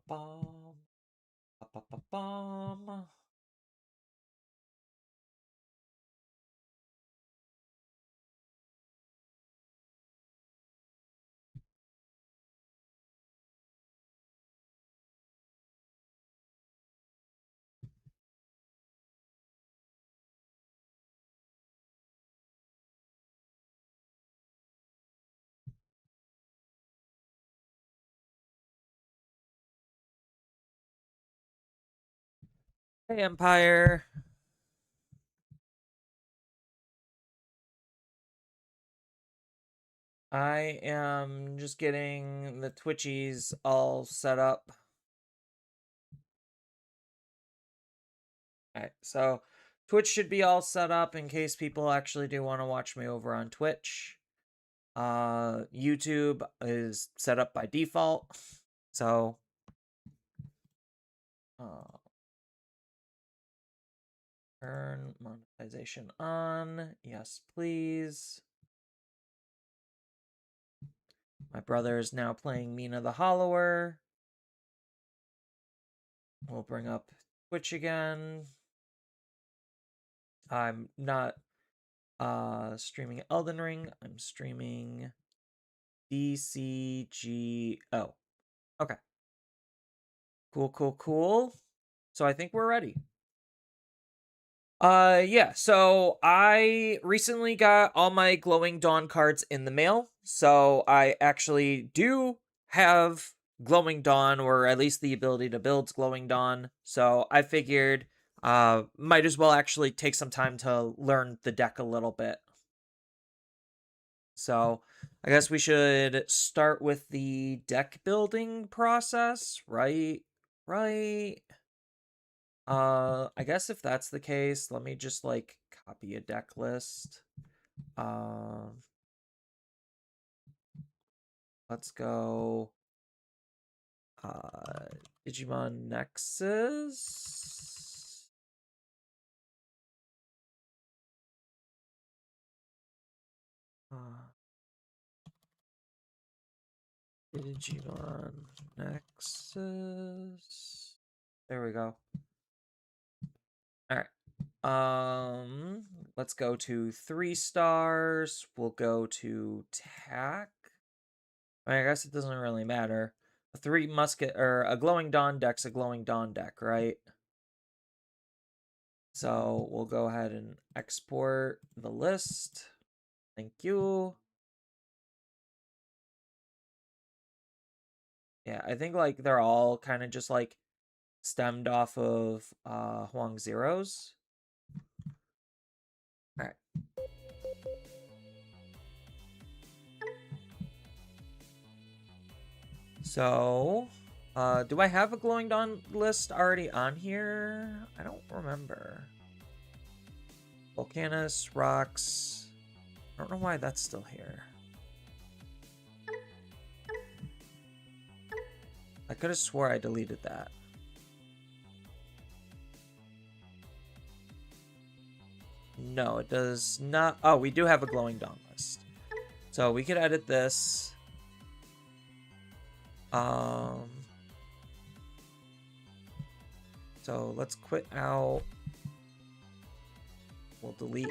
Ba-ba-bum. Ba-ba-ba-bum. Hey, Empire. I am just getting the Twitchies all set up. Alright, so Twitch should be all set up in case people actually do want to watch me over on Twitch. YouTube is set up by default. So turn monetization on. Yes, please. My brother is now playing Mina the Hollower. We'll bring up Twitch again. I'm not streaming Elden Ring. I'm streaming DCGO. Okay. Cool. So I think we're ready. Yeah, so I recently got all my Glowing Dawn cards in the mail. So I actually do have Glowing Dawn, or at least the ability to build Glowing Dawn. So I figured might as well actually take some time to learn the deck a little bit. So I guess we should start with the deck building process, right? Right. I guess if that's the case, let me just like copy a deck list. Let's go Digimon Nexus. Digimon Nexus. There we go. All right. Let's go to 3 stars. We'll go to TAC. I guess it doesn't really matter. A 3 musket or a Glowing Dawn deck's a Glowing Dawn deck, right? So we'll go ahead and export the list. Thank you. Yeah, I think like they're all kind of just like stemmed off of Huang Zeros. All right. So, do I have a Glowing Dawn list already on here? I don't remember. Volcanus, Rocks. I don't know why that's still here. I could have swore I deleted that. No, it does not. Oh, we do have a Glowing Dawn list. So we could edit this. So let's quit out. We'll delete.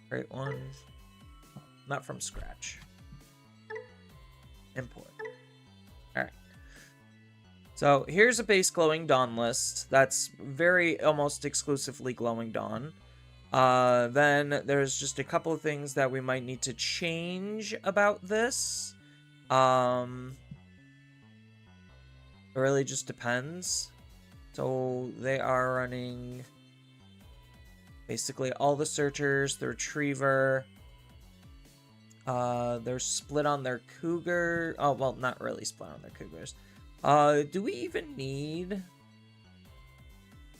Great one. Not from scratch. Import. Alright. So here's a base Glowing Dawn list. That's very almost exclusively Glowing Dawn. Then there's just a couple of things that we might need to change about this. It really just depends. So they are running basically all the searchers, the retriever. They're split on their cougar. Oh, well, not really split on their cougars. Do we even need...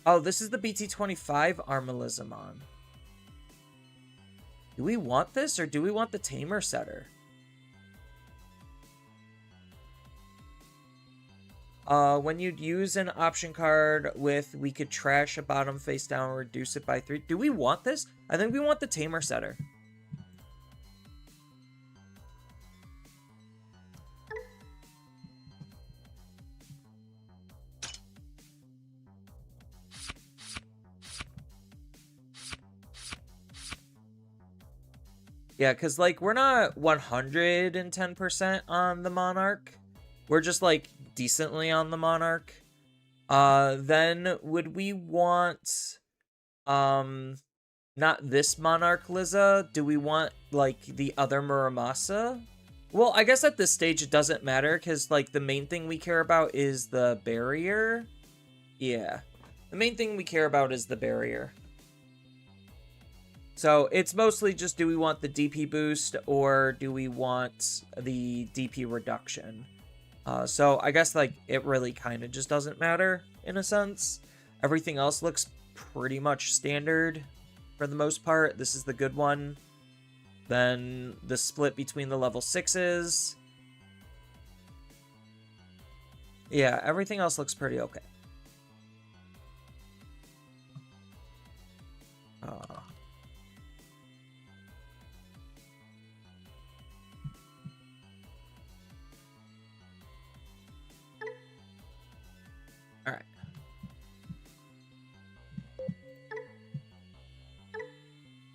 Oh, this is the BT25 Armalizamon. Do we want this, or do we want the Tamer Setter? When you'd use an option card with we could trash a bottom face down or reduce it by 3. Do we want this? I think we want the Tamer Setter. Yeah, because, like, we're not 110% on the Monarch. We're just, like, decently on the Monarch. Then would we want, not this Monarch Liza? Do we want, like, the other Muramasa? Well, I guess at this stage it doesn't matter, because, like, the main thing we care about is the barrier. Yeah. The main thing we care about is the barrier. So it's mostly just, do we want the DP boost or do we want the DP reduction? So I guess, like, it really kind of just doesn't matter in a sense. Everything else looks pretty much standard for the most part. This is the good one. Then the split between the level 6s. Yeah, everything else looks pretty okay. Alright.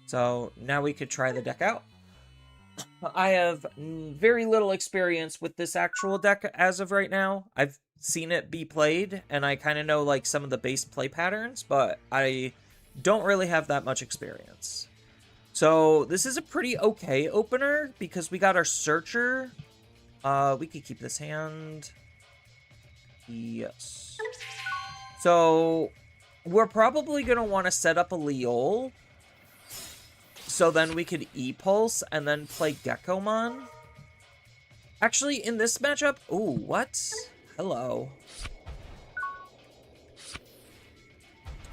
So now we could try the deck out. I have very little experience with this actual deck as of right now. I've seen it be played, and I kind of know, like, some of the base play patterns, but I don't really have that much experience. So this is a pretty okay opener, because we got our Searcher. We could keep this hand. Yes. So we're probably going to want to set up a Leol. So then we could E-Pulse and then play Gekomon. Actually, in this matchup... Ooh, what? Hello.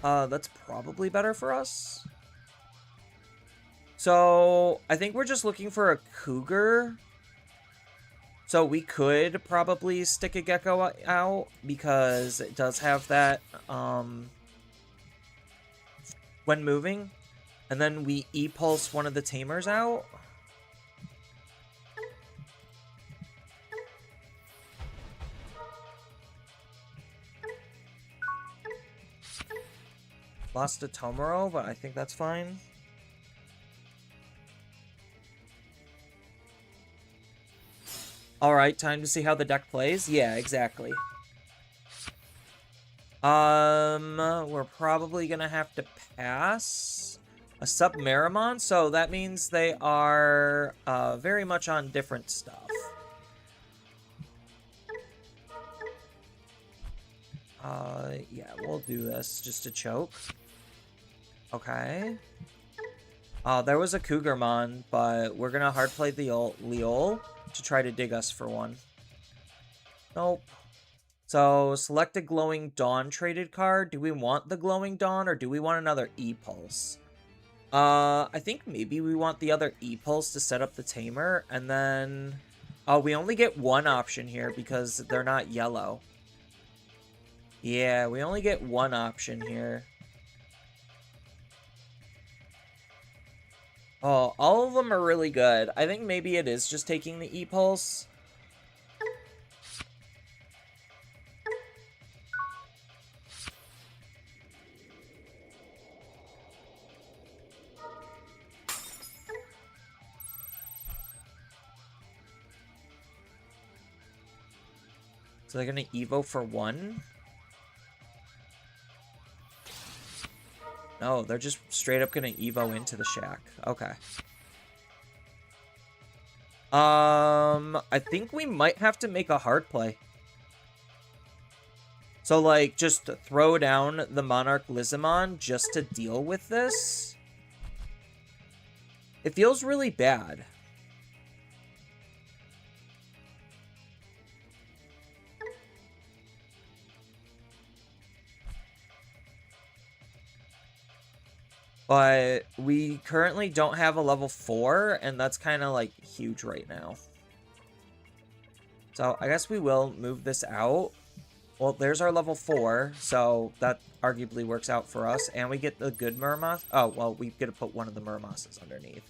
That's probably better for us. So, I think we're just looking for a Cougar. So we could probably stick a Gecko out, because it does have that, when moving. And then we E-Pulse one of the Tamers out. Lost a Tomoro, but I think that's fine. Alright, time to see how the deck plays. Yeah, exactly. We're probably gonna have to pass a Submarimon, so that means they are very much on different stuff. Yeah, we'll do this just to choke. Okay. There was a Cougarmon, but we're gonna hard play the Leol to try to dig us for one. Nope. So, select a Glowing Dawn traded card. Do we want the Glowing Dawn, or do we want another E-Pulse? I think maybe we want the other E-Pulse to set up the Tamer, and then... Oh, we only get one option here because they're not yellow. Yeah, we only get one option here. Oh, all of them are really good. I think maybe it is just taking the E-Pulse. So they're going to Evo for one? No, they're just straight up going to Evo into the shack. Okay. I think we might have to make a hard play. So, like, just throw down the Monarch Lizamon just to deal with this. It feels really bad. But we currently don't have a level 4, and that's kind of, like, huge right now. So I guess we will move this out. Well, there's our level 4, so that arguably works out for us. And we get the good Murmas. Oh, well, we get to put one of the Murmases underneath.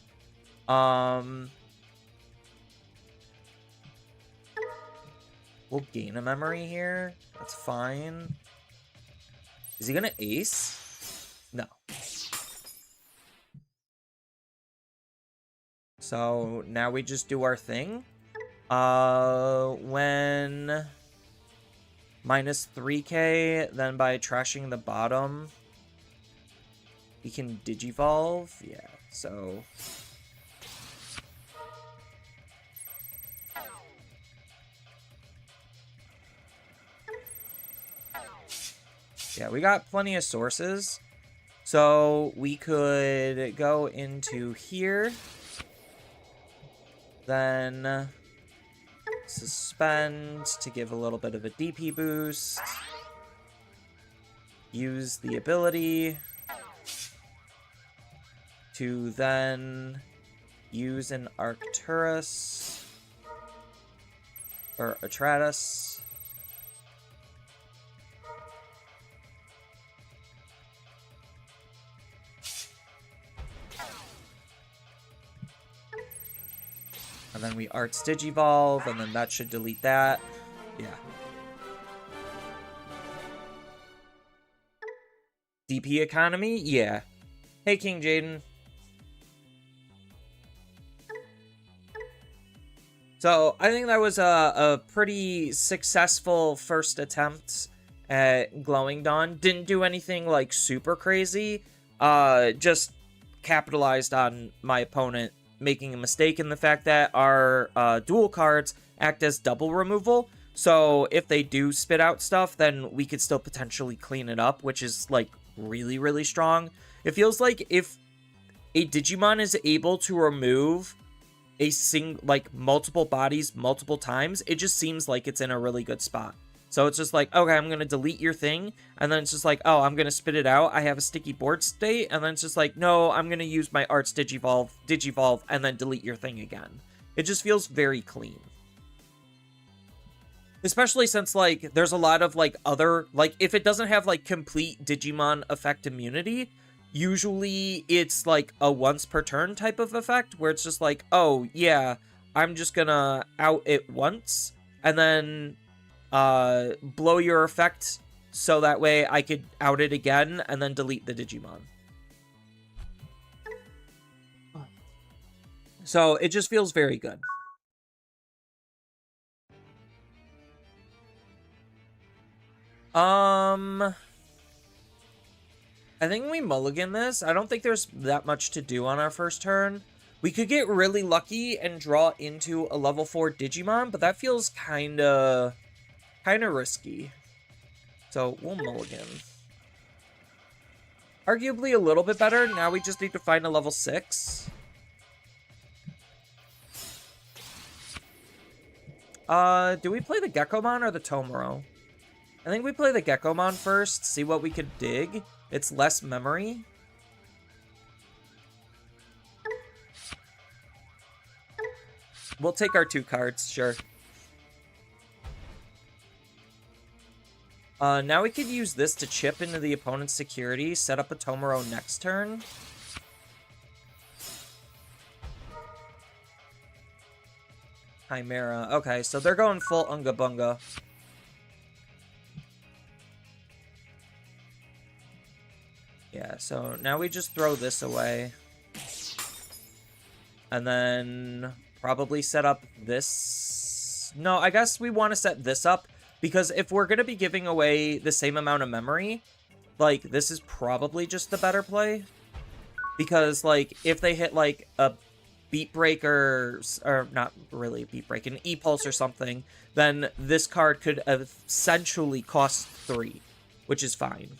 We'll gain a memory here. That's fine. Is he gonna ace? No. So now we just do our thing. When minus 3k, then by trashing the bottom, we can digivolve. Yeah, so... yeah, we got plenty of sources. So we could go into here. Then suspend to give a little bit of a DP boost. Use the ability to then use an Arcturus or Atratus. And then we Arts Digivolve, and then that should delete that. Yeah. DP economy? Yeah. Hey, King Jaden. So, I think that was a pretty successful first attempt at Glowing Dawn. Didn't do anything, like, super crazy. Just capitalized on my opponent making a mistake in the fact that our dual cards act as double removal. So if they do spit out stuff, then we could still potentially clean it up, which is like really, really strong. It feels like if a Digimon is able to remove multiple bodies multiple times, it just seems like it's in a really good spot. So it's just like, okay, I'm going to delete your thing. And then it's just like, oh, I'm going to spit it out. I have a sticky board state. And then it's just like, no, I'm going to use my Arts Digivolve, and then delete your thing again. It just feels very clean. Especially since, like, there's a lot of, like, other, like, if it doesn't have, like, complete Digimon effect immunity, usually it's, like, a once per turn type of effect, where it's just like, oh, yeah, I'm just gonna out it once, and then blow your effect so that way I could out it again and then delete the Digimon. So it just feels very good. I think we mulligan this. I don't think there's that much to do on our first turn. We could get really lucky and draw into a level 4 Digimon, but that feels kind of risky. So we'll mulligan. Arguably a little bit better. Now we just need to find a level 6. Do we play the Gekomon or the Tomoro? I think we play the Gekomon first, see what we could dig. It's less memory. We'll take our 2 cards, sure. Now we could use this to chip into the opponent's security, set up a Tomoro next turn. Chimera. Okay, so they're going full Unga Bunga. Yeah, so now we just throw this away. And then probably set up this. No, I guess we want to set this up. Because if we're going to be giving away the same amount of memory, like, this is probably just the better play. Because, like, if they hit, like, a Beat Break or not really a Beat Break, an E-Pulse or something, then this card could essentially cost 3, which is fine.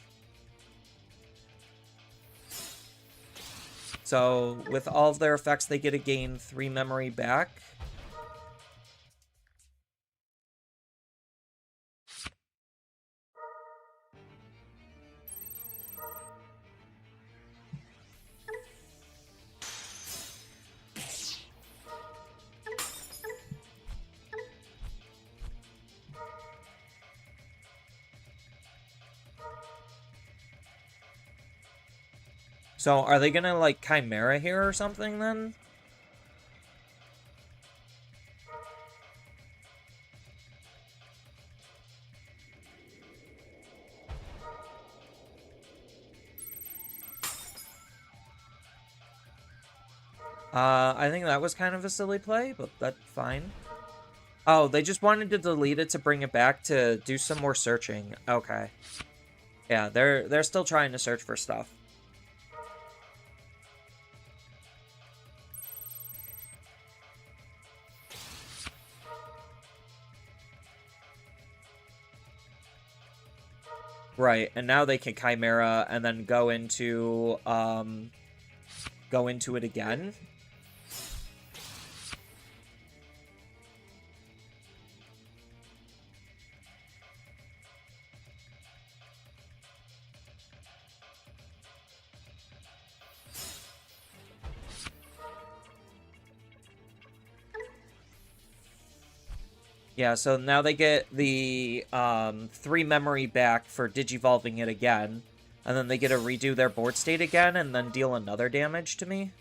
So, with all of their effects, they get to gain 3 memory back. So, are they gonna, like, Chimera here or something, then? I think that was kind of a silly play, but that's fine. Oh, they just wanted to delete it to bring it back to do some more searching. Okay. Yeah, they're still trying to search for stuff. Right, and now they can Chimera and then go into it again. Yeah, so now they get the 3 memory back for digivolving it again. And then they get to redo their board state again and then deal another damage to me.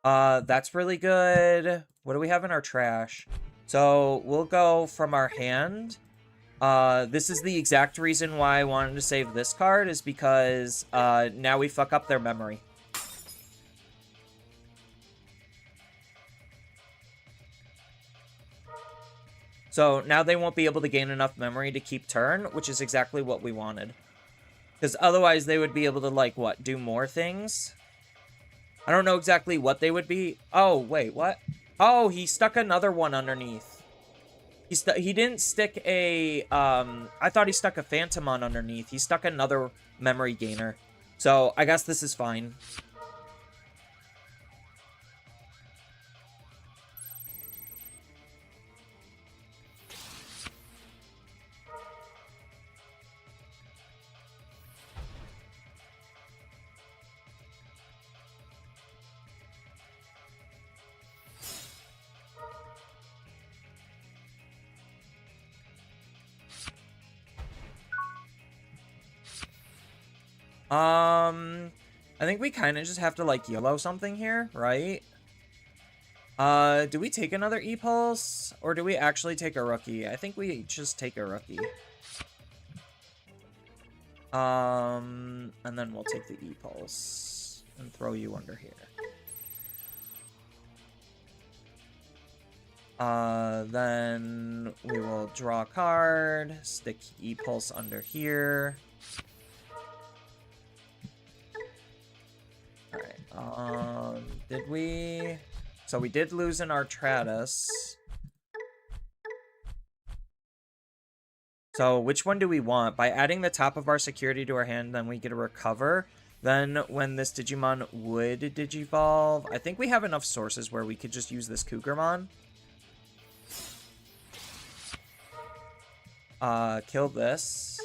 That's really good. What do we have in our trash? So we'll go from our hand. This is the exact reason why I wanted to save this card, is because now we fuck up their memory. So now they won't be able to gain enough memory to keep turn, which is exactly what we wanted. Because otherwise they would be able to, like, what, do more things? I don't know exactly what they would be. Oh, wait, what? Oh, he stuck another one underneath. He didn't stick a, I thought he stuck a Phantomon underneath. He stuck another memory gainer. So, I guess this is fine. I think we kind of just have to, like, YOLO something here, right? Do we take another E-Pulse? Or do we actually take a rookie? I think we just take a rookie. And then we'll take the E-Pulse and throw you under here. Then we will draw a card, stick E-Pulse under here. Alright, did we... So we did lose an Artratus. So which one do we want? By adding the top of our security to our hand, then we get a recover. Then when this Digimon would Digivolve, I think we have enough sources where we could just use this Cougarmon. Kill this.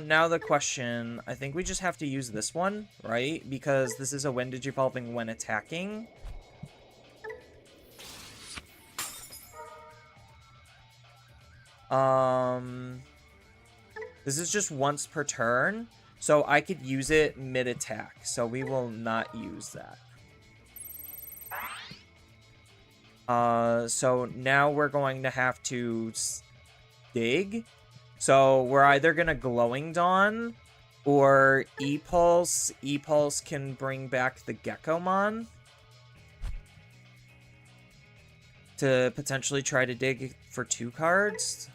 Now the question, I think we just have to use this one, right? Because this is a when Digivolving when attacking. This is just once per turn, so I could use it mid-attack, so we will not use that. So now we're going to have to dig. So we're either going to Glowing Dawn or E-Pulse. E-Pulse can bring back the Geckomon to potentially try to dig for 2 cards.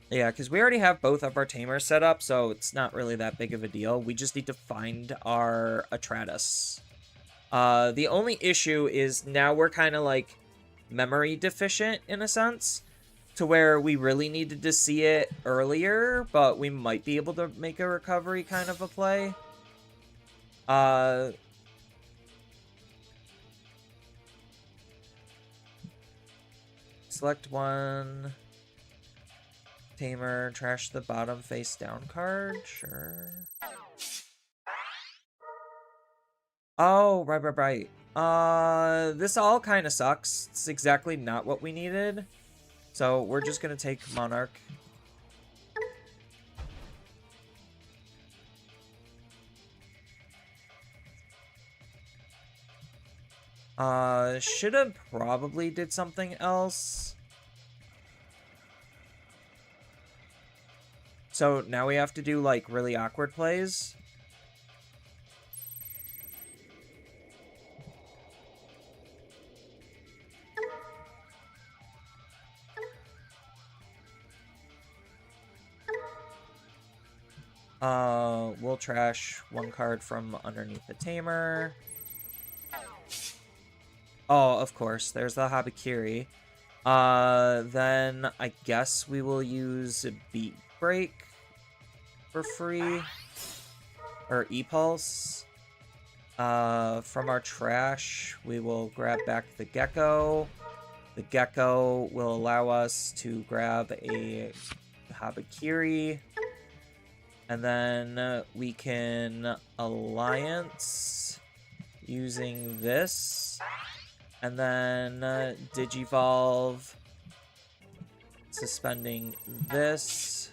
Yeah, because we already have both of our Tamers set up, so it's not really that big of a deal. We just need to find our Atratus. The only issue is now we're kind of like memory deficient in a sense, to where we really needed to see it earlier, but we might be able to make a recovery kind of a play. Select one. Tamer, trash the bottom face down card, sure. Oh, right. This all kind of sucks. It's exactly not what we needed. So we're just gonna take Monarch. Should have probably did something else. So now we have to do, like, really awkward plays. We'll trash one card from underneath the Tamer. Oh, of course, there's the Habakiri. Then I guess we will use Beat Break for free. Or E-Pulse. From our trash, we will grab back the Gecko. The Gecko will allow us to grab a Habakiri. And then we can Alliance using this. And then Digivolve, suspending this.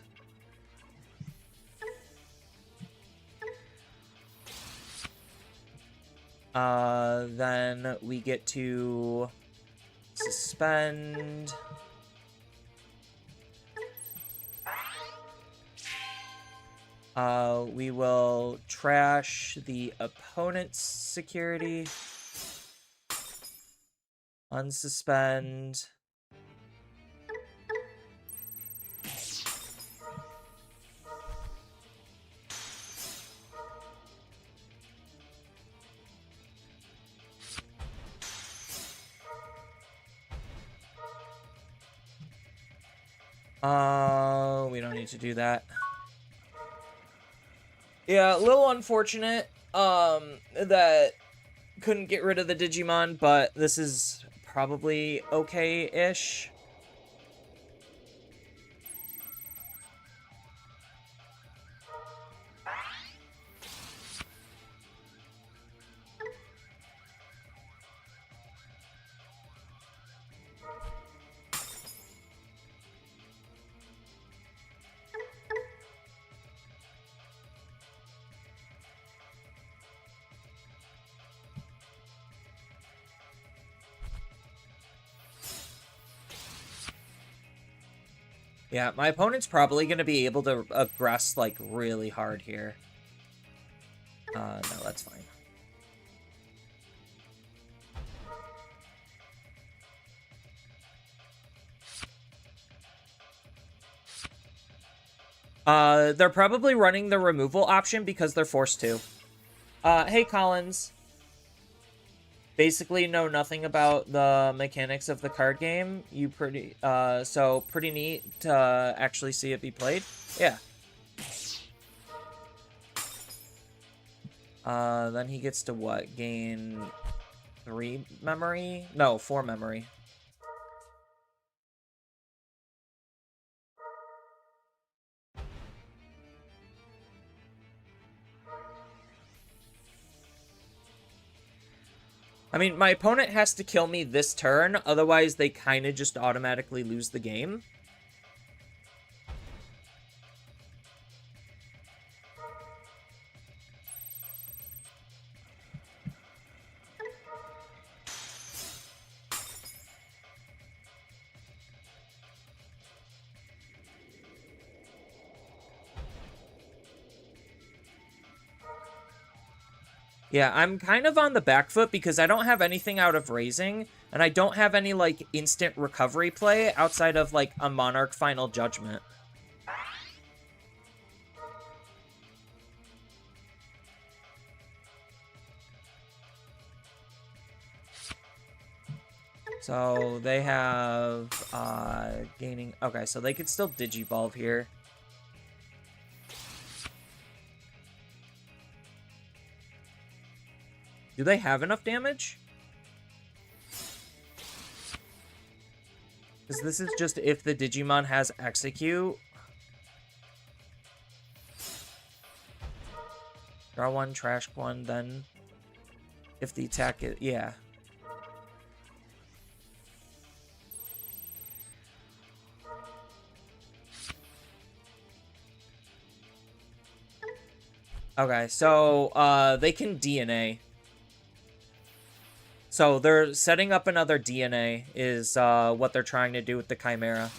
Then we get to suspend. We will trash the opponent's security. Unsuspend. We don't need to do that. Yeah, a little unfortunate, that couldn't get rid of the Digimon, but this is probably okay-ish. Yeah, my opponent's probably going to be able to aggress, like, really hard here. No, that's fine. They're probably running the removal option because they're forced to. Hey, Collins. Basically know nothing about the mechanics of the card game. So pretty neat to actually see it be played. Yeah. Then he gets to what? Gain 3 memory? No, 4 memory. I mean, my opponent has to kill me this turn, otherwise they kind of just automatically lose the game. Yeah, I'm kind of on the back foot because I don't have anything out of raising, and I don't have any, like, instant recovery play outside of, like, a Monarch Final Judgment. So they have gaining. Okay, so they could still Digivolve here. Do they have enough damage? Because this is just if the Digimon has Execute. Draw one, trash one, then if the attack is... Yeah. Okay, so they can DNA. So they're setting up another DNA is what they're trying to do with the Chimera.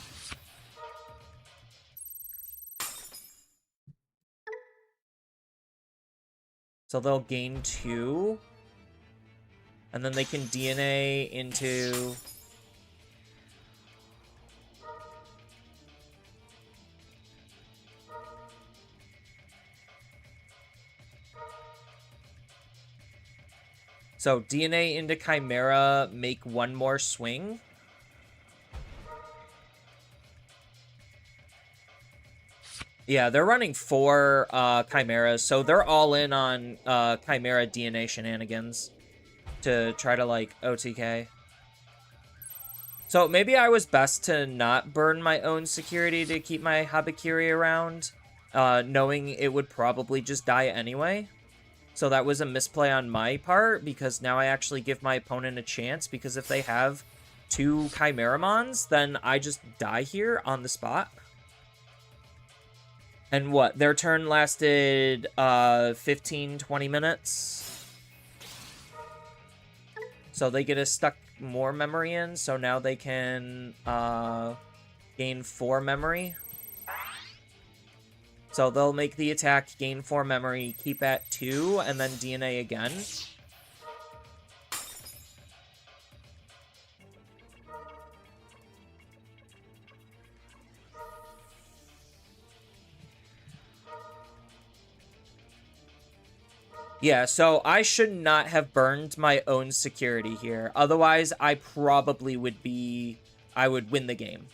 So they'll gain 2. And then they can DNA into... So DNA into Chimera, make 1 more swing. Yeah, they're running 4 Chimeras, so they're all in on Chimera DNA shenanigans to try to, like, OTK. So maybe I was best to not burn my own security to keep my Habakiri around, knowing it would probably just die anyway. So that was a misplay on my part, because now I actually give my opponent a chance, because if they have 2 Chimeramons, then I just die here on the spot. And what? Their turn lasted 15, 20 minutes. So they get a stuck more memory in, so now they can gain 4 memory. So they'll make the attack, gain 4 memory, keep at 2, and then DNA again. Yeah, so I should not have burned my own security here. Otherwise, I probably would be... I would win the game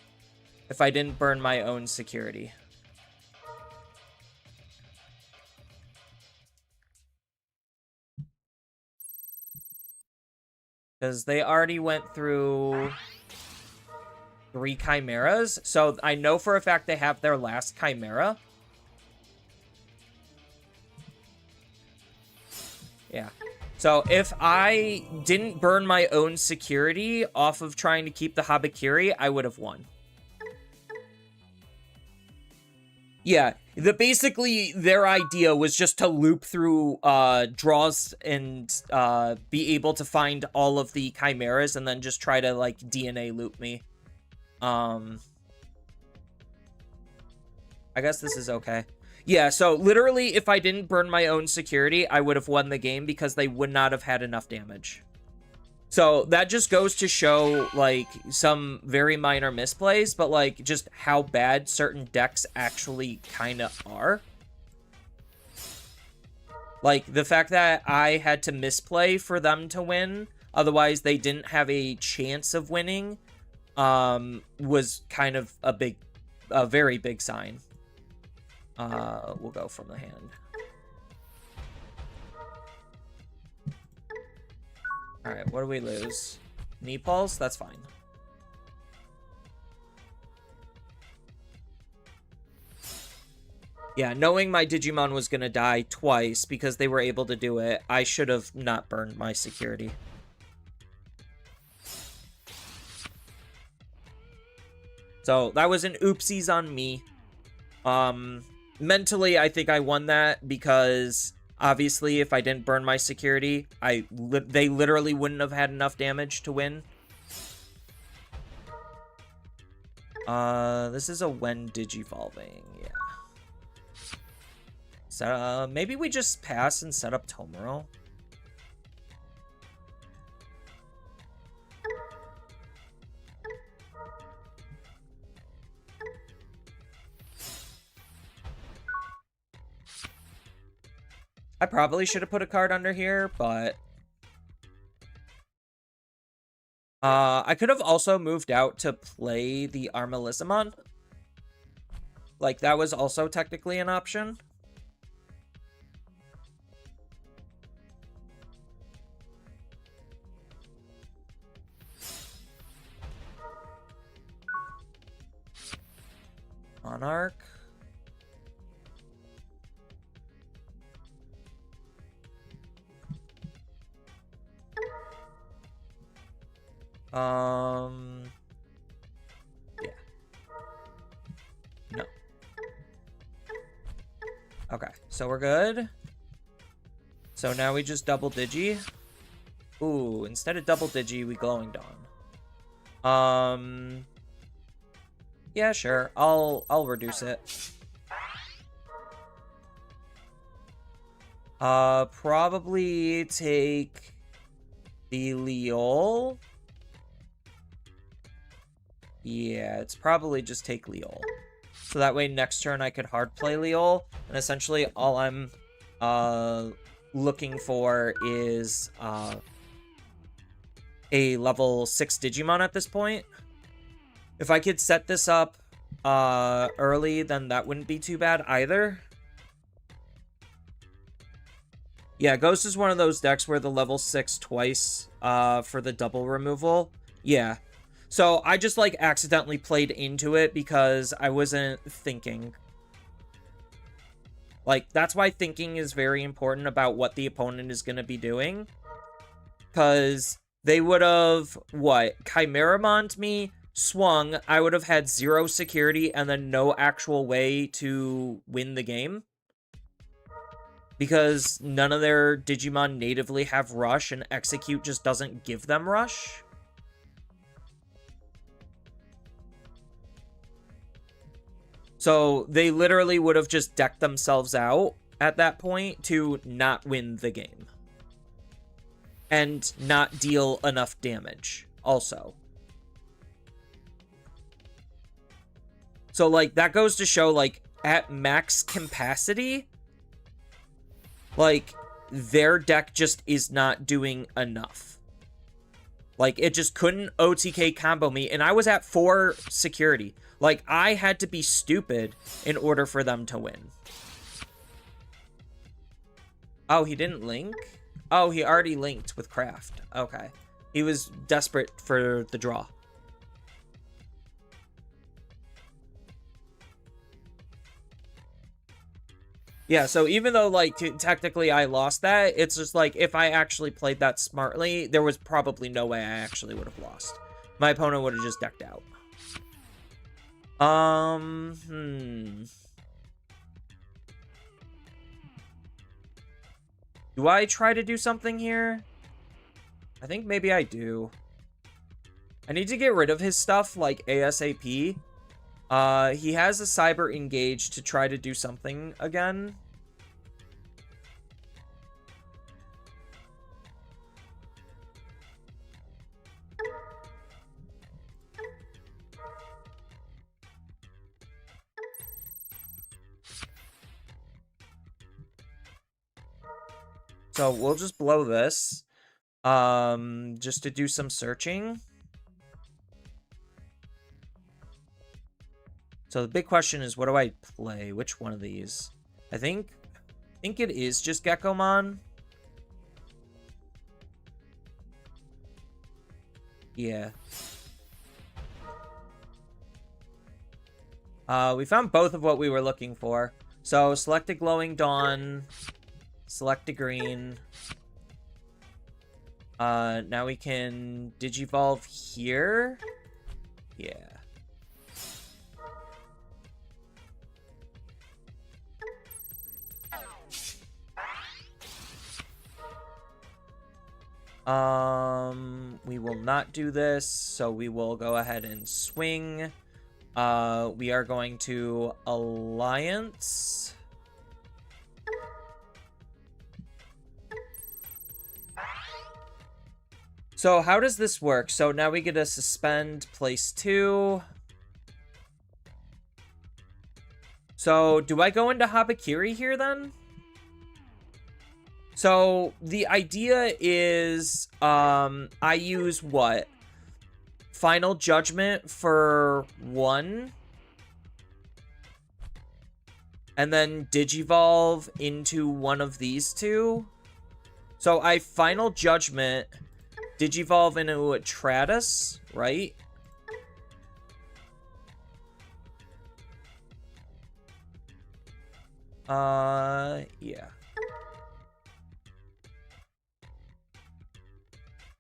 if I didn't burn my own security. Because they already went through 3 Chimeras. So I know for a fact they have their last Chimera. Yeah. So if I didn't burn my own security off of trying to keep the Habakiri, I would have won. Yeah, basically their idea was just to loop through draws and be able to find all of the Chimeras and then just try to, like, DNA loop me. I guess this is okay. Yeah, so literally if I didn't burn my own security, I would have won the game because they would not have had enough damage. So that just goes to show, like, some very minor misplays, but, like, just how bad certain decks actually kind of are. Like, the fact that I had to misplay for them to win, otherwise they didn't have a chance of winning, was kind of a very big sign. We'll go from the hand. Alright, what do we lose? Knee pulse? That's fine. Yeah, knowing my Digimon was gonna die twice because they were able to do it, I should have not burned my security. So, that was an oopsies on me. Mentally, I think I won that because... Obviously, if I didn't burn my security, they literally wouldn't have had enough damage to win. This is a when digivolving, yeah. So, maybe we just pass and set up Tomoro. I probably should have put a card under here, but... I could have also moved out to play the Armalizamon. Like, that was also technically an option. Monarch. Yeah. No. Okay, so we're good. So now we just double Digi. Ooh, instead of double digi, we glowing dawn. Yeah, sure. I'll reduce it. Probably take the Leol. Yeah, it's probably just take Leol. So that way next turn I could hard play Leol, and essentially all I'm looking for is a level 6 Digimon at this point. If I could set this up early, then that wouldn't be too bad either. Yeah, Ghost is one of those decks where the level 6 twice for the double removal. Yeah. So I just like accidentally played into it because I wasn't thinking. Like, that's why thinking is very important about what the opponent is going to be doing. Because they would have, what, Chimeramon me, swung, I would have had 0 security and then no actual way to win the game. Because none of their Digimon natively have Rush, and Execute just doesn't give them Rush. So they literally would have just decked themselves out at that point to not win the game. And not deal enough damage, also. So, like, that goes to show, like, at max capacity, like, their deck just is not doing enough. Like, it just couldn't OTK combo me, and I was at 4 security. Like, I had to be stupid in order for them to win. Oh, he didn't link? Oh, he already linked with Craft. Okay. He was desperate for the draw. Yeah, so even though, like, technically I lost that, it's just like, if I actually played that smartly, there was probably no way I actually would have lost. My opponent would have just decked out. Do I try to do something here? I think maybe I do. I need to get rid of his stuff, like, ASAP. He has a Cyber Engage to try to do something again. So we'll just blow this. Just to do some searching. So the big question is, what do I play? Which one of these? I think it is just Geckomon. Yeah. We found both of what we were looking for. So select a Glowing Dawn. Select a green. Now we can Digivolve here. Yeah. We will not do this, so we will go ahead and swing. We are going to Alliance. So how does this work? So now we get a suspend place 2. So do I go into Habakiri here then? So the idea is I use what? Final Judgment for 1. And then Digivolve into one of these 2. So I Final Judgment, Digivolve into a Tratus, right? Yeah.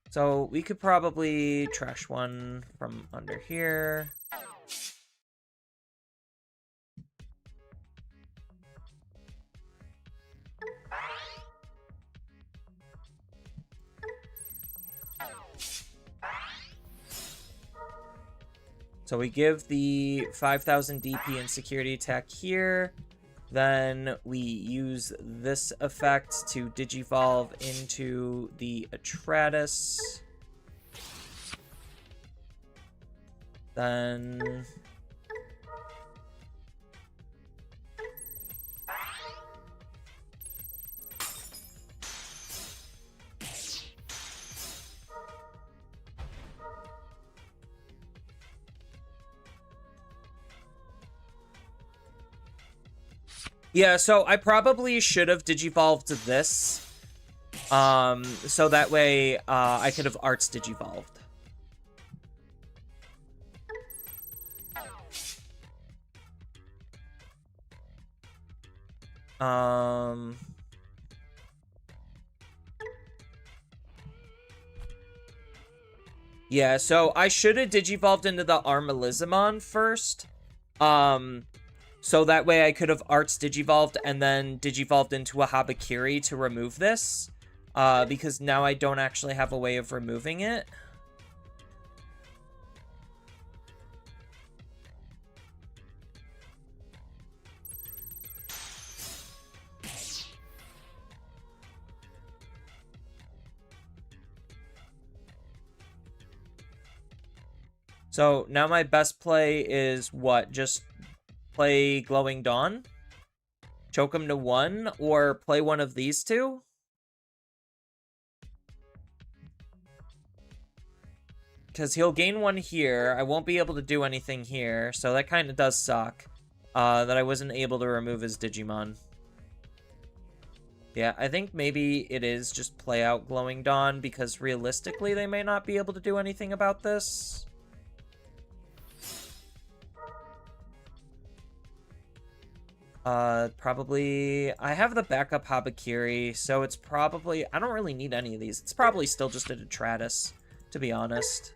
So we could probably trash one from under here. So we give the 5,000 DP and security attack here. Then we use this effect to digivolve into the Atratus. Then... yeah, so I probably should have digivolved this. So that way, I could have Arts digivolved. Yeah, so I should have digivolved into the Armalizamon first. So that way I could have Arts digivolved and then digivolved into a Habakiri to remove this. Because now I don't actually have a way of removing it. So now my best play is what? Just play Glowing Dawn? Choke him to 1? Or play one of these two? Because he'll gain 1 here. I won't be able to do anything here. So that kind of does suck. That I wasn't able to remove his Digimon. Yeah, I think maybe it is just play out Glowing Dawn. Because realistically, they may not be able to do anything about this. Probably... I have the backup Habakiri, so it's probably... I don't really need any of these. It's probably still just a Detratus, to be honest.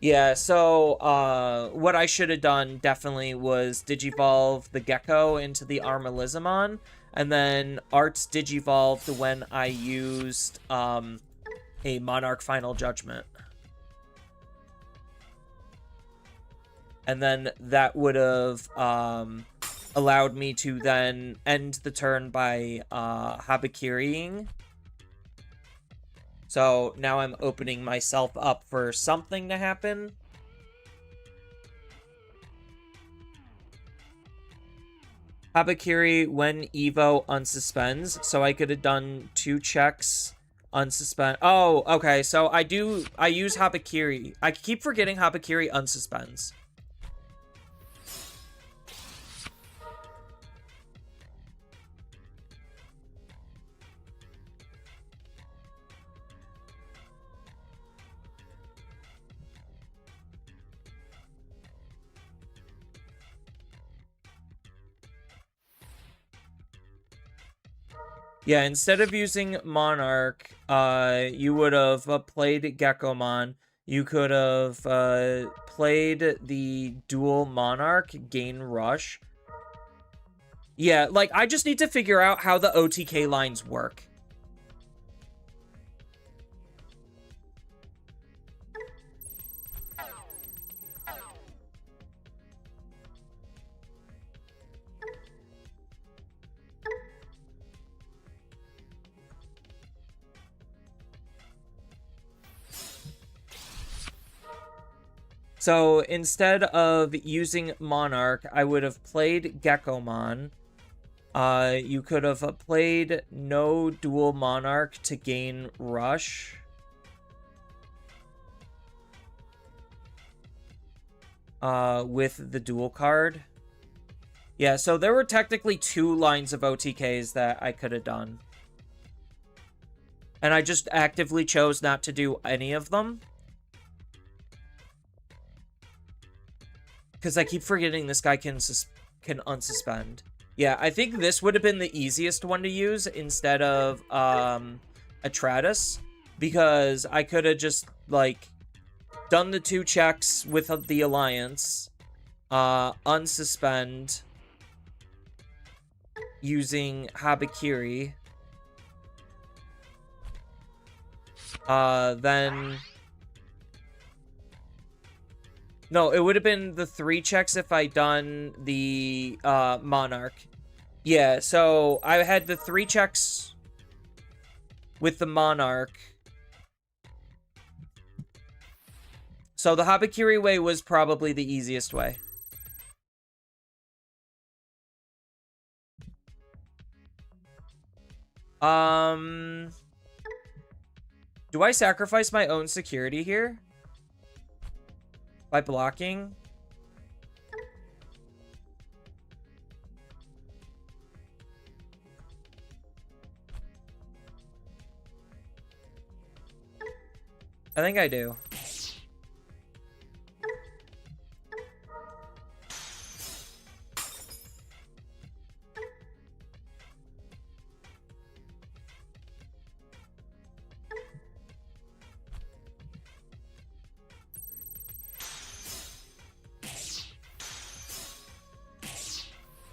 Yeah, so, what I should have done, definitely, was Digivolve the Gecko into the Armalizamon, and then Arts Digivolved when I used, a Monarch Final Judgment. And then that would have allowed me to then end the turn by Habakiriing. So now I'm opening myself up for something to happen. Habakiri when Evo unsuspends. So I could have done 2 checks unsuspend. Oh, okay. So I use Habakiri. I keep forgetting Habakiri unsuspends. Yeah, instead of using Monarch, you would have played Geckomon. You could have played the dual Monarch, gain Rush. Yeah, like, I just need to figure out how the OTK lines work. So instead of using Monarch, I would have played Geckomon. You could have played no dual Monarch to gain Rush. With the dual card. Yeah, so there were technically 2 lines of OTKs that I could have done. And I just actively chose not to do any of them. Because I keep forgetting this guy can unsuspend. Yeah, I think this would have been the easiest one to use instead of Atratus. Because I could have just, like, done the 2 checks with the Alliance. Unsuspend. Using Habakiri. Then No, it would have been the 3 checks if I done the Monarch. Yeah, so I had the 3 checks with the Monarch. So the Habakiri way was probably the easiest way. Do I sacrifice my own security here? By blocking? I think I do.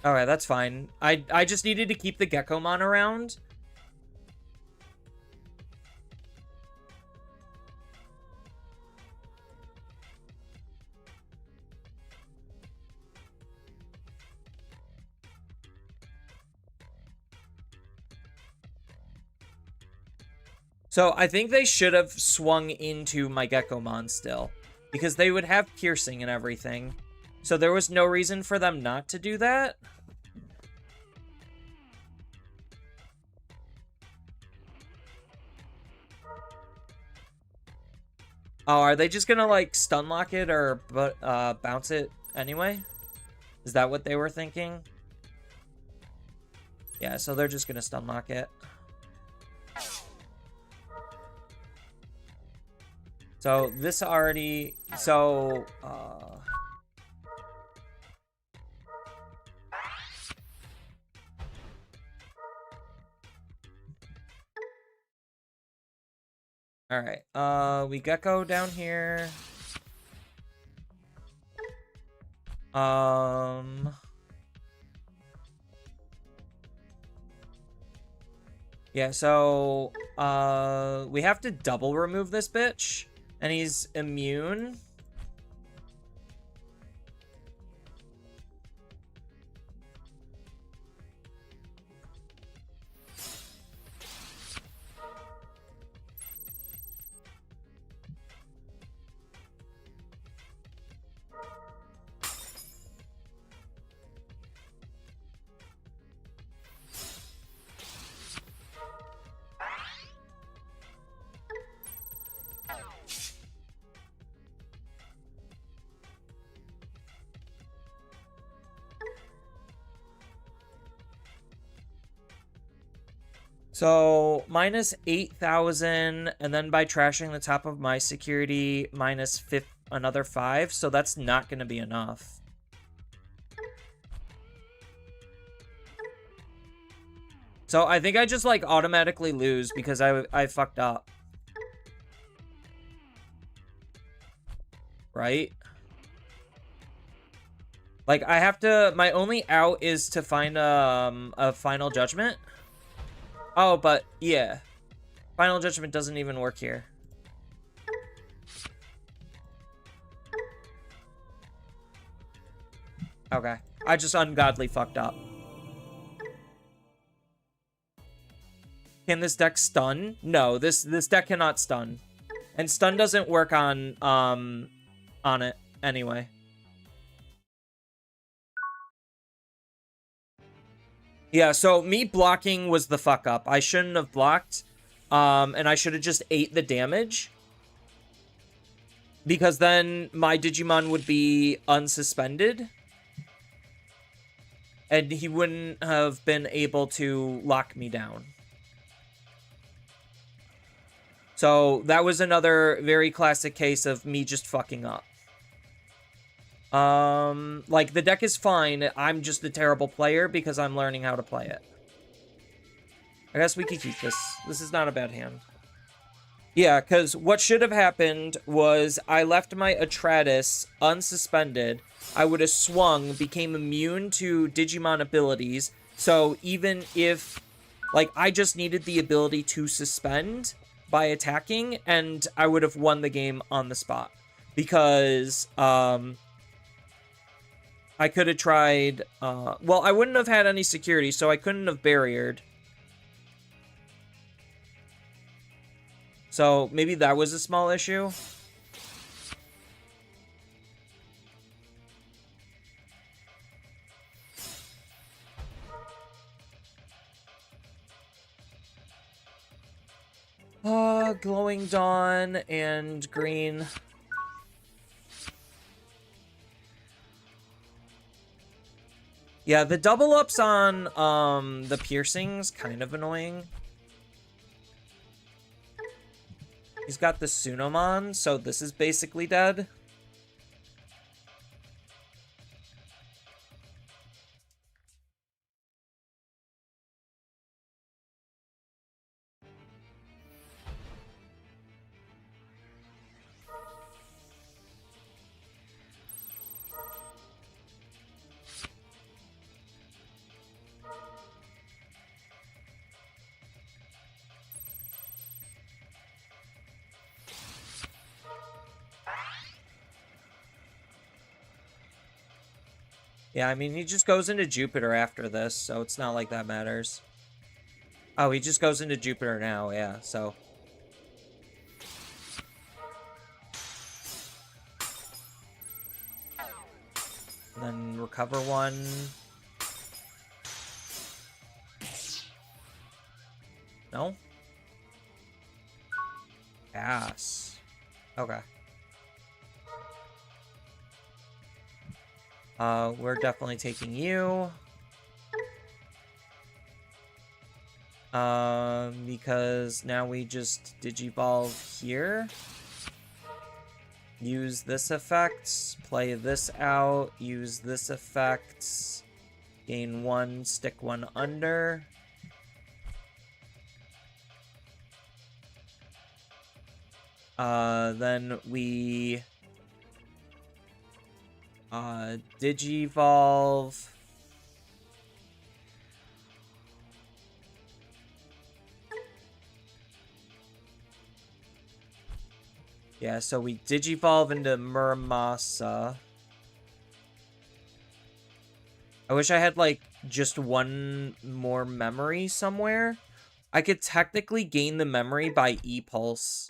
Alright, that's fine. I just needed to keep the Geckomon around. So I think they should have swung into my Geckomon still, because they would have piercing and everything. So there was no reason for them not to do that. Oh, are they just gonna, like, stun lock it or bounce it anyway? Is that what they were thinking? Yeah, so they're just gonna stun lock it. So this already... So, Alright, we Gecko down here. Yeah, so, we have to double remove this bitch, and he's immune. So, minus 8,000, and then by trashing the top of my security, minus another 5, so that's not going to be enough. So, I think I just, like, automatically lose because I fucked up. Right? Like, I have to... My only out is to find a Final Judgment. Oh, but, yeah. Final Judgment doesn't even work here. Okay. I just ungodly fucked up. Can this deck stun? No, this deck cannot stun. And stun doesn't work on it anyway. Yeah, so me blocking was the fuck up. I shouldn't have blocked. And I should have just ate the damage. Because then my Digimon would be unsuspended. And he wouldn't have been able to lock me down. So that was another very classic case of me just fucking up. Like, the deck is fine. I'm just a terrible player because I'm learning how to play it. I guess we could keep this. This is not a bad hand. Yeah, because what should have happened was I left my Atratus unsuspended. I would have swung, became immune to Digimon abilities. So even if, like, I just needed the ability to suspend by attacking, and I would have won the game on the spot. because I could have tried, well, I wouldn't have had any security, so I couldn't have barriered. So maybe that was a small issue. Glowing Dawn and green. Yeah, the double ups on the piercings kind of annoying. He's got the Sunomon, so this is basically dead. Yeah, I mean, he just goes into Jupiter after this, so it's not like that matters. Oh, he just goes into Jupiter now, yeah, so. And then recover one. No? Pass. Okay. We're definitely taking you. Because now we just Digivolve here. Use this effect, play this out, use this effect, gain one, stick one under. Then we Digivolve. Yeah, so we Digivolve into Muramasa. I wish I had, like, just one more memory somewhere. I could technically gain the memory by E-Pulse.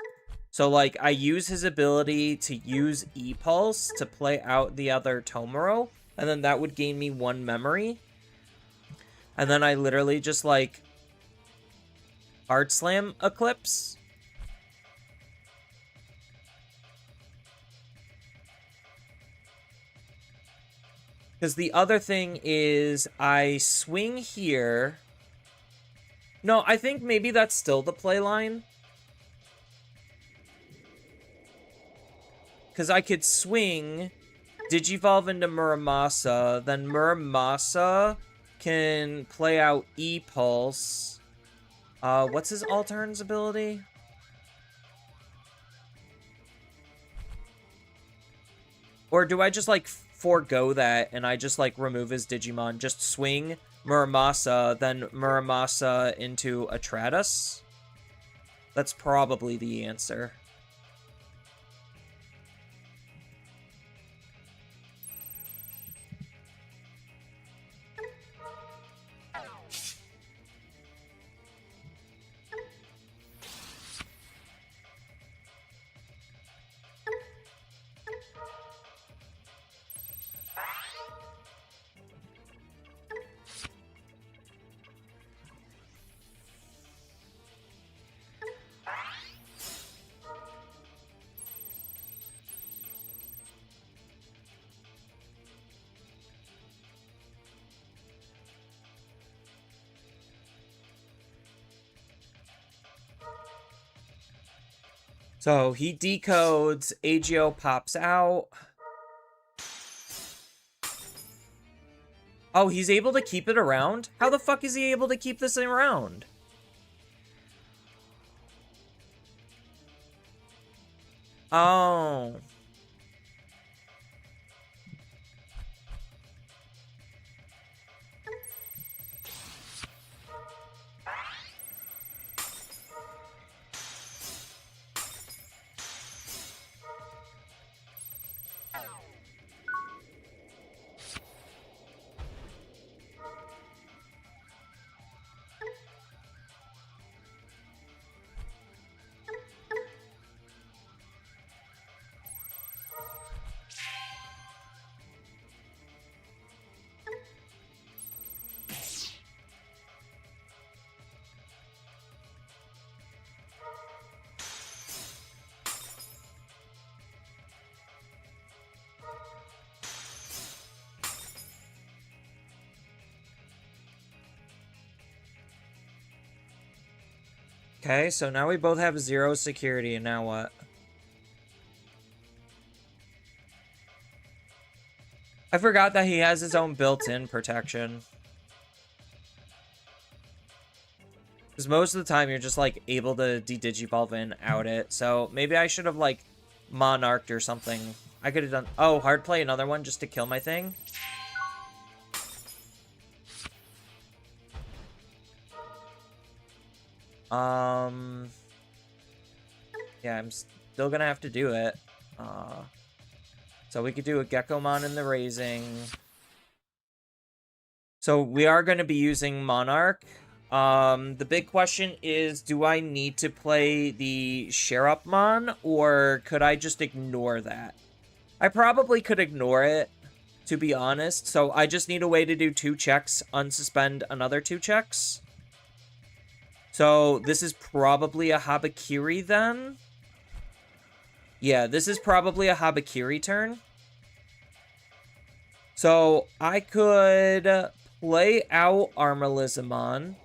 So, like, I use his ability to use E-Pulse to play out the other Tomoro, and then that would gain me one memory. And then I literally just, like, Hard Slam Eclipse. Because the other thing is I swing here. No, I think maybe that's still the play line. Because I could swing, Digivolve into Muramasa, then Muramasa can play out E-Pulse. What's his Altern's ability? Or do I just, like, forego that and I just, like, remove his Digimon? Just swing Muramasa, then Muramasa into Atratus? That's probably the answer. So he decodes, Agio pops out. Oh, he's able to keep it around? How the fuck is he able to keep this thing around? Oh. Okay, so now we both have 0 security, and now what? I forgot that he has his own built-in protection. Because most of the time, you're just, like, able to de-digivolve and out it. So maybe I should have, like, monarched or something. I could have done... Oh, hard play another one just to kill my thing? Yeah, I'm still gonna have to do it. So we could do a Gekomon in the raising. So we are going to be using Monarch. The big question is, do I need to play the Sherupmon, or could I just ignore that? I probably could ignore it, to be honest. So I just need a way to do 2 checks, unsuspend another 2 checks. So this is probably a Habakiri then. Yeah, this is probably a Habakiri turn. So I could play out Armalizamon.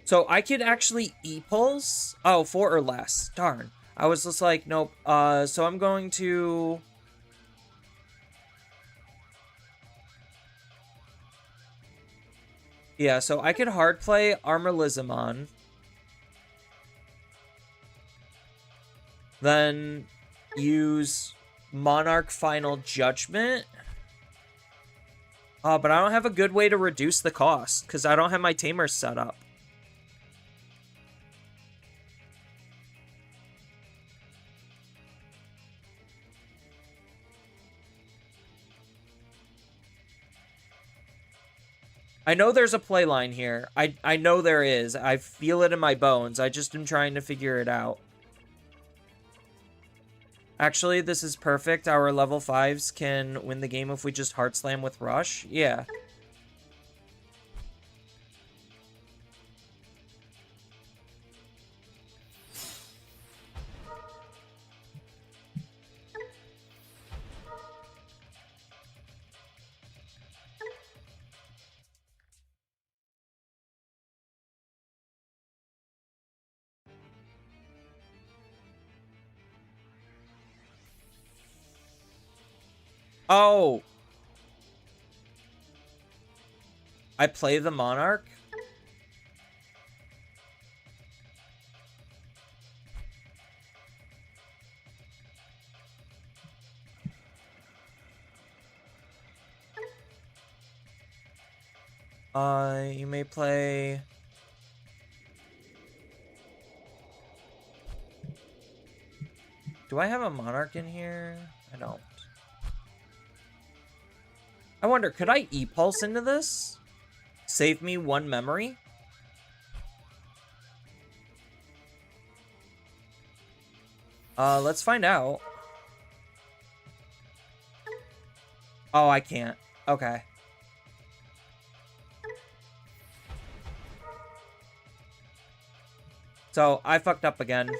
So I could actually E-Pulse. Oh, 4 or less. Darn. I was just like, nope. So I'm going to... Yeah, so I could hard play Armalizamon. Then use Monarch Final Judgment. But I don't have a good way to reduce the cost, because I don't have my tamers set up. I know there's a play line here. I know there is. I feel it in my bones. I just am trying to figure it out. Actually, this is perfect. Our level 5s can win the game if we just Heart Slam with Rush. Yeah. Oh! I play the Monarch? You may play... Do I have a Monarch in here? I don't. I wonder, could I E-Pulse into this? Save me 1 memory? Let's find out. Oh, I can't. Okay. So, I fucked up again.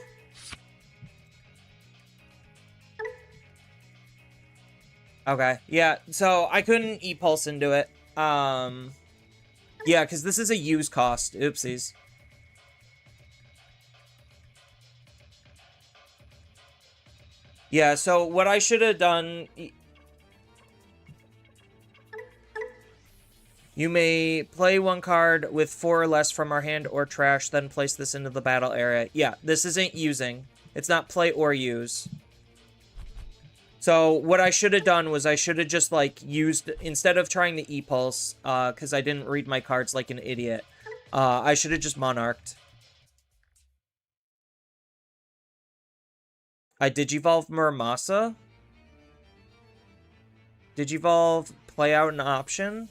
Okay, yeah, so I couldn't E-Pulse into it. Yeah, because this is a use cost. Oopsies. Yeah, so what I should have done... You may play 1 card with 4 or less from our hand or trash, then place this into the battle area. Yeah, this isn't using. It's not play or use. So what I should have done was I should have just, like, used... Instead of trying to E-Pulse, because I didn't read my cards like an idiot, I should have just Monarched. I Digivolve Muramasa. Digivolve, play out an option.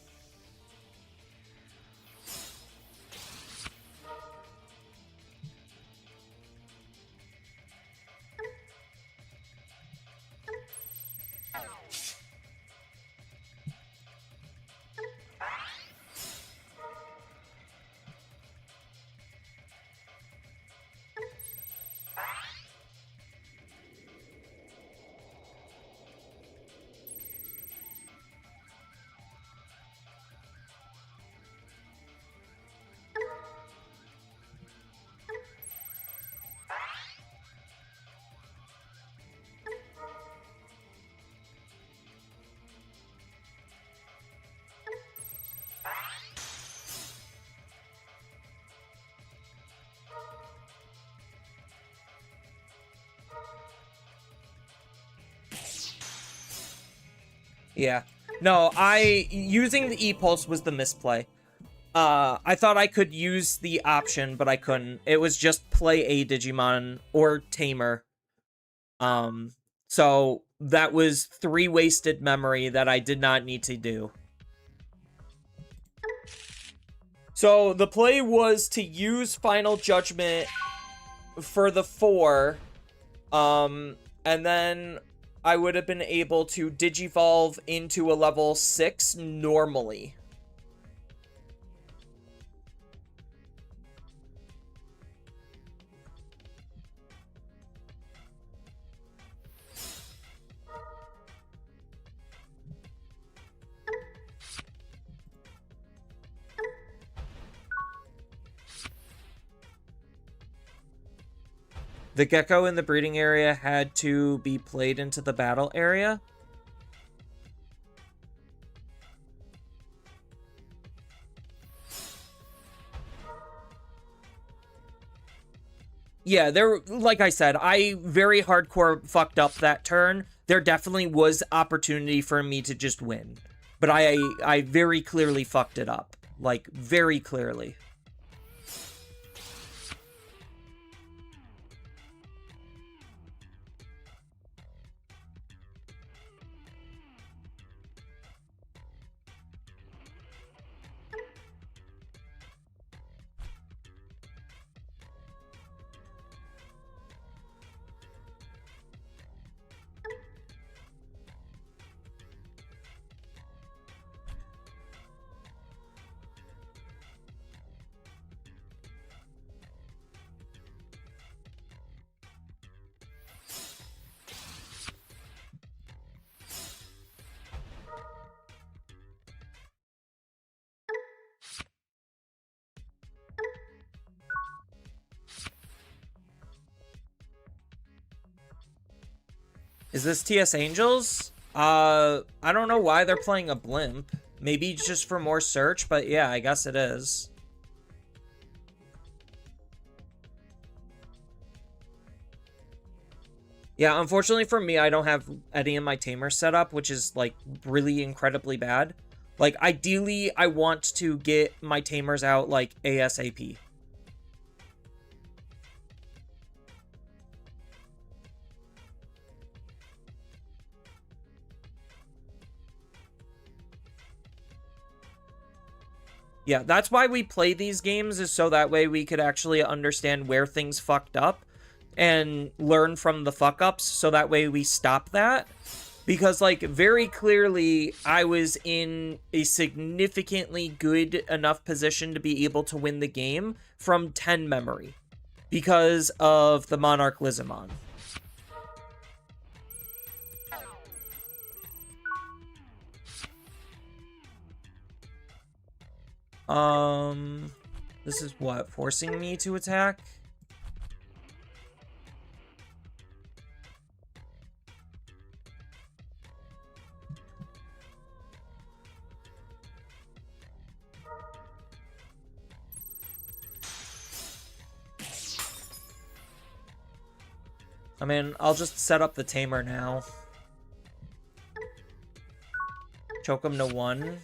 Yeah. No, using the E-Pulse was the misplay. I thought I could use the option, but I couldn't. It was just play a Digimon or Tamer. So that was 3 wasted memory that I did not need to do. So the play was to use Final Judgment for the 4, and then I would have been able to Digivolve into a level 6 normally. The gecko in the breeding area had to be played into the battle area. Yeah, there, like I said, I very hardcore fucked up that turn. There definitely was opportunity for me to just win. But I very clearly fucked it up. Like, very clearly. Is this TS Angels? I don't know why they're playing a blimp. Maybe just for more search, but yeah, I guess it is. Yeah, unfortunately for me, I don't have any of my tamers set up, which is, like, really incredibly bad. Like, ideally, I want to get my tamers out, like, ASAP. Yeah, that's why we play these games, is so that way we could actually understand where things fucked up and learn from the fuck-ups, so that way we stop that. Because, like, very clearly, I was in a significantly good enough position to be able to win the game from 10 memory because of the Monarch Lizamon. This is what? Forcing me to attack? I mean, I'll just set up the tamer now. Choke him to 1.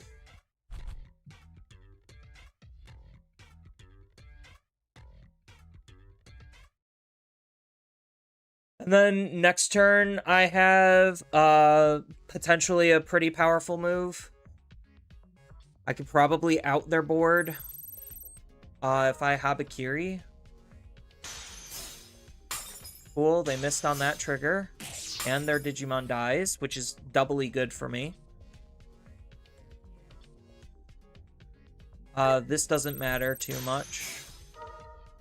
And then next turn, I have potentially a pretty powerful move. I could probably out their board if I Habakiri. Cool, they missed on that trigger. And their Digimon dies, which is doubly good for me. This doesn't matter too much.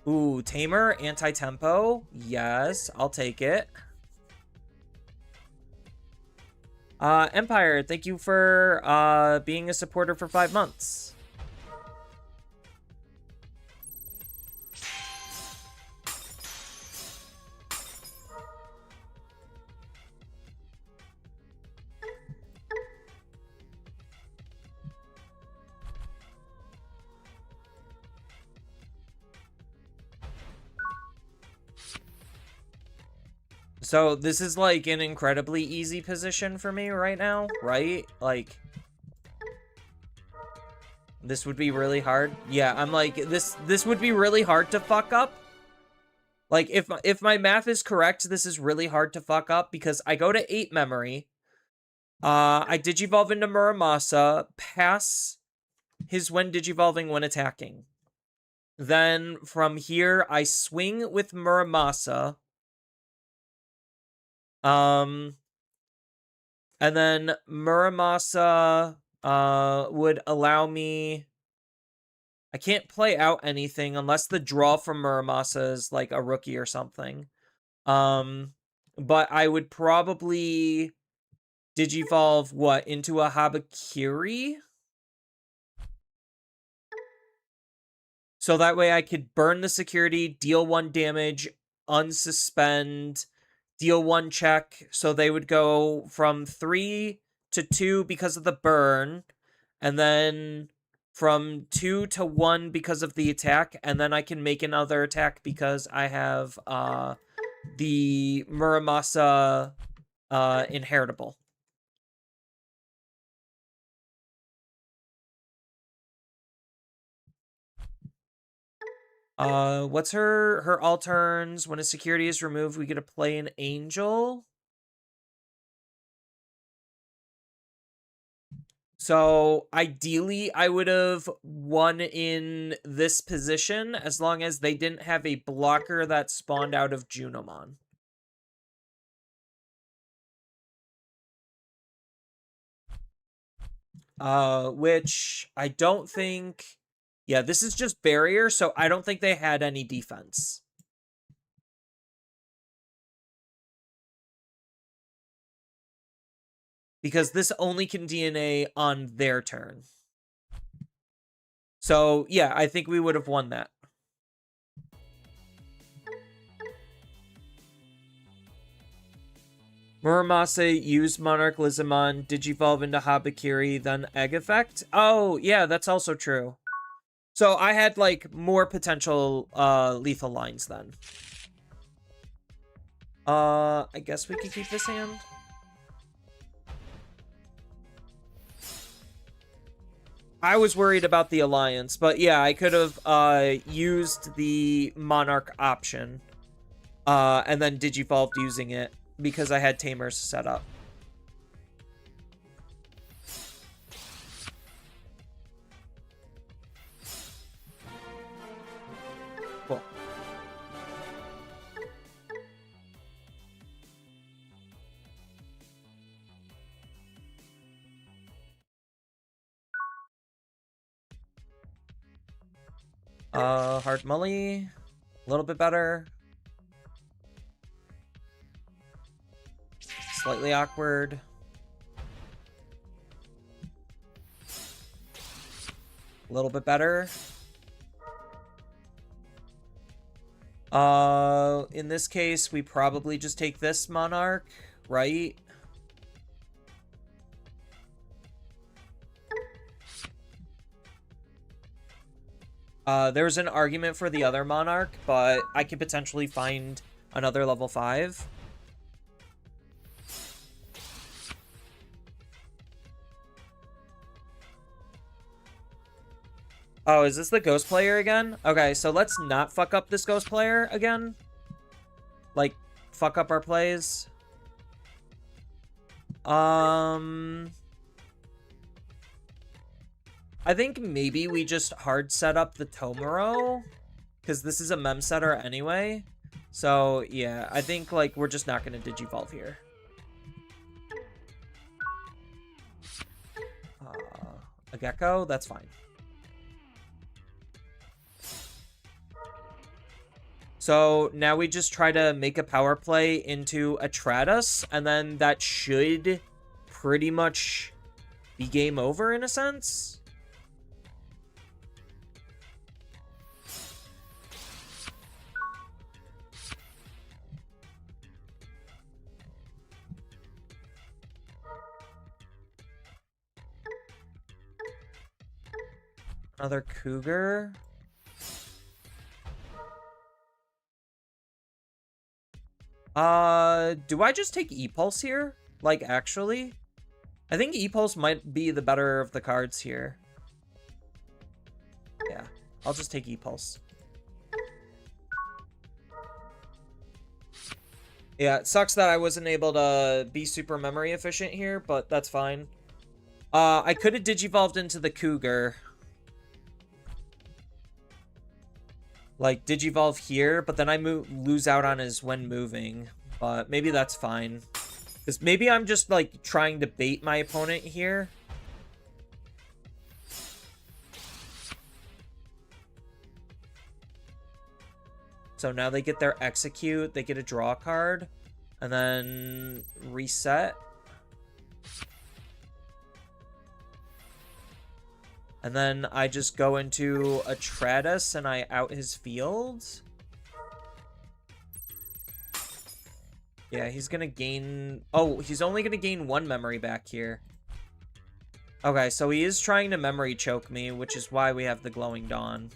Ooh, Tamer, anti-tempo. Yes, I'll take it. Empire, thank you for being a supporter for 5 months. So this is like an incredibly easy position for me right now, right? Like, this would be really hard. Yeah, I'm like, this would be really hard to fuck up. Like, if my math is correct, this is really hard to fuck up because I go to 8 memory. I Digivolve into Muramasa, pass his when Digivolving when attacking. Then from here, I swing with Muramasa. And then Muramasa would allow me... I can't play out anything unless the draw from Muramasa is like a rookie or something. But I would probably Digivolve, what, into a Habakiri? So that way I could burn the security, deal 1 damage, unsuspend, deal 1 check. So they would go from 3 to 2 because of the burn, and then from 2 to 1 because of the attack, and then I can make another attack because I have the Muramasa inheritable. What's her all turns? When a security is removed, we get to play an angel. So ideally, I would have won in this position as long as they didn't have a blocker that spawned out of Junomon. Which I don't think... Yeah, this is just barrier, so I don't think they had any defense. Because this only can DNA on their turn. So, yeah, I think we would have won that. Muramasa used Monarch Lizamon, Digivolve into Habakiri, then Egg Effect. Oh, yeah, that's also true. So I had, like, more potential lethal lines then. I guess we could keep this hand. I was worried about the alliance, but yeah, I could have used the Monarch option and then Digivolved using it because I had Tamers set up. Cool. Hard Mully. A little bit better. Slightly awkward. A little bit better. In this case, we probably just take this Monarch, right? There's an argument for the other Monarch, but I could potentially find another level 5. Oh, is this the Ghost player again? Okay, so let's not fuck up this Ghost player again. Like, fuck up our plays. I think maybe we just hard set up the Tomoro, because this is a mem setter anyway. So, yeah, I think, like, we're just not going to Digivolve here. A Gecko? That's fine. So, now we just try to make a power play into a Trados, and then that should pretty much be game over in a sense. Another Cougar. I Do I just take E-Pulse here? Like, actually? I think E-Pulse might be the better of the cards here. Yeah, I'll just take E-Pulse. Yeah, it sucks that I wasn't able to be super memory efficient here, but that's fine. I could have digivolved into the Cougar. Like, digivolve here, but then I lose out on his when moving. But maybe that's fine. Because maybe I'm just, like, trying to bait my opponent here. So now they get their execute, they get a draw card, and then reset. And then I just go into a Tratus and I out his field. Yeah, he's gonna gain... Oh, he's only gonna gain 1 memory back here. Okay, so he is trying to memory choke me, which is why we have the Glowing Dawn.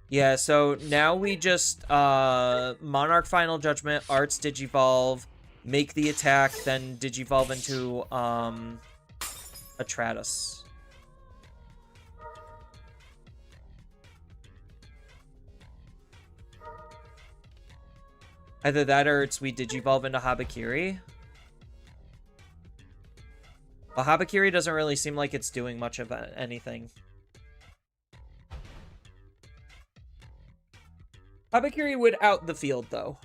Yeah, so now we just Monarch Final Judgment, Arts Digivolve, make the attack, then Digivolve into a Tratus. Either that or it's we Digivolve into Habakiri. Well, Habakiri doesn't really seem like it's doing much of anything. Habakiri would out the field, though.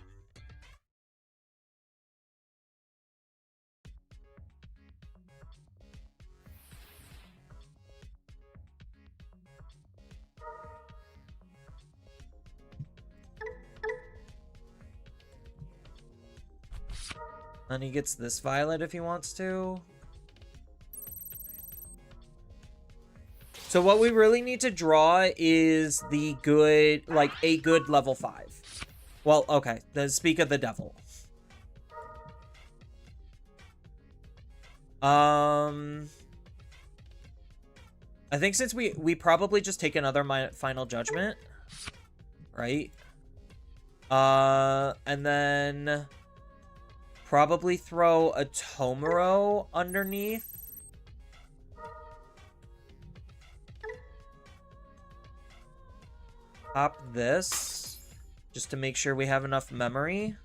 And he gets this Violet if he wants to. So what we really need to draw is the good, like, a good level 5. Well, okay. Then speak of the devil. I think since we probably just take another Final Judgment, right? And then probably throw a Tomoro underneath. Pop this, just to make sure we have enough memory.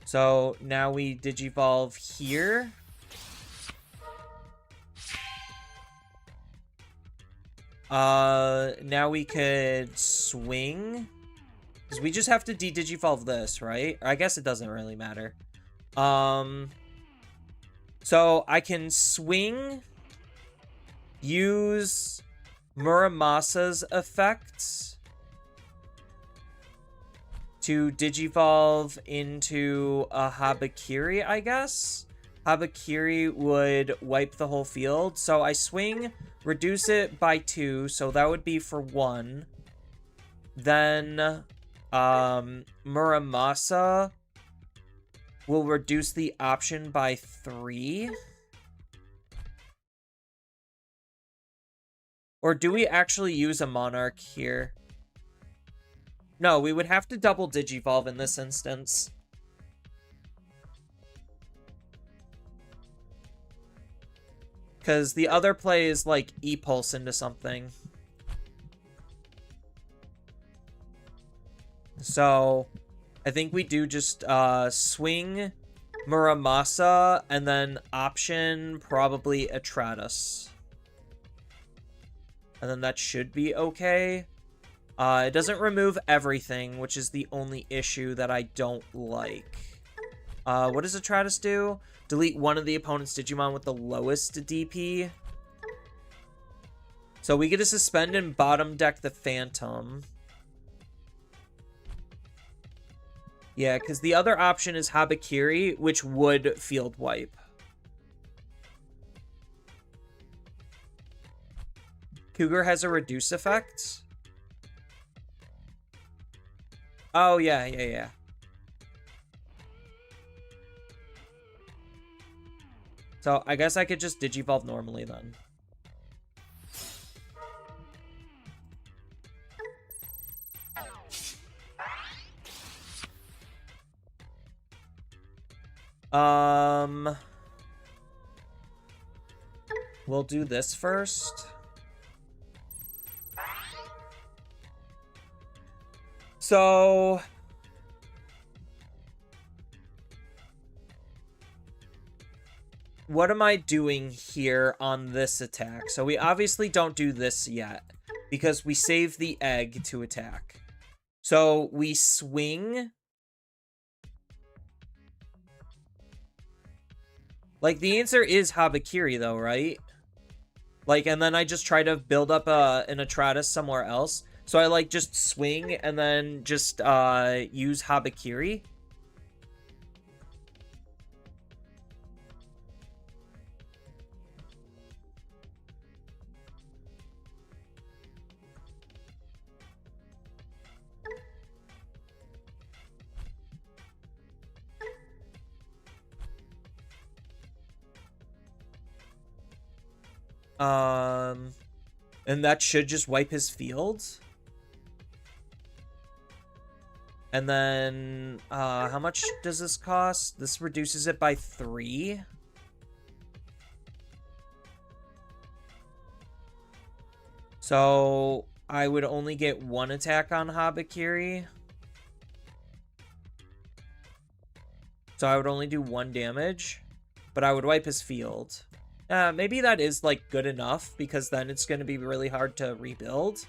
So now we Digivolve here. Now we could swing. Because we just have to de-Digivolve this, right? Or I guess it doesn't really matter. So I can swing, use Muramasa's effects to Digivolve into a Habakiri, I guess. Habakiri would wipe the whole field. So I swing, reduce it by 2, so that would be for 1. Then Muramasa will reduce the option by 3. Or do we actually use a Monarch here? No, we would have to double Digivolve in this instance. Because the other play is like E-Pulse into something. So I think we do just swing Muramasa and then option probably Atratus. And then that should be okay. It doesn't remove everything, which is the only issue that I don't like. What does Atratus do? Delete one of the opponent's Digimon with the lowest DP. So we get to suspend and bottom deck the Phantom. Yeah, because the other option is Habakiri, which would field wipe. Cougar has a reduce effect. Oh, yeah. So I guess I could just Digivolve normally then. We'll do this first. So what am I doing here on this attack? So we obviously don't do this yet because we save the egg to attack. So we swing. Like, the answer is Habakiri, though, right? Like, and then I just try to build up an Atratus somewhere else. So I, like, just swing and then just use Habakiri. And that should just wipe his field. And then, how much does this cost? This reduces it by 3. So, I would only get 1 attack on Habakiri. So I would only do 1 damage. But I would wipe his field. Maybe that is, like, good enough, because then it's going to be really hard to rebuild.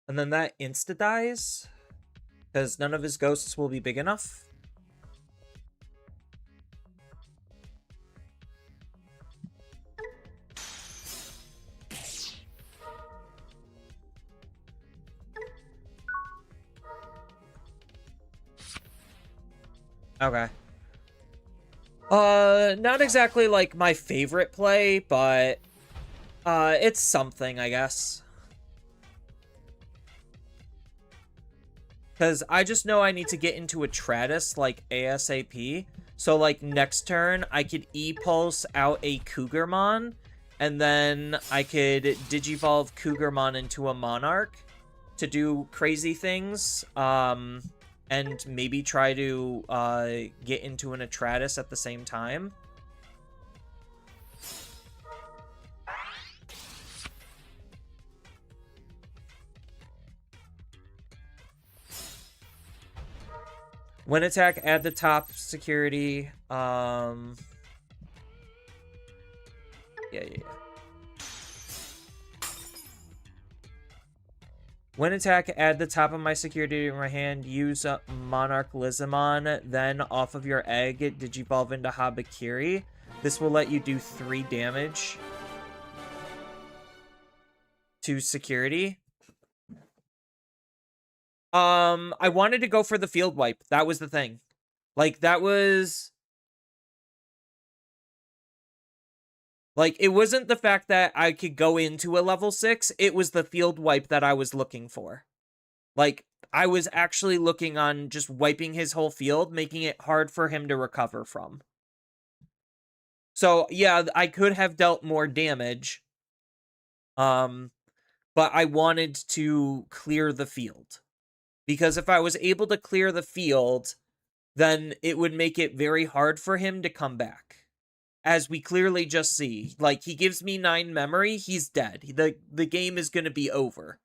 And then that insta-dies, because none of his ghosts will be big enough. Okay. Not exactly, like, my favorite play, but, it's something, I guess. Because I just know I need to get into Atratus, like, ASAP. So, like, next turn, I could E-Pulse out a Cougarmon, and then I could Digivolve Cougarmon into a Monarch to do crazy things, and maybe try to, get into an Atratus at the same time. When attack, add the top security. Yeah. When attack, add the top of my security in my hand. Use Monarch Lizamon. Then, off of your egg, Digivolve into Habakiri. This will let you do 3 damage to security. I wanted to go for the field wipe. That was the thing. Like, that was... Like, it wasn't the fact that I could go into a level 6. It was the field wipe that I was looking for. Like, I was actually looking on just wiping his whole field, making it hard for him to recover from. So, yeah, I could have dealt more damage. But I wanted to clear the field. Because if I was able to clear the field, then it would make it very hard for him to come back. As we clearly just see. Like, he gives me 9 memory, he's dead. The game is going to be over.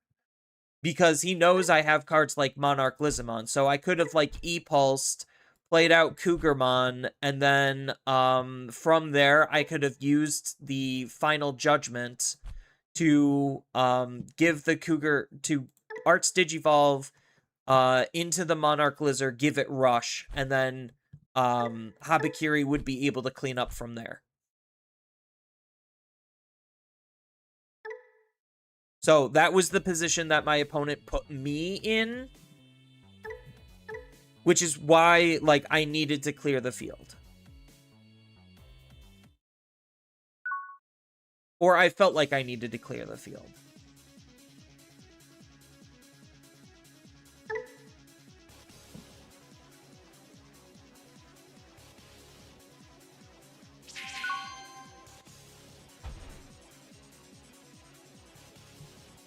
Because he knows I have cards like Monarch Lizamon. So I could have, like, E-Pulsed, played out Cougarmon, and then from there, I could have used the Final Judgment to give the Cougar... to Arts Digivolve into the Monarch Lizard, give it Rush, and then Habakiri would be able to clean up from there. So that was the position that my opponent put me in, which is why, like, I needed to clear the field. Or I felt like I needed to clear the field.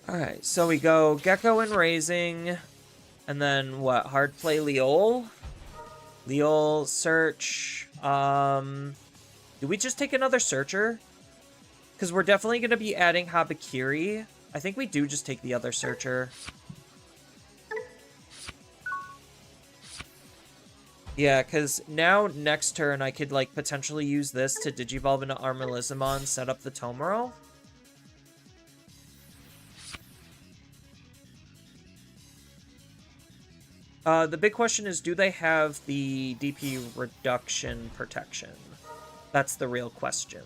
Alright, so we go Gecko and Raising, and then what? Hard play Leol? Leol, Search. Do we just take another Searcher? Because we're definitely going to be adding Habakiri. I think we do just take the other Searcher. Yeah, because now next turn I could, like, potentially use this to Digivolve into Armalizamon, set up the Tomoro. The big question is, do they have the DP reduction protection? That's the real question.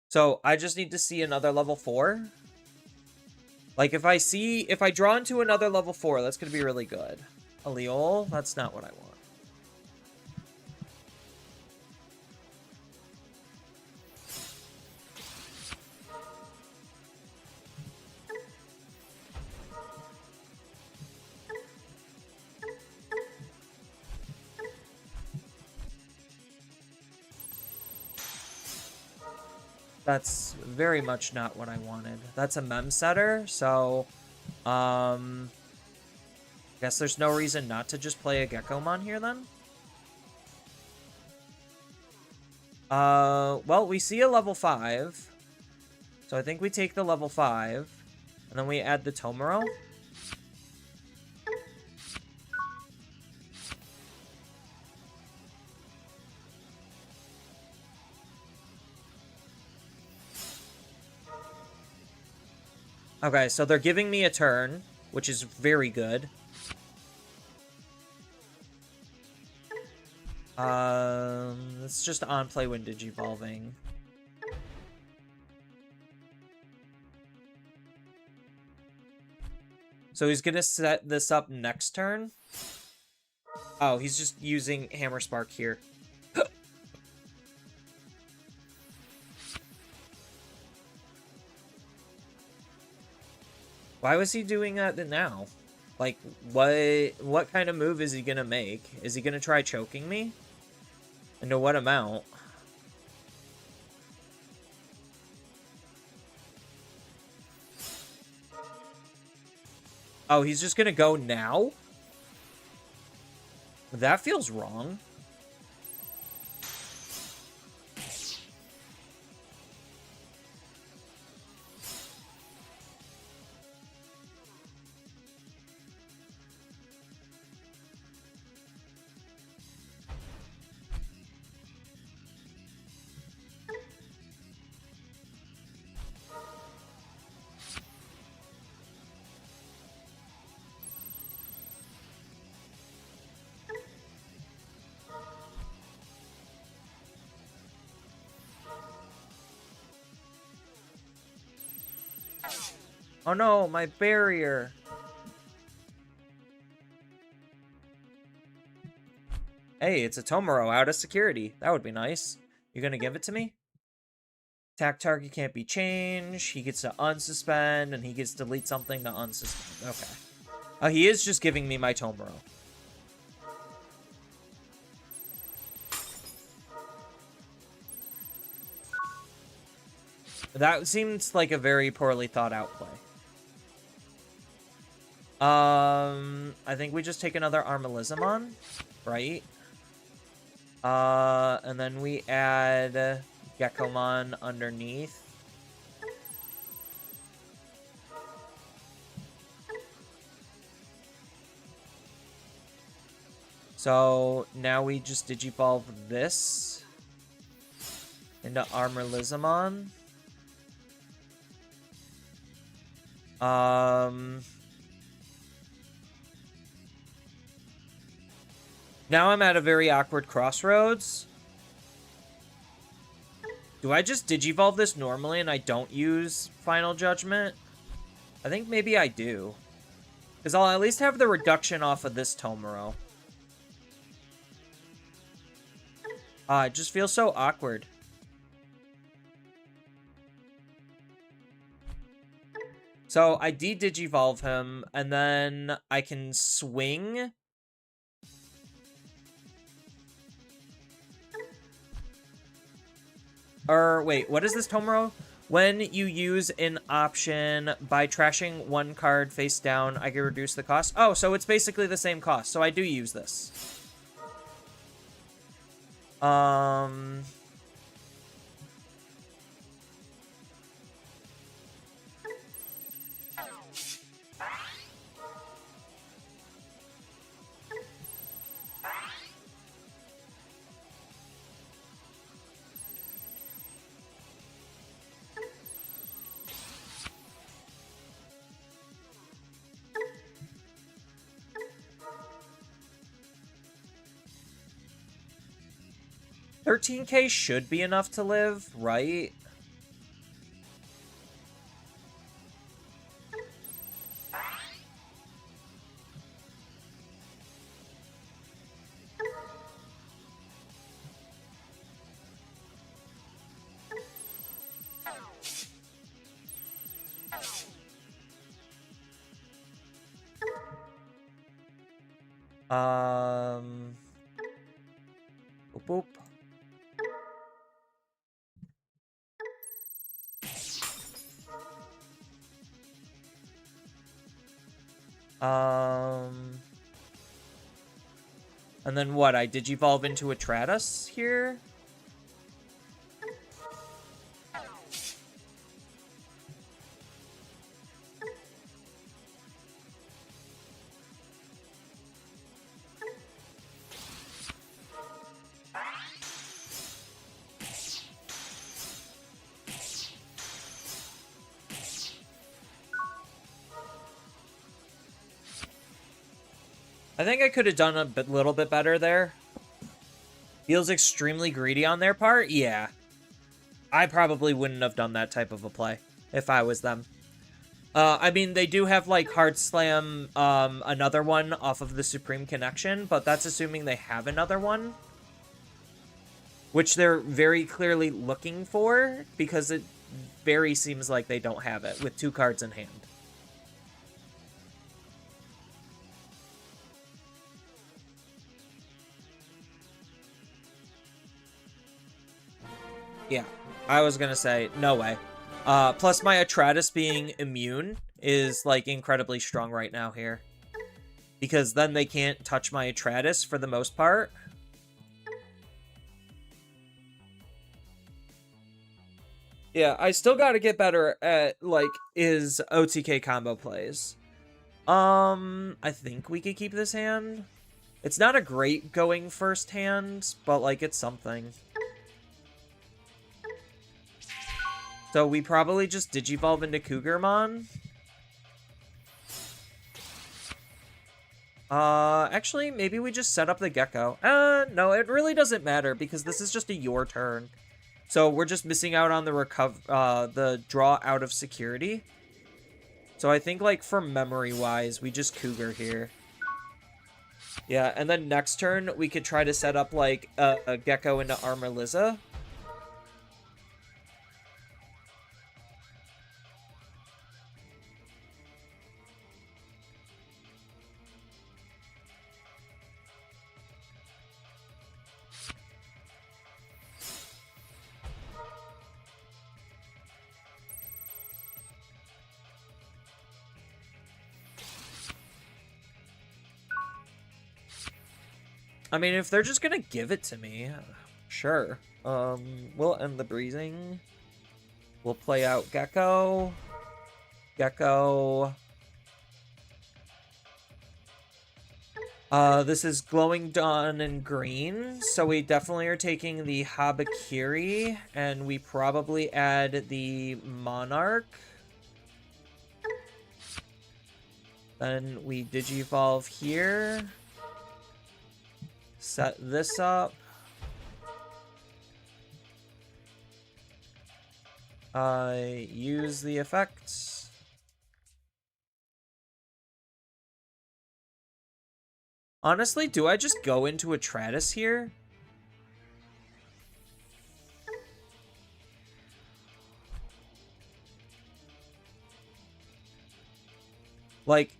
So I just need to see another level 4. Like, if I draw into another level 4, that's going to be really good. A Leol? That's not what I want. That's very much not what I wanted. That's a mem setter, so guess there's no reason not to just play a Geckomon here then. Well, we see a level 5. So I think we take the level 5, and then we add the Tomoro. Okay, so they're giving me a turn, which is very good. It's just on play when Digivolving. So he's gonna set this up next turn. Oh, he's just using Hammer Spark here. Why was he doing that now? Like, what kind of move is he gonna make? Is he gonna try choking me? And to what amount? Oh, he's just gonna go now? That feels wrong. Oh no, my barrier. Hey, it's a Tomoro out of security. That would be nice. You gonna give it to me? Attack target can't be changed. He gets to unsuspend, and he gets to delete something to unsuspend. Okay. Oh, he is just giving me my Tomoro. That seems like a very poorly thought out play. I think we just take another Armalizamon, right? And then we add Geckomon underneath. So now we just digivolve this into Armor Lizamon. Now I'm at a very awkward crossroads. Do I just digivolve this normally and I don't use Final Judgment? I think maybe I do. Because I'll at least have the reduction off of this Tomoro. It just feels so awkward. So I de-digivolve him, and then I can swing. Or wait, what is this, Tomoro? When you use an option by trashing one card face down, I can reduce the cost. Oh, so it's basically the same cost. So I do use this. $13K should be enough to live, right? Boop, boop. And then what? I digivolve into a Tratus here? I think I could have done a little bit better there. Feels extremely greedy on their part? Yeah. I probably wouldn't have done that type of a play if I was them. I mean, they do have, like, Hard Slam, another one off of the Supreme Connection, but that's assuming they have another one. Which they're very clearly looking for, because it very seems like they don't have it, with 2 cards in hand. Yeah, I was gonna say, no way. Plus my Atratus being immune is, like, incredibly strong right now here. Because then they can't touch my Atratus for the most part. Yeah, I still gotta get better at, like, his OTK combo plays. I think we could keep this hand. It's not a great going first hand, but, like, it's something. So we probably just digivolve into Cougarmon. Actually, maybe we just set up the Gecko. No, it really doesn't matter because this is just a your turn. So we're just missing out on the draw out of security. So I think, like, for memory-wise, we just Cougar here. Yeah, and then next turn, we could try to set up, like, a Gecko into Armor Liza. I mean, if they're just gonna give it to me, sure. We'll end the breezing. We'll play out Gecko. Gecko. This is Glowing Dawn in green, so we definitely are taking the Habakiri, and we probably add the Monarch. Then we Digivolve here. Set this up. Use the effects. Honestly, do I just go into a Tratus here? Like,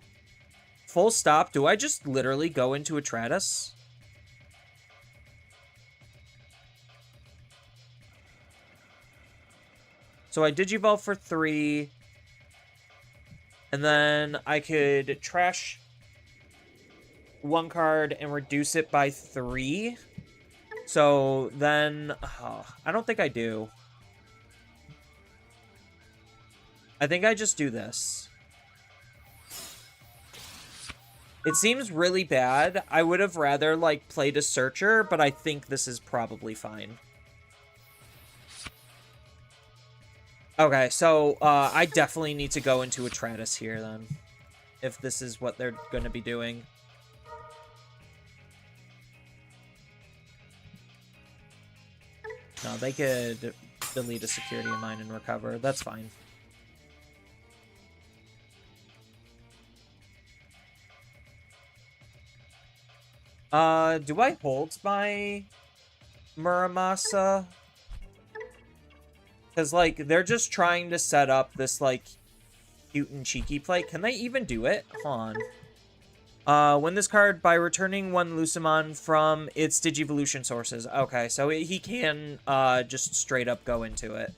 full stop, do I just literally go into a Tratus? So I Digivolve for 3. And then I could trash 1 card and reduce it by 3. So then, I don't think I do. I think I just do this. It seems really bad. I would have rather, like, played a Searcher, but I think this is probably fine. Okay, so I definitely need to go into a Tratus here, then. If this is what they're going to be doing. No, they could delete a security of mine and recover. That's fine. Do I hold my Muramasa? Because, like, they're just trying to set up this, like, cute and cheeky play. Can they even do it? Hold on. Win this card by returning 1 Lucimon from its Digivolution sources. Okay, so he can, just straight up go into it.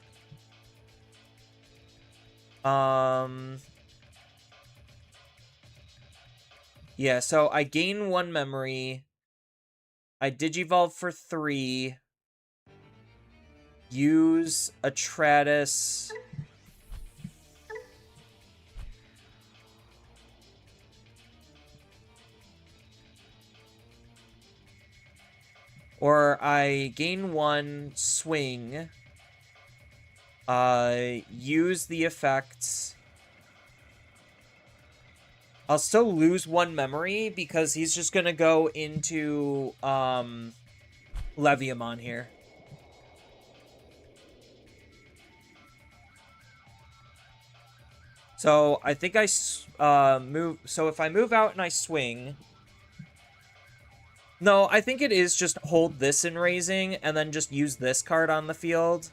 Yeah, so I gain 1 memory. I Digivolve for 3. Use a Tratus. Or I gain 1, swing. Use the effects. I'll still lose 1 memory because he's just gonna go into Leviamon here. So I think I move. So if I move out and I swing. No, I think it is just hold this in raising and then just use this card on the field.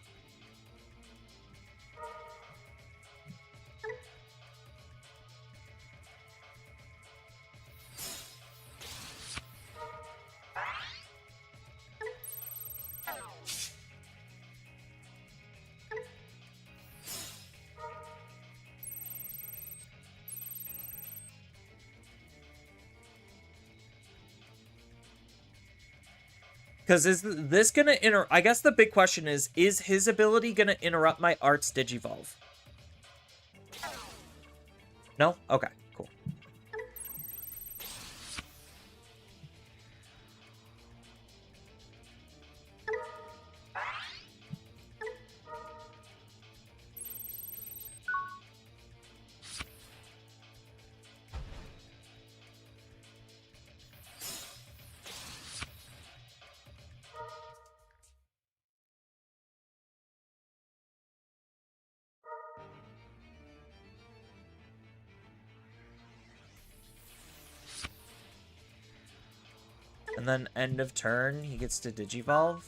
Because is this going to I guess the big question is his ability going to interrupt my Arts Digivolve? No? Okay, cool. And then end of turn, he gets to Digivolve.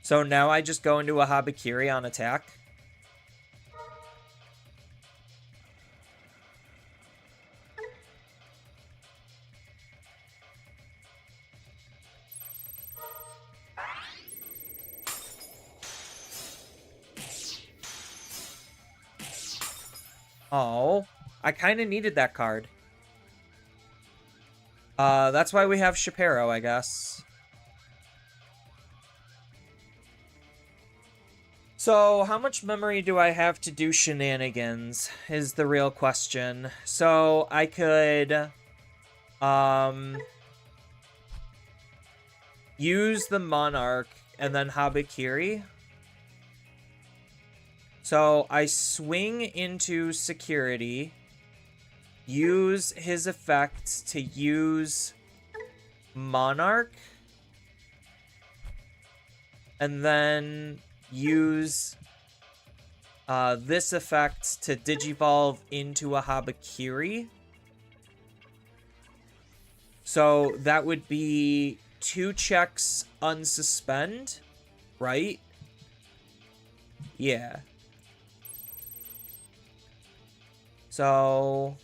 So now I just go into a Habakiri on attack. Oh, I kind of needed that card. That's why we have Shapiro, I guess. So, how much memory do I have to do shenanigans is the real question. So, I could, use the Monarch and then Habakiri. So, I swing into security, use his effect to use Monarch, and then use this effect to digivolve into a Habakiri. So that would be 2 checks unsuspend, right? Yeah. So...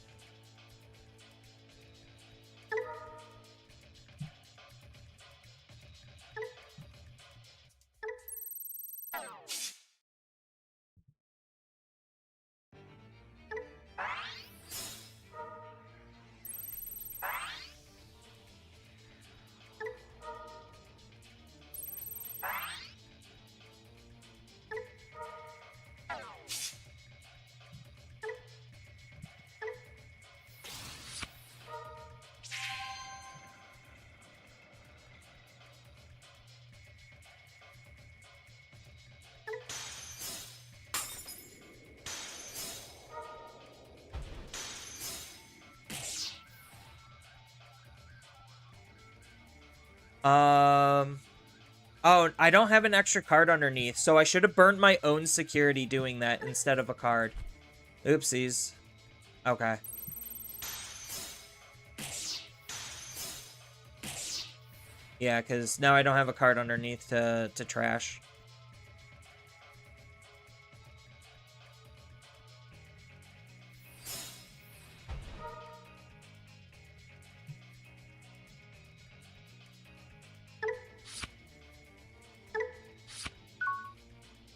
Oh, I don't have an extra card underneath, so I should have burned my own security doing that instead of a card. Oopsies. Okay. Yeah, because now I don't have a card underneath to trash.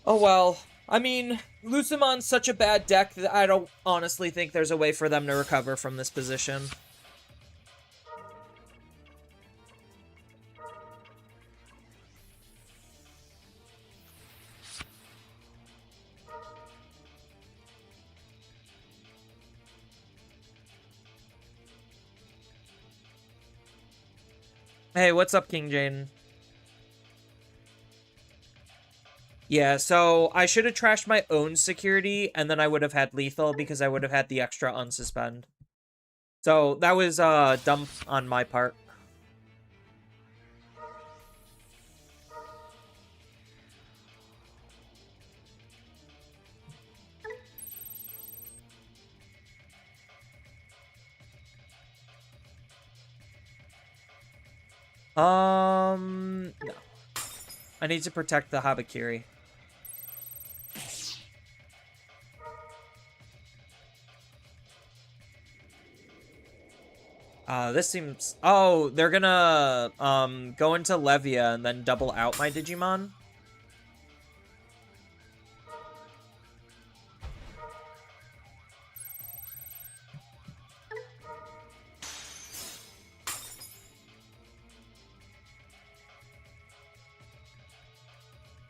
Oh well. I mean, Lucimon's such a bad deck that I don't honestly think there's a way for them to recover from this position. Hey, what's up, King Jaden? Yeah, so I should have trashed my own security, and then I would have had lethal because I would have had the extra unsuspend. So that was dumb on my part. No. I need to protect the Habakiri. This seems... Oh, they're gonna, go into Levia and then double out my Digimon?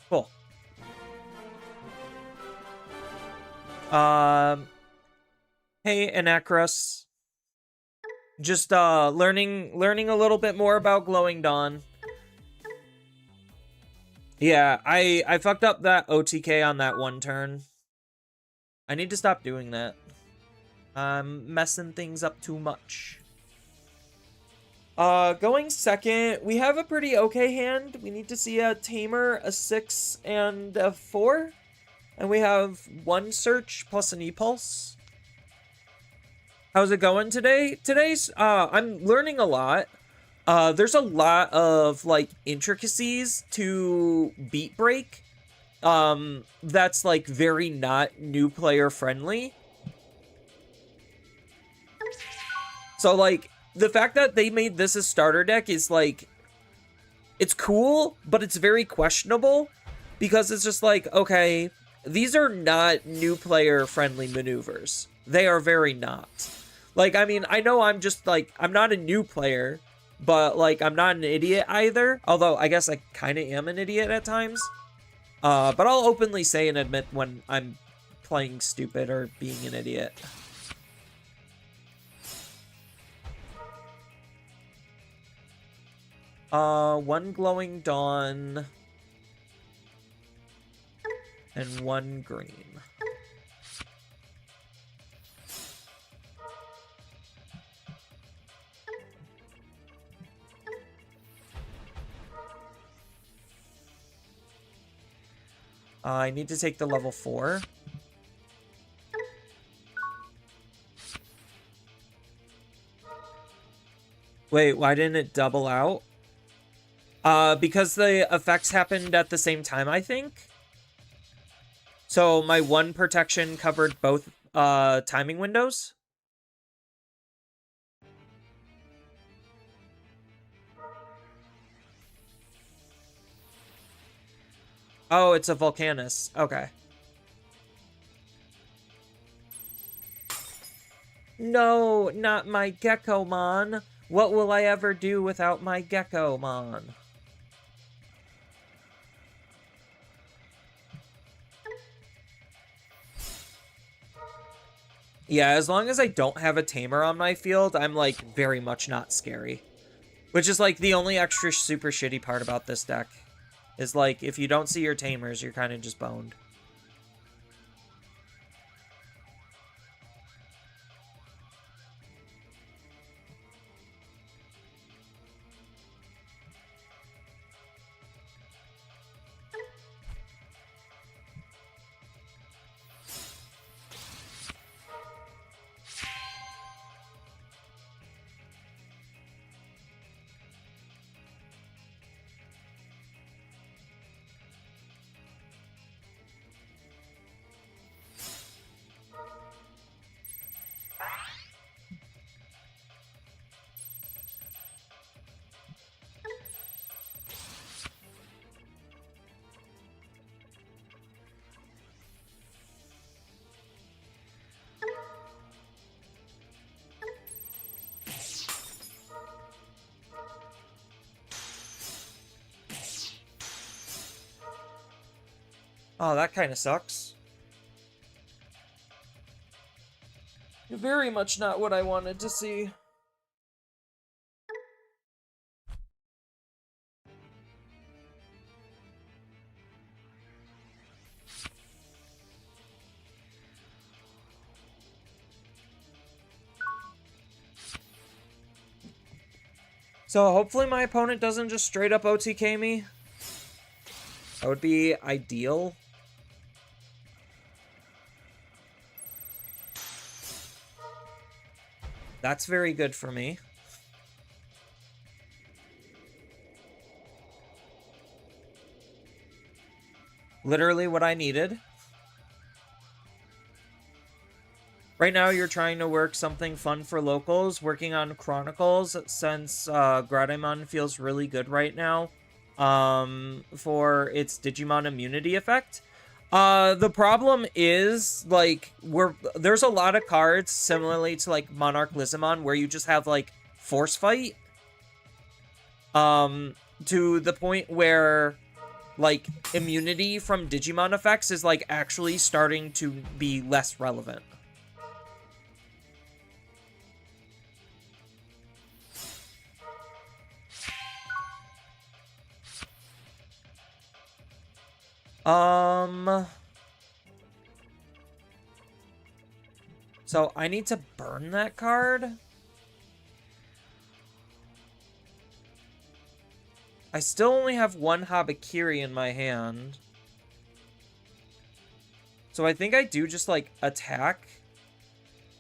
Cool. Hey, Anacrus. Just, learning a little bit more about Glowing Dawn. Yeah, I fucked up that OTK on that one turn. I need to stop doing that. I'm messing things up too much. Going second, we have a pretty okay hand. We need to see a Tamer, a 6, and a 4. And we have 1 search plus an E-Pulse. How's it going today? Today's, I'm learning a lot. There's a lot of, like, intricacies to Beat Break. That's, like, very not new player friendly. So, like, the fact that they made this a starter deck is, like, it's cool, but it's very questionable. Because it's just like, okay, these are not new player friendly maneuvers. They are very not. Like, I mean, I know I'm just, like, I'm not a new player, but, like, I'm not an idiot either. Although, I guess I kind of am an idiot at times. But I'll openly say and admit when I'm playing stupid or being an idiot. One glowing dawn and one green. I need to take the level 4. Wait, why didn't it double out? Because the effects happened at the same time, I think. So my one protection covered both timing windows. Oh, it's a Volcanus. Okay. No, not my Geckomon. What will I ever do without my Geckomon? Yeah, as long as I don't have a tamer on my field, I'm, like, very much not scary. Which is, like, the only extra super shitty part about this deck. Is, like, if you don't see your tamers, you're kind of just boned. Oh, that kind of sucks. Very much not what I wanted to see. So hopefully my opponent doesn't just straight up OTK me. That would be ideal. That's very good for me. Literally what I needed. Right now you're trying to work something fun for locals, working on Chronicles, since Greymon feels really good right now for its Digimon immunity effect. The problem is, like, there's a lot of cards similarly to, like, Monarch Lizamon where you just have, like, Force Fight. To the point where, like, immunity from Digimon effects is, like, actually starting to be less relevant. So I need to burn that card. I still only have one Habakiri in my hand. So I think I do just, like, attack,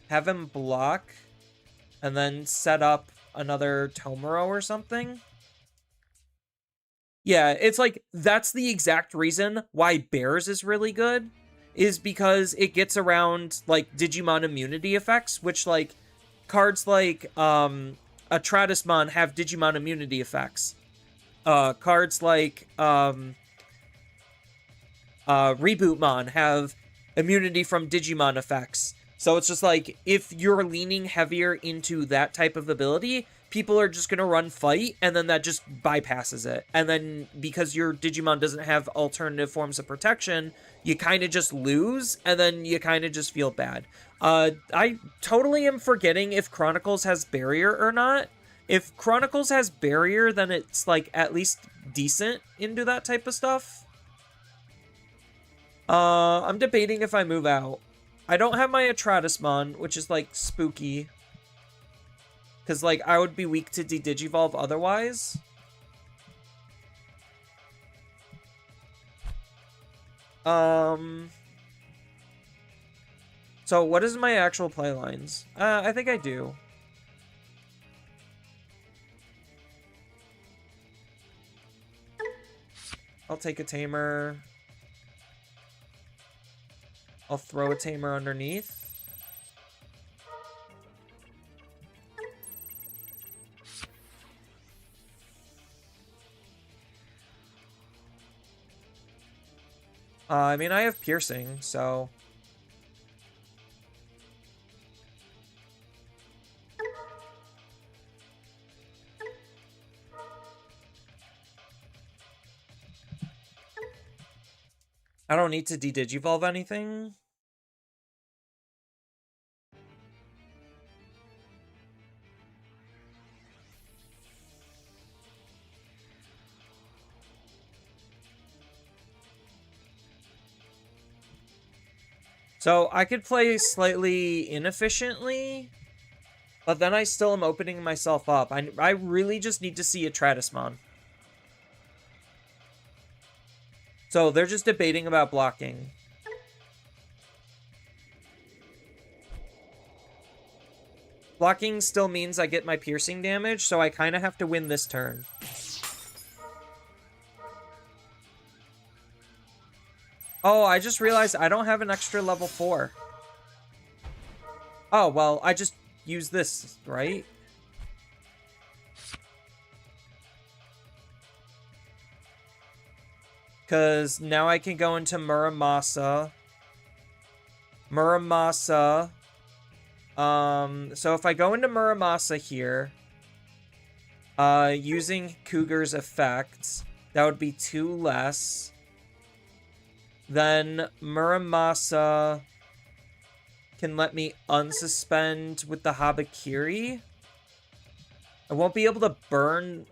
have him block, and then set up another Tomoro or something. Yeah, it's like, that's the exact reason why Bears is really good, is because it gets around, like, Digimon immunity effects, which, like, cards like, Atratusmon have Digimon immunity effects. Cards like, Rebootmon have immunity from Digimon effects. So it's just like, if you're leaning heavier into that type of ability, people are just gonna run fight, and then that just bypasses it. And then because your Digimon doesn't have alternative forms of protection, you kind of just lose, and then you kind of just feel bad. I totally am forgetting if Chronicles has barrier or not. If Chronicles has barrier, then it's like at least decent into that type of stuff. I'm debating if I move out. I don't have my Atratusmon, which is like spooky. Because like I would be weak to de-digivolve otherwise. So what is my actual play lines? I think I do. I'll take a tamer. I'll throw a tamer underneath. I mean, I have piercing, so... I don't need to de-digivolve anything. So I could play slightly inefficiently, but then I still am opening myself up. I really just need to see a Atratusmon. So they're just debating about blocking. Blocking still means I get my piercing damage, so I kind of have to win this turn. Oh, I just realized I don't have an extra level 4. Oh, well, I just use this, right? Because now I can go into Muramasa. So if I go into Muramasa here, using Cougar's effects, that would be 2 less. Then Muramasa can let me unsuspend with the Habakiri. I won't be able to burn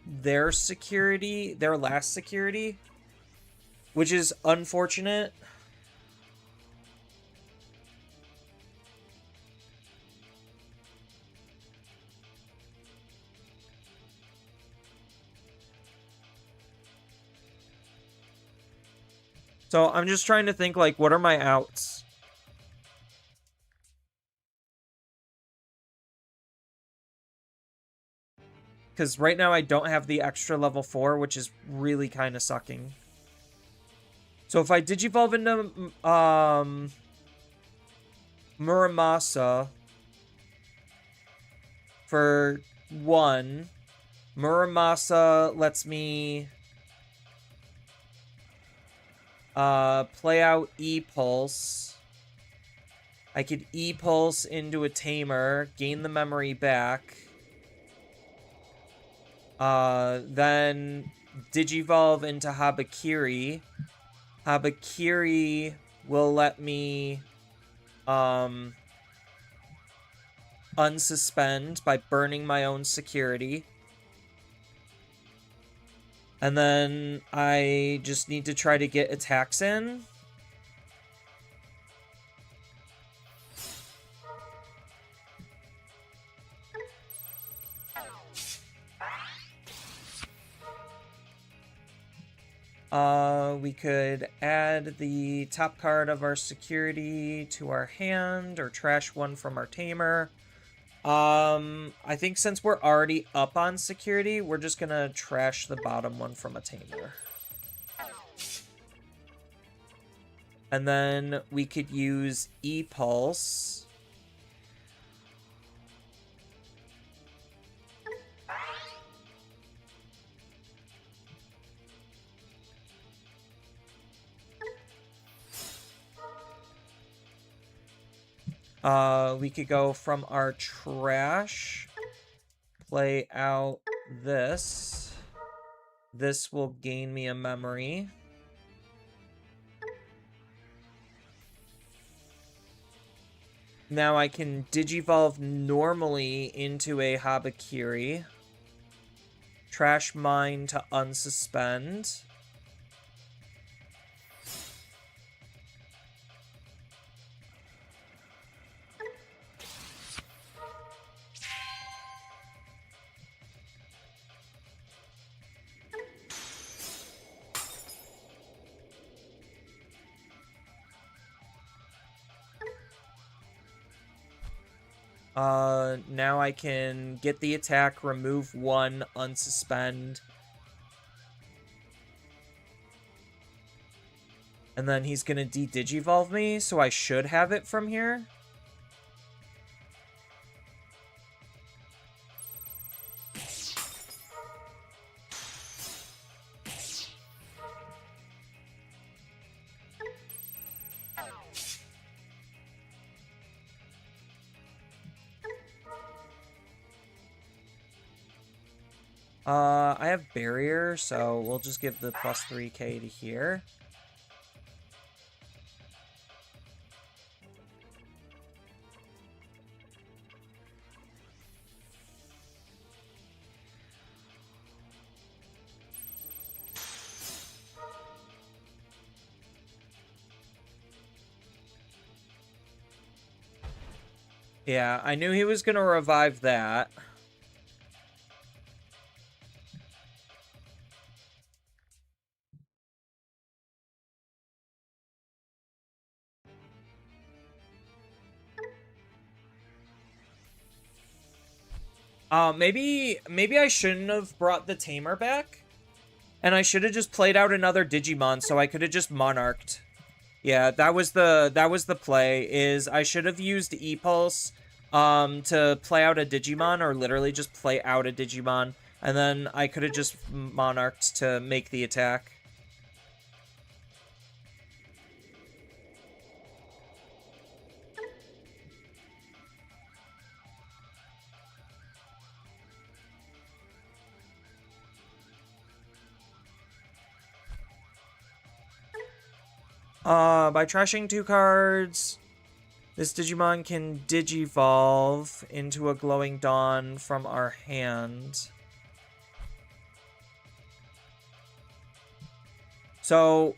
their security, their last security, which is unfortunate. So I'm just trying to think, like, what are my outs? Because right now I don't have the extra level 4, which is really kind of sucking. So if I digivolve into Muramasa for 1, Muramasa lets me play out E-Pulse. I could E-Pulse into a Tamer, gain the memory back. Then Digivolve into Habakiri. Habakiri will let me unsuspend by burning my own security. And then I just need to try to get attacks in. We could add the top card of our security to our hand or trash one from our tamer. I think since we're already up on security, we're just gonna trash the bottom one from a tamer. And then we could use E-Pulse. We could go from our trash, play out this. This will gain me a memory. Now I can Digivolve normally into a Habakiri. Trash Mine to unsuspend. Now I can get the attack, remove one, unsuspend. And then he's gonna de-digivolve me, so I should have it from here. I have barrier, so we'll just give the plus 3k to here. Yeah, I knew he was gonna revive that. Maybe I shouldn't have brought the Tamer back. And I should have just played out another Digimon, so I could have just Monarched. Yeah, that was the play, is I should have used E-Pulse to play out a Digimon, or literally just play out a Digimon, and then I could have just Monarched to make the attack. By trashing 2 cards, this Digimon can Digivolve into a Glowing Dawn from our hand. So,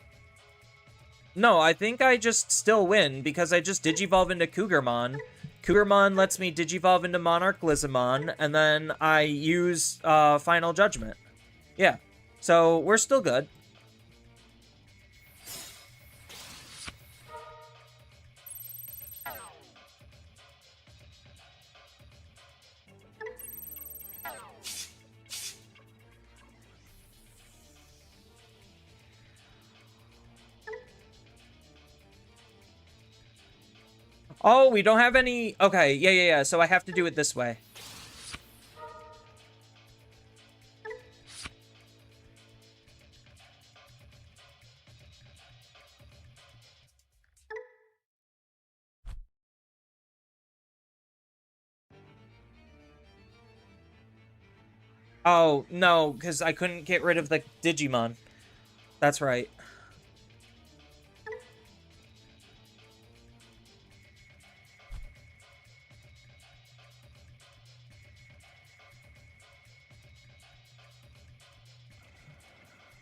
no, I think I just still win, because I just Digivolve into Cougarmon. Cougarmon lets me Digivolve into Monarch Lizamon, and then I use Final Judgment. Yeah, so we're still good. Oh, we don't have any... Okay, yeah. So I have to do it this way. Oh, no, because I couldn't get rid of the Digimon. That's right.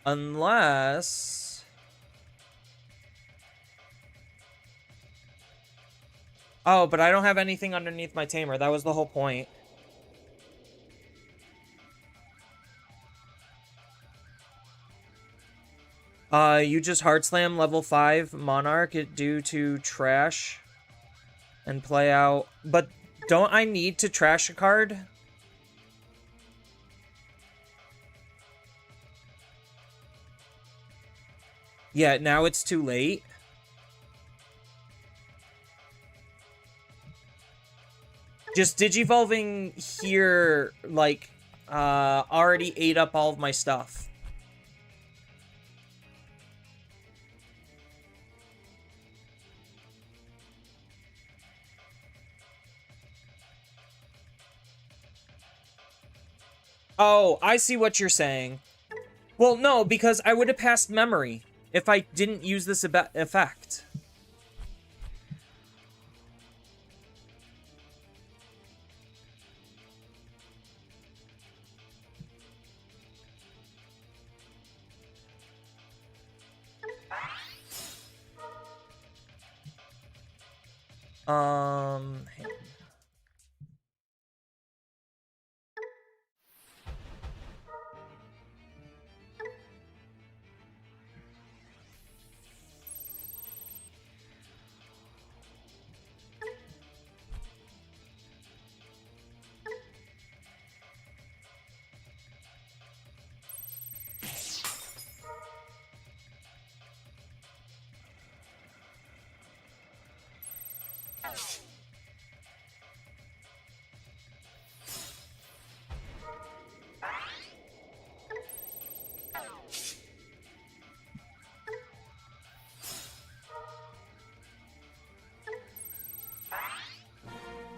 Unless... Oh, but I don't have anything underneath my Tamer. That was the whole point. You just Heart Slam level 5 Monarch due to trash and play out. But don't I need to trash a card? Yeah, now it's too late. Just Digivolving here, like, already ate up all of my stuff. Oh, I see what you're saying. Well, no, because I would have passed memory if I didn't use this effect. Hang on.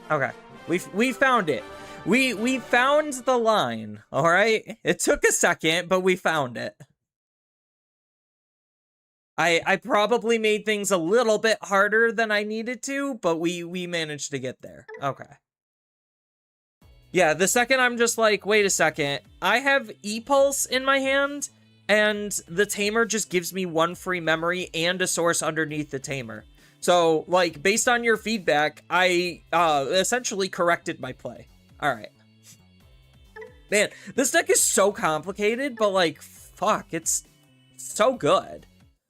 Okay, we found it. We found the line. All right, it took a second, but we found it. I probably made things a little bit harder than I needed to, but we managed to get there. Okay. Yeah, the second I'm just like, wait a second, I have E-Pulse in my hand, and the Tamer just gives me 1 free memory and a source underneath the Tamer. So, like, based on your feedback, I essentially corrected my play. Alright. Man, this deck is so complicated, but, like, fuck, it's so good.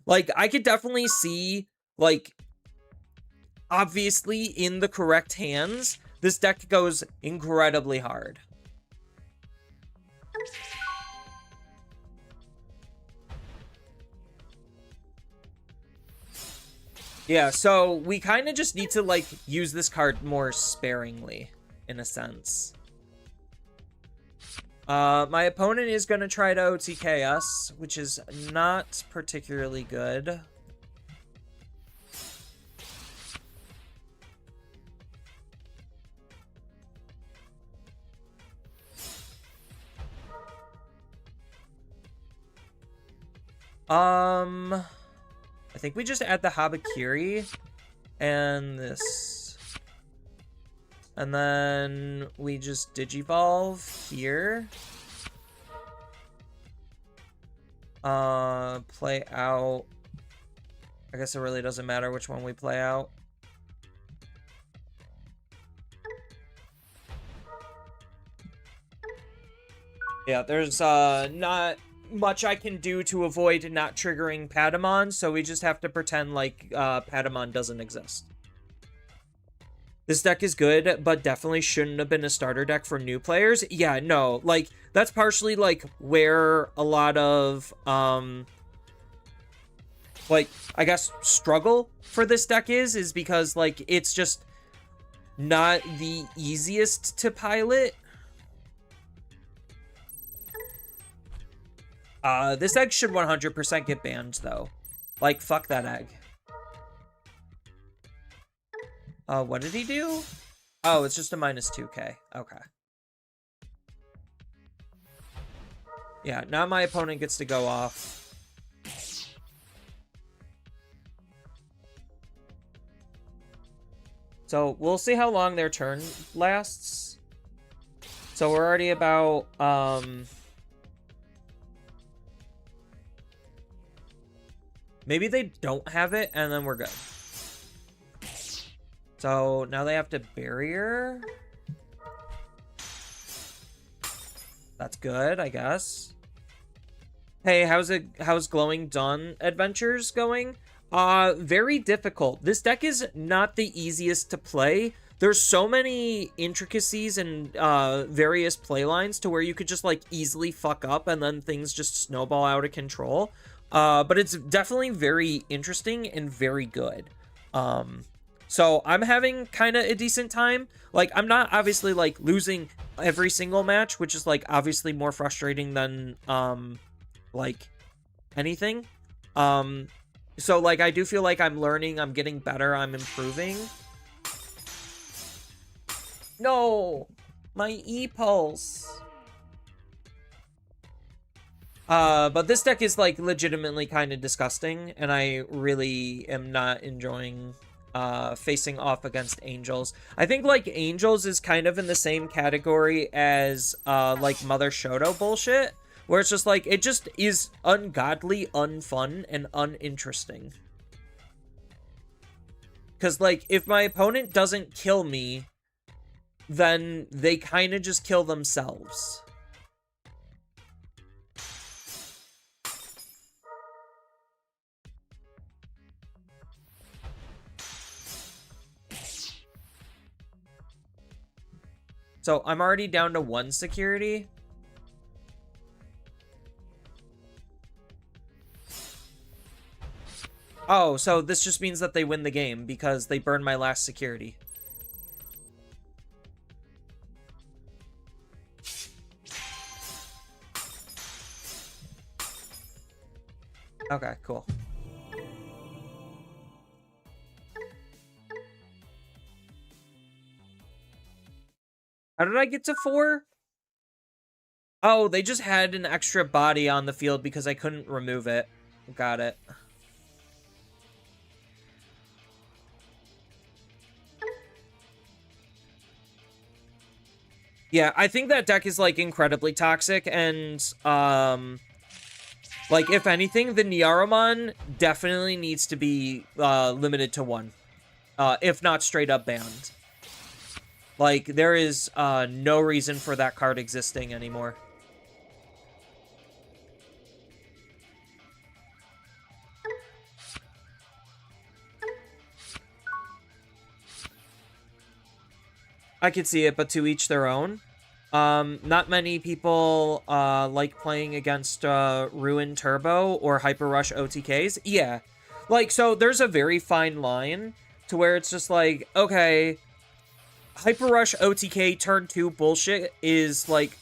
Like, I could definitely see, like, obviously in the correct hands, this deck goes incredibly hard. Yeah, so we kind of just need to, like, use this card more sparingly, in a sense. My opponent is going to try to OTK us, which is not particularly good. I think we just add the Habakiri and this. And then we just Digivolve here. Play out. I guess it really doesn't matter which one we play out. Yeah, there's not much I can do to avoid not triggering Patamon, so we just have to pretend like Patamon doesn't exist. This deck is good, but definitely shouldn't have been a starter deck for new players. Yeah, no, like, that's partially, like, where a lot of, like, I guess, struggle for this deck is because, like, it's just not the easiest to pilot. This egg should 100% get banned, though. Like, fuck that egg. What did he do? Oh, it's just a minus 2k. Okay. Yeah, now my opponent gets to go off. So, we'll see how long their turn lasts. So, we're already about, maybe they don't have it, and then we're good. So, now they have to barrier. That's good, I guess. Hey, how's Glowing Dawn Adventures going? Very difficult. This deck is not the easiest to play. There's so many intricacies and various playlines to where you could just, like, easily fuck up and then things just snowball out of control. But it's definitely very interesting and very good. So I'm having kind of a decent time. Like, I'm not obviously, like, losing every single match, which is, like, obviously more frustrating than, like, anything. So, like, I do feel like I'm learning, I'm getting better, I'm improving. No! My E-Pulse! But this deck is, like, legitimately kind of disgusting, and I really am not enjoying facing off against Angels. I think, like, Angels is kind of in the same category as, like, Mother Shoto bullshit, where it's just, like, it just is ungodly, unfun, and uninteresting. Because, like, if my opponent doesn't kill me, then they kind of just kill themselves. So I'm already down to 1 security. Oh, so this just means that they win the game because they burned my last security. Okay, cool. How did I get to 4? Oh, they just had an extra body on the field because I couldn't remove it. Got it. Yeah, I think that deck is, like, incredibly toxic, and, like, if anything, the Niaromon definitely needs to be, limited to 1. If not straight up banned. Like, there is, no reason for that card existing anymore. I could see it, but to each their own. Not many people, like playing against, Ruin Turbo or Hyper Rush OTKs. Yeah. Like, so there's a very fine line to where it's just like, okay, Hyper Rush OTK turn 2 bullshit is, like,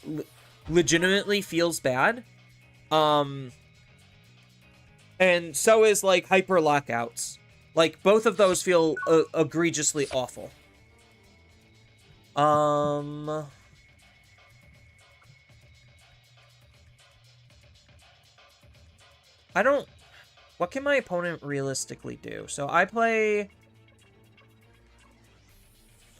legitimately feels bad. And so is, like, Hyper Lockouts. Like, both of those feel egregiously awful. I don't... What can my opponent realistically do? So I play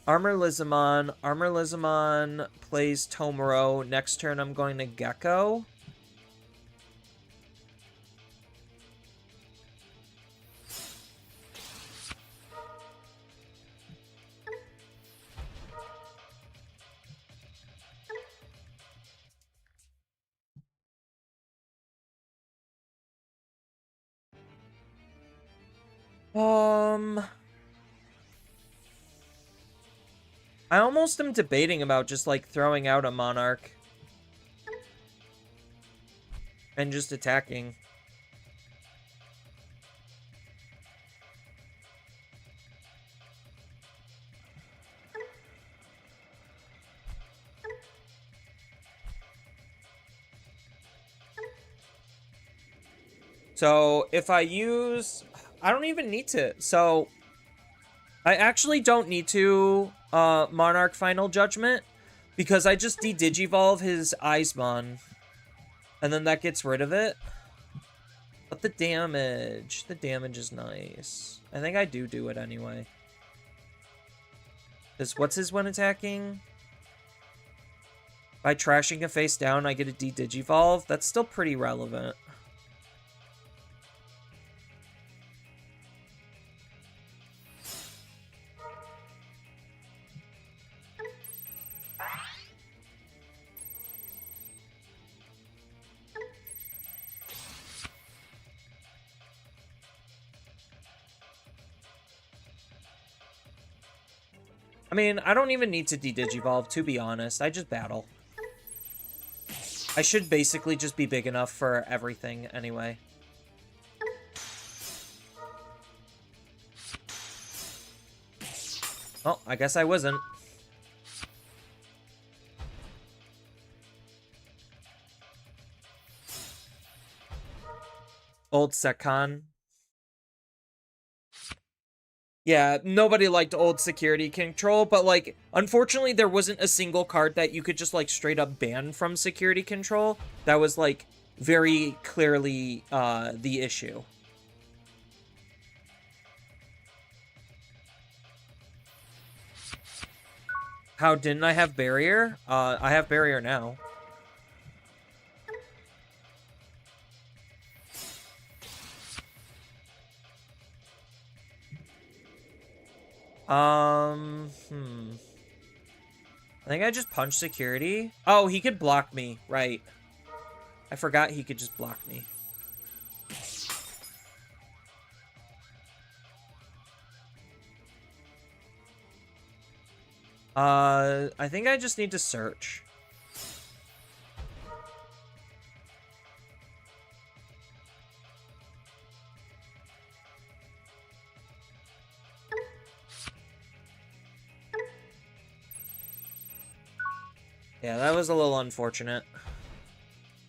Armor Lizamon. Armor Lizamon plays Tomoro. Next turn I'm going to Gecko. I almost am debating about just, like, throwing out a Monarch. And just attacking. So, if I use... I don't even need to. So, I actually don't need to Monarch Final Judgment, because I just de-digivolve his Eismon, and then that gets rid of it. But the damage is nice. I think I do it anyway. Because what's his when attacking? By trashing a face down, I get a de-digivolve. That's still pretty relevant. I mean, I don't even need to de-digivolve, to be honest. I just battle. I should basically just be big enough for everything anyway. Oh, I guess I wasn't. Old Sekon. Yeah, nobody liked old security control, but, like, unfortunately there wasn't a single card that you could just, like, straight up ban from security control that was, like, very clearly the issue. How didn't I have barrier? I have barrier now. I think I just punched security. Oh, he could block me, right. I forgot he could just block me. I think I just need to search. Yeah, that was a little unfortunate.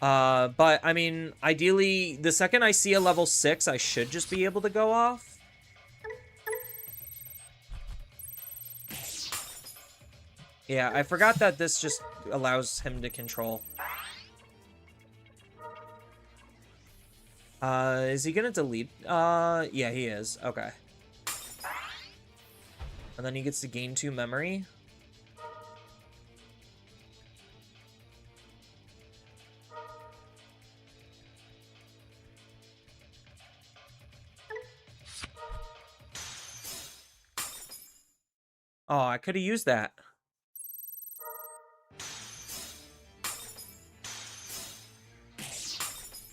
But, I mean, ideally, the second I see a level 6, I should just be able to go off. Yeah, I forgot that this just allows him to control. Is he gonna delete? Yeah, he is. Okay. And then he gets to gain 2 memory. Oh, I could have used that.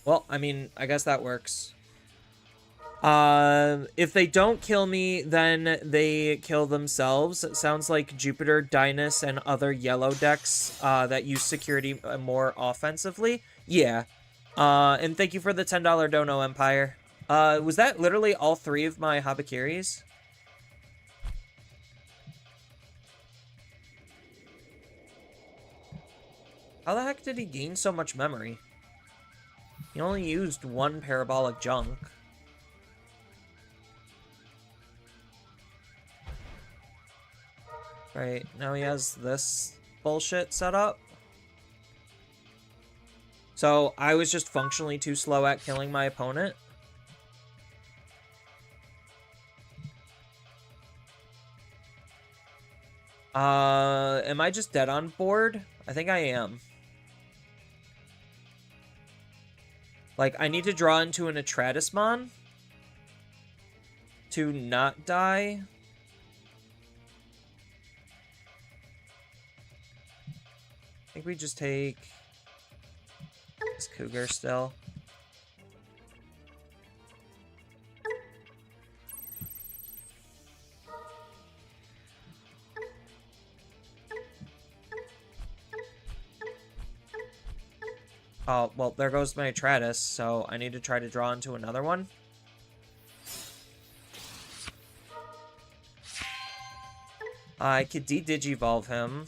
Well, I mean, I guess that works. If they don't kill me, then they kill themselves. It sounds like Jupiter, Dynas, and other yellow decks that use security more offensively. Yeah. And thank you for the $10 dono, Empire. Was that literally all 3 of my Habakiris? How the heck did he gain so much memory? He only used 1 parabolic junk. Right, now he has this bullshit set up. So, I was just functionally too slow at killing my opponent. Am I just dead on board? I think I am. Like, I need to draw into an Atratismon to not die. I think we just take this Cougar still. Oh, well, there goes my Atratus, so I need to try to draw into another one. I could de-digivolve him.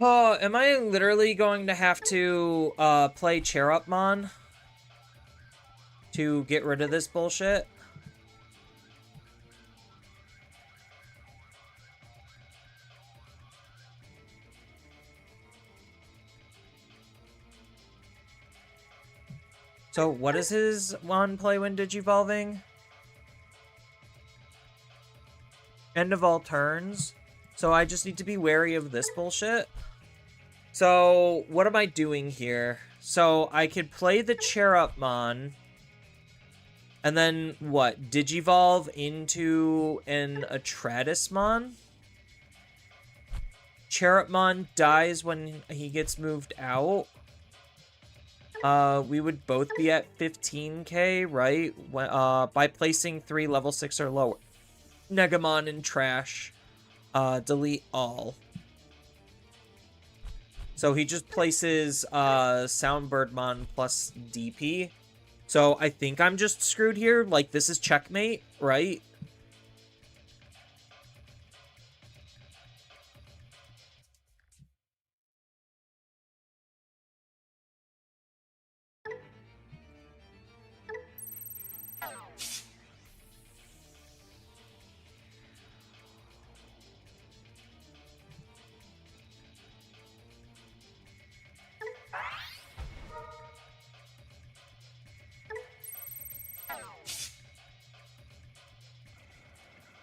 Oh, am I literally going to have to play Cherupmon to get rid of this bullshit? So, what is his one play when digivolving? End of all turns. So I just need to be wary of this bullshit. So, what am I doing here? So, I could play the Cherupmon. And then, what? Digivolve into an Atratismon? Cherupmon dies when he gets moved out. We would both be at 15k, right? When, by placing 3 level 6 or lower. Negamon and trash. Delete all. So he just places Soundbirdmon plus DP. So I think I'm just screwed here. Like, this is checkmate, right?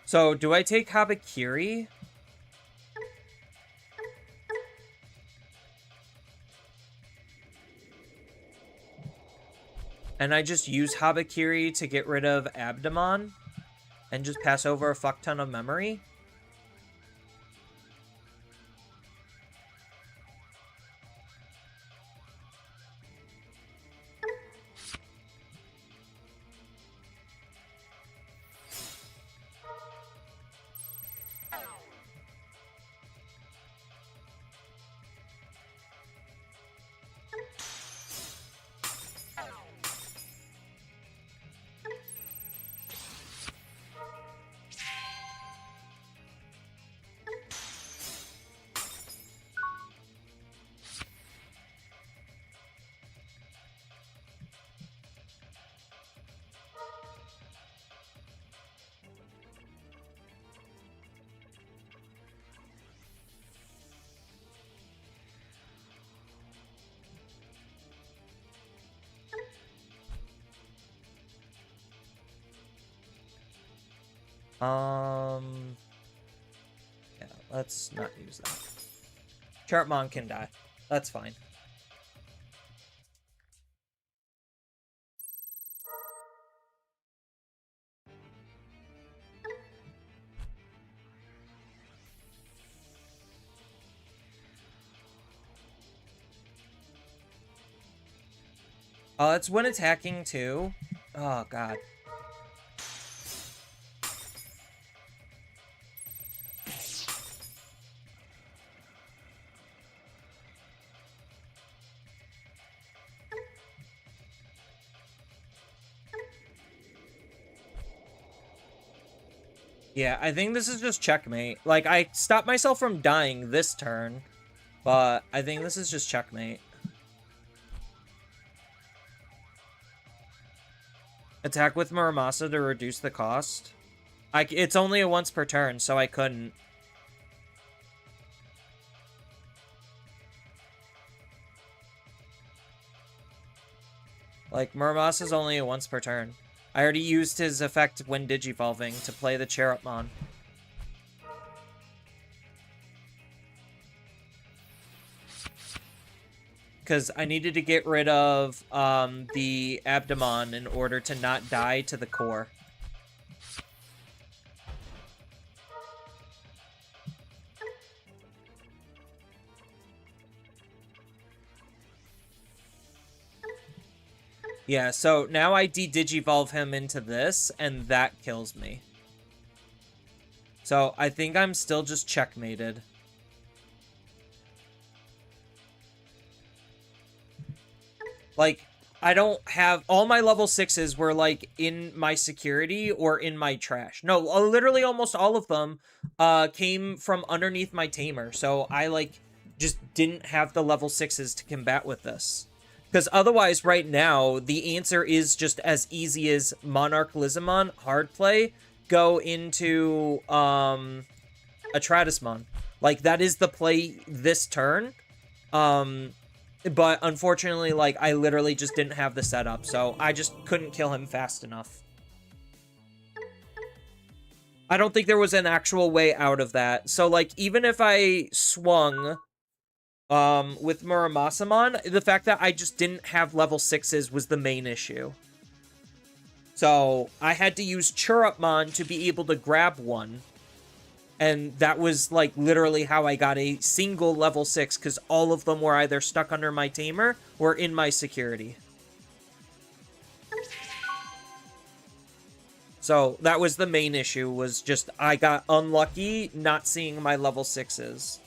So, do I take Habakiri? And I just use Habakiri to get rid of Abdomon? And just pass over a fuck ton of memory? Yeah, let's not use that. Chartmon can die. That's fine. Oh, that's when attacking too. Oh, God. Yeah, I think this is just checkmate. Like, I stopped myself from dying this turn, but I think this is just checkmate. Attack with Muramasa to reduce the cost. It's only a once per turn, so I couldn't. Like, Muramasa's only a once per turn. I already used his effect when digivolving to play the Charotmon. Because I needed to get rid of the Abdomon in order to not die to the core. Yeah, so now I de-digivolve him into this, and that kills me. So I think I'm still just checkmated. Like, I don't have... All my level 6s were, like, in my security or in my trash. No, literally almost all of them came from underneath my tamer. So I, like, just didn't have the level 6s to combat with this. Because otherwise, right now, the answer is just as easy as Monarch Lizamon, hard play, go into Atratusmon. Like, that is the play this turn. But unfortunately, like, I literally just didn't have the setup, so I just couldn't kill him fast enough. I don't think there was an actual way out of that. So, like, even if I swung... with Muramasamon, the fact that I just didn't have level 6s was the main issue. So, I had to use Chirrupmon to be able to grab one. And that was, like, literally how I got a single level 6, because all of them were either stuck under my tamer or in my security. So, that was the main issue, was just I got unlucky not seeing my level 6s.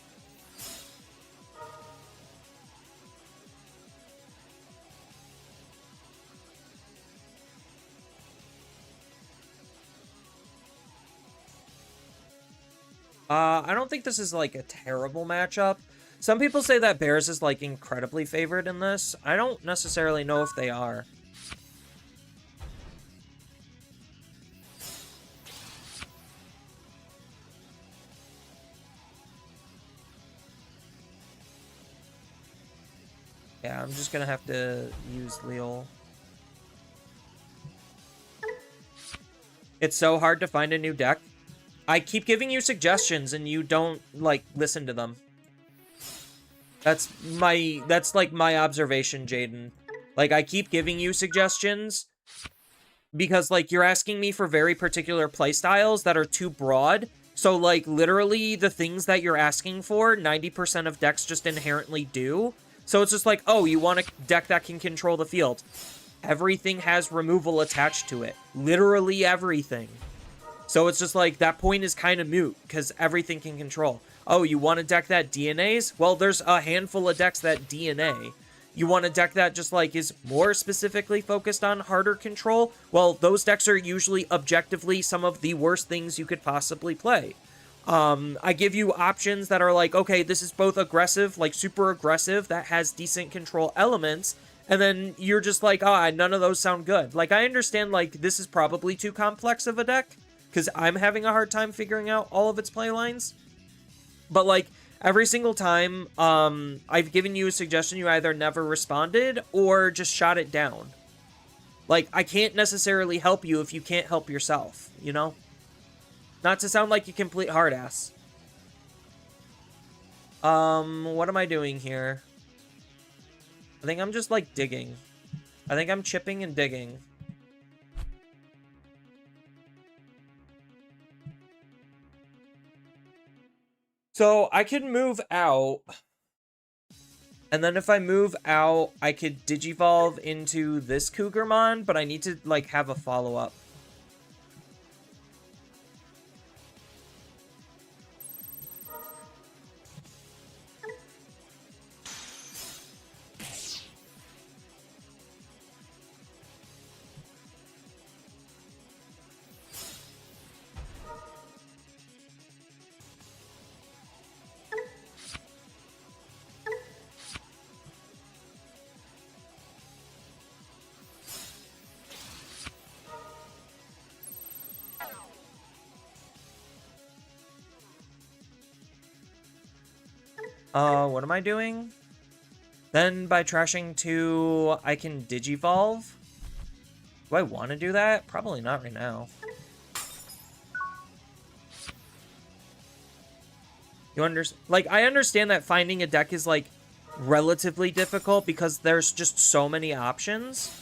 I don't think this is, like, a terrible matchup. Some people say that Bears is, like, incredibly favored in this. I don't necessarily know if they are. Yeah, I'm just gonna have to use Leal. It's so hard to find a new deck. I keep giving you suggestions and you don't, like, listen to them. That's like my observation, Jaden. Like, I keep giving you suggestions because, like, you're asking me for very particular playstyles that are too broad. So, like, literally the things that you're asking for, 90% of decks just inherently do. So it's just like, oh, you want a deck that can control the field. Everything has removal attached to it. Literally everything. So it's just like, that point is kind of moot, because everything can control. Oh, you want a deck that DNAs? Well, there's a handful of decks that DNA. You want a deck that just, like, is more specifically focused on harder control? Well, those decks are usually objectively some of the worst things you could possibly play. I give you options that are like, okay, this is both aggressive, like super aggressive, that has decent control elements, and then you're just like, ah, none of those sound good. Like, I understand, like, this is probably too complex of a deck, because I'm having a hard time figuring out all of its play lines. But, like, every single time I've given you a suggestion, you either never responded or just shot it down. Like, I can't necessarily help you if you can't help yourself, you know? Not to sound like a complete hard ass. What am I doing here? I think I'm just, like, digging. I think I'm chipping and digging. So, I can move out. And then if I move out, I could Digivolve into this Cougarmon, but I need to, like, have a follow-up. What am I doing? Then by trashing 2, I can Digivolve. Do I want to do that? Probably not right now. Like, I understand that finding a deck is, like, relatively difficult because there's just so many options.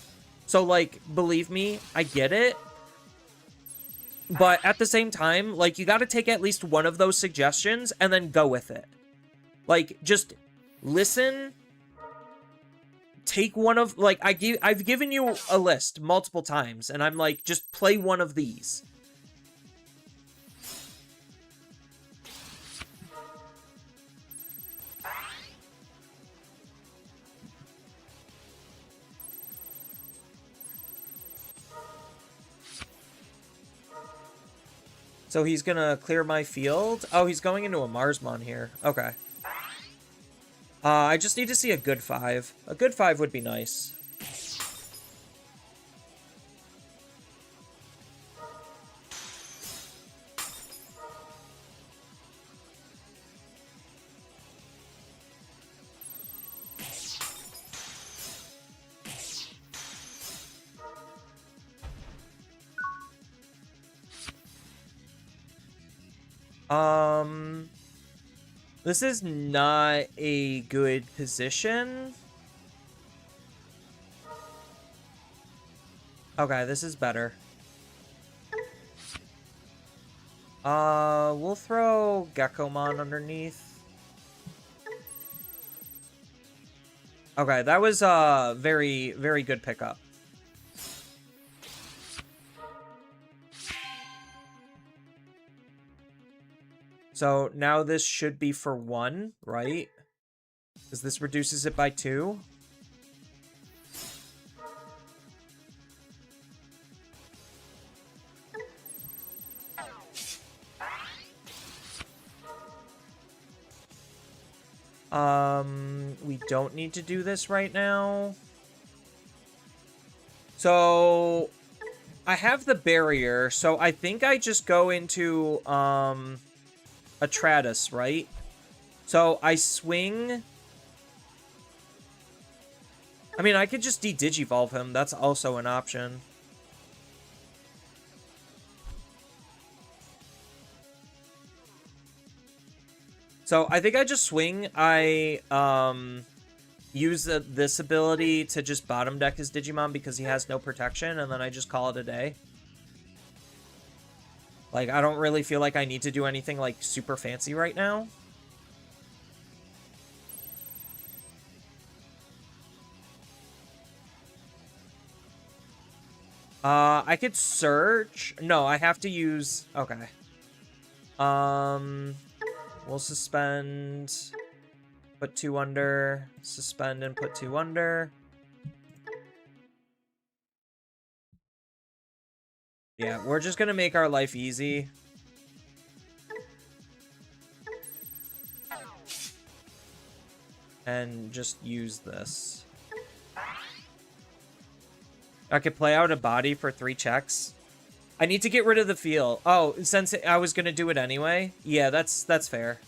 So, like, believe me, I get it. But at the same time, like, you gotta take at least one of those suggestions and then go with it. Like, just listen. Take one of, like, I've given you a list multiple times, and I'm like, just play one of these. So he's gonna clear my field? Oh, he's going into a Marsmon here. Okay. I just need to see a good 5. A good 5 would be nice. This is not a good position. Okay, this is better. We'll throw Geckomon underneath. Okay, that was a very, very good pickup. So now this should be for 1, right? Because this reduces it by 2. We don't need to do this right now. So, I have the barrier, so I think I just go into, Atratus, right? So, I swing... I mean, I could just de-digivolve him. That's also an option. So, I think I just swing. I, use this ability to just bottom deck his Digimon because he has no protection, and then I just call it a day. Like, I don't really feel like I need to do anything, like, super fancy right now. I could search. No, I have to use... Okay. We'll suspend... Put 2 under, suspend and put 2 under. Yeah, we're just gonna make our life easy. And just use this. I could play out a body for 3 checks. I need to get rid of the feel. Oh, since I was gonna do it anyway? Yeah, that's fair.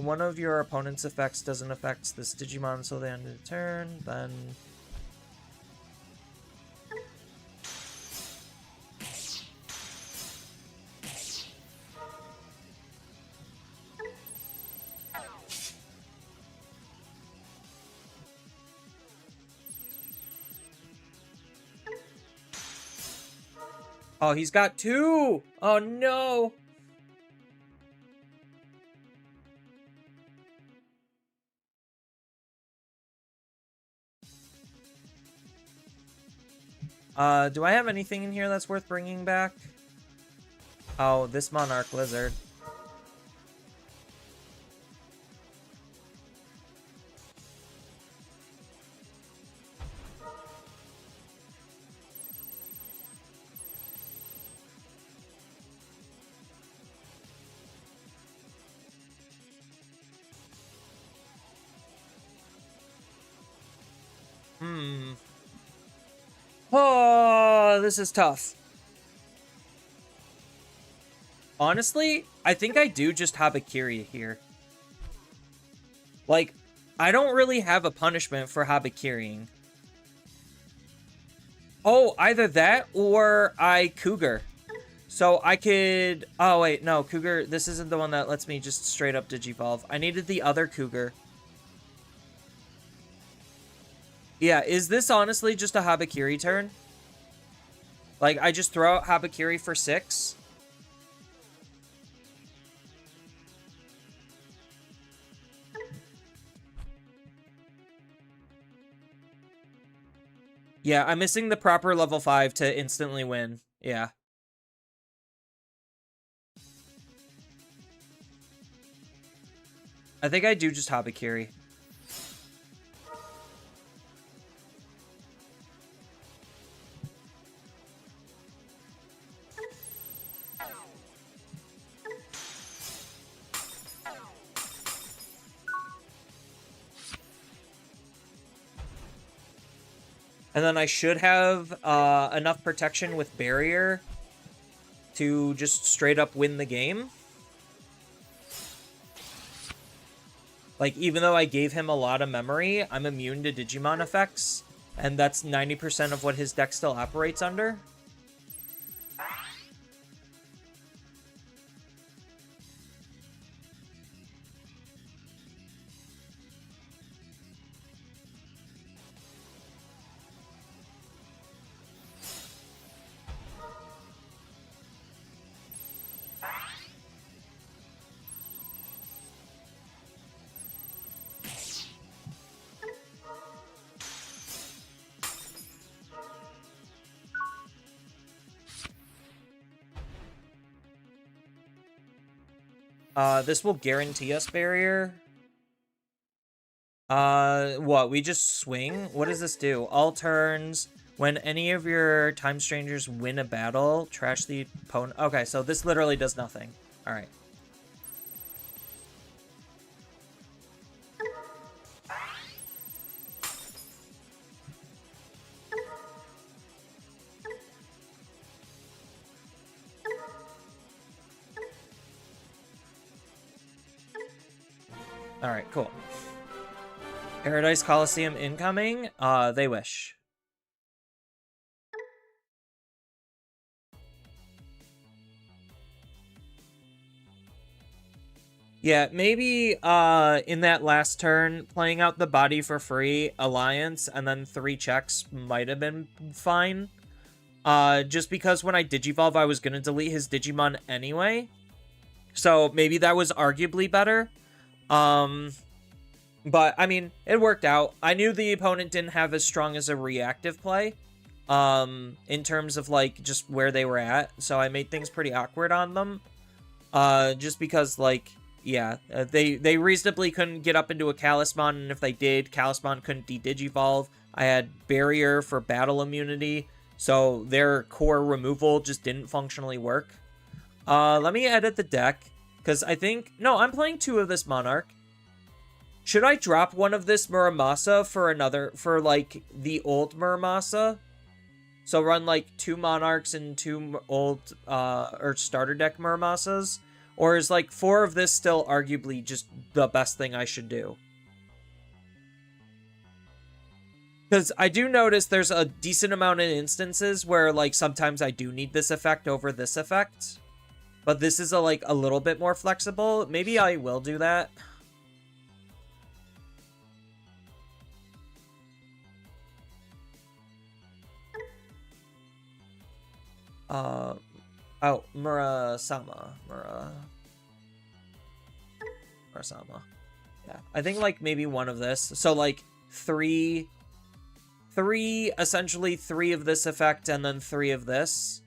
One of your opponent's effects doesn't affect this Digimon until the end of the turn, then... Oh, he's got 2! Oh, no! Do I have anything in here that's worth bringing back? Oh, this Monarch Lizard. Oh, this is tough. Honestly, I think I do just Habakiri here. Like, I don't really have a punishment for Habakiring. Oh, either that or I Cougar. So I could... Oh, wait, no, Cougar... This isn't the one that lets me just straight up Digivolve. I needed the other Cougar. Yeah, is this honestly just a Habakiri turn? Like, I just throw out Habakiri for 6? Yeah, I'm missing the proper level 5 to instantly win. Yeah. I think I do just Habakiri. And then I should have enough protection with Barrier to just straight up win the game. Like, even though I gave him a lot of memory, I'm immune to Digimon effects. And that's 90% of what his deck still operates under. This will guarantee us barrier. What? We just swing? What does this do? All turns. When any of your time strangers win a battle, trash the opponent. Okay, so this literally does nothing. All right. All right, cool. Paradise Coliseum incoming. They wish. Yeah, maybe in that last turn, playing out the body for free, Alliance, and then 3 checks might have been fine. Just because when I Digivolve, I was going to delete his Digimon anyway. So maybe that was arguably better. But, I mean, it worked out. I knew the opponent didn't have as strong as a reactive play. In terms of, like, just where they were at. So I made things pretty awkward on them. Just because, like... Yeah, they reasonably couldn't get up into a Calismon, and if they did, Calismon couldn't de-Digivolve. I had Barrier for battle immunity, so their core removal just didn't functionally work. Let me edit the deck, because I think... No, I'm playing 2 of this Monarch. Should I drop one of this Muramasa for another... For, like, the old Muramasa? So run, like, 2 Monarchs and 2 old, or starter deck Muramasas? Or is, like, 4 of this still arguably just the best thing I should do? Because I do notice there's a decent amount of instances where, like, sometimes I do need this effect over this effect. But this is, a little bit more flexible. Maybe I will do that. Oh, Murasama. Murasama. Yeah, I think, like, maybe one of this. So, like, essentially 3 of this effect and then 3 of this.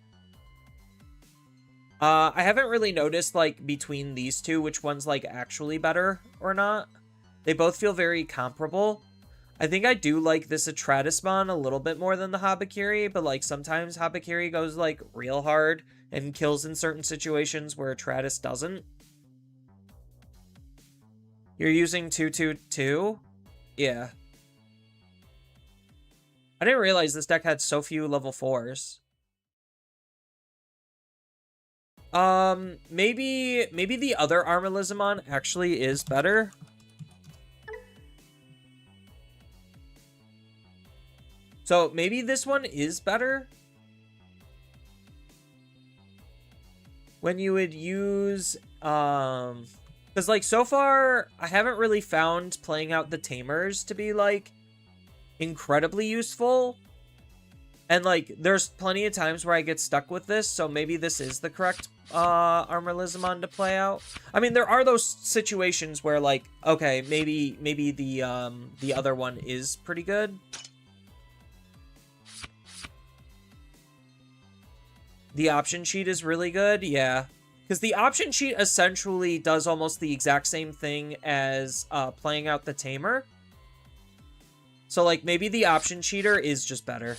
I haven't really noticed, like, between these two, which one's, like, actually better or not. They both feel very comparable. I think I do like this Atratismon a little bit more than the Habakiri, but, like, sometimes Habakiri goes, like, real hard and kills in certain situations where Atratis doesn't. You're using 2/2/2? Yeah. I didn't realize this deck had so few level 4s. Maybe the other Armalizamon actually is better. So maybe this one is better. When you would use, because, like, so far, I haven't really found playing out the Tamers to be, like, incredibly useful. And, like, there's plenty of times where I get stuck with this, so maybe this is the correct Armalizamon to play out. I mean, there are those situations where, like, okay, maybe the other one is pretty good. The option sheet is really good, yeah. Because the option sheet essentially does almost the exact same thing as playing out the Tamer. So, like, maybe the option cheater is just better.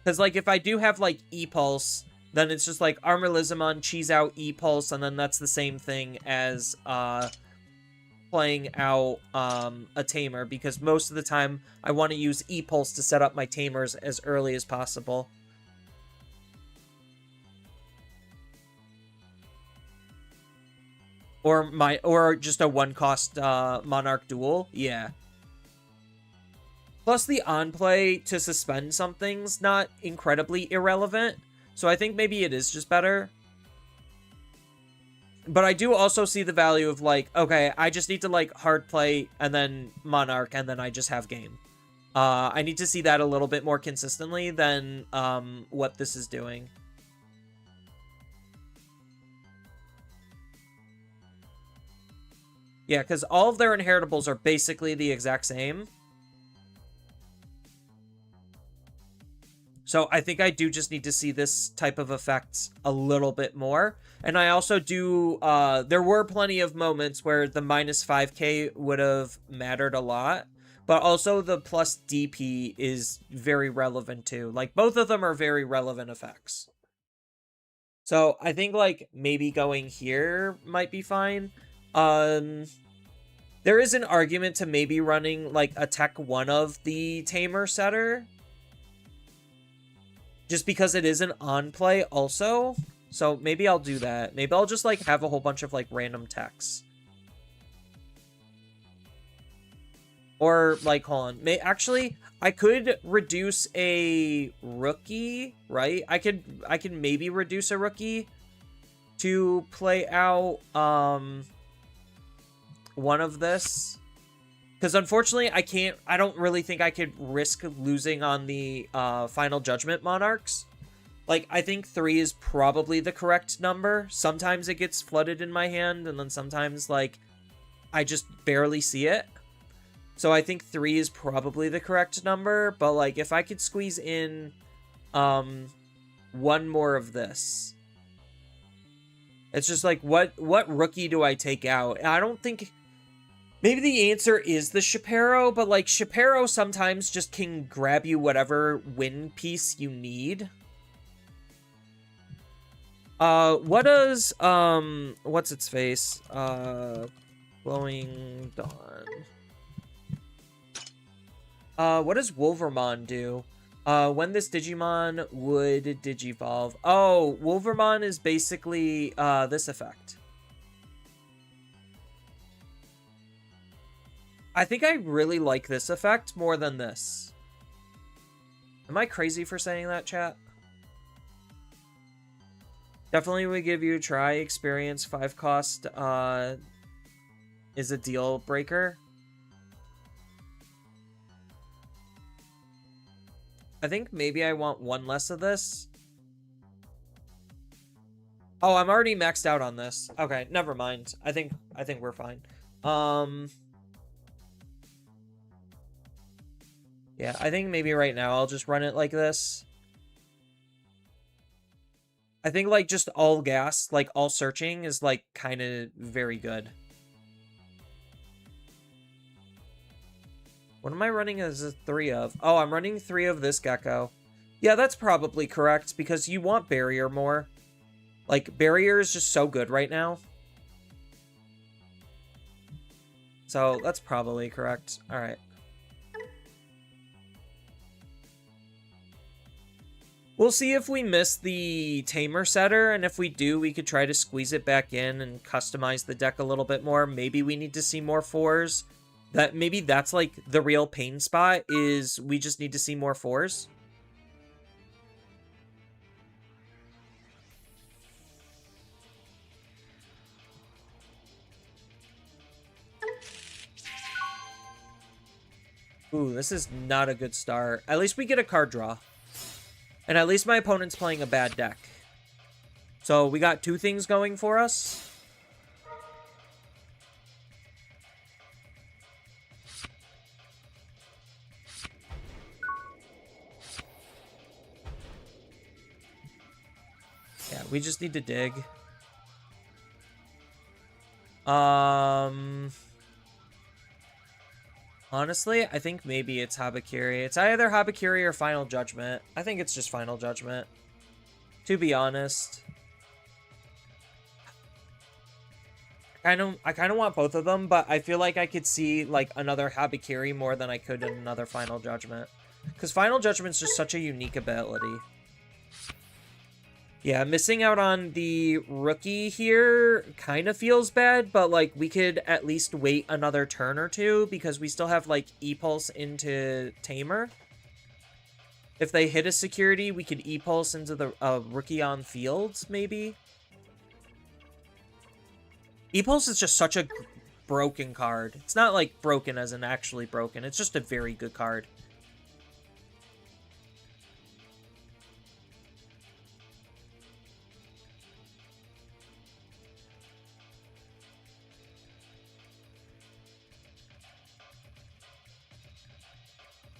Because, like, if I do have, like, E-Pulse, then it's just, like, Armalizamon, cheese out E-Pulse, and then that's the same thing as playing out a Tamer. Because most of the time, I want to use E-Pulse to set up my Tamers as early as possible. Or just a 1-cost Monarch duel. Yeah. Plus the on-play to suspend something's not incredibly irrelevant. So I think maybe it is just better. But I do also see the value of, like, okay, I just need to, like, hard play and then Monarch and then I just have game. I need to see that a little bit more consistently than what this is doing. Yeah, because all of their inheritables are basically the exact same. So I think I do just need to see this type of effects a little bit more. And I also do, there were plenty of moments where the minus 5k would have mattered a lot. But also the plus DP is very relevant too. Like, both of them are very relevant effects. So I think, like, maybe going here might be fine. There is an argument to maybe running, like, a tech 1 of the Tamer setter. Just because it is an on-play also. So maybe I'll do that. Maybe I'll just, like, have a whole bunch of, like, random techs. Or, like, hold on. Actually, I could reduce a rookie, right? I can maybe reduce a rookie to play out one of this. Because unfortunately, I don't really think I could risk losing on the Final Judgment Monarchs. Like, I think 3 is probably the correct number. Sometimes it gets flooded in my hand, and then sometimes, like, I just barely see it. So I think 3 is probably the correct number, but, like, if I could squeeze in one more of this. It's just like, what rookie do I take out? I don't think... Maybe the answer is the Shapiro, but, like, Shapiro sometimes just can grab you whatever win piece you need. What does, what's its face? Glowing Dawn. What does Wolvermon do? When this Digimon would Digivolve. Oh, Wolvermon is basically, this effect. I think I really like this effect more than this. Am I crazy for saying that, chat? Definitely would give you a try. Experience 5 cost, is a deal breaker. I think maybe I want one less of this. Oh, I'm already maxed out on this. Okay, never mind. I think we're fine. Yeah, I think maybe right now I'll just run it like this. I think, like, just all gas, like, all searching is, like, kind of very good. What am I running as a 3 of? Oh, I'm running 3 of this gecko. Yeah, that's probably correct, because you want barrier more. Like, barrier is just so good right now. So, that's probably correct. Alright. We'll see if we miss the Tamer setter, and if we do, we could try to squeeze it back in and customize the deck a little bit more. Maybe we need to see more 4s. Maybe that's, like, the real pain spot, is we just need to see more 4s. Ooh, this is not a good start. At least we get a card draw. And at least my opponent's playing a bad deck. So we got 2 things going for us. Yeah, we just need to dig. Honestly, I think maybe it's Habakiri. It's either Habakiri or Final Judgment. I think it's just Final Judgment, to be honest. I kind of want both of them, but I feel like I could see, like, another Habakiri more than I could in another Final Judgment. Because Final Judgment's just such a unique ability. Yeah, missing out on the rookie here kind of feels bad, but, like, we could at least wait another turn or two because we still have, like, E-Pulse into Tamer. If they hit a security, we could E-Pulse into the rookie on fields, maybe. E-Pulse is just such a broken card. It's not, like, broken as in actually broken. It's just a very good card.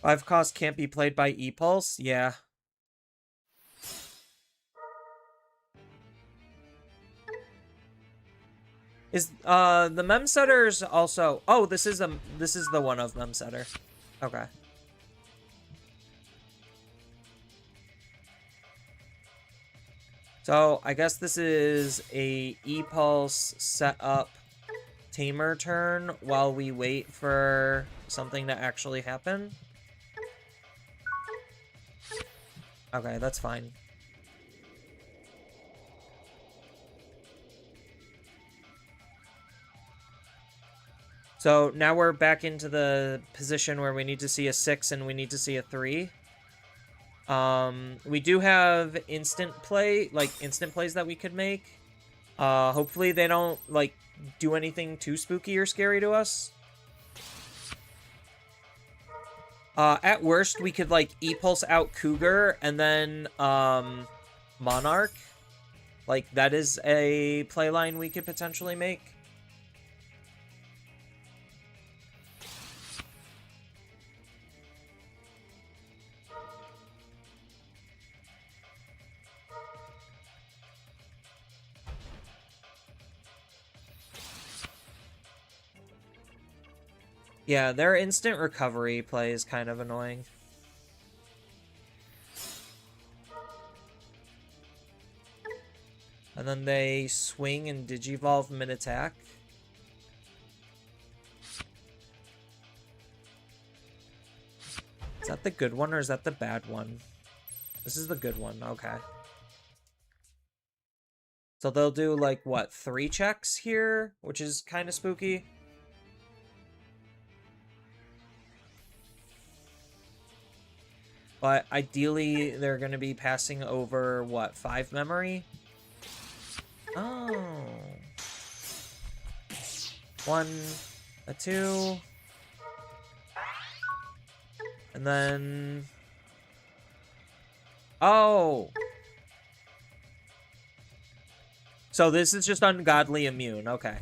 Five cost can't be played by E-Pulse? Yeah. Is the mem setters also? Oh, this is the one of mem setter. Okay. So I guess this is a E-Pulse setup tamer turn while we wait for something to actually happen. Okay, that's fine. So now we're back into the position where we need to see a 6 and we need to see a 3. We do have instant plays that we could make. Hopefully they don't, like, do anything too spooky or scary to us. At worst, we could, like, E-Pulse out Cougar and then, Monarch. Like, that is a playline we could potentially make. Yeah, their instant recovery play is kind of annoying. And then they swing and Digivolve mid-attack. Is that the good one or is that the bad one? This is the good one, okay. So they'll do, like, what, 3 checks here? Which is kind of spooky. But ideally, they're going to be passing over, what, 5 memory? Oh. 1, a 2. And then... Oh! So this is just ungodly immune, okay.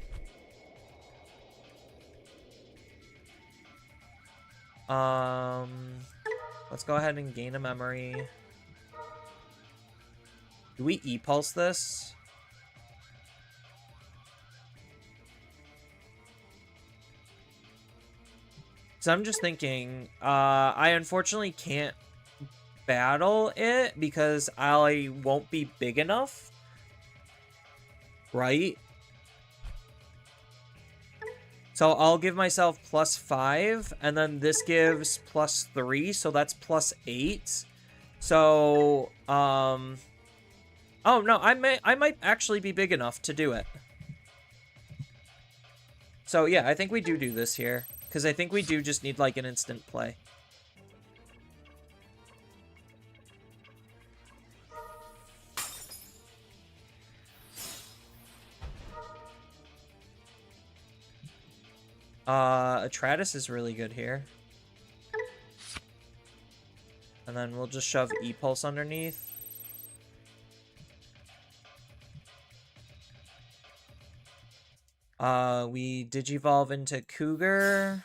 Let's go ahead and gain a memory. Do we E-Pulse this? So I'm just thinking, I unfortunately can't battle it because I won't be big enough. Right? So I'll give myself +5, and then this gives +3, so that's +8. So, oh no, I might actually be big enough to do it. So yeah, I think we do this here, because I think we do just need, like, an instant play. Atratus is really good here. And then we'll just shove E-Pulse underneath. We Digivolve into Cougar.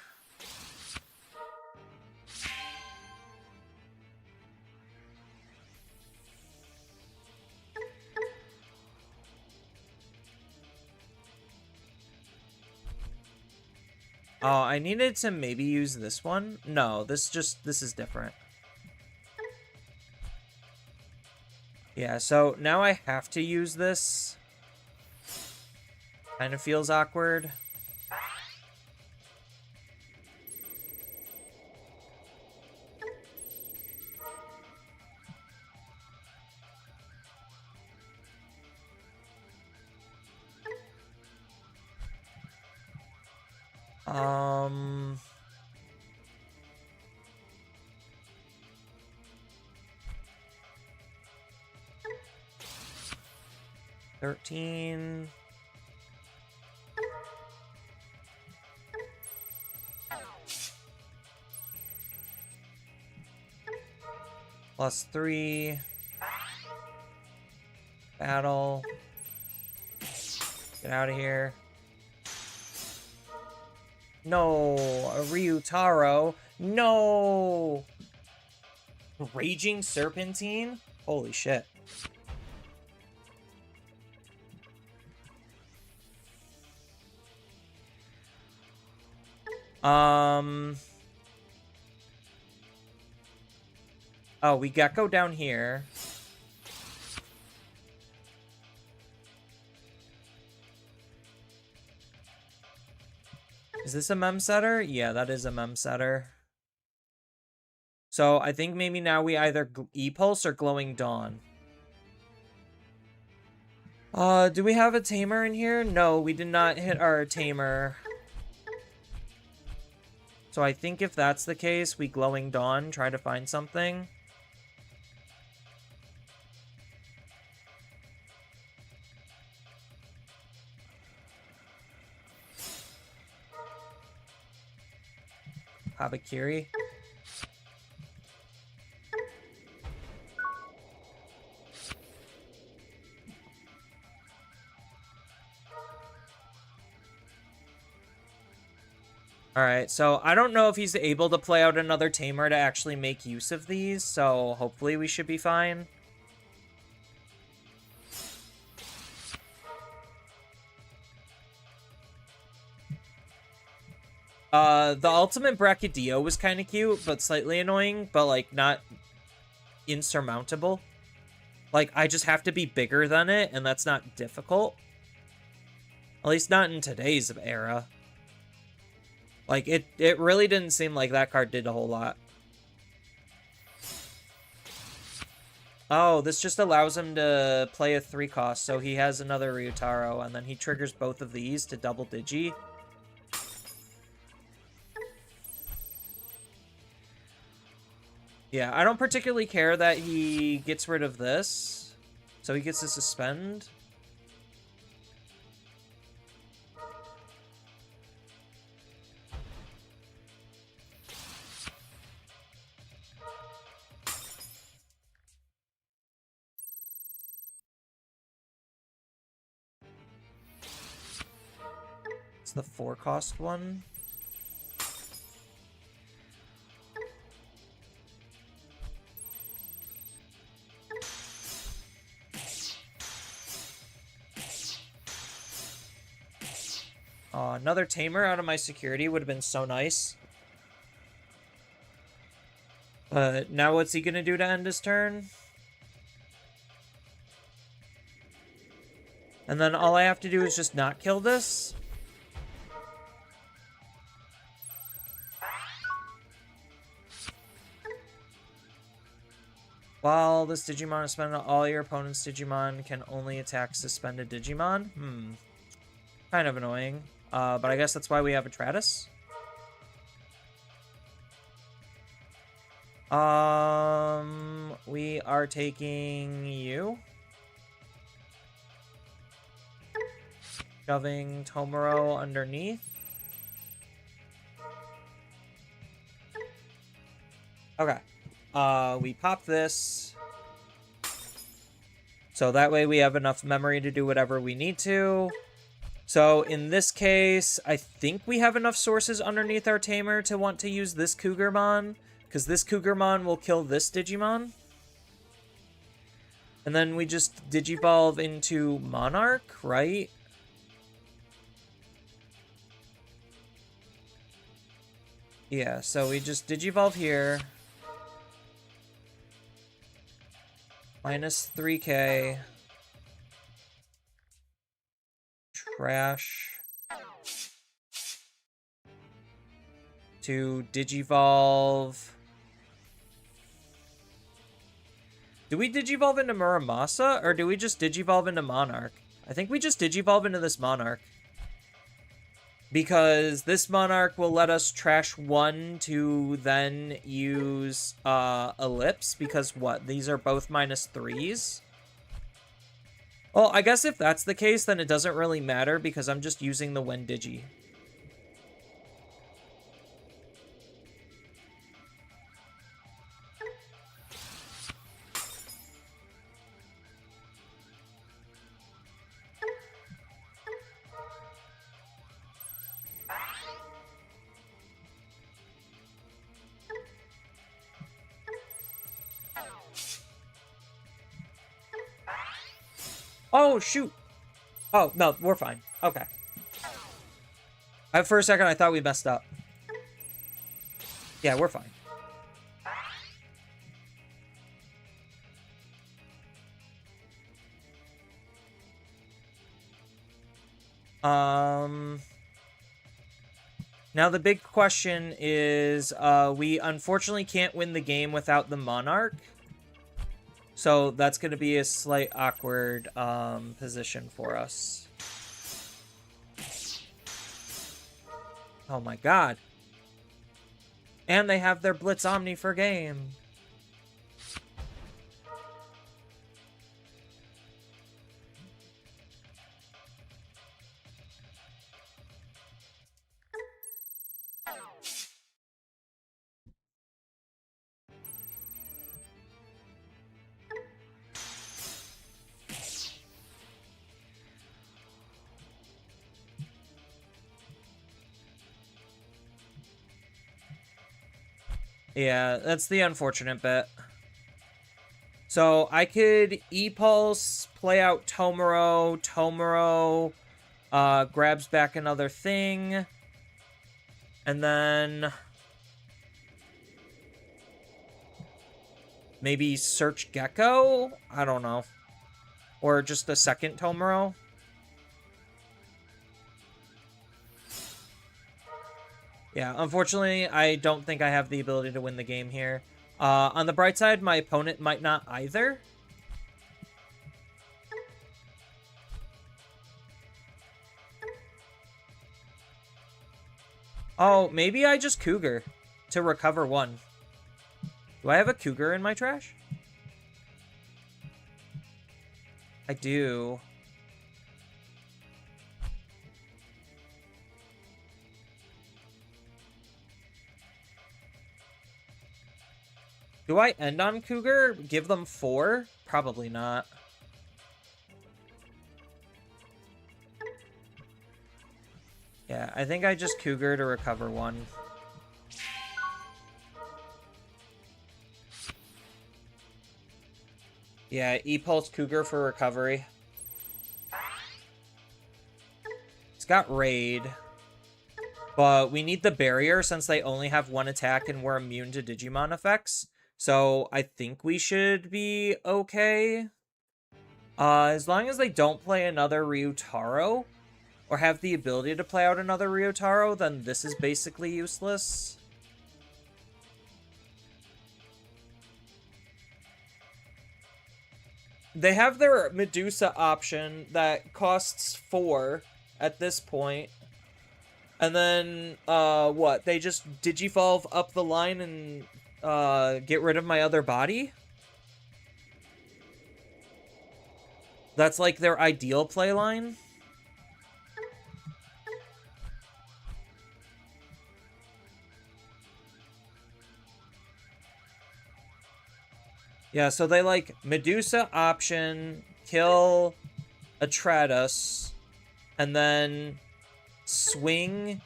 Oh, I needed to maybe use this one. No, this is different. Yeah, so now I have to use this. Kind of feels awkward. $13. +3. Battle. Get out of here. No, a Ryutaro. No! Raging Serpentine? Holy shit. Oh, we Gecko down here. Is this a mem setter? Yeah, that is a mem setter. So I think maybe now we either E-Pulse or Glowing Dawn. Do we have a tamer in here? No, we did not hit our tamer. So I think if that's the case, we Glowing Dawn, try to find something. Habakiri. Alright, so I don't know if he's able to play out another tamer to actually make use of these, so hopefully we should be fine. The ultimate Brachydio was kind of cute, but slightly annoying, but, like, not insurmountable. Like, I just have to be bigger than it, and that's not difficult. At least not in today's era. Like, it really didn't seem like that card did a whole lot. Oh, this just allows him to play a 3-cost, so he has another Ryutaro, and then he triggers both of these to double Digi. Yeah, I don't particularly care that he gets rid of this, so he gets to suspend. It's the 4-cost one. Another tamer out of my security would have been so nice. But now what's he gonna do to end his turn? And then all I have to do is just not kill this? While this Digimon is suspended, all your opponent's Digimon can only attack suspended Digimon? Kind of annoying. But I guess that's why we have a Tratus. We are taking you. Shoving Tomoro underneath. Okay. We pop this. So that way we have enough memory to do whatever we need to. So in this case, I think we have enough sources underneath our tamer to want to use this Cougarmon, because this Cougarmon will kill this Digimon. And then we just Digivolve into Monarch, right? Yeah, so we just Digivolve here. Minus 3k. Trash. To Digivolve. Do we Digivolve into Muramasa, or do we just Digivolve into Monarch? I think we just Digivolve into this Monarch. Because this Monarch will let us trash one to then use Ellipse, because what? These are both minus 3s? Well, I guess if that's the case, then it doesn't really matter, because I'm just using the When Digi. Oh, shoot. Oh, no, we're fine. Okay. For a second, I thought we messed up. Yeah, we're fine. Now the big question is, we unfortunately can't win the game without the Monarch. So that's going to be a slight awkward, position for us. Oh my god. And they have their Blitz Omni for game. Yeah, that's the unfortunate bit. So I could E-Pulse, play out Tomoro. Tomoro grabs back another thing. And then maybe search Gecko? I don't know. Or just a second Tomoro. Yeah, unfortunately, I don't think I have the ability to win the game here. On the bright side, my opponent might not either. Oh, maybe I just Cougar to recover one. Do I have a Cougar in my trash? I do. Do I end on Cougar? Give them 4? Probably not. Yeah, I think I just Cougar to recover 1. Yeah, E-Pulse Cougar for recovery. It's got Raid. But we need the barrier since they only have 1 attack and we're immune to Digimon effects. So I think we should be okay. As long as they don't play another Ryutaro, or have the ability to play out another Ryutaro, then this is basically useless. They have their Medusa option that costs 4 at this point. And then, what? They just Digivolve up the line and get rid of my other body? That's like their ideal playline? Yeah, so they like Medusa option, kill Atratus, and then swing,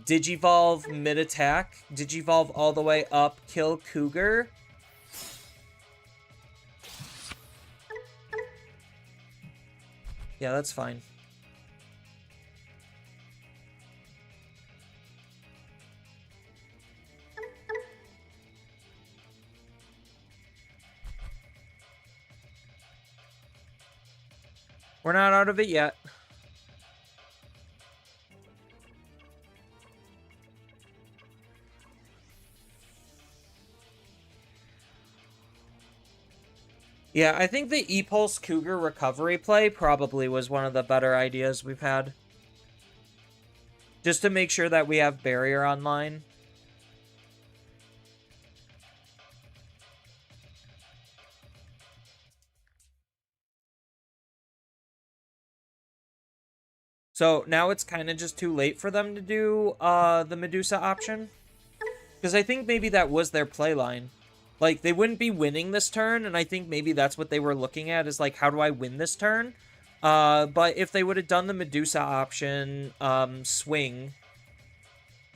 Digivolve mid-attack, Digivolve all the way up, kill Cougar. Yeah, that's fine. We're not out of it yet. Yeah, I think the E-Pulse Cougar recovery play probably was one of the better ideas we've had. Just to make sure that we have barrier online. So now it's kind of just too late for them to do the Medusa option. Because I think maybe that was their playline. Like, they wouldn't be winning this turn, and I think maybe that's what they were looking at, is like, how do I win this turn? But if they would have done the Medusa option, swing,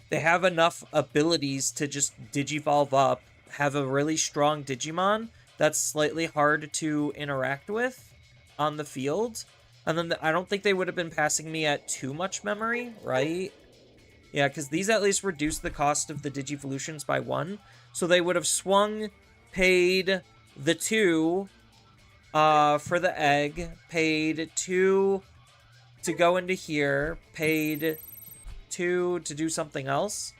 they have enough abilities to just Digivolve up, have a really strong Digimon that's slightly hard to interact with on the field. And then I don't think they would have been passing me at too much memory, right? Yeah, because these at least reduce the cost of the Digivolutions by 1. So they would have swung, paid the 2 for the egg, paid 2 to go into here, paid 2 to do something else.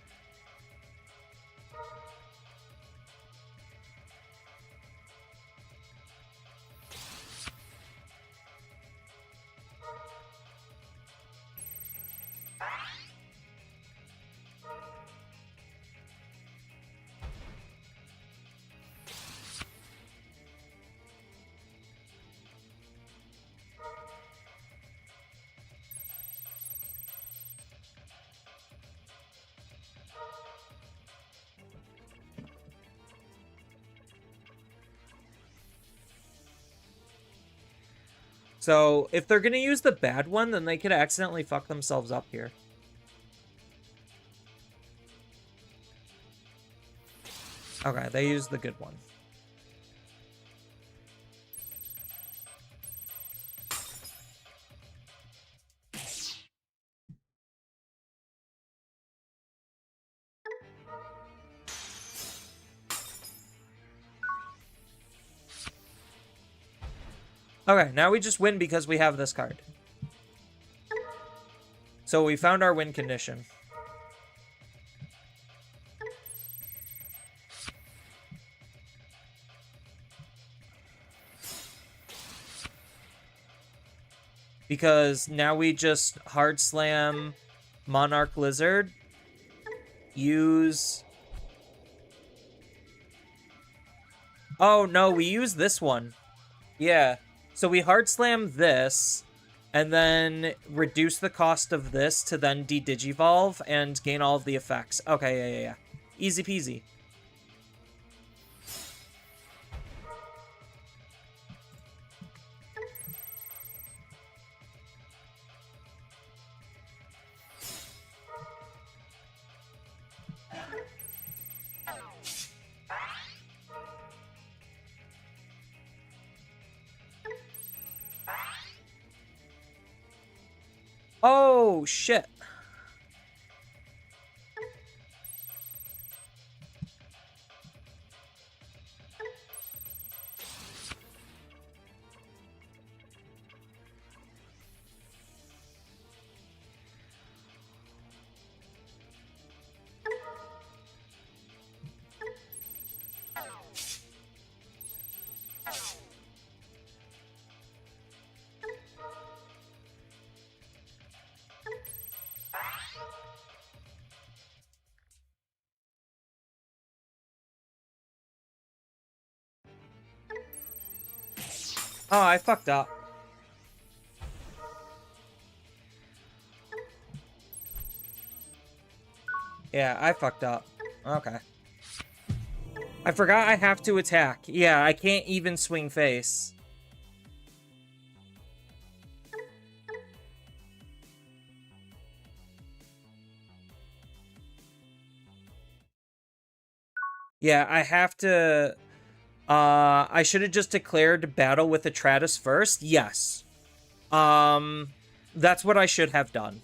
So, if they're going to use the bad one, then they could accidentally fuck themselves up here. Okay, they used the good one. Okay, now we just win because we have this card. So we found our win condition. Because now we just hard slam Monarch Lizard. Use... Oh, no, we use this one. Yeah. So we hard slam this, and then reduce the cost of this to then de-digivolve and gain all of the effects. Okay, yeah. Easy peasy. Oh, shit. Oh, I fucked up. Yeah, I fucked up. Okay. I forgot I have to attack. Yeah, I can't even swing face. Yeah, I have to... I should have just declared battle with Atratus first. Yes. That's what I should have done.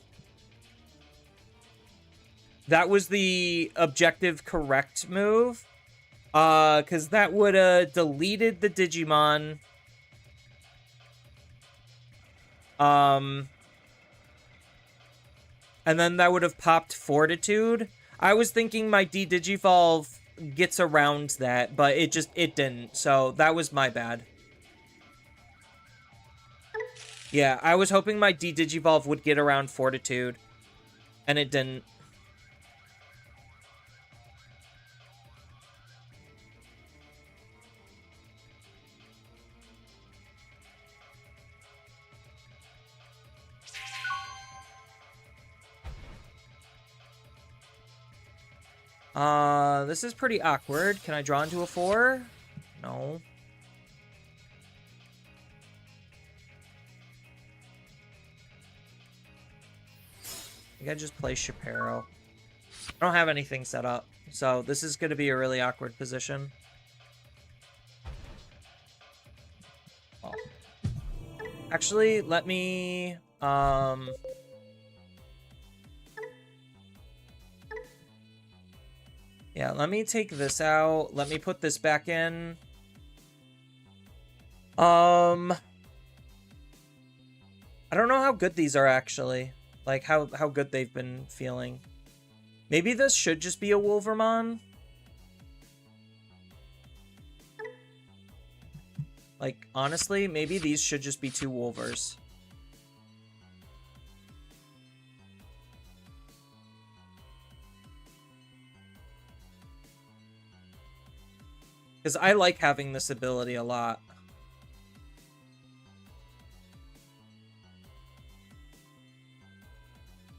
That was the objective correct move. Because that would have deleted the Digimon. And then that would have popped Fortitude. I was thinking my de-digivolve gets around that, but it didn't. So that was my bad. Yeah, I was hoping my de-digivolve would get around Fortitude, and it didn't. This is pretty awkward. Can I draw into a 4? No. I think I just play Shapiro. I don't have anything set up, so this is going to be a really awkward position. Oh. Actually, let me, Yeah, let me take this out. Let me put this back in. I don't know how good these are actually. Like how good they've been feeling. Maybe this should just be a Wolvermon. Like, honestly, maybe these should just be 2 Wolvers. Because I like having this ability a lot.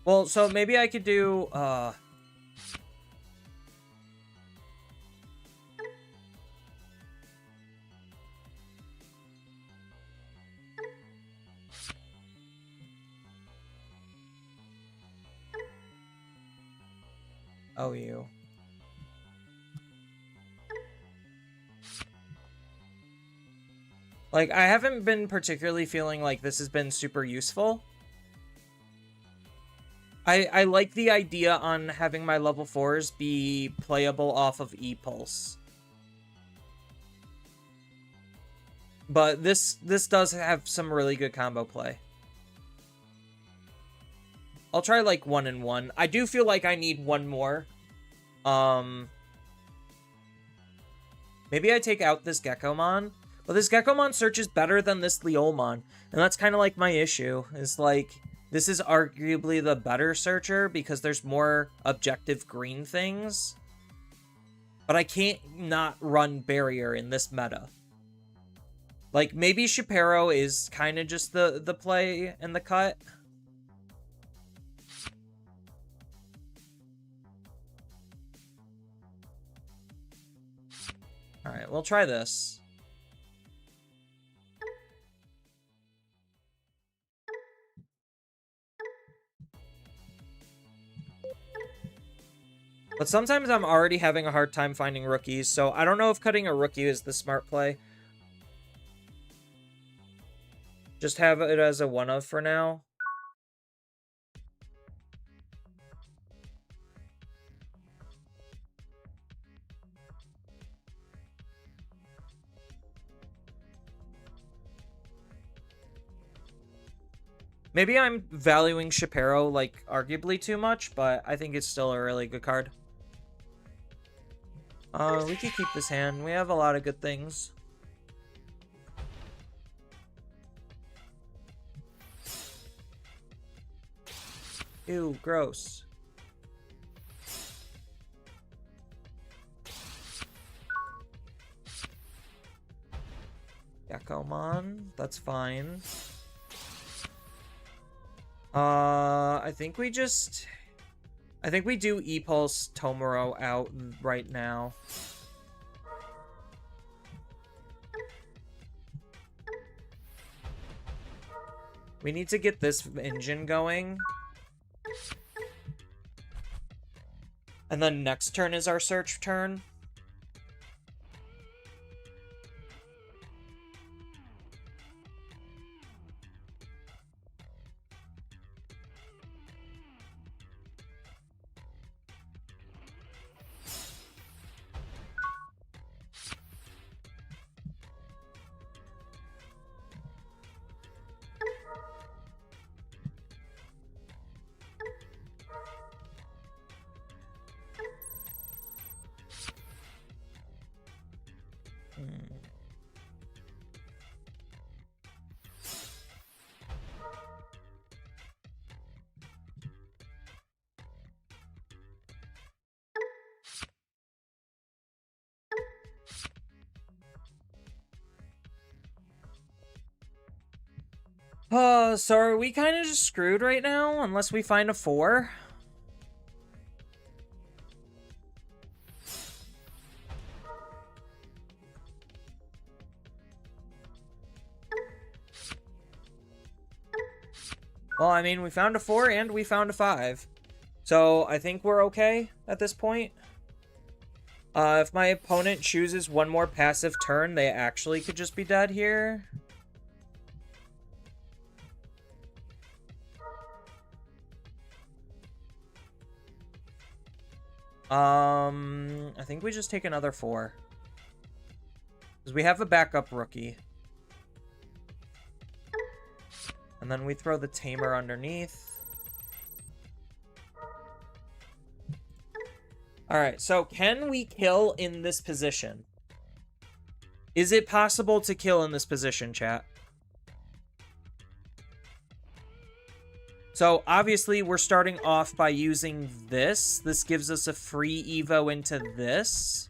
Well, so maybe I could do, oh, you. Like, I haven't been particularly feeling like this has been super useful. I like the idea on having my level 4s be playable off of E-Pulse. But this does have some really good combo play. I'll try like 1 and 1. I do feel like I need one more. Maybe I take out this Gekomon. But this Gekomon search is better than this Leomon. And that's kind of like my issue. Is like, this is arguably the better searcher because there's more objective green things. But I can't not run Barrier in this meta. Like, maybe Shapiro is kind of just the play and the cut. Alright, we'll try this. But sometimes I'm already having a hard time finding rookies, so I don't know if cutting a rookie is the smart play. Just have it as a one-of for now. Maybe I'm valuing Shapiro, like, arguably too much, but I think it's still a really good card. We can keep this hand. We have a lot of good things. Ew, gross. Yakomon, that's fine. I think we do E-Pulse Tomoro out right now. We need to get this engine going. And then next turn is our search turn. So are we kind of just screwed right now, unless we find a 4? Well, I mean, we found a 4 and we found a 5. So I think we're okay at this point. If my opponent chooses one more passive turn, they actually could just be dead here. I think we just take another 4. Because we have a backup rookie. And then we throw the Tamer underneath. Alright, so can we kill in this position? Is it possible to kill in this position, chat? So, obviously, we're starting off by using this. This gives us a free Evo into this.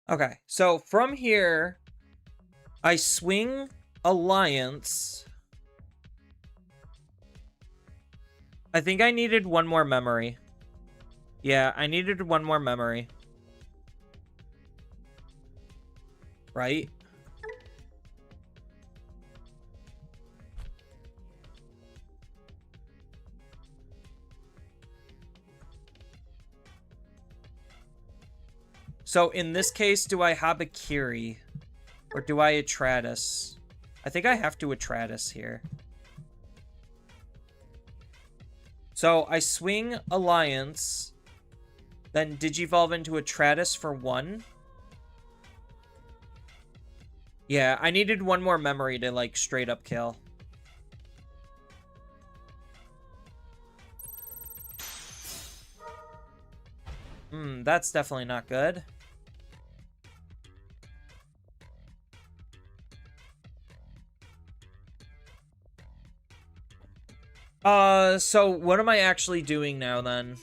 Okay, so from here, I swing Alliance. I think I needed one more memory. Yeah, I needed one more memory. Right? So in this case, do I Habakiri? Or do I Atratus? I think I have to Atratus here. So I swing Alliance, then Digivolve into Atratus for 1. Yeah, I needed one more memory to, like, straight up kill. That's definitely not good. So what am I actually doing now, then?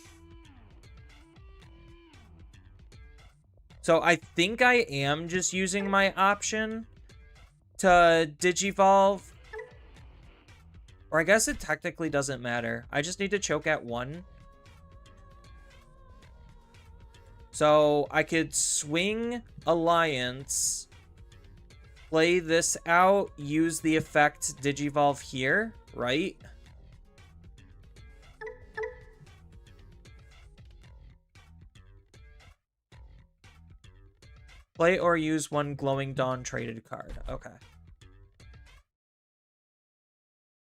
So I think I am just using my option to Digivolve. Or I guess it technically doesn't matter. I just need to choke at 1. So I could swing Alliance, play this out, use the effect Digivolve here, right? Play or use 1 Glowing Dawn traded card. Okay.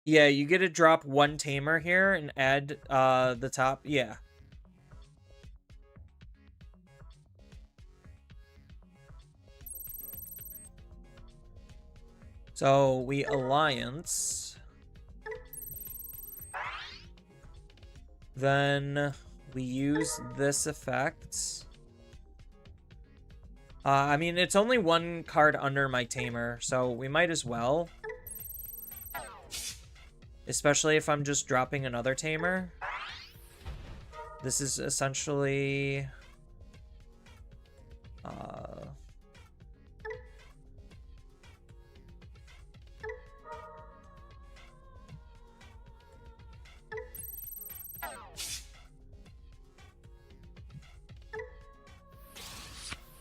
Yeah, you get to drop 1 Tamer here and add the top. Yeah. So we Alliance. Then we use this effect. I mean, it's only 1 card under my Tamer, so we might as well. Especially if I'm just dropping another Tamer. This is essentially...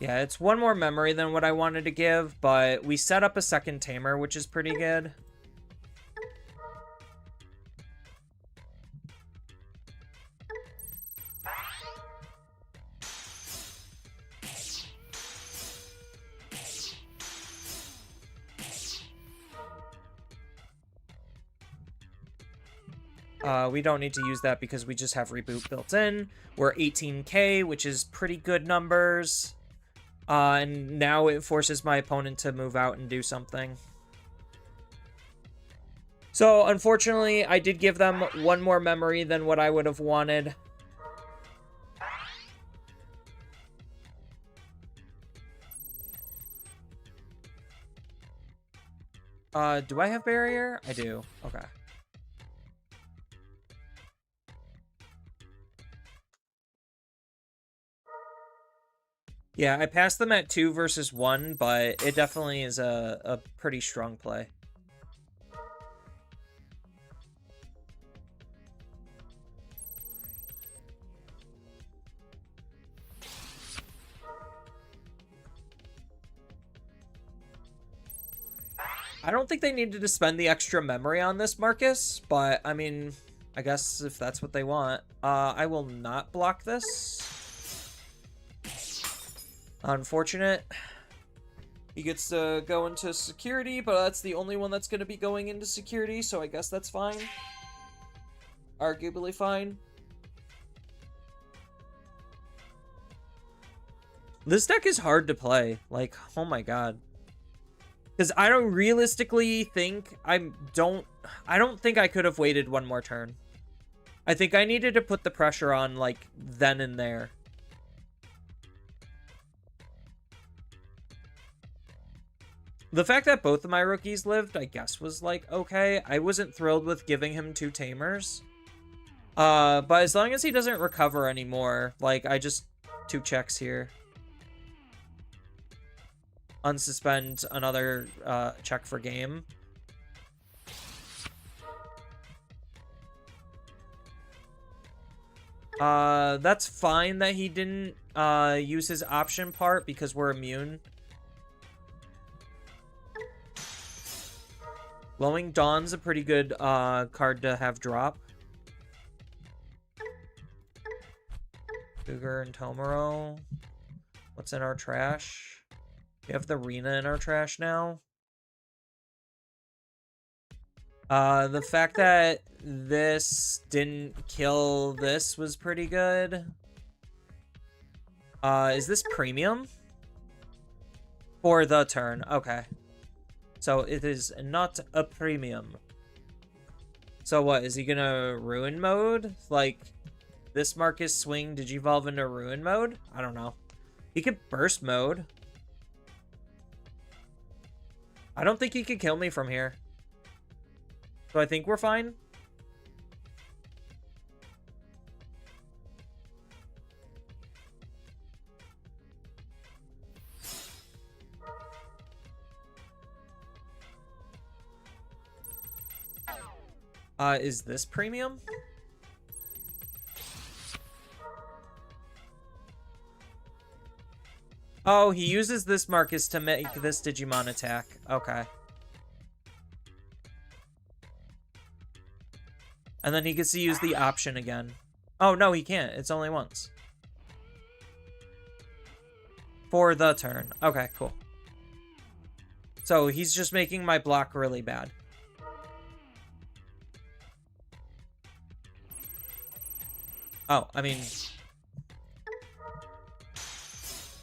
Yeah, it's 1 more memory than what I wanted to give, but we set up a second Tamer, which is pretty good. We don't need to use that because we just have Reboot built in. We're 18k, which is pretty good numbers. And now it forces my opponent to move out and do something. So, unfortunately, I did give them 1 more memory than what I would have wanted. Do I have barrier? I do. Okay. Yeah, I passed them at 2 versus 1, but it definitely is a pretty strong play. I don't think they needed to spend the extra memory on this Marcus, but I mean, I guess if that's what they want. I will not block this. Unfortunate. He gets to go into security, but that's the only one that's going to be going into security, so I guess that's fine. Arguably fine. This deck is hard to play. Like, oh my god. Because I don't realistically think I don't think I could have waited one more turn. I think I needed to put the pressure on, like, then and there. The fact that both of my rookies lived, I guess, was, like, okay. I wasn't thrilled with giving him 2 Tamers. But as long as he doesn't recover anymore, like, I just 2 checks here. Unsuspend another check for game. That's fine that he didn't use his option part because we're immune. Glowing Dawn's a pretty good card to have drop. Cougar and Tomoro. What's in our trash? We have the Rena in our trash now. The fact that this didn't kill this was pretty good. Is this premium? For the turn. Okay. So it is not a premium. So what? Is he gonna ruin mode? Like, this Marcus swing Digivolve into ruin mode? I don't know. He could burst mode. I don't think he could kill me from here. So I think we're fine. Is this premium? Oh, he uses this Marcus to make this Digimon attack. Okay. And then he gets to use the option again. Oh, no, he can't. It's only once. For the turn. Okay, cool. So he's just making my block really bad. Oh, I mean...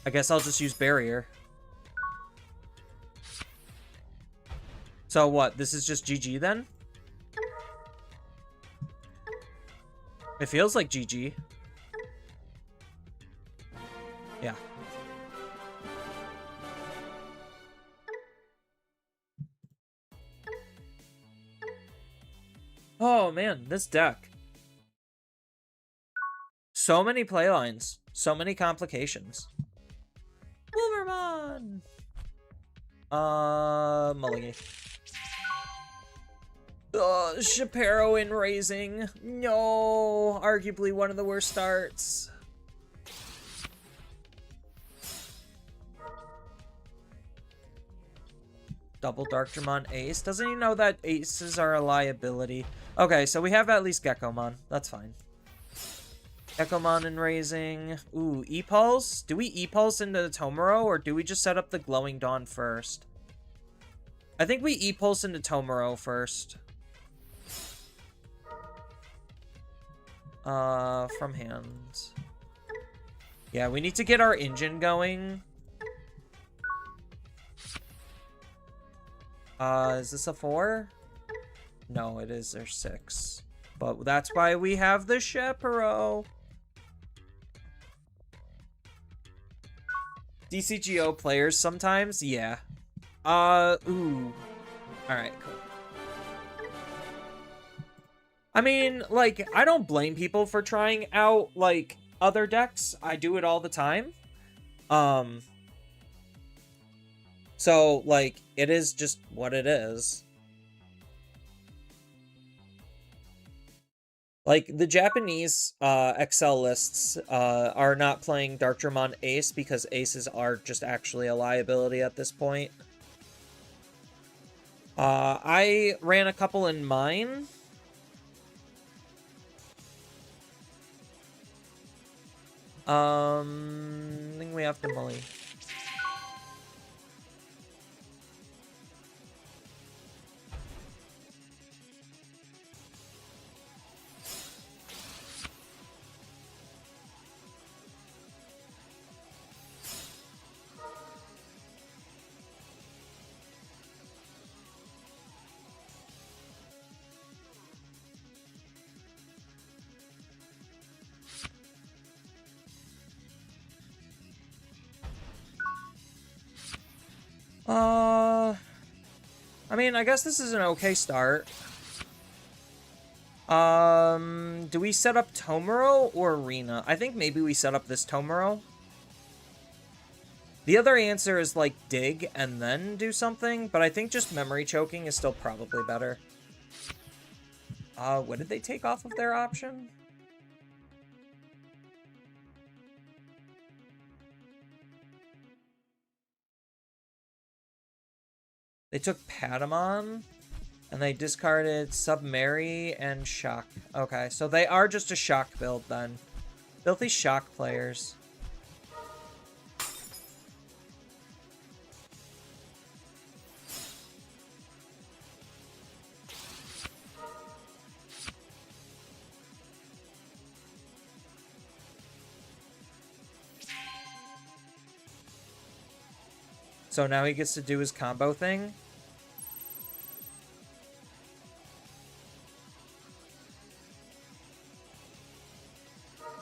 I guess I'll just use barrier. So what? This is just GG then? It feels like GG. Yeah. Oh man, this deck. So many playlines. So many complications. Wolvermon! Mulligan. Shapiro in Raising. No, arguably one of the worst starts. Double Darkdramon Ace. Doesn't he know that aces are a liability? Okay, so we have at least Geckomon. That's fine. Geckomon in Raising. Ooh, E-Pulse? Do we E-Pulse into the Tomoro, or do we just set up the Glowing Dawn first? I think we E-Pulse into Tomoro first. From hand. Yeah, we need to get our engine going. Is this a 4? No, it is. There's 6. But that's why we have the Shapiro. DCGO players sometimes? Yeah. Ooh. Alright, cool. I mean, like, I don't blame people for trying out, like, other decks. I do it all the time. So, like, it is just what it is. Like, the Japanese Excel lists are not playing Darkdramon Ace because aces are just actually a liability at this point. I ran a couple in mine. I think we have to mully. I mean, I guess this is an okay start. Do we set up Tomoro or Arena? I think maybe we set up this Tomoro. The other answer is, like, dig and then do something, but I think just memory choking is still probably better. What did they take off of their option? They took Patamon, and they discarded Submary and Shock. Okay, so they are just a Shock build, then. Filthy Shock players. So now he gets to do his combo thing.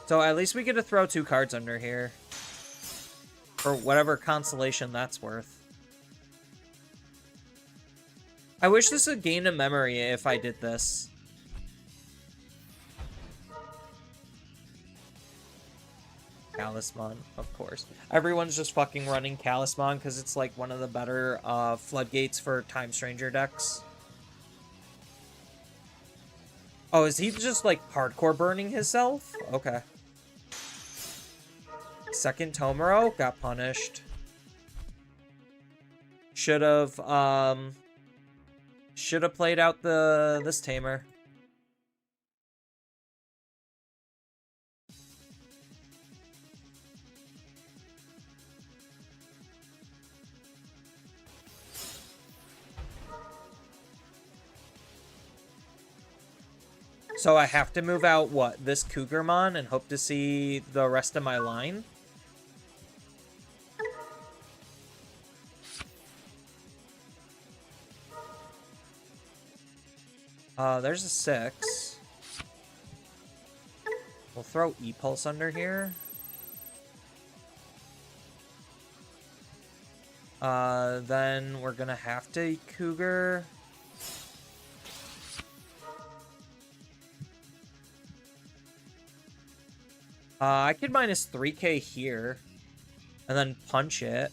So at least we get to throw 2 cards under here. For whatever consolation that's worth. I wish this would gain a memory if I did this. Talisman, of course. Everyone's just fucking running Talisman because it's like one of the better floodgates for Time Stranger decks. Oh, is he just like hardcore burning himself? Okay. Second Tomoro got punished. Should have played out this Tamer. So I have to move out, what, this Cougarmon and hope to see the rest of my line? There's a 6. We'll throw E-Pulse under here. Then we're gonna have to Cougar. I could minus 3k here. And then punch it.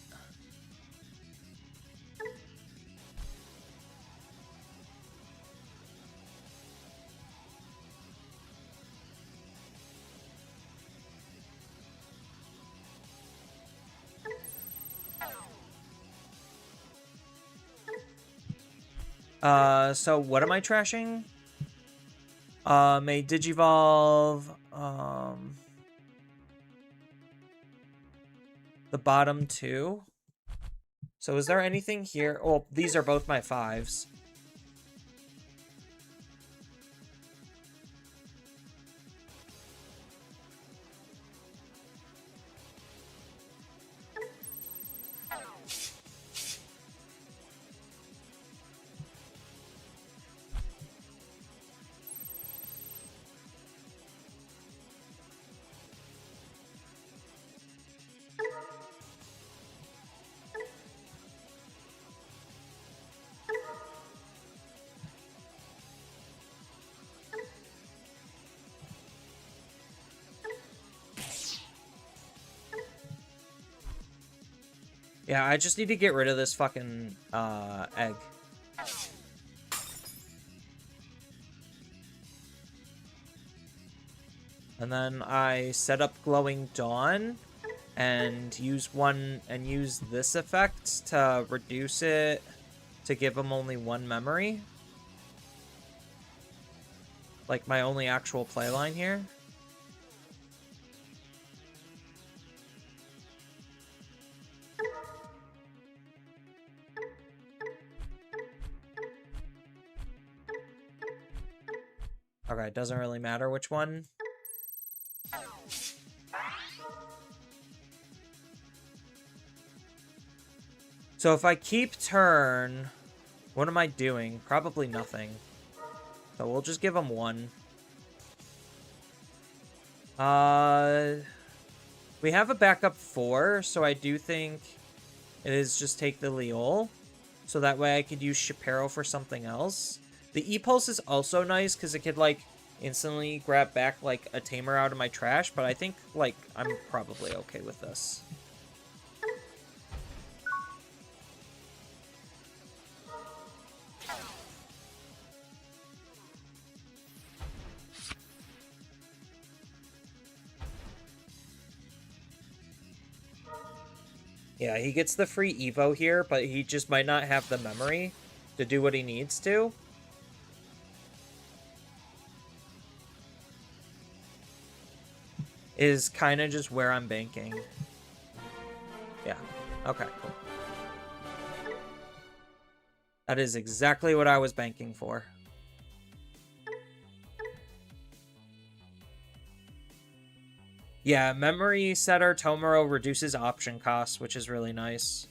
So what am I trashing? May Digivolve, the bottom 2. So is there anything here? Oh, these are both my 5s. Yeah, I just need to get rid of this fucking, egg. And then I set up Glowing Dawn and use this effect to reduce it to give him only 1 memory. Like, my only actual playline here. Okay, it doesn't really matter which one. So if I keep turn, what am I doing? Probably nothing. So we'll just give him 1. We have a backup 4, so I do think it is just take the Leol. So that way I could use Shapiro for something else. The E-Pulse is also nice because it could, like, instantly grab back, like, a Tamer out of my trash. But I think, like, I'm probably okay with this. Yeah, he gets the free Evo here, but he just might not have the memory to do what he needs to. Is kind of just where I'm banking. Yeah. Okay, cool. That is exactly what I was banking for. Yeah, Memory Setter Tomoro reduces option costs, which is really nice.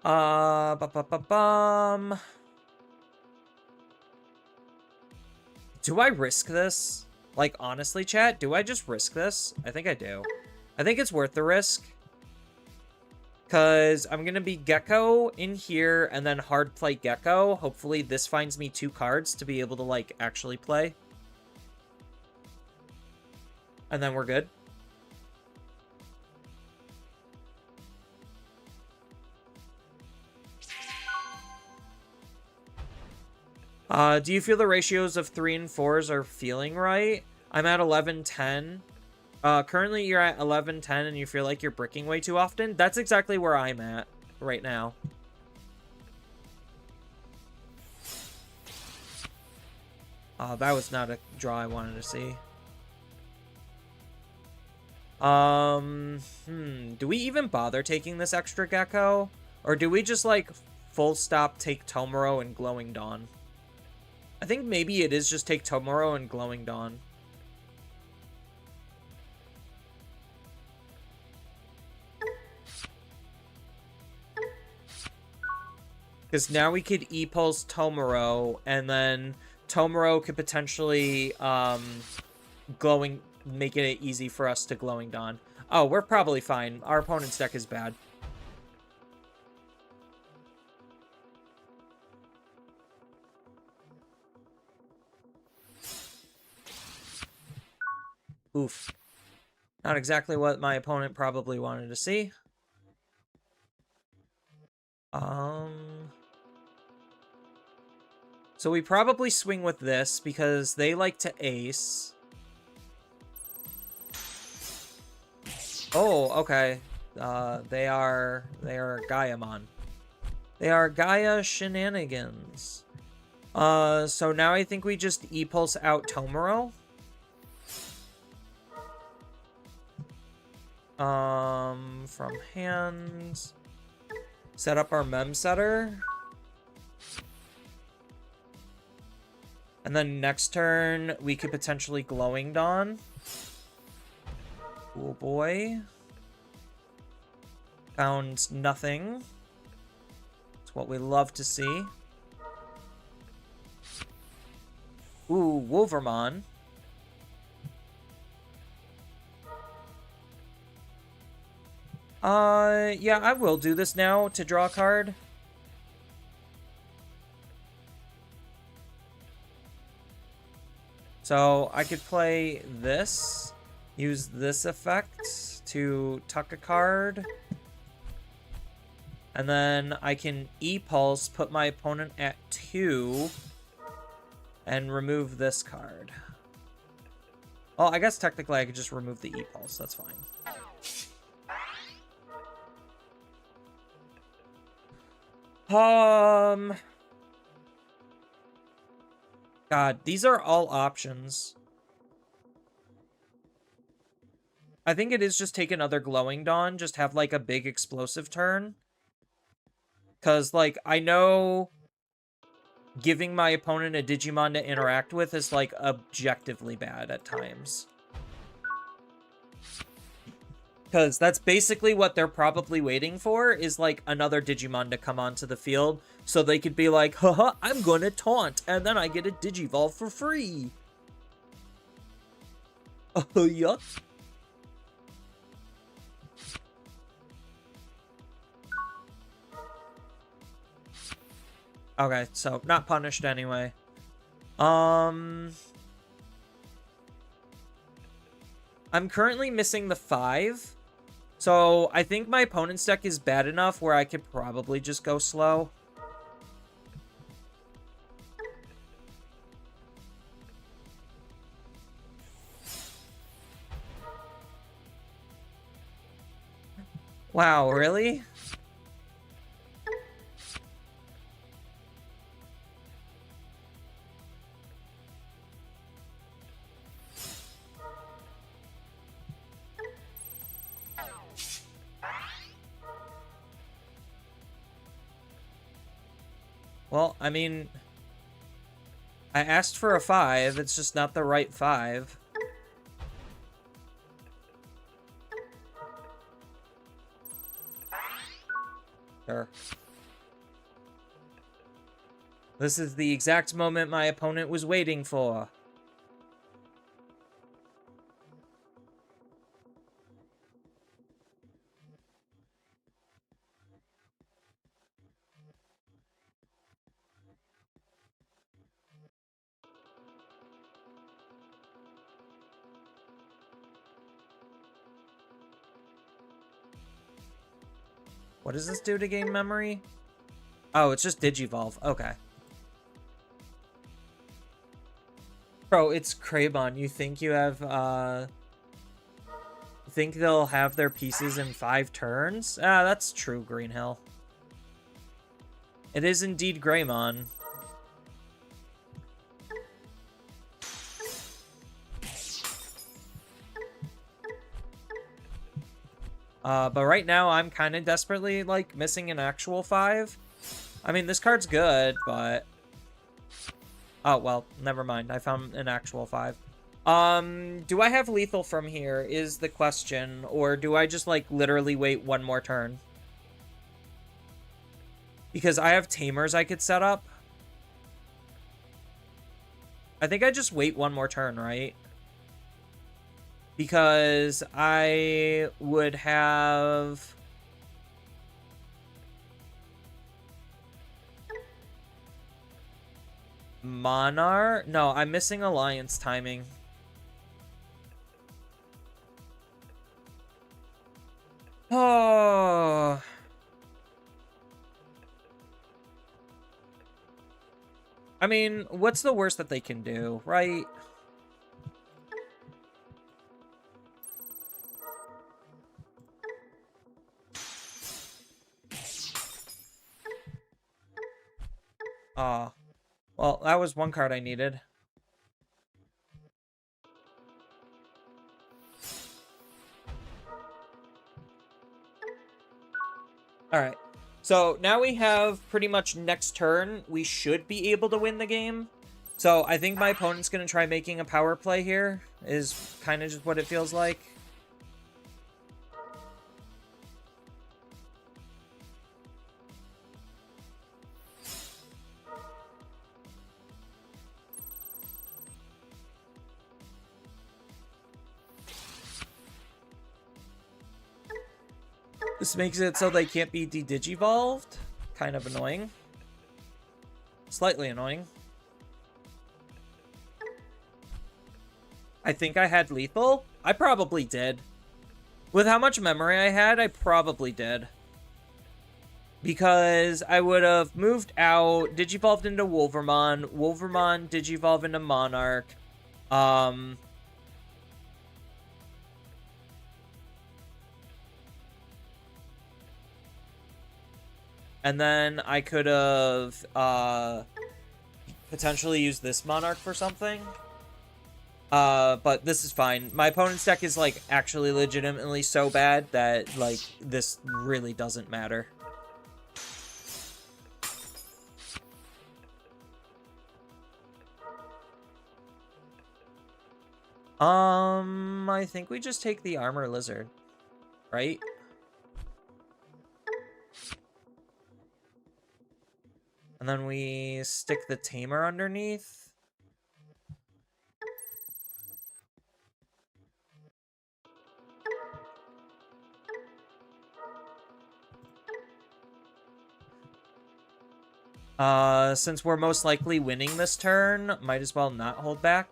Ba-ba-ba-bum. Do I risk this? Like, honestly, chat, do I just risk this? I think I do. I think it's worth the risk. Because I'm going to be Gecko in here and then hard play Gecko. Hopefully this finds me 2 cards to be able to, like, actually play. And then we're good. Do you feel the ratios of 3 and 4s are feeling right? I'm at 11-10. Currently you're at 11-10 and you feel like you're bricking way too often. That's exactly where I'm at right now. That was not a draw I wanted to see. Do we even bother taking this extra Gecko? Or do we just, like, full stop take Tomoro and Glowing Dawn? I think maybe it is just take Tomoro and Glowing Dawn. Because now we could E-Pulse Tomoro, and then Tomoro could potentially make it easy for us to Glowing Dawn. Oh, we're probably fine. Our opponent's deck is bad. Oof. Not exactly what my opponent probably wanted to see. So we probably swing with this because they like to ace. Oh, okay. They are Gaiamon. They are Gaia shenanigans. So now I think we just E-Pulse out Tomoro. From hands. Set up our Mem Setter. And then next turn, we could potentially Glowing Dawn. Oh boy. Found nothing. It's what we love to see. Ooh, Wolvermon. Yeah, I will do this now to draw a card. So I could play this, use this effect to tuck a card. And then I can E-Pulse, put my opponent at 2, and remove this card. Well, I guess technically I could just remove the E-Pulse. That's fine. God, these are all options. I think it is just take another Glowing Dawn, just have, like, a big explosive turn. Because, like, I know giving my opponent a Digimon to interact with is, like, objectively bad at times. Because that's basically what they're probably waiting for, is, like, another Digimon to come onto the field, so they could be like, haha, I'm gonna taunt, and then I get a Digivolve for free. Oh, yuck. Okay, so not punished anyway. I'm currently missing the 5. So I think my opponent's deck is bad enough where I could probably just go slow. Wow, really? Well, I mean, I asked for a 5. It's just not the right 5. Sure. This is the exact moment my opponent was waiting for. What does this do to gain memory? Oh, it's just Digivolve. Okay. Bro, it's Kraybon. You think you have, think they'll have their pieces in 5 turns? Ah, that's true, Greenhill. It is indeed Greymon. But right now, I'm kind of desperately, like, missing an actual 5. I mean, this card's good, but... Oh, well, never mind. I found an actual 5. Do I have lethal from here is the question, or do I just, like, literally wait one more turn? Because I have Tamers I could set up. I think I just wait one more turn, right? Because I would have... Monarch? No, I'm missing Alliance timing. Oh... I mean, what's the worst that they can do, right? Well, that was one card I needed. Alright. So, now we have pretty much next turn. We should be able to win the game. So, I think my opponent's going to try making a power play here. Is kind of just what it feels like. This makes it so they can't be de-digivolved. Kind of annoying. Slightly annoying. I think I had lethal. I probably did. With how much memory I had, I probably did. Because I would have moved out, Digivolved into Wolvermon, Wolvermon Digivolve into Monarch, And then I could have potentially used this Monarch for something. But this is fine. My opponent's deck is, like, actually legitimately so bad that, like, this really doesn't matter. I think we just take the Armor Lizard, right? And then we stick the Tamer underneath. Since we're most likely winning this turn, might as well not hold back.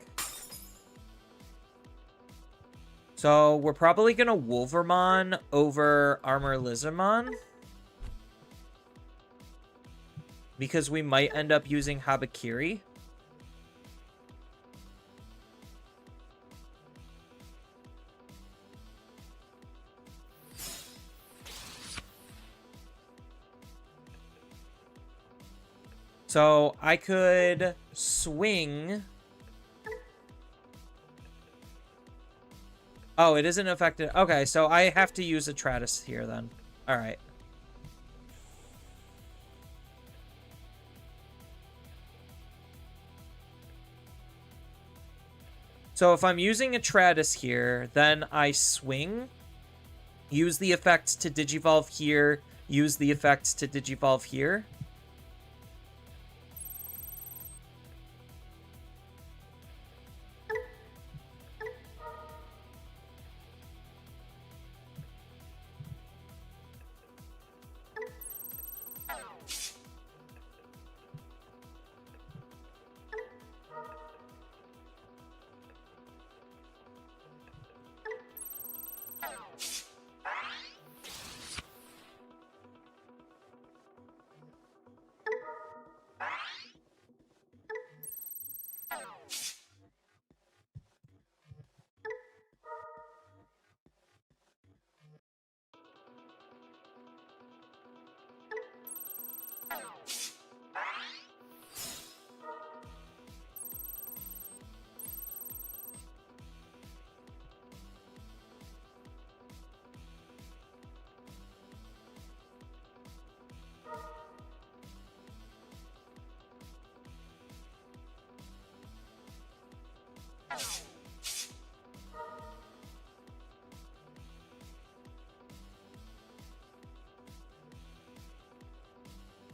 So we're probably gonna Wolvermon over Armor Lizardmon, because we might end up using Habakiri. So I could swing. Oh, it isn't affected. Okay, so I have to use a Tratus here then. All right. So if I'm using a Tratus here, then I swing, use the effect to Digivolve here, use the effect to Digivolve here.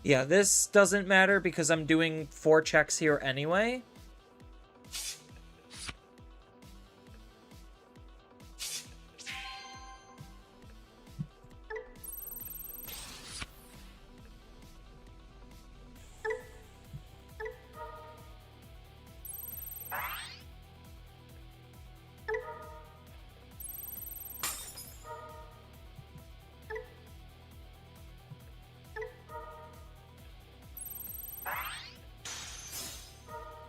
Yeah, this doesn't matter because I'm doing 4 checks here anyway.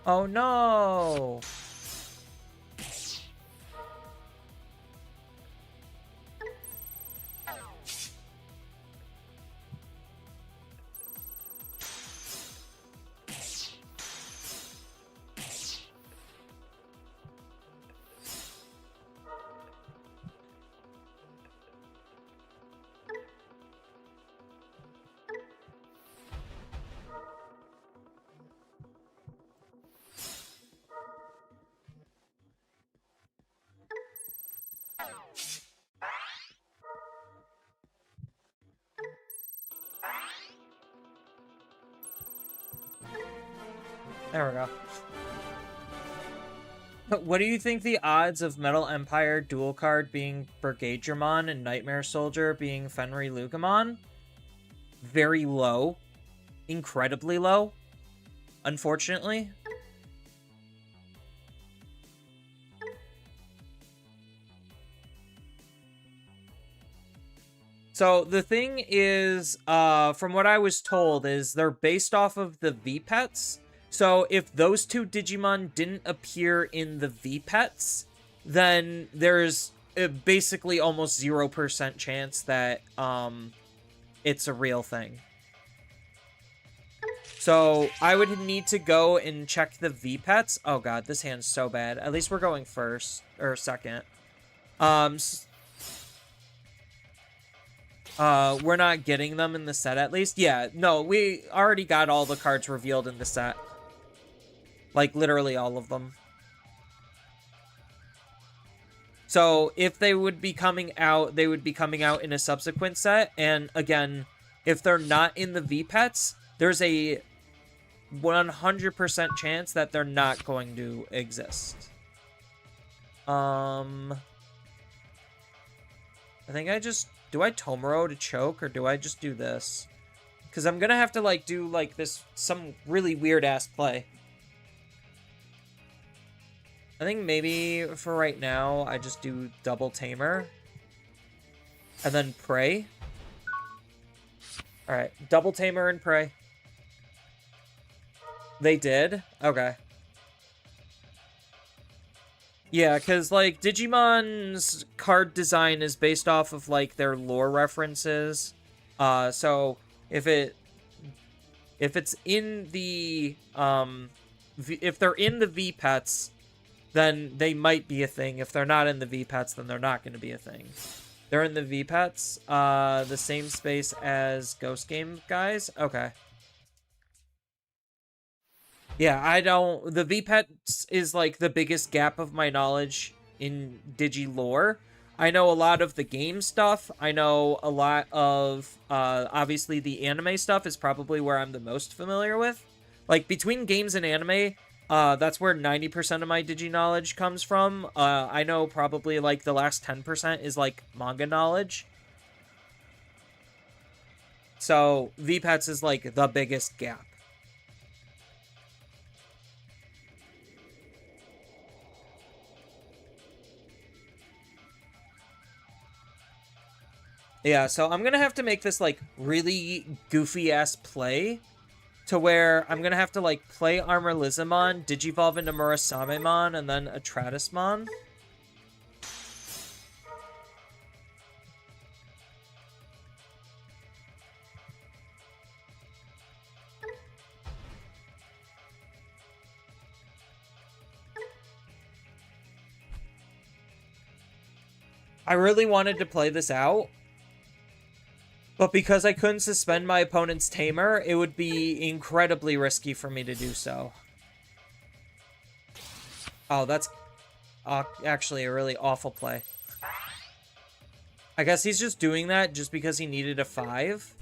Oh no! There we go. What do you think the odds of Metal Empire dual card being Brigadramon and Nightmare Soldier being Fenry Lugamon? Very low. Incredibly low. Unfortunately. So the thing is, from what I was told, is they're based off of the V-Pets. So if those 2 Digimon didn't appear in the V-Pets, then there's basically almost 0% chance that it's a real thing. So I would need to go and check the V-Pets. Oh god, this hand's so bad. At least we're going first, or second. We're not getting them in the set at least. Yeah, no, we already got all the cards revealed in the set. Like, literally all of them. So, if they would be coming out, they would be coming out in a subsequent set. And, again, if they're not in the V-Pets, there's a 100% chance that they're not going to exist. I think I just... Do I Tomoro to choke, or do I just do this? Because I'm gonna have to, like, do, like, this... Some really weird-ass play. I think maybe for right now, I just do double Tamer. And then Pray. Alright, double Tamer and Pray. They did? Okay. Yeah, because, like, Digimon's card design is based off of, like, their lore references. So, if it's in the, if they're in the V-Pets, then they might be a thing. If they're not in the V-Pets, then they're not going to be a thing. They're in the V-Pets, the same space as Ghost Game guys? Okay. Yeah, I don't... The V-Pets is, like, the biggest gap of my knowledge in Digi lore. I know a lot of the game stuff. I know a lot of... obviously, the anime stuff is probably where I'm the most familiar with. Like, between games and anime, that's where 90% of my Digi knowledge comes from. I know probably, like, the last 10% is, like, manga knowledge. So, V-Pets is, like, the biggest gap. Yeah, so I'm gonna have to make this, like, really goofy-ass play to where I'm gonna have to, like, play Armor Lizamon, Digivolve into Murasamemon, and then Atratusmon. I really wanted to play this out, but because I couldn't suspend my opponent's Tamer, it would be incredibly risky for me to do so. Oh, that's actually a really awful play. I guess he's just doing that just because he needed a 5.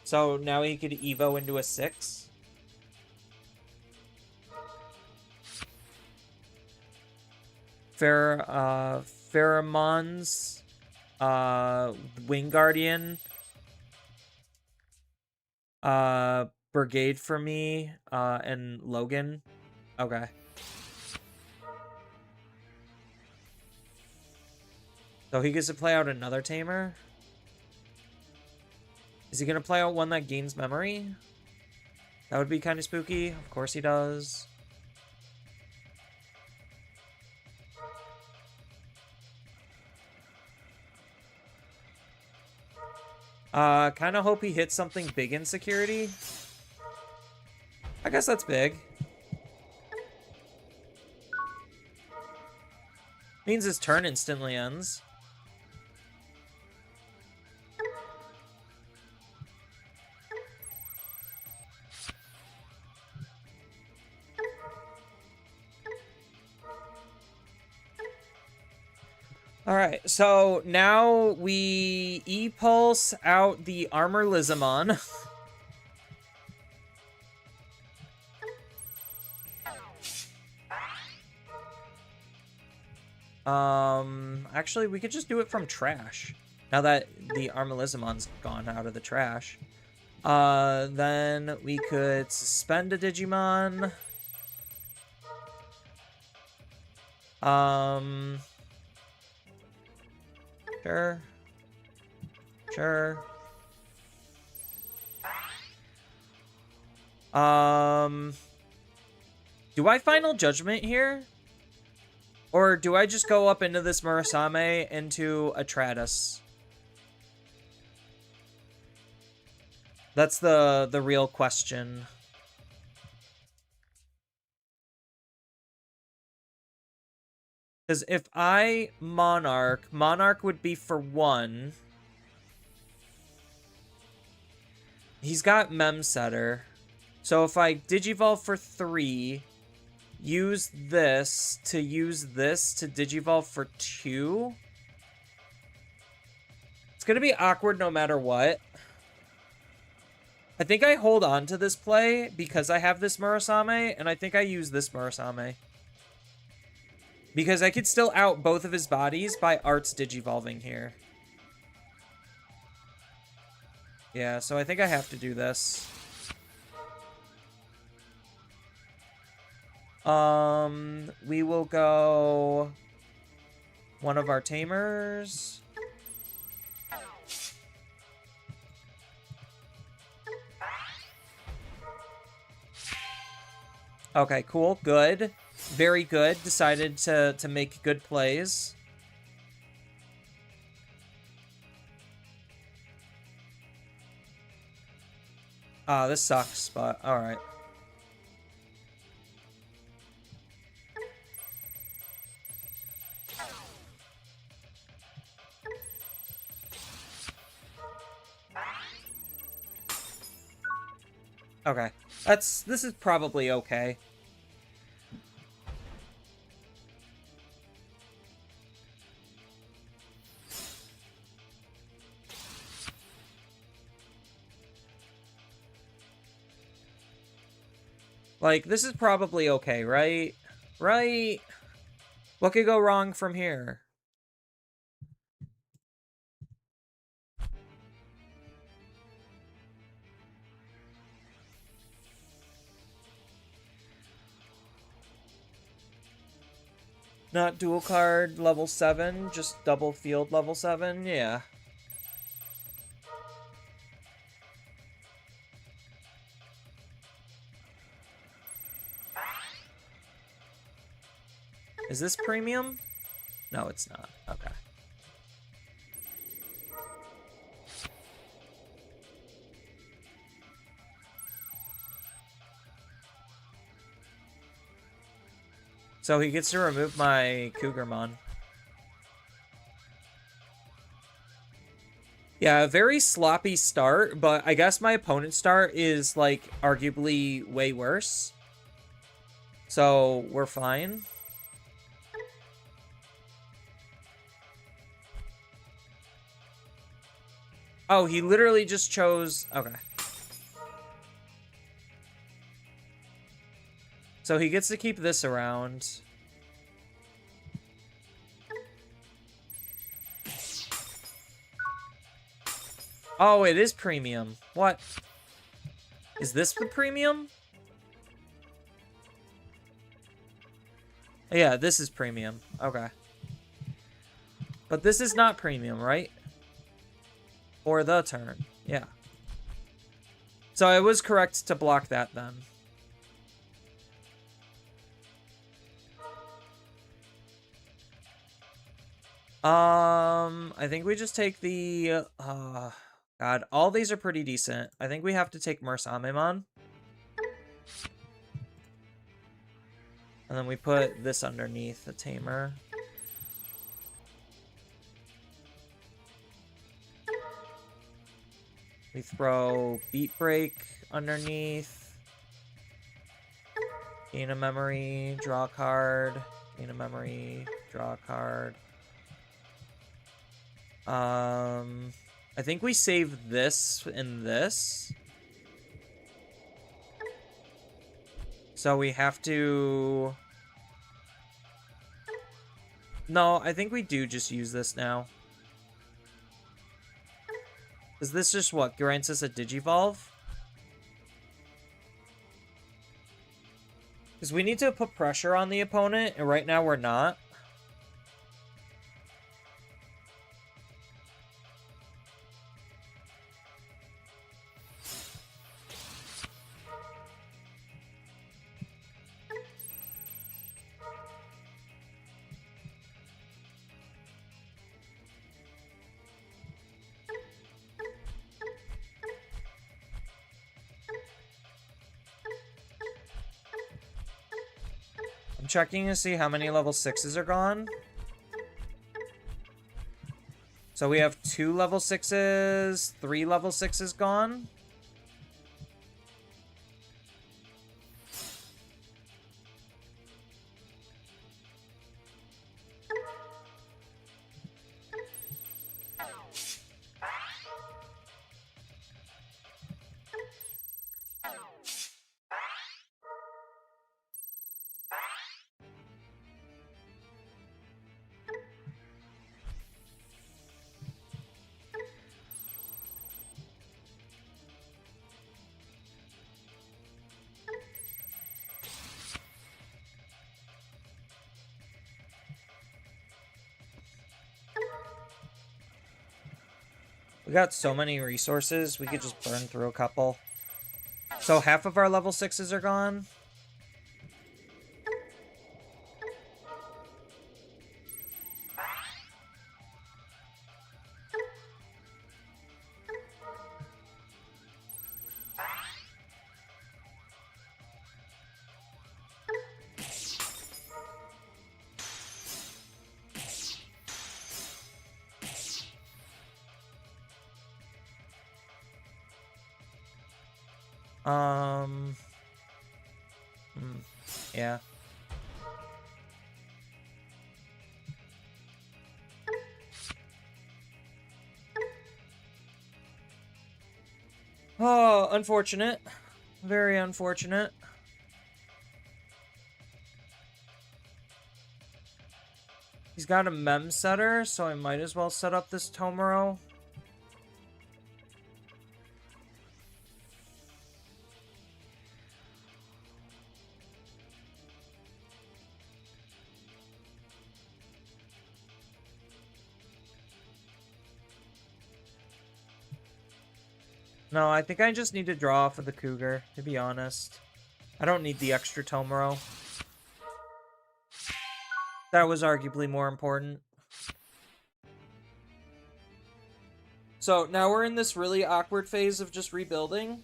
So now he could Evo into a 6. Pheromones, Wing Guardian, Brigade for me, and Logan. Okay. So he gets to play out another Tamer? Is he gonna play out one that gains memory? That would be kind of spooky. Of course he does. Kind of hope he hits something big in security. I guess that's big. Means his turn instantly ends. Alright, so now we E-Pulse out the Armor Lizamon. Actually, we could just do it from trash. Now that the Armor Lizamon's gone out of the trash. Then we could suspend a Digimon. Sure. Sure. Do I Final Judgment here? Or do I just go up into this Murasame into a Tratus? That's the real question. Because if I Monarch, Monarch would be for 1. He's got Mem Setter. So if I Digivolve for 3, use this to Digivolve for 2. It's going to be awkward no matter what. I think I hold on to this play because I have this Murasame, and I think I use this Murasame. Because I could still out both of his bodies by Arts Digivolving here. Yeah, so I think I have to do this. We will go one of our Tamers. Okay, cool, good. Very good. Decided to make good plays. Ah, this sucks, but alright. Okay. This is probably okay. Like, this is probably okay, right? Right? What could go wrong from here? Not dual card level 7, just double field level 7? Yeah. Is this premium? No, it's not. Okay. So he gets to remove my Cougarmon. Yeah, a very sloppy start, but I guess my opponent's start is, like, arguably way worse. So, we're fine. Oh, he literally just chose... Okay. So he gets to keep this around. Oh, it is premium. What? Is this the premium? Yeah, this is premium. Okay. But this is not premium, right? Or the turn. Yeah. So I was correct to block that then. I think we just take the, God, all these are pretty decent. I think we have to take Mursamemon. And then we put this underneath the Tamer. We throw Beat Break underneath. Gain a memory, draw a card. Gain a memory, draw a card. I think we save this and this. So we have to... No, I think we do just use this now. Is this just what? Grants us a Digivolve? Because we need to put pressure on the opponent, and right now we're not. I'm checking to see how many level 6s are gone. So we have 2 level 6s, 3 level 6s gone. We got so many resources, we could just burn through a couple. So half of our level 6s are gone. Yeah. Oh, unfortunate. Very unfortunate. He's got a mem setter, so I might as well set up this Tomoro. No, I think I just need to draw for the Cougar, to be honest. I don't need the extra Tomoro. That was arguably more important. So now we're in this really awkward phase of just rebuilding.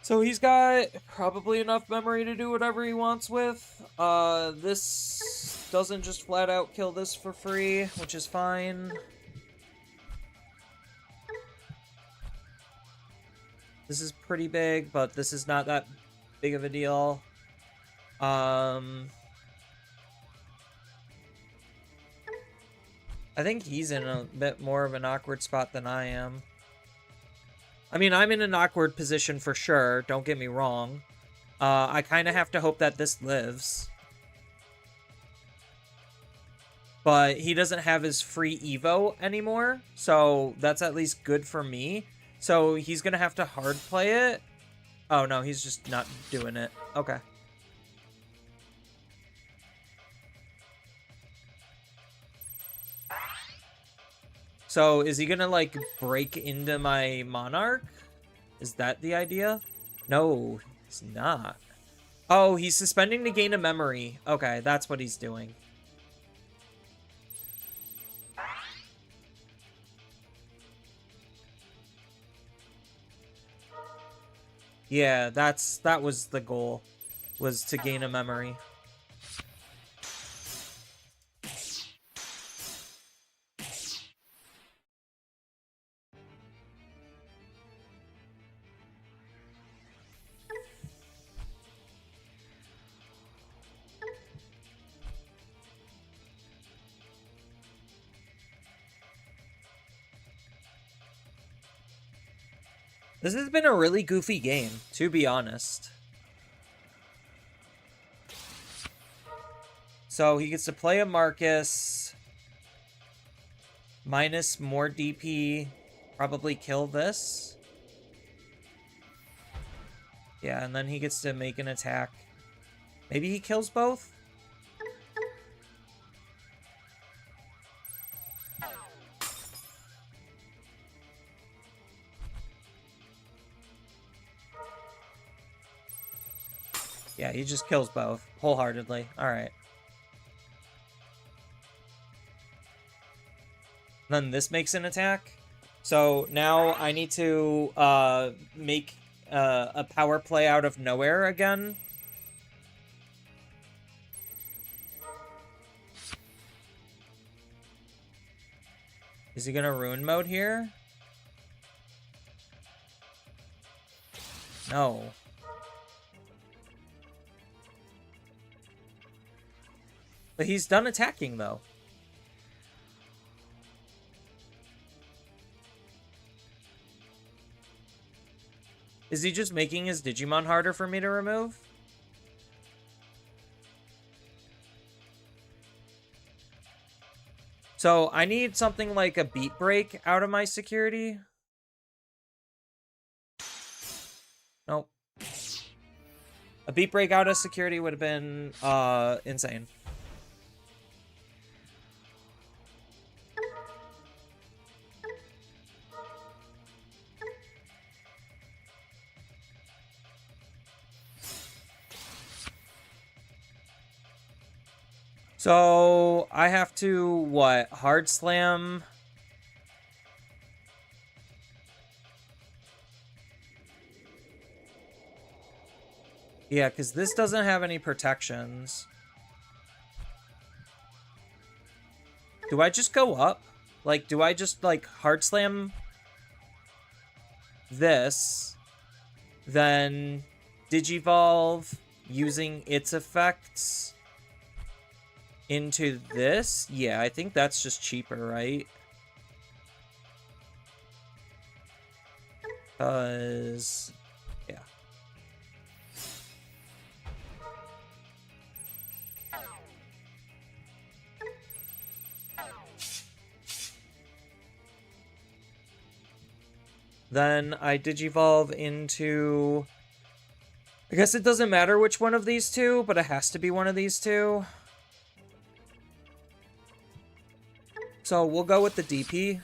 So he's got probably enough memory to do whatever he wants with. This doesn't just flat out kill this for free, which is fine. This is pretty big, but this is not that big of a deal. I think he's in a bit more of an awkward spot than I am. I mean, I'm in an awkward position for sure, don't get me wrong. I kind of have to hope that this lives. But he doesn't have his free Evo anymore, so that's at least good for me. So he's going to have to hard play it. Oh, no, he's just not doing it. Okay. So is he going to, like, break into my Monarch? Is that the idea? No, he's not. Oh, he's suspending to gain a memory. Okay, that's what he's doing. Yeah, that was the goal, was to gain a memory. This has been a really goofy game, to be honest. So he gets to play a Marcus. Minus more DP. Probably kill this. Yeah, and then he gets to make an attack. Maybe he kills both? Yeah, he just kills both wholeheartedly. Alright. Then this makes an attack. So now I need to make a power play out of nowhere again. Is he gonna ruin mode here? No. But he's done attacking, though. Is he just making his Digimon harder for me to remove? So I need something like a beat break out of my security. Nope. A beat break out of security would have been insane. So I have to, what, hard slam? Yeah, because this doesn't have any protections. Do I just go up? Like, do I just, like, hard slam this, then Digivolve using its effects into this? Yeah, I think that's just cheaper, right? Because, yeah. Then I Digivolve into... I guess it doesn't matter which one of these two, but it has to be one of these two. So we'll go with the DP.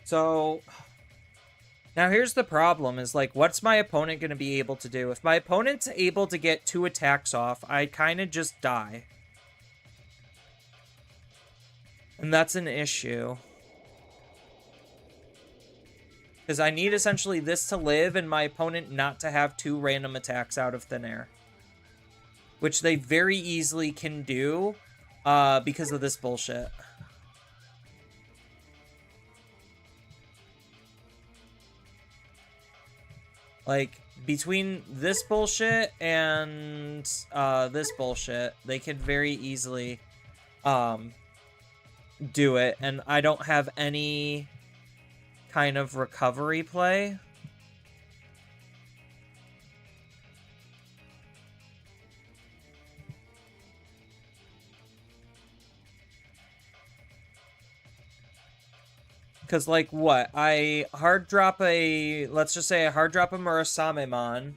So, now here's the problem, is like, what's my opponent going to be able to do? If my opponent's able to get 2 attacks off, I kind of just die. And that's an issue. Because I need essentially this to live and my opponent not to have 2 random attacks out of thin air. Which they very easily can do because of this bullshit. Like, between this bullshit and this bullshit, they could very easily do it. And I don't have any kind of recovery play. Because, like, what? I hard drop a... Let's just say I hard drop a Murasamemon.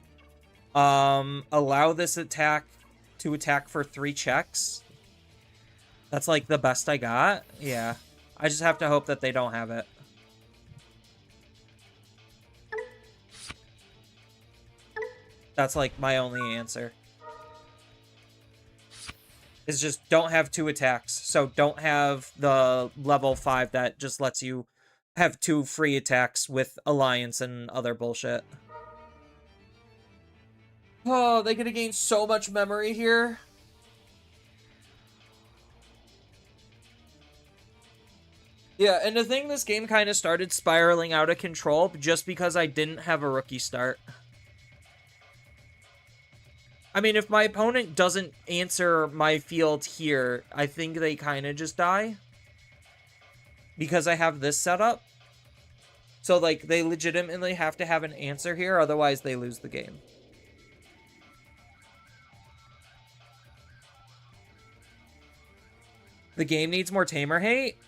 Allow this attack to attack for 3 checks. That's, like, the best I got. Yeah. I just have to hope that they don't have it. That's, like, my only answer. Is just don't have 2 attacks. So don't have the level 5 that just lets you have 2 free attacks with Alliance and other bullshit. Oh, they could have gained so much memory here. Yeah, and the thing, this game kind of started spiraling out of control just because I didn't have a rookie start. I mean, if my opponent doesn't answer my field here, I think they kind of just die. Because I have this set up. So, like, they legitimately have to have an answer here, otherwise they lose the game. The game needs more Tamer hate?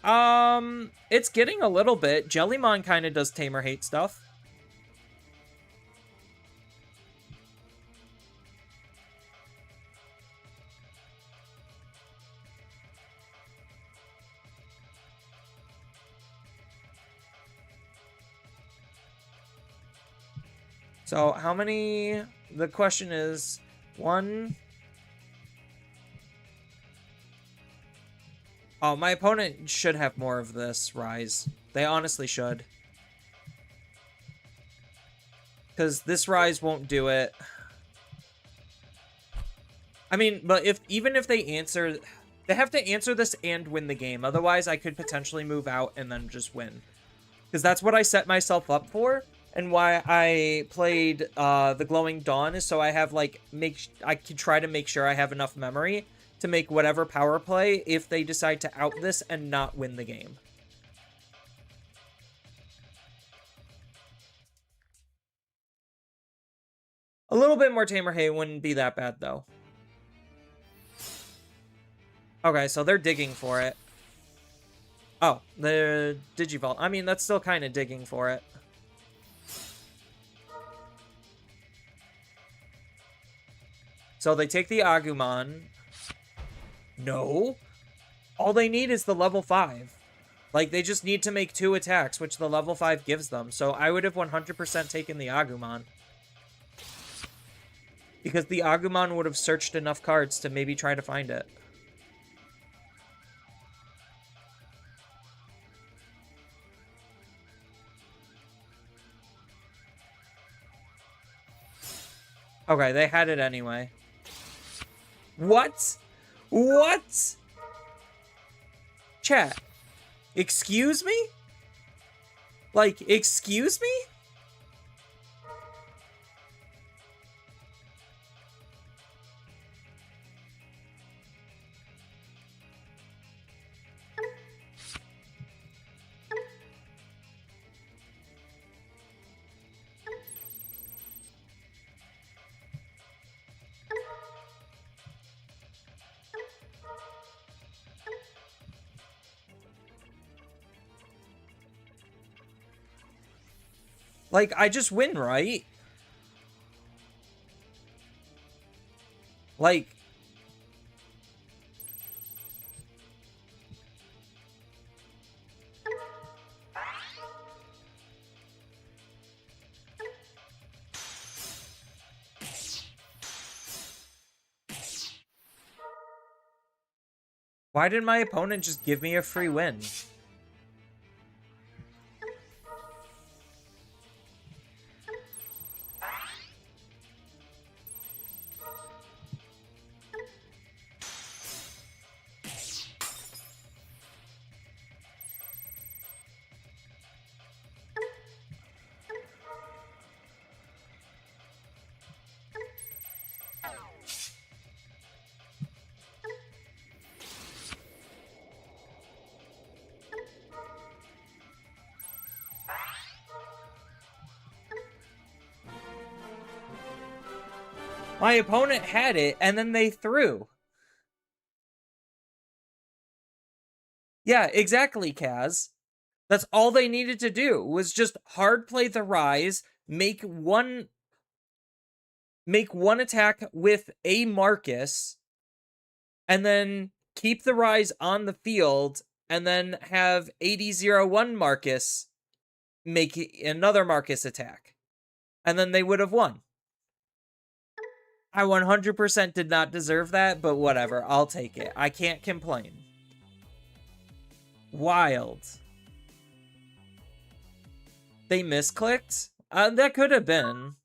It's getting a little bit. Jellymon kind of does Tamer hate stuff. So, how many... The question is... 1... Oh, my opponent should have more of this Rise. They honestly should. Because this Rise won't do it. I mean, but even if they answer... They have to answer this and win the game. Otherwise, I could potentially move out and then just win. Because that's what I set myself up for. And why I played the Glowing Dawn is so I have, like, I can try to make sure I have enough memory to make whatever power play if they decide to out this and not win the game. A little bit more Tamer Hay wouldn't be that bad, though. Okay, so they're digging for it. Oh, the Digivolve. I mean, that's still kind of digging for it. So they take the Agumon. No. All they need is the level 5. Like, they just need to make 2 attacks, which the level 5 gives them. So I would have 100% taken the Agumon. Because the Agumon would have searched enough cards to maybe try to find it. Okay, they had it anyway. What? What? Chat. Excuse me? Like, excuse me? Like, I just win, right? Like... Why did my opponent just give me a free win? My opponent had it, and then they threw. Yeah, exactly, Kaz. That's all they needed to do, was just hard play the Rise, make one attack with a Marcus, and then keep the Rise on the field, and then have 80-01 Marcus make another Marcus attack. And then they would have won. I 100% did not deserve that, but whatever. I'll take it. I can't complain. Wild. They misclicked? That could have been.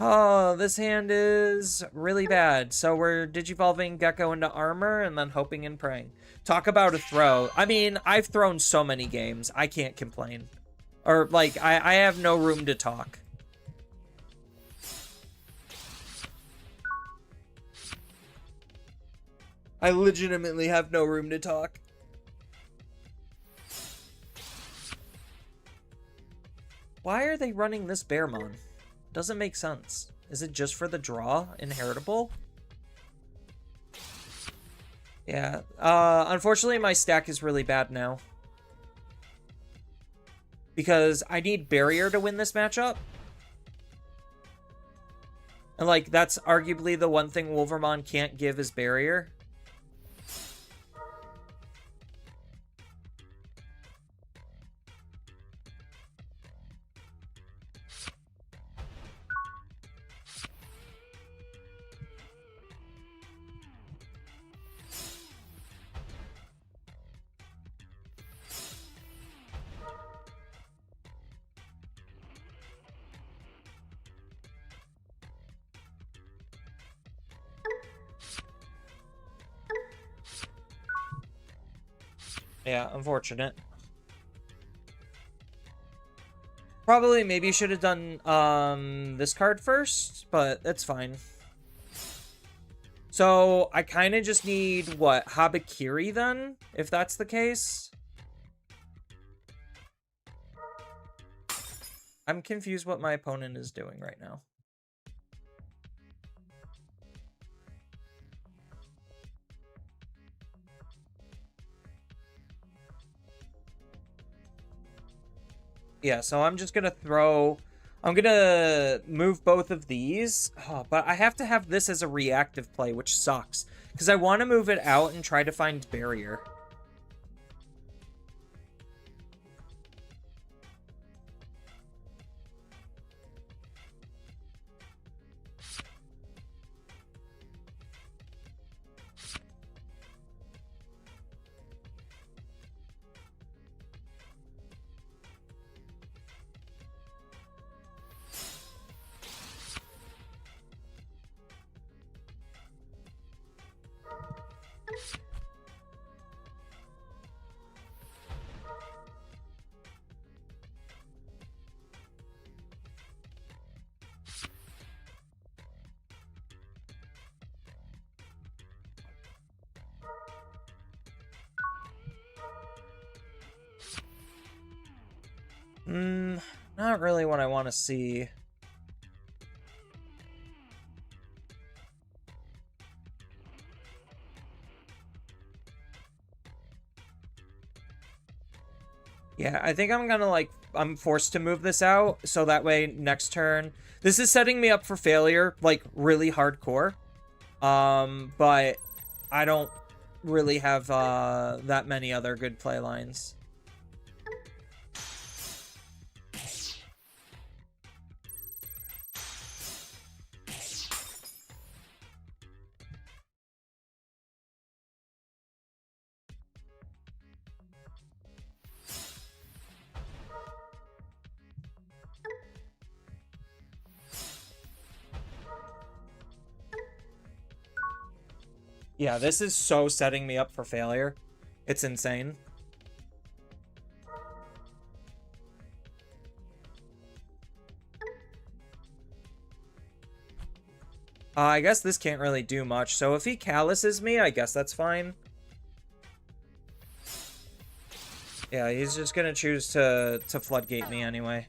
Oh, this hand is really bad. So we're digivolving Gecko into armor and then hoping and praying. Talk about a throw. I mean, I've thrown so many games. I can't complain. Or, like, I have no room to talk. I legitimately have no room to talk. Why are they running this Bearmon? Doesn't make sense. Is it just for the draw? Inheritable? Yeah. Unfortunately, my stack is really bad now. Because I need Barrier to win this matchup. And, like, that's arguably the one thing Wolvermon can't give is Barrier. Yeah, unfortunate. Probably maybe should have done this card first, but that's fine. So I kind of just need, what, Habakiri then, if that's the case? I'm confused what my opponent is doing right now. Yeah, so I'm just gonna throw... I'm gonna move both of these, but I have to have this as a reactive play, which sucks. Because I want to move it out and try to find Barrier. Not really what I want to see. Yeah, I think I'm gonna, like, I'm forced to move this out, so that way next turn... This is setting me up for failure, like, really hardcore. But I don't really have, that many other good play lines. Yeah, this is so setting me up for failure. It's insane. I guess this can't really do much. So if he calluses me, I guess that's fine. Yeah, he's just gonna choose to floodgate me anyway.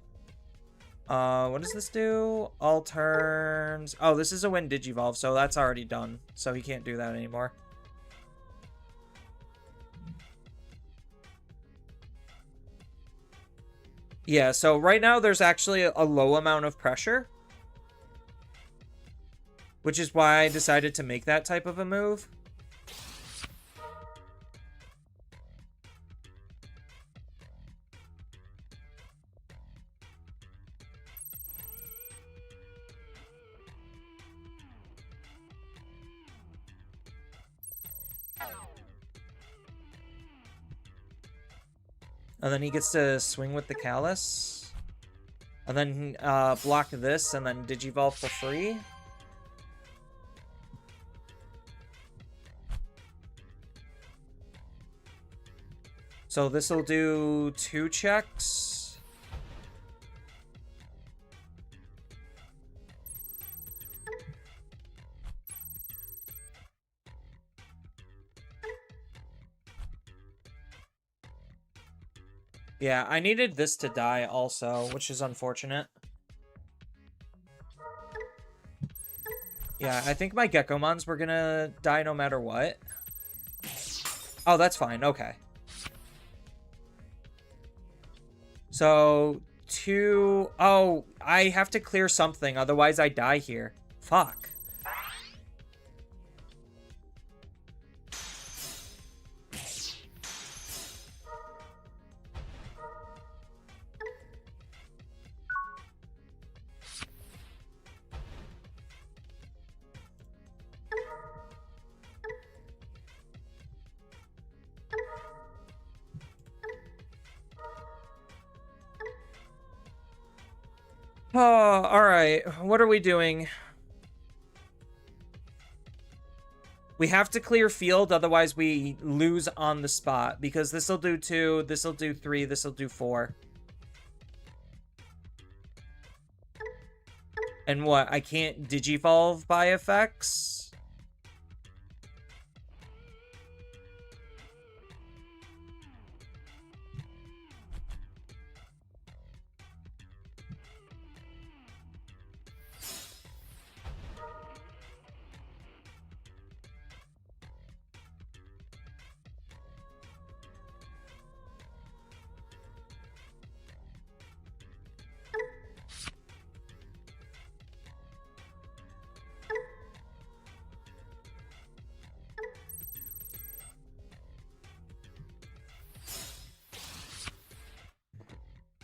What does this do? All turns... Oh, this is a win Digivolve, so that's already done. So he can't do that anymore. Yeah, so right now there's actually a low amount of pressure. Which is why I decided to make that type of a move. And then he gets to swing with the Callus. And then block this and then Digivolve for free. So this will do 2 checks. Yeah, I needed this to die also, which is unfortunate. Yeah, I think my Gekomons were gonna die no matter what. Oh, that's fine. Okay. So, oh, I have to clear something, otherwise I die here. Fuck. Oh, alright. What are we doing? We have to clear field, otherwise we lose on the spot. Because this'll do 2, this'll do 3, this'll do 4. And what? I can't digivolve by effects?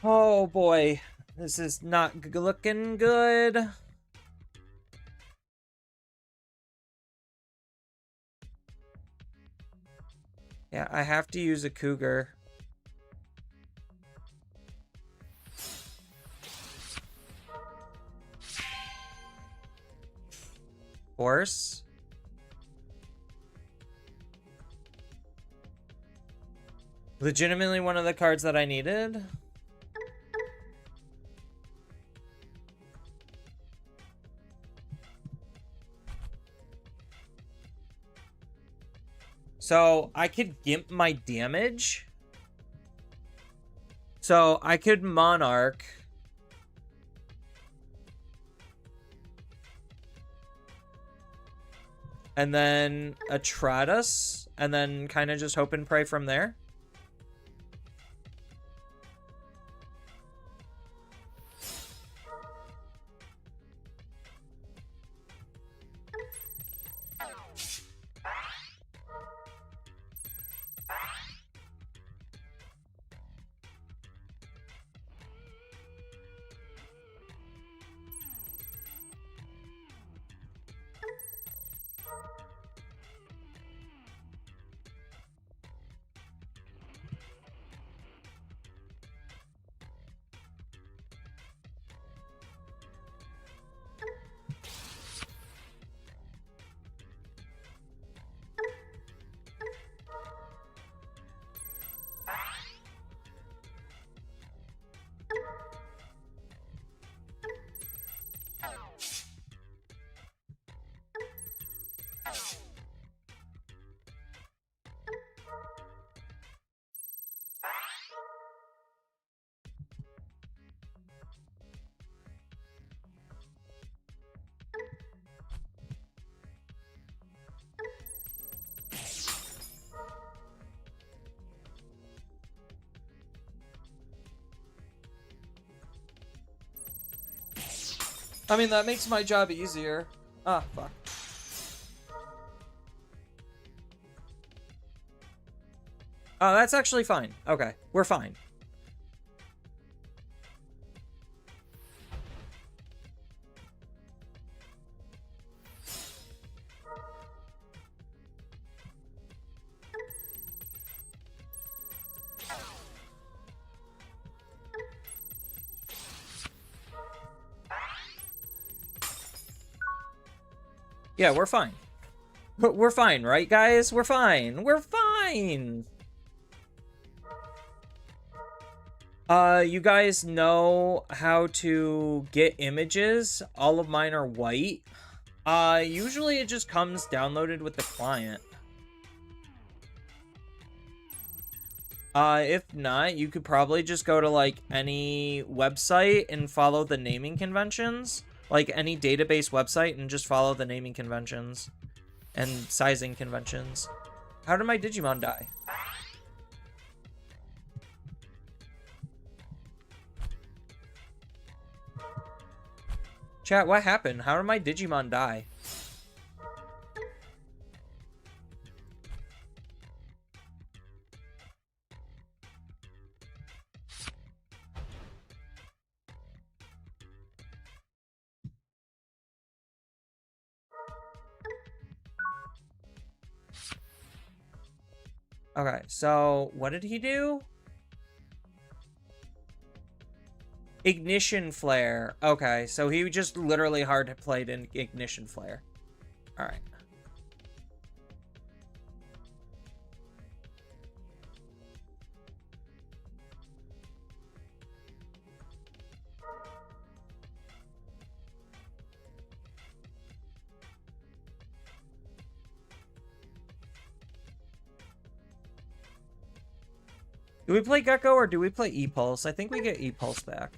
Oh boy, this is not looking good. Yeah, I have to use a cougar. Horse. Legitimately one of the cards that I needed. So I could gimp my damage. So I could Monarch. And then Atratus. And then kind of just hope and pray from there. I mean, that makes my job easier. Ah, fuck. Oh, that's actually fine. Okay, we're fine. Yeah, we're fine. We're fine, right, guys? We're fine. We're fine. You guys know how to get images? All of mine are white. Usually it just comes downloaded with the client. If not, you could probably just go to, like, any website and follow the naming conventions. Like, any database website and just follow the naming conventions and sizing conventions. How did my Digimon die? Chat, what happened? How did my Digimon die? Okay, so what did he do? Ignition Flare. Okay, so he just literally hard played in Ignition Flare. Alright. Do we play Gecko or do we play E-Pulse? I think we get E-Pulse back.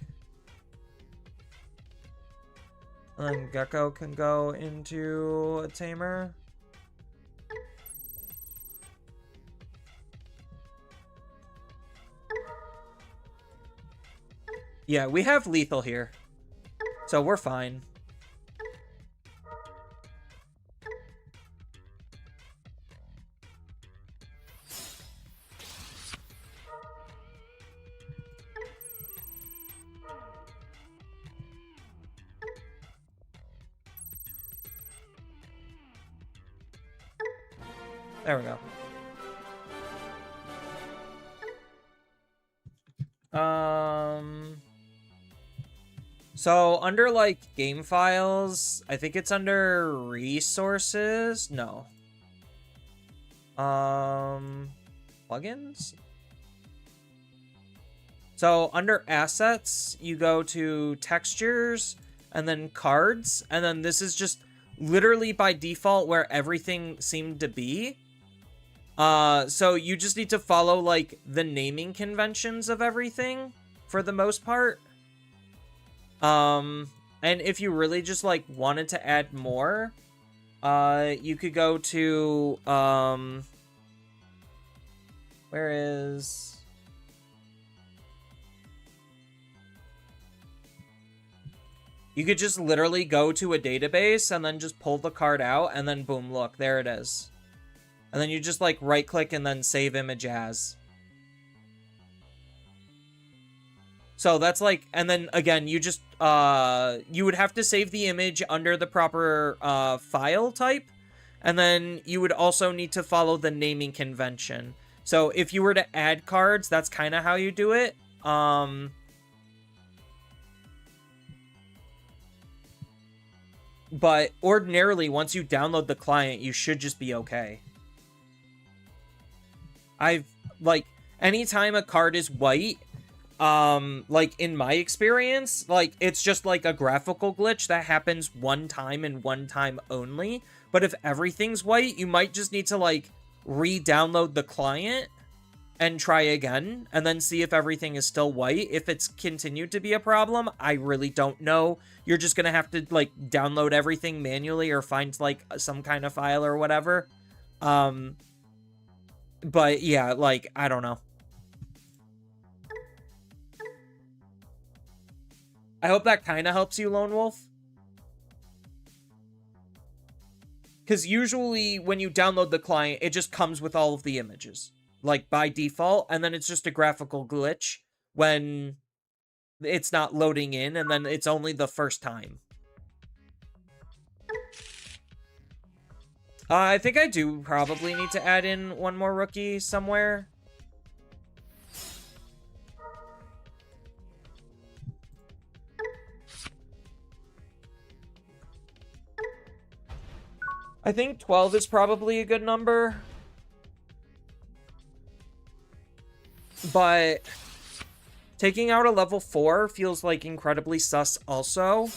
And then Gecko can go into a Tamer. Yeah, we have Lethal here. So we're fine. There we go. So under like game files, I think it's under resources. No. Plugins? So under assets, you go to textures and then cards, and then this is just literally by default where everything seemed to be. So you just need to follow like the naming conventions of everything for the most part. And if you really just like wanted to add more, you could go to where is you could just literally go to a database and then just pull the card out and then boom, look, there it is. And then you just like right click and then save image as. So that's like, and then again, you just, you would have to save the image under the proper file type. And then you would also need to follow the naming convention. So if you were to add cards, that's kind of how you do it. But ordinarily, once you download the client, you should just be okay. Like, anytime a card is white, like, in my experience, like, it's just, like, a graphical glitch that happens one time and one time only. But if everything's white, you might just need to, like, re-download the client and try again, and then see if everything is still white. If it's continued to be a problem, I really don't know. You're just gonna have to, like, download everything manually or find, like, some kind of file or whatever. But, yeah, like, I don't know. I hope that kind of helps you, Lone Wolf. Because usually when you download the client, it just comes with all of the images, like by default, and then it's just a graphical glitch when it's not loading in, and then it's only the first time. I think I do probably need to add in one more rookie somewhere. I think 12 is probably a good number. But taking out a level 4 feels like incredibly sus also.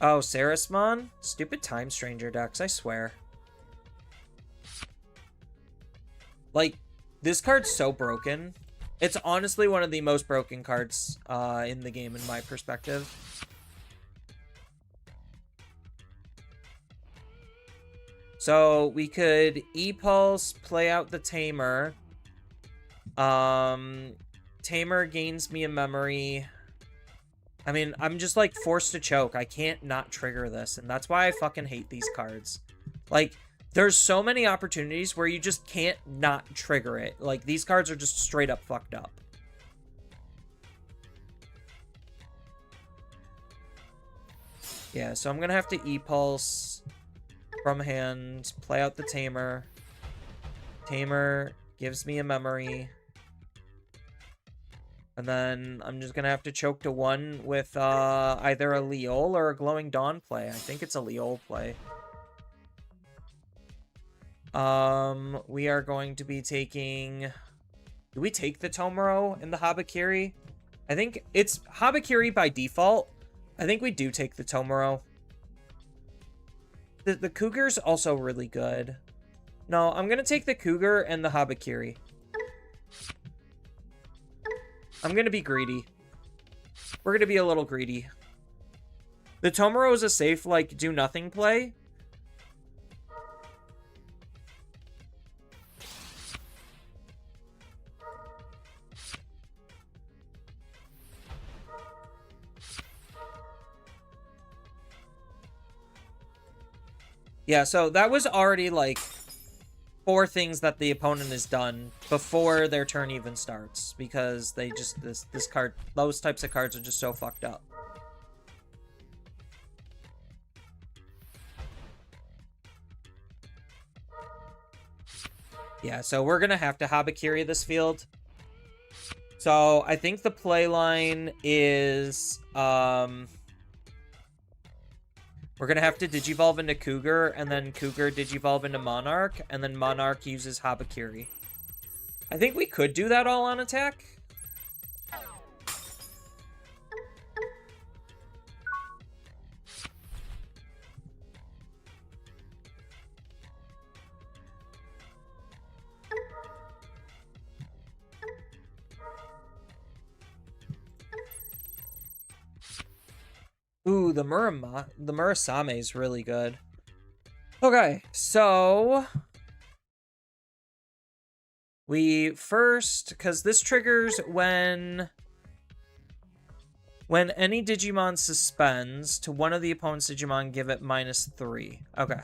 Oh, Sarismon? Stupid Time Stranger decks, I swear. Like, this card's so broken. It's honestly one of the most broken cards in the game in my perspective. So we could E-Pulse, play out the Tamer. Tamer gains me a memory. I mean, I'm just, like, forced to choke. I can't not trigger this, and that's why I fucking hate these cards. Like, there's so many opportunities where you just can't not trigger it. Like, these cards are just straight up fucked up. Yeah, so I'm gonna have to E-Pulse from hand, play out the Tamer. Tamer gives me a memory. And then I'm just gonna have to choke to one with either a Leol or a Glowing Dawn play. I think it's a Leol play. We are going to be taking... Do we take the Tomoro and the Habakiri? I think it's Habakiri by default. I think we do take the Tomoro. The Cougar's also really good. No, I'm gonna take the Cougar and the Habakiri. I'm gonna be greedy. We're gonna be a little greedy. The Tomoro is a safe, like, do-nothing play. Yeah, so that was already, like, 4 things that the opponent has done before their turn even starts, because they just, this card, those types of cards are just so fucked up. Yeah, so we're gonna have to Habakiri this field. So I think the play line is, we're gonna have to Digivolve into Cougar, and then Cougar Digivolve into Monarch, and then Monarch uses Habakiri. I think we could do that all on attack. Ooh, the Murasame is really good. Okay, so we first, because this triggers when any Digimon suspends to one of the opponent's Digimon, give it -3. Okay,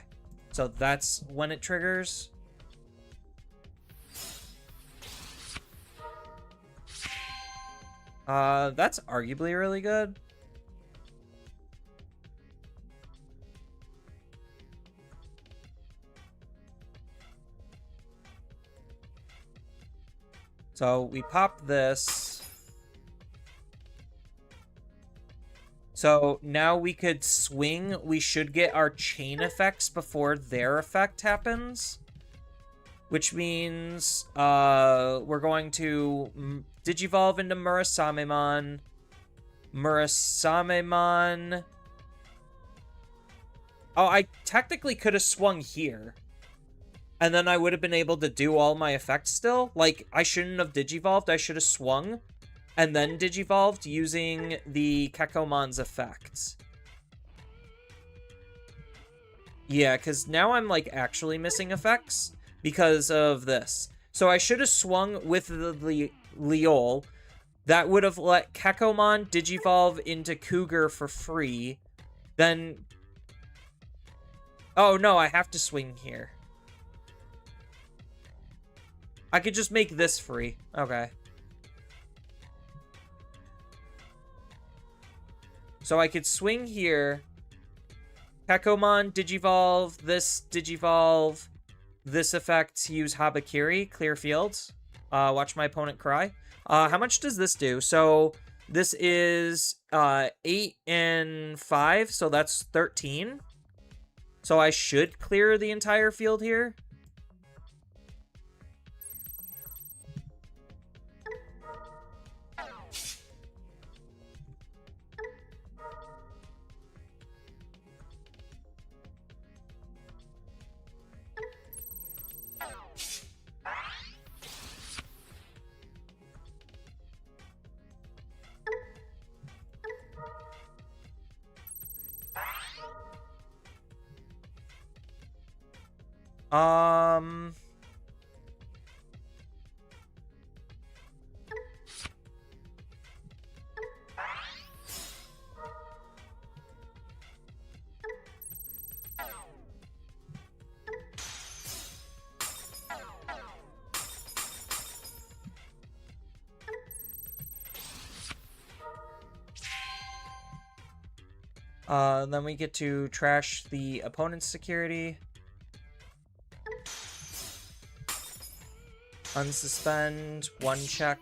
so that's when it triggers. That's arguably really good. So we pop this. So now we could swing. We should get our chain effects before their effect happens. Which means we're going to Digivolve into Murasamemon. Murasamemon. Oh, I technically could have swung here. And then I would have been able to do all my effects still. Like, I shouldn't have Digivolved. I should have swung and then Digivolved using the Kekomon's effects. Yeah, because now I'm, like, actually missing effects because of this. So I should have swung with the Leol. That would have let Kekomon Digivolve into Cougar for free. Then... Oh, no, I have to swing here. I could just make this free. Okay. So I could swing here. Kekomon, Digivolve, this effect, use Habakiri, clear fields. Watch my opponent cry. How much does this do? So this is 8 and 5, so that's 13. So I should clear the entire field here. Um... Then we get to trash the opponent's security. Unsuspend, one check.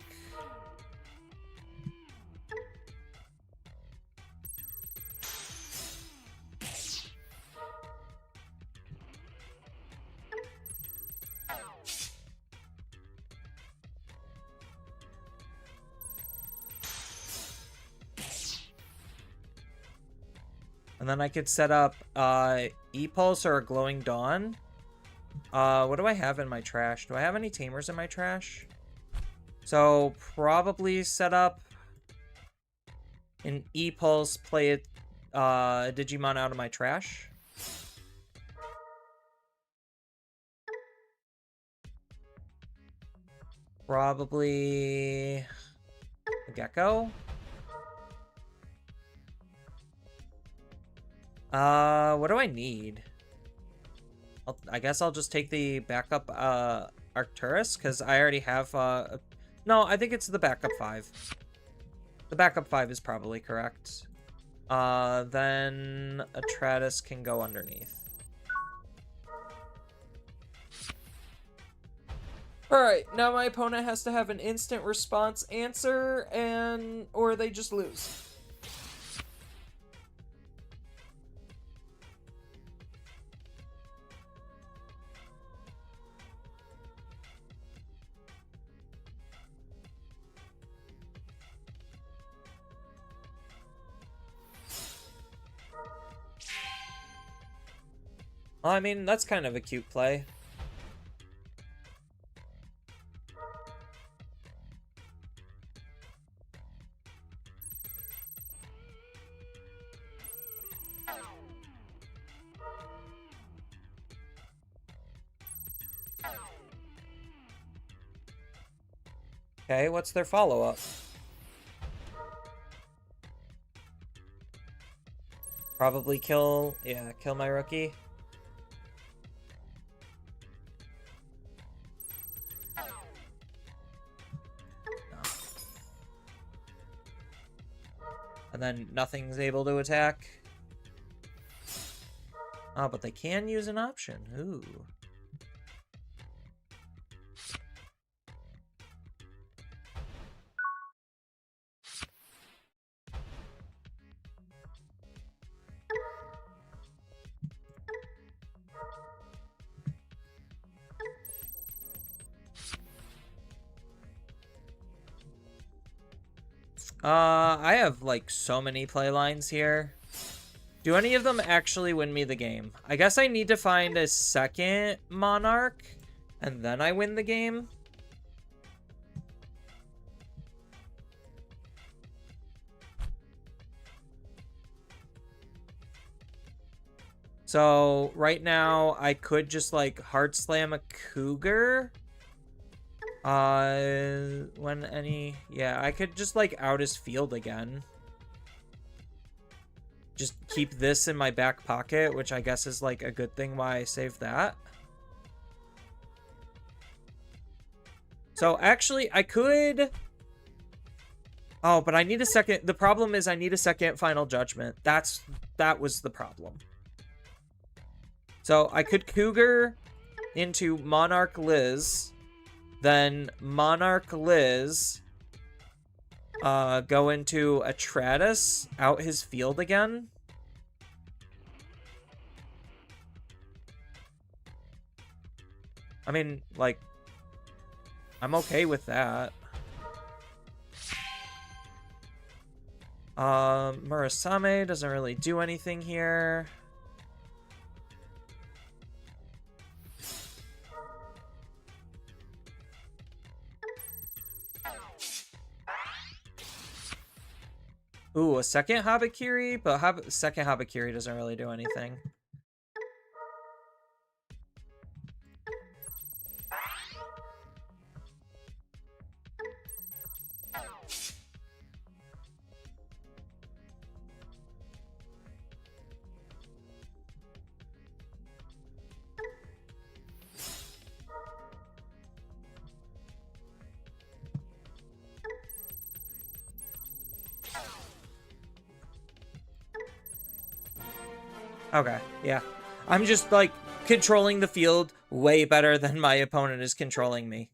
And then I could set up E-Pulse or a Glowing Dawn. What do I have in my trash? Do I have any Tamers in my trash? So probably set up an E-Pulse, play it Digimon out of my trash. Probably a Gecko. What do I need? I guess I'll just take the backup Arcturus, because I already have no, I think it's the backup 5. The backup 5 is probably correct. Then Atratus can go underneath. Alright, now my opponent has to have an instant response answer, or they just lose. I mean, that's kind of a cute play. Okay, what's their follow-up? Probably kill my rookie. And then nothing's able to attack. Oh, but they can use an option. Ooh. I have, like, so many playlines here. Do any of them actually win me the game? I guess I need to find a second Monarch, and then I win the game. So, right now, I could just, like, hard slam a Cougar. Yeah, I could just, like, out his field again. Just keep this in my back pocket, which I guess is, like, a good thing why I saved that. So, actually, I could... Oh, but I need a second... The problem is I need a second Final Judgment. That was the problem. So, I could Cougar into Monarch Liz... Then Monarch Liz go into Atratus, out his field again. I mean, like, I'm okay with that. Murasame doesn't really do anything here. Ooh, a second Habakiri, but second Habakiri doesn't really do anything. Okay, yeah. I'm just, like, controlling the field way better than my opponent is controlling me.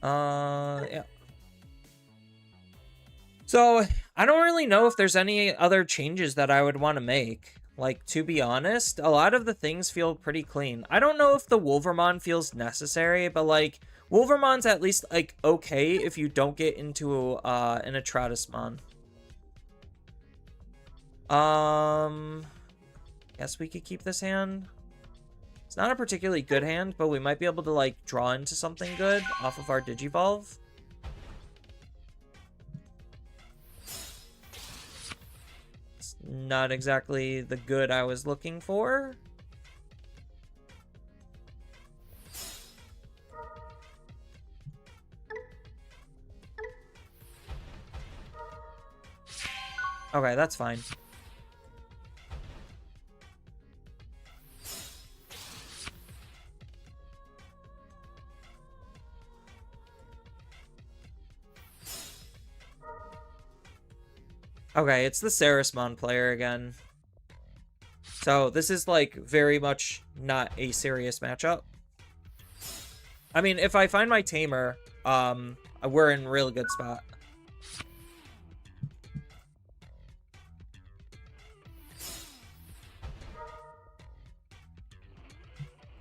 Yeah. So, I don't really know if there's any other changes that I would want to make. Like, to be honest, a lot of the things feel pretty clean. I don't know if the Wolvermon feels necessary, but, like, Wolvermon's at least, like, okay if you don't get into an Atratusmon. Guess we could keep this hand. It's not a particularly good hand, but we might be able to, like, draw into something good off of our Digivolve. It's not exactly the good I was looking for. Okay, that's fine. Okay, it's the Sarismon player again. So this is, like, very much not a serious matchup. I mean, if I find my Tamer, we're in a real good spot.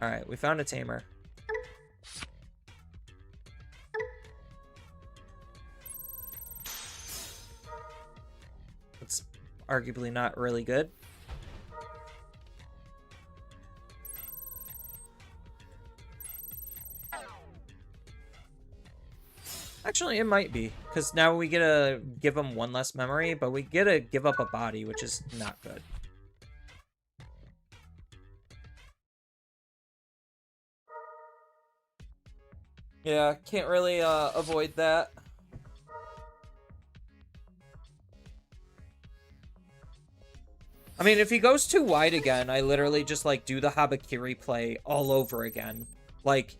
Alright, we found a Tamer. It's arguably not really good. Actually, it might be, because now we get to give him one less memory, but we get to give up a body, which is not good. Yeah, can't really avoid that. I mean, if he goes too wide again, I literally just, like, do the Habakiri play all over again. Like,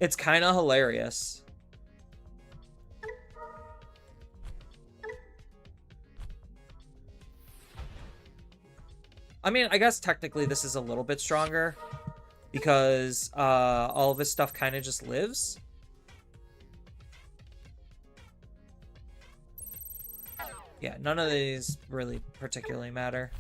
it's kind of hilarious. I mean, I guess technically this is a little bit stronger because all of this stuff kind of just lives. Yeah, none of these really particularly matter.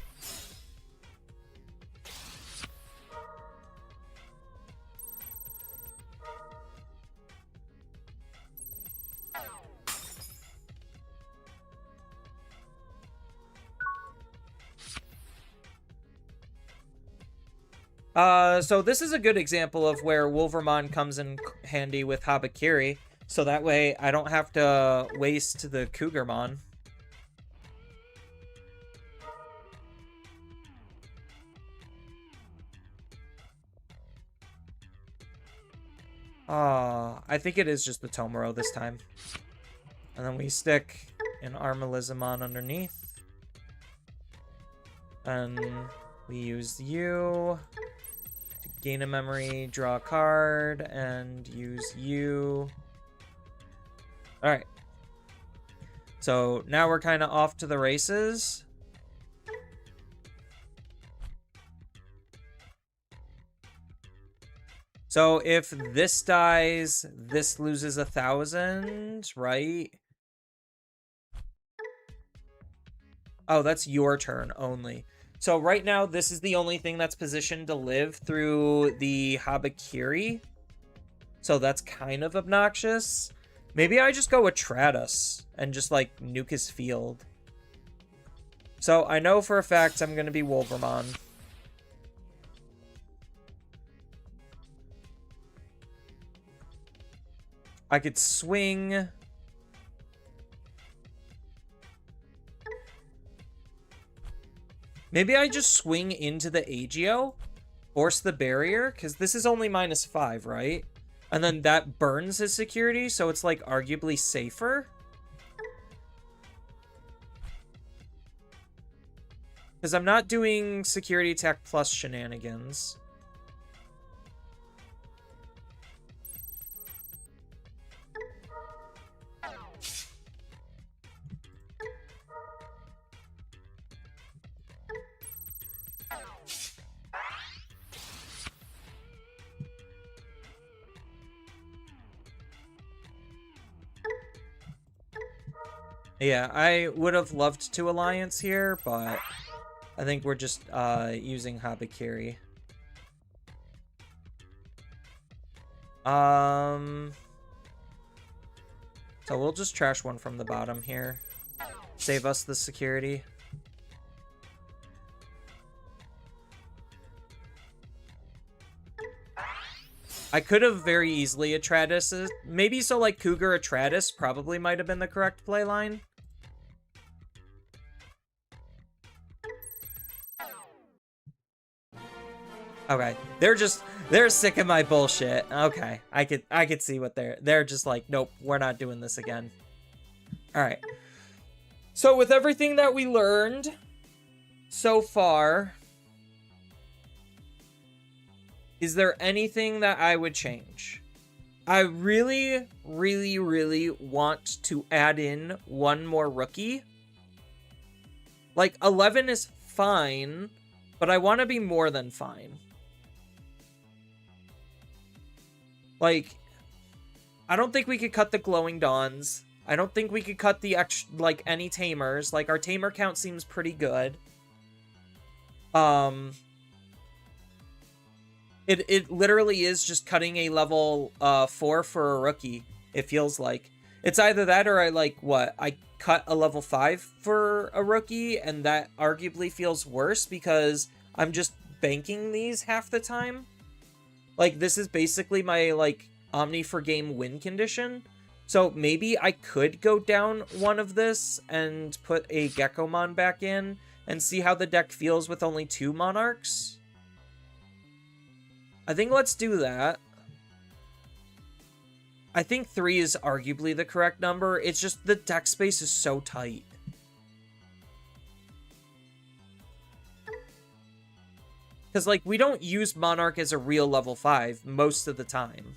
So this is a good example of where Wolvermon comes in handy with Habakiri, so that way I don't have to waste the Cougarmon. I think it is just the Tomoro this time. And then we stick an Armalizamon underneath. And we use you to gain a memory, draw a card, and use you. Alright. So now we're kind of off to the races. So if this dies, this loses 1,000, right? Oh, that's your turn only. So right now, this is the only thing that's positioned to live through the Habakiri. So that's kind of obnoxious. Maybe I just go with Tratus and just, like, nuke his field. So I know for a fact I'm going to be Wolvermon. I could swing. Maybe I just swing into the Agio, force the barrier, because this is only -5, right? And then that burns his security, so it's, like, arguably safer. Because I'm not doing security attack plus shenanigans. Yeah, I would have loved to alliance here, but I think we're just using Habakiri. So we'll just trash one from the bottom here. Save us the security. I could have very easily Atratus. Maybe so like Cougar Atratus probably might have been the correct play line. Okay, they're sick of my bullshit. Okay, I could see what they're just like, nope, we're not doing this again. All right. So with everything that we learned so far, is there anything that I would change? I really, really, really want to add in one more rookie. Like 11 is fine, but I want to be more than fine. Like, I don't think we could cut the Glowing Dawns. I don't think we could cut the like any tamers. Like, our tamer count seems pretty good. It literally is just cutting a level 4 for a rookie. It feels like it's either that or I cut a level 5 for a rookie, and that arguably feels worse because I'm just banking these half the time. Like, this is basically my, like, Omni for game win condition. So maybe I could go down one of this and put a Geckomon back in and see how the deck feels with only 2 Monarchs. I think let's do that. I think 3 is arguably the correct number. It's just the deck space is so tight. Because, like, we don't use Monarch as a real level 5 most of the time.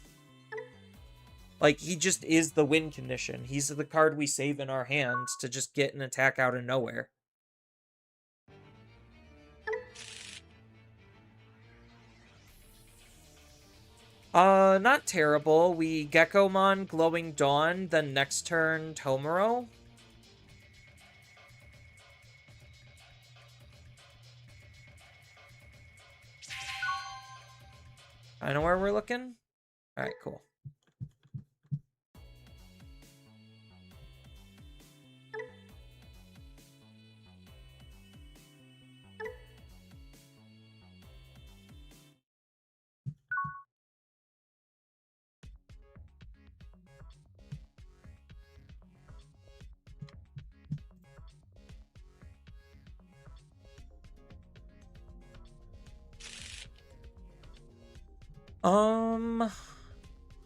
Like, he just is the win condition. He's the card we save in our hands to just get an attack out of nowhere. Not terrible. We Geckomon, Glowing Dawn, then next turn, Tomoro. I know where we're looking. Alright, cool.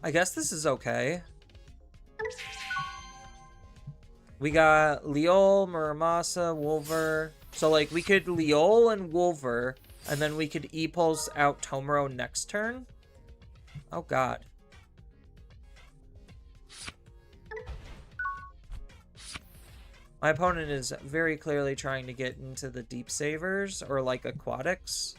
I guess this is okay. We got Leol, Muramasa, Wolver. So, like, we could Leol and Wolver, and then we could E-Pulse out Tomoro next turn. Oh, God. My opponent is very clearly trying to get into the Deep Savers, or, like, Aquatics.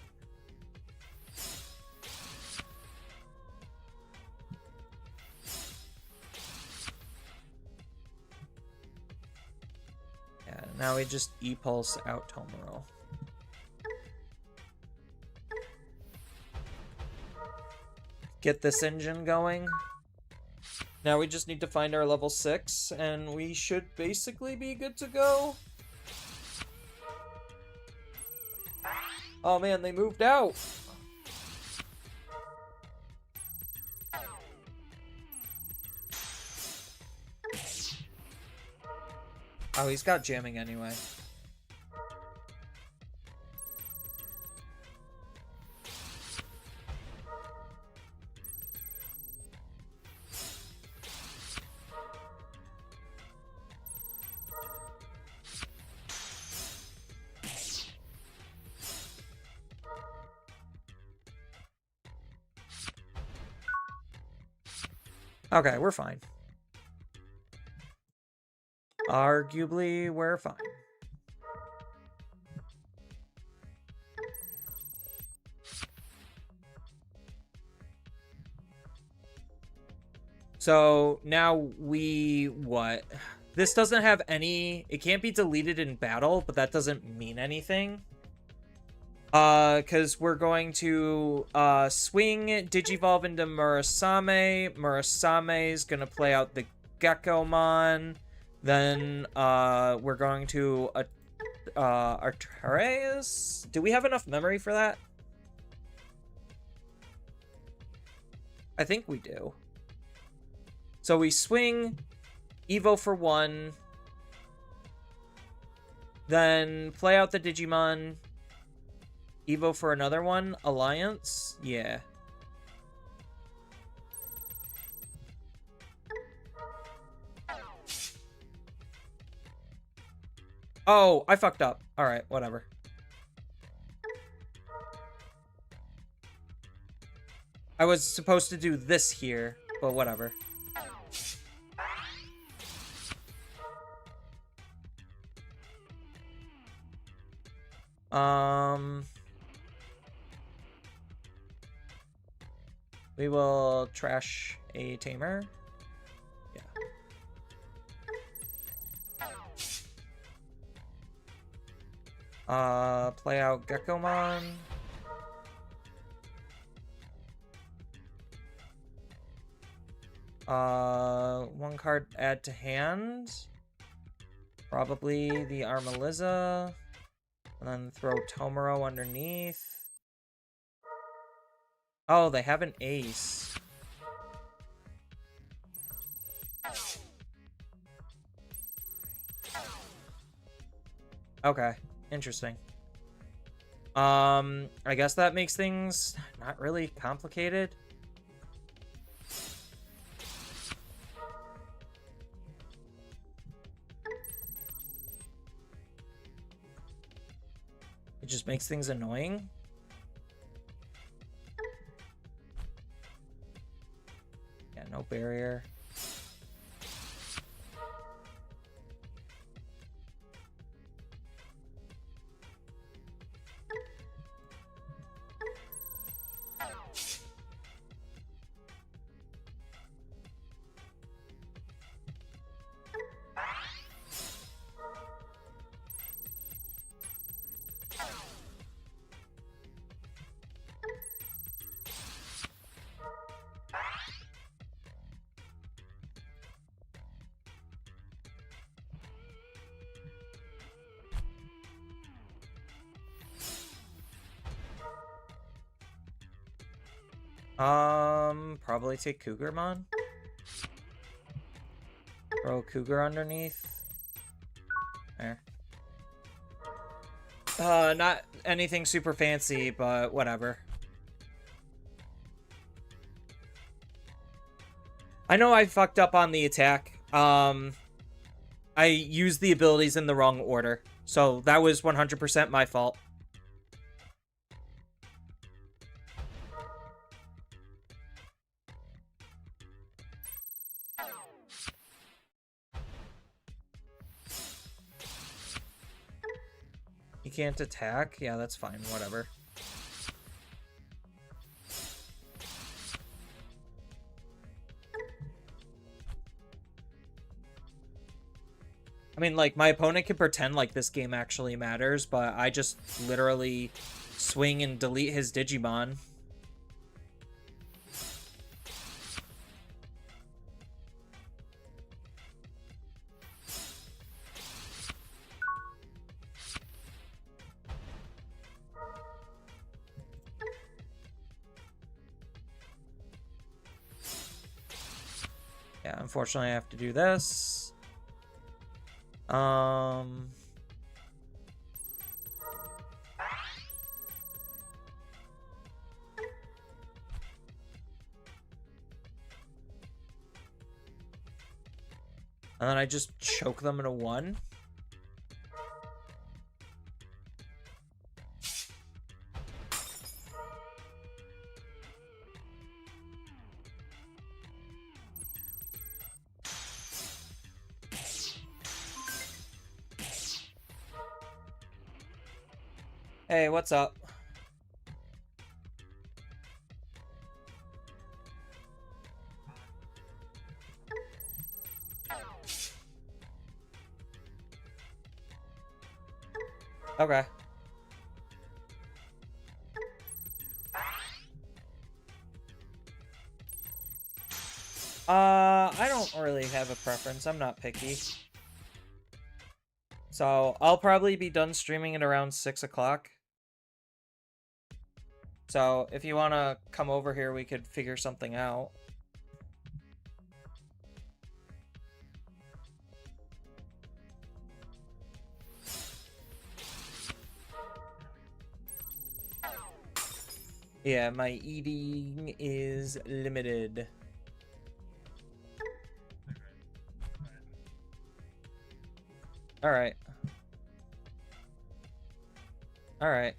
Now we just E-Pulse out Tomoro. Get this engine going. Now we just need to find our level 6, and we should basically be good to go. Oh man, they moved out! Oh, he's got jamming anyway. Okay, we're fine. Arguably, we're fine. So now we what? this doesn't have any... It can't be deleted in battle, but that doesn't mean anything. Because we're going to, swing Digivolve into Murasame. Murasame's gonna play out the Geckomon. Then, we're going to, Artreus? Do we have enough memory for that? I think we do. So we swing Evo for 1. Then play out the Digimon. Evo for another one. Alliance? Yeah. Oh, I fucked up. Alright, whatever. I was supposed to do this here, but whatever. We will trash a tamer. Yeah. Play out Geckomon. One card add to hand. Probably the Armaliza. And then throw Tomoro underneath. Oh, they have an ace. Okay, interesting. I guess that makes things not really complicated. It just makes things annoying. Yeah, no barrier. Probably take Cougarmon. Throw Cougar underneath. There. Not anything super fancy, but whatever. I know I fucked up on the attack. I used the abilities in the wrong order. So that was 100% my fault. You can't attack? Yeah, that's fine. Whatever. I mean, like, my opponent can pretend like this game actually matters, but I just literally swing and delete his Digimon. Yeah, unfortunately I have to do this. And then I just choke them into 1. Hey, what's up? Okay. I don't really have a preference. I'm not picky. So, I'll probably be done streaming at around 6 o'clock. So, if you want to come over here, we could figure something out. Yeah, my eating is limited. Alright. Alright.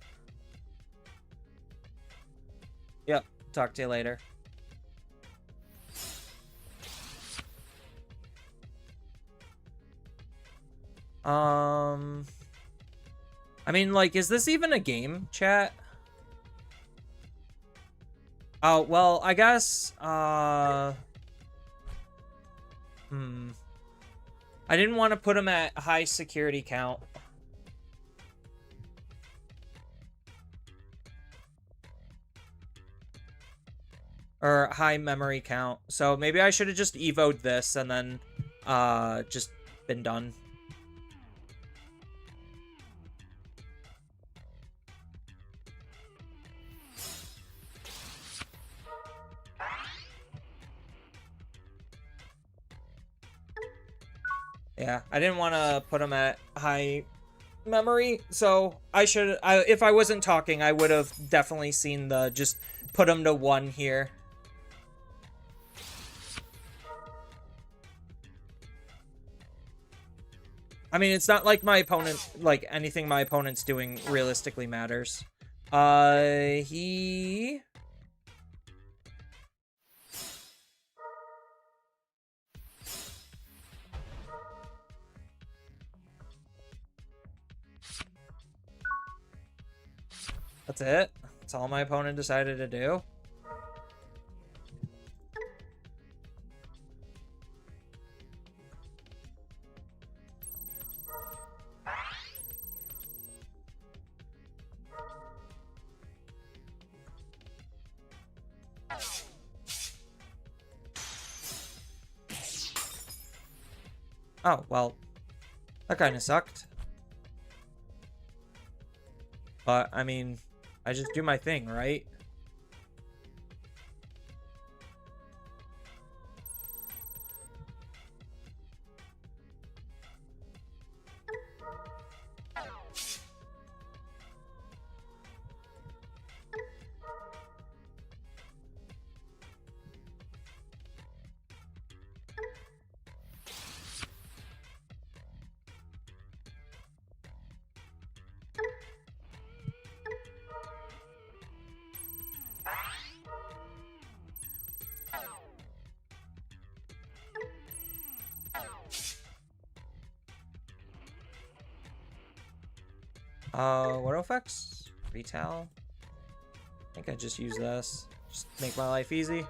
Yep, talk to you later. I mean, like, is this even a game, chat? Oh, well, I guess, I didn't want to put him at high security count. Or high memory count. So maybe I should have just evoed this and then, just been done. Yeah, I didn't want to put him at high memory, so I should, if I wasn't talking, I would have definitely seen the, just put him to 1 here. I mean, it's not like my opponent, like, anything my opponent's doing realistically matters. He... That's it? That's all my opponent decided to do? Oh, well, that kind of sucked. But, I mean, I just do my thing, right? What effects? Retail? I think I just use this. Just make my life easy.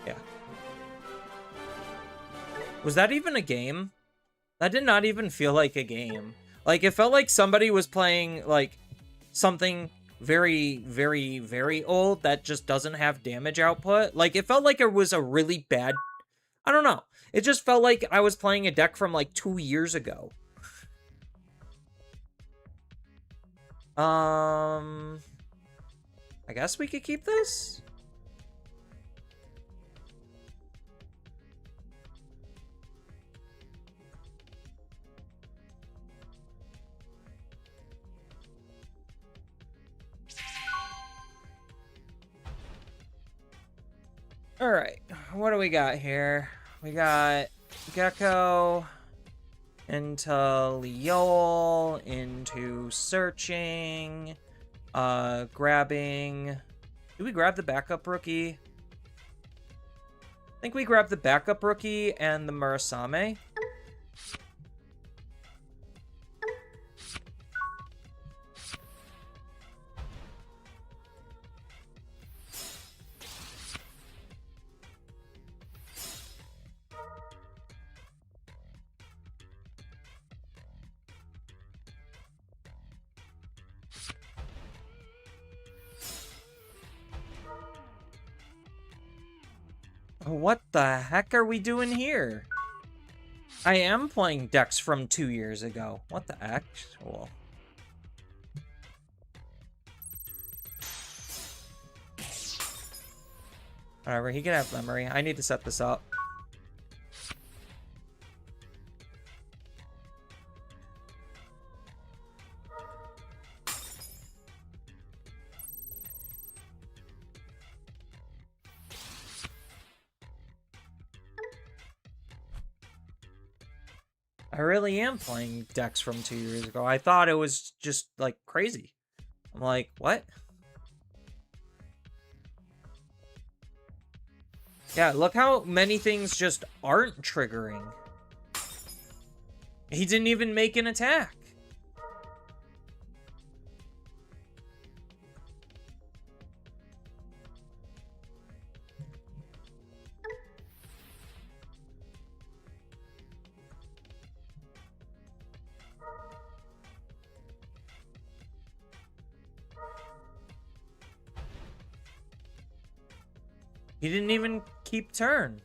Yeah. Was that even a game? That did not even feel like a game. Like, it felt like somebody was playing, like, something very, very, very old that just doesn't have damage output. Like, it felt like it was a really bad... I don't know. It just felt like I was playing a deck from, like, 2 years ago. I guess we could keep this? Alright, what do we got here? We got Gecko into Leol, into searching, grabbing... Did we grab the backup rookie? I think we grabbed the backup rookie and the Murasame. What the heck are we doing here? I am playing decks from 2 years ago. What the actual? Whatever, he can have memory. I need to set this up. I really am playing decks from 2 years ago. I thought it was just, like, crazy. I'm like, what? Yeah, look how many things just aren't triggering. He didn't even make an attack. He didn't even keep turn.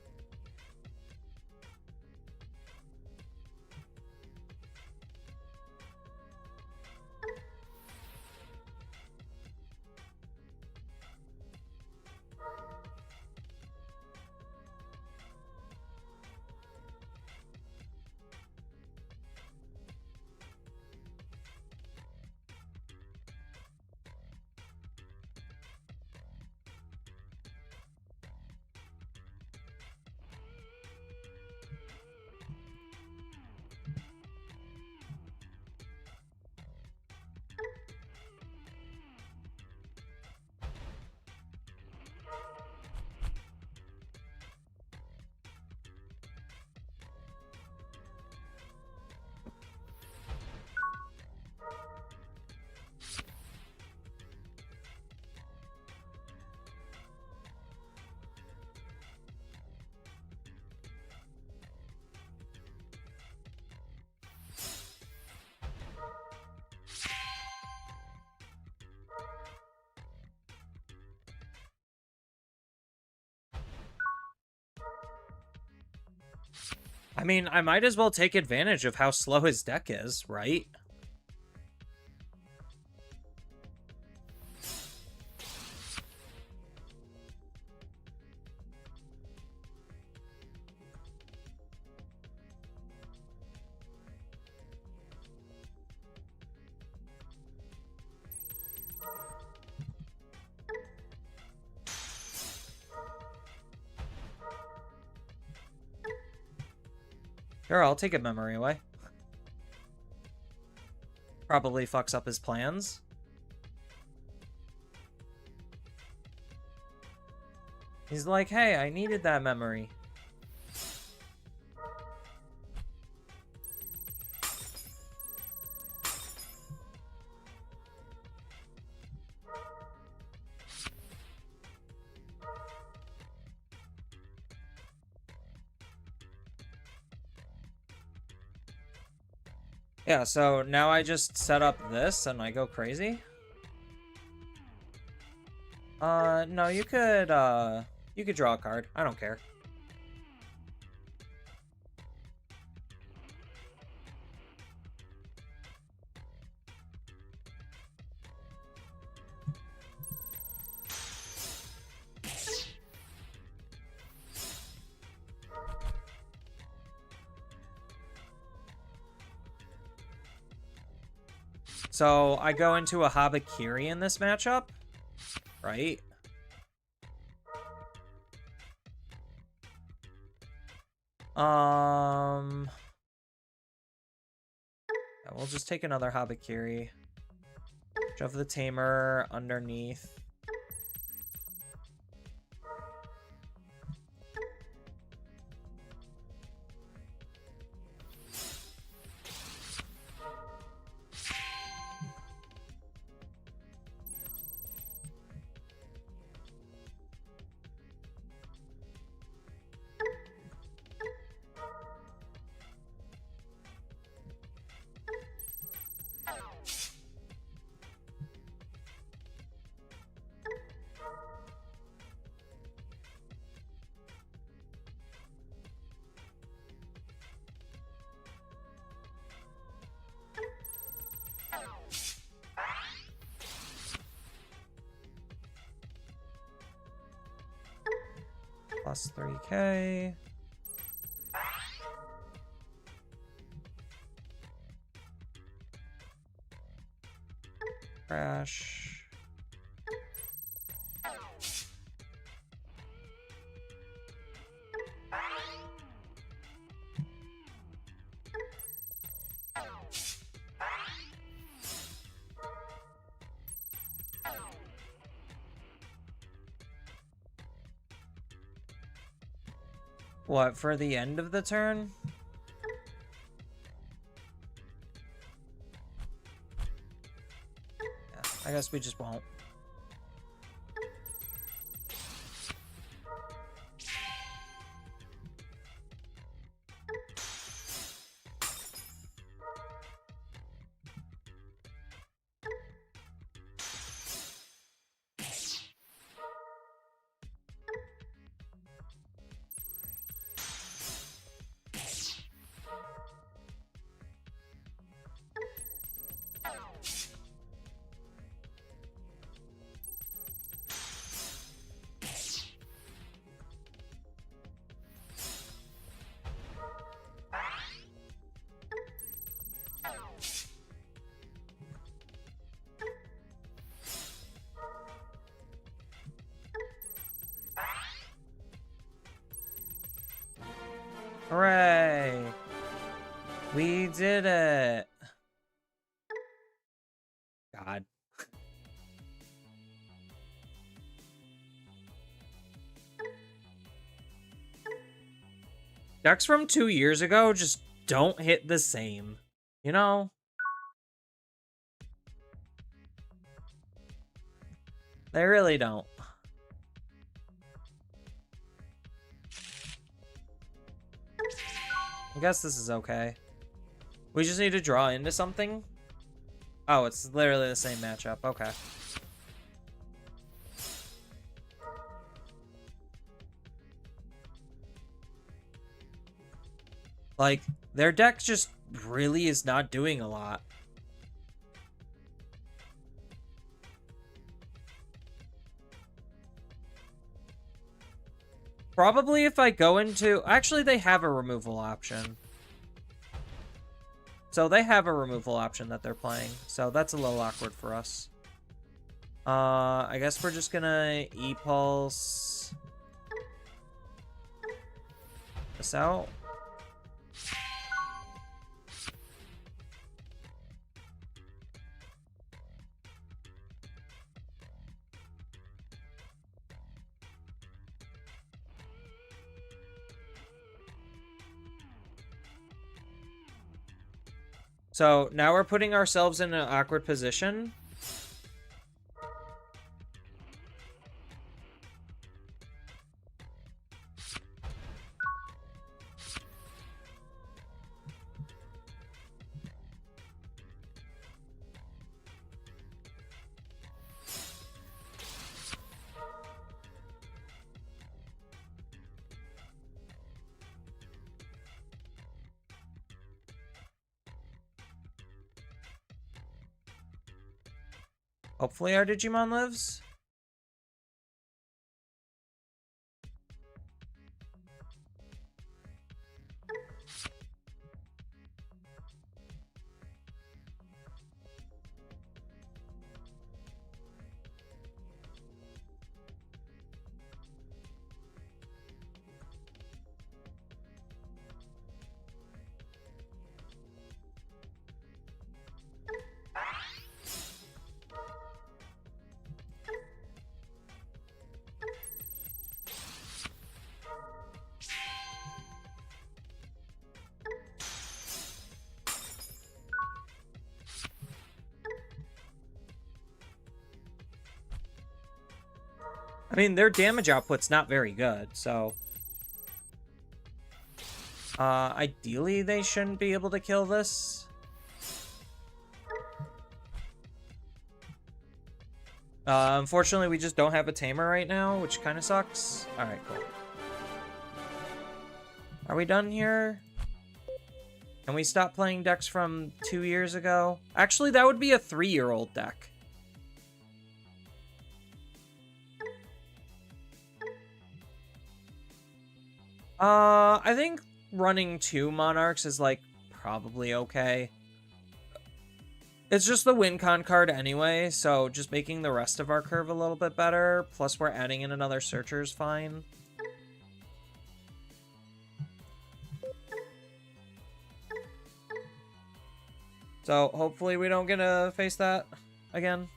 I mean, I might as well take advantage of how slow his deck is, right? Sure, I'll take a memory away. Probably fucks up his plans. He's like, hey, I needed that memory. Yeah, so now I just set up this and I go crazy. No, you could draw a card. I don't care. So I go into a Habakiri in this matchup, right? Yeah, we'll just take another Habakiri. Shove the Tamer underneath. Plus 3k. Crash. What, for the end of the turn? Yeah, I guess we just won't. Hooray! We did it! God. Decks from 2 years ago just don't hit the same. You know? They really don't. I guess this is okay. We just need to draw into something. Oh, it's literally the same matchup. Okay. Like, their deck just really is not doing a lot. Probably if I go into... Actually, they have a removal option. So they have a removal option that they're playing. So that's a little awkward for us. I guess we're just gonna E-Pulse this out. So now we're putting ourselves in an awkward position. Hopefully our Digimon lives. I mean, their damage output's not very good, so... ideally, they shouldn't be able to kill this. Unfortunately, we just don't have a tamer right now, which kind of sucks. Alright, cool. Are we done here? Can we stop playing decks from 2 years ago? Actually, that would be a 3-year-old deck. I think running 2 Monarchs is, like, probably okay. It's just the win con card anyway, so just making the rest of our curve a little bit better, plus we're adding in another Searcher is fine. So hopefully we don't get to face that again.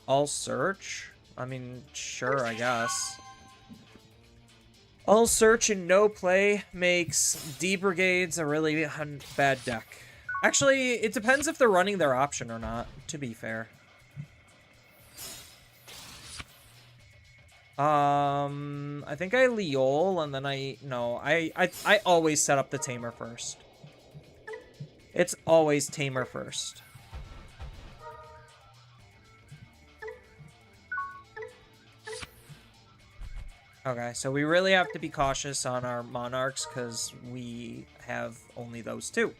I'll search? I mean, sure, I guess. All search and no play makes D Brigades a really bad deck. Actually, it depends if they're running their option or not, to be fair. I think I Leol and then I always set up the Tamer first. It's always Tamer first. Okay, so we really have to be cautious on our Monarchs because we have only those 2.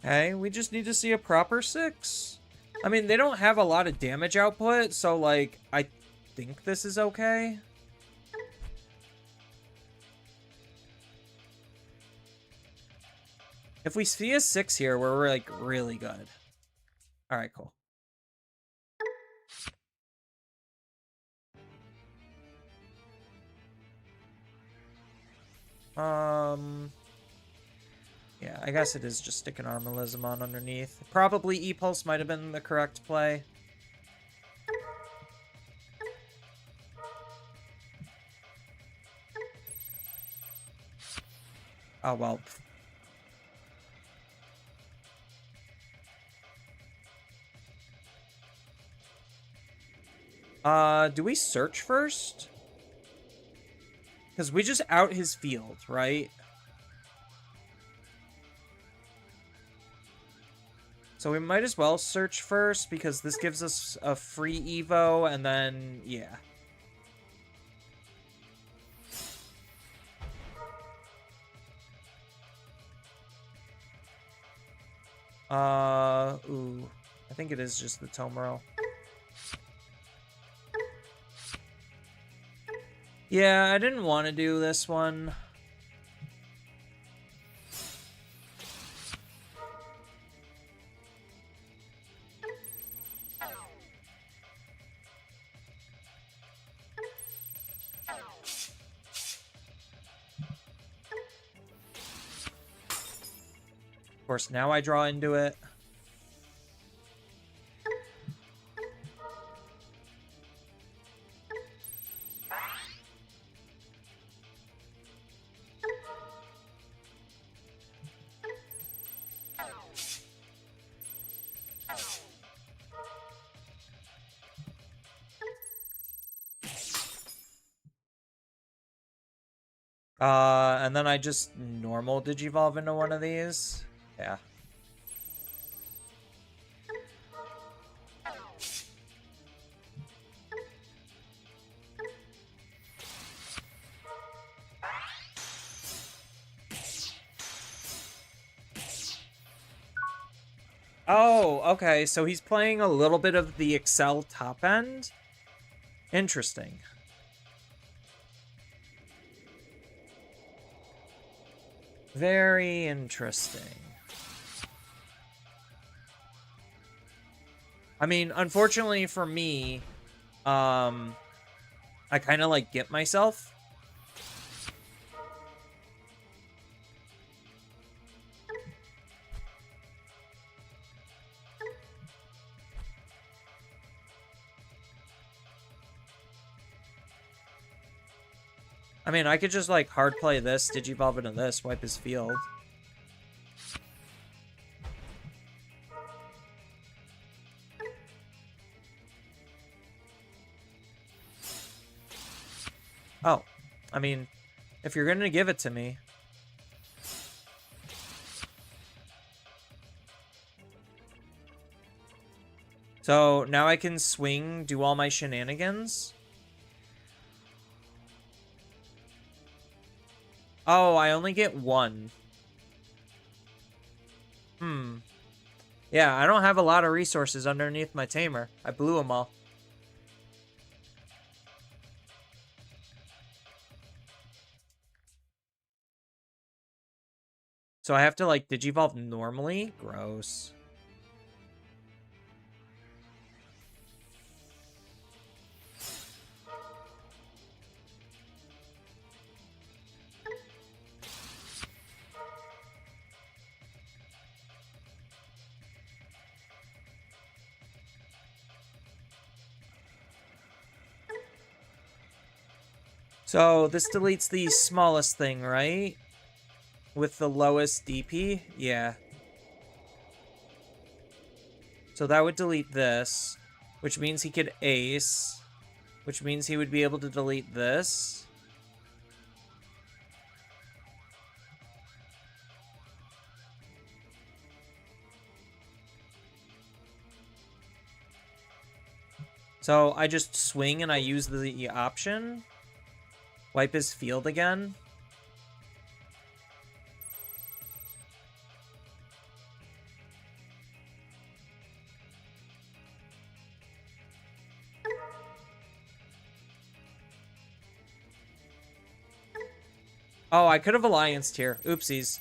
Okay, we just need to see a proper 6. I mean, they don't have a lot of damage output, so, like, I think this is okay. If we see a 6 here, we're, like, really good. Alright, cool. Yeah, I guess it is just sticking Armalism on underneath. Probably E-Pulse might have been the correct play. Oh, well. Do we search first? Because we just out his field, right? So we might as well search first, because this gives us a free Evo, and then, yeah. Ooh. I think it is just the Tomorrow. Yeah, I didn't want to do this one. Of course, now I draw into it. And then I just normal Digivolve into one of these. Yeah. Oh, okay, so he's playing a little bit of the Excel top end? Interesting. Very interesting. I mean, unfortunately for me, I kind of, like, get myself. I mean, I could just, like, hard play this, Digivolve into this, wipe his field. Oh, I mean, if you're gonna give it to me. So now I can swing, do all my shenanigans. Oh, I only get one. Yeah, I don't have a lot of resources underneath my tamer. I blew them all. So I have to, like, Digivolve normally? Gross. So this deletes the smallest thing, right? With the lowest DP? Yeah. So that would delete this, which means he could ace, which means he would be able to delete this. So I just swing and I use the option. Wipe his field again. Oh, I could have allianced here. Oopsies.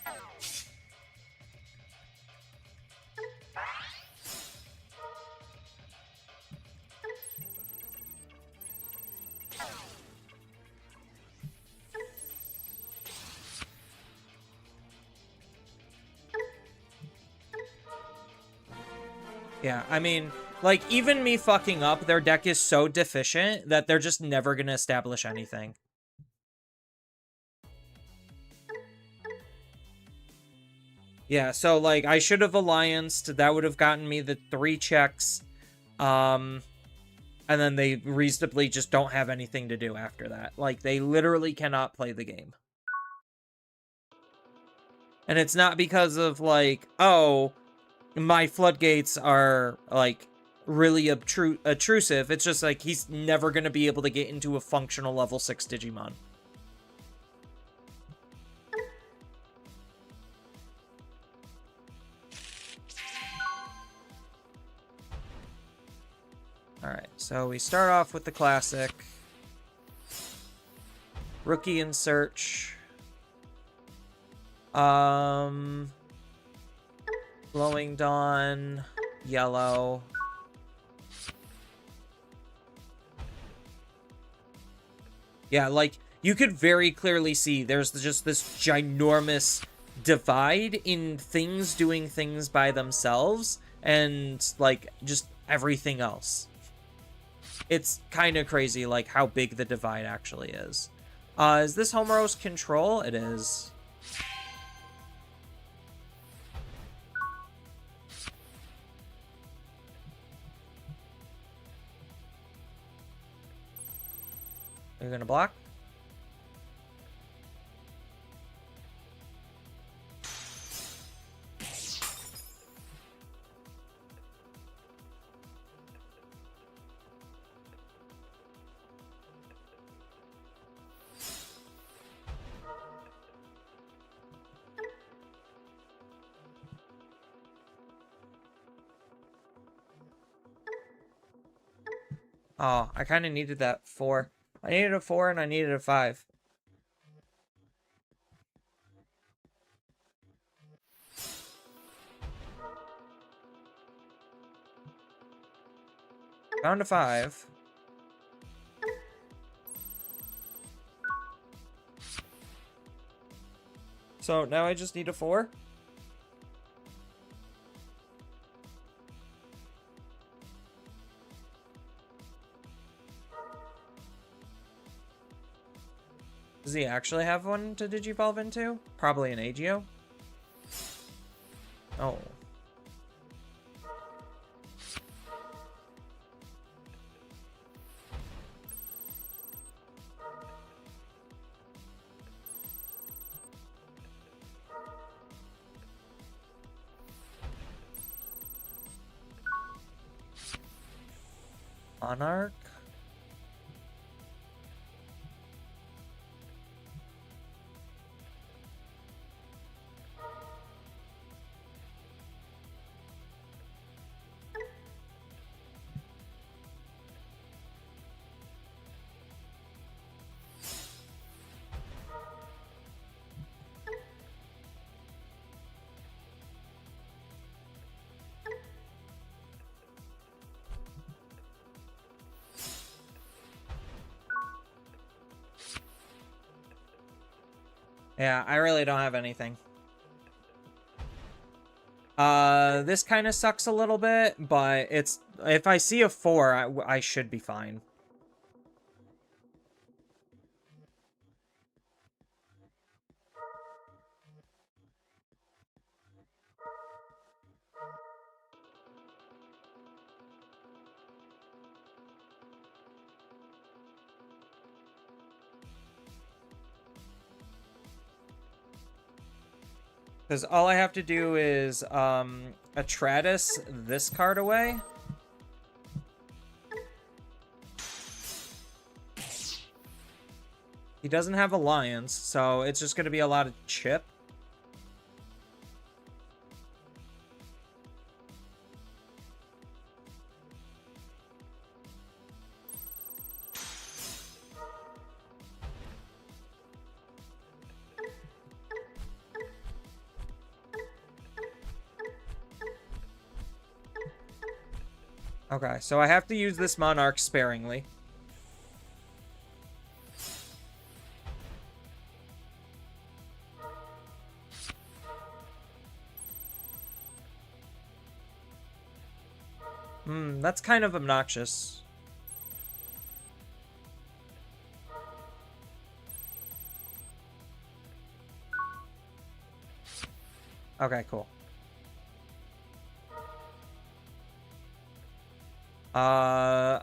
Yeah, I mean, like, even me fucking up, their deck is so deficient that they're just never gonna establish anything. Yeah, so, like, I should have allianced. That would have gotten me the 3 checks. And then they reasonably just don't have anything to do after that. Like, they literally cannot play the game. And it's not because of, like, oh, my floodgates are, like, really obtrusive. It's just, like, he's never going to be able to get into a functional level 6 Digimon. Alright, so we start off with the classic. Rookie in search. Glowing Dawn. Yellow. Yeah, like, you could very clearly see there's just this ginormous divide in things doing things by themselves and, like, just everything else. It's kind of crazy, like, how big the divide actually is. Is this Homero's control? It is. Are you gonna block? Oh, I kind of needed that 4. I needed a 4 and I needed a 5. Found a 5. So now I just need a 4. Does he actually have one to digivolve into? Probably an Agio. Oh. Monarch? Yeah, I really don't have anything. This kind of sucks a little bit, but it's... If I see a 4, I should be fine. Because all I have to do is, Atratus this card away. He doesn't have Alliance, so it's just going to be a lot of chip. Okay, so I have to use this Monarch sparingly. That's kind of obnoxious. Okay, cool.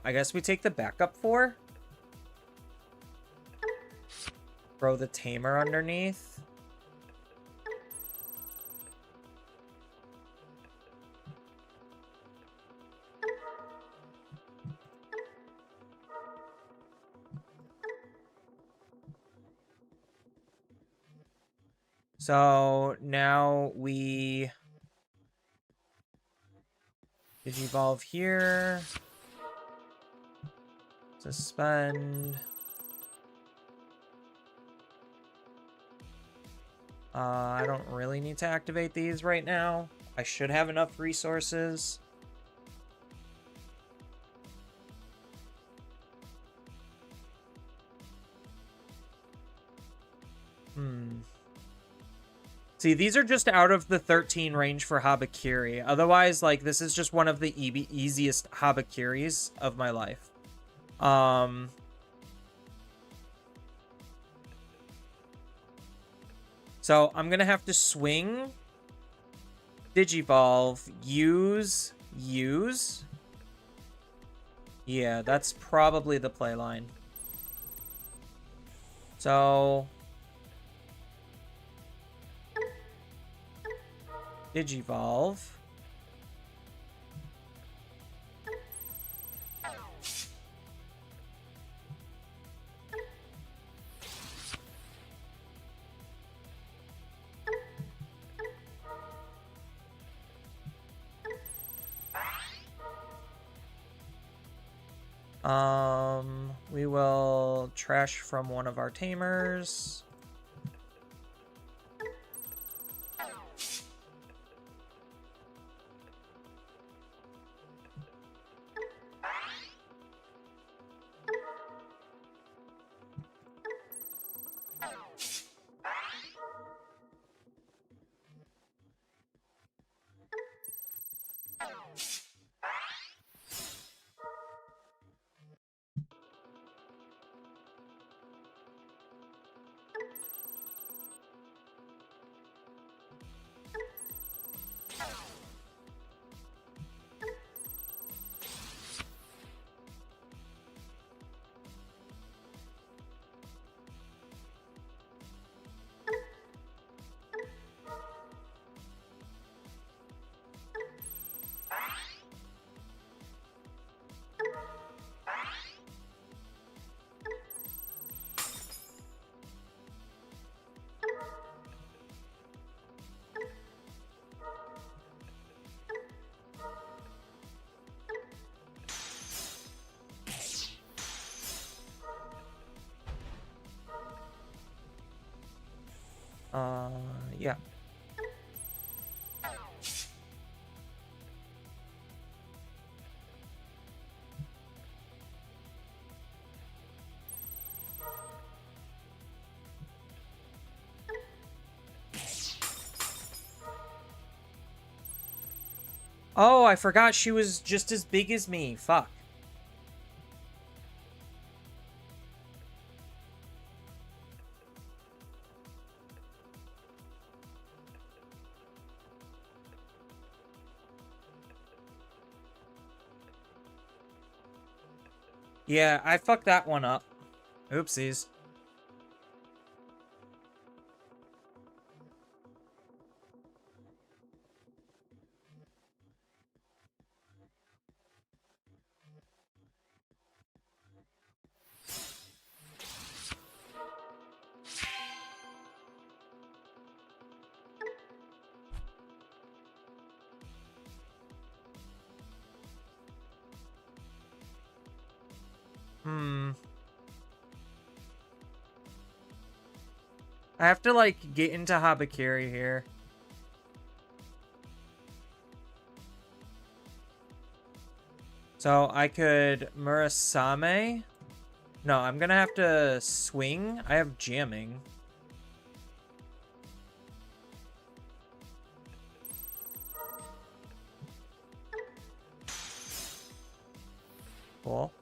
I guess we take the backup 4. Throw the Tamer underneath. So now we digivolve here. Suspend. I don't really need to activate these right now. I should have enough resources. See, these are just out of the 13 range for Habakiri. Otherwise, like, this is just one of the easiest Habakiris of my life. So, I'm gonna have to swing, digivolve, use. Yeah, that's probably the play line. So... digivolve. We will trash from one of our tamers. Oh, I forgot she was just as big as me. Fuck. Yeah, I fucked that one up. Oopsies. I have to, like, get into Habakiri here. So I could Murasame. No, I'm gonna have to swing. I have jamming. Cool.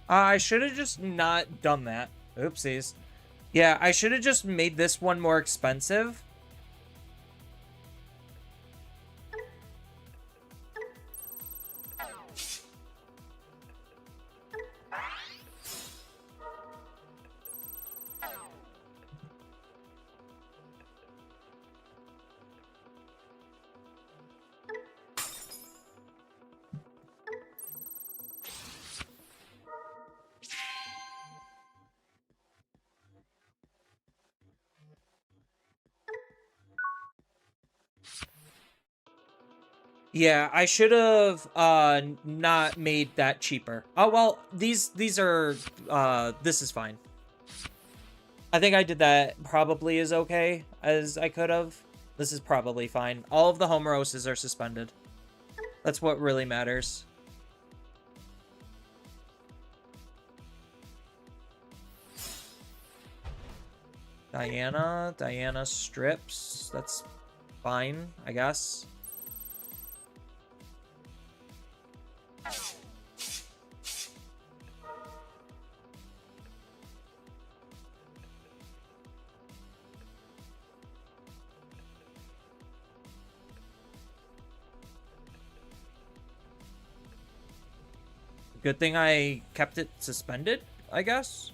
I should have just not done that. Oopsies. Yeah, I should have just made this one more expensive. Yeah, I should have not made that cheaper. Oh well, these are this is fine. I think I did that probably as okay as I could have. This is probably fine. All of the Homeroses are suspended. That's what really matters. Diana strips. That's fine, I guess. Good thing I kept it suspended, I guess.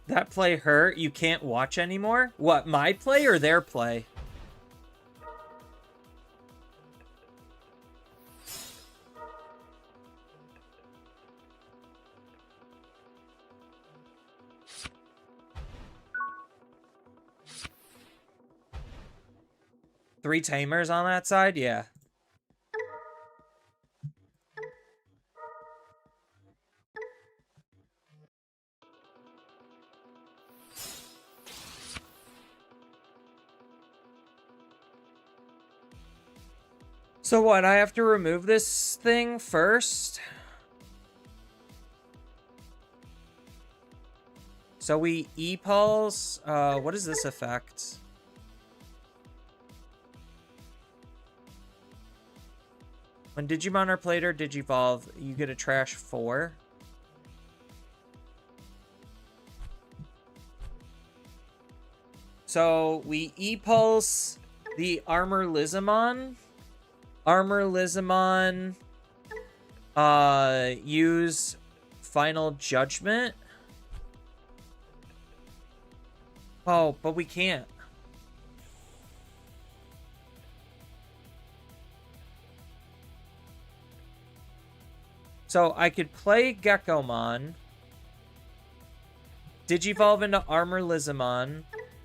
That play hurt. You can't watch anymore? What, my play or their play? Three tamers on that side? Yeah. So what, I have to remove this thing first? So we E-pulse. What is this effect? When Digimon are played or Digivolve, you get a trash 4. So we E-pulse the Armor Lizamon. Armor Lizamon. Use Final Judgment. Oh, but we can't. So I could play Geckomon, Digivolve into Armor Lizamon,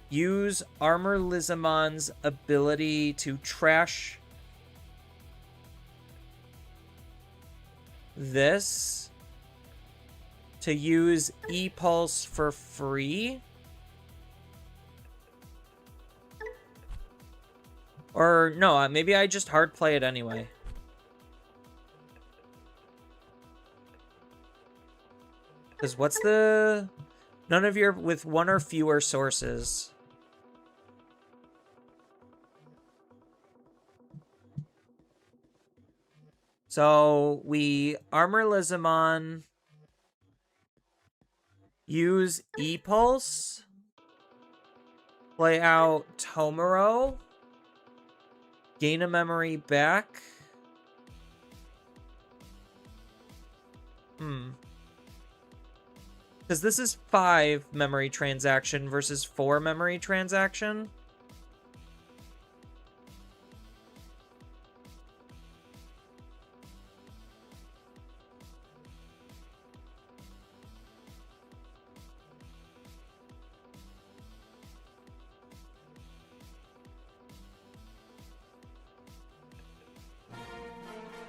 use Armor Lizamon's ability to trash this to use E-Pulse for free. Or no, maybe I just hard play it anyway. Because what's the... None of your... With one or fewer sources. So, we Armor Lizamon. Use E-Pulse. Play out Tomoro. Gain a memory back. Because this is 5 memory transaction versus 4 memory transaction.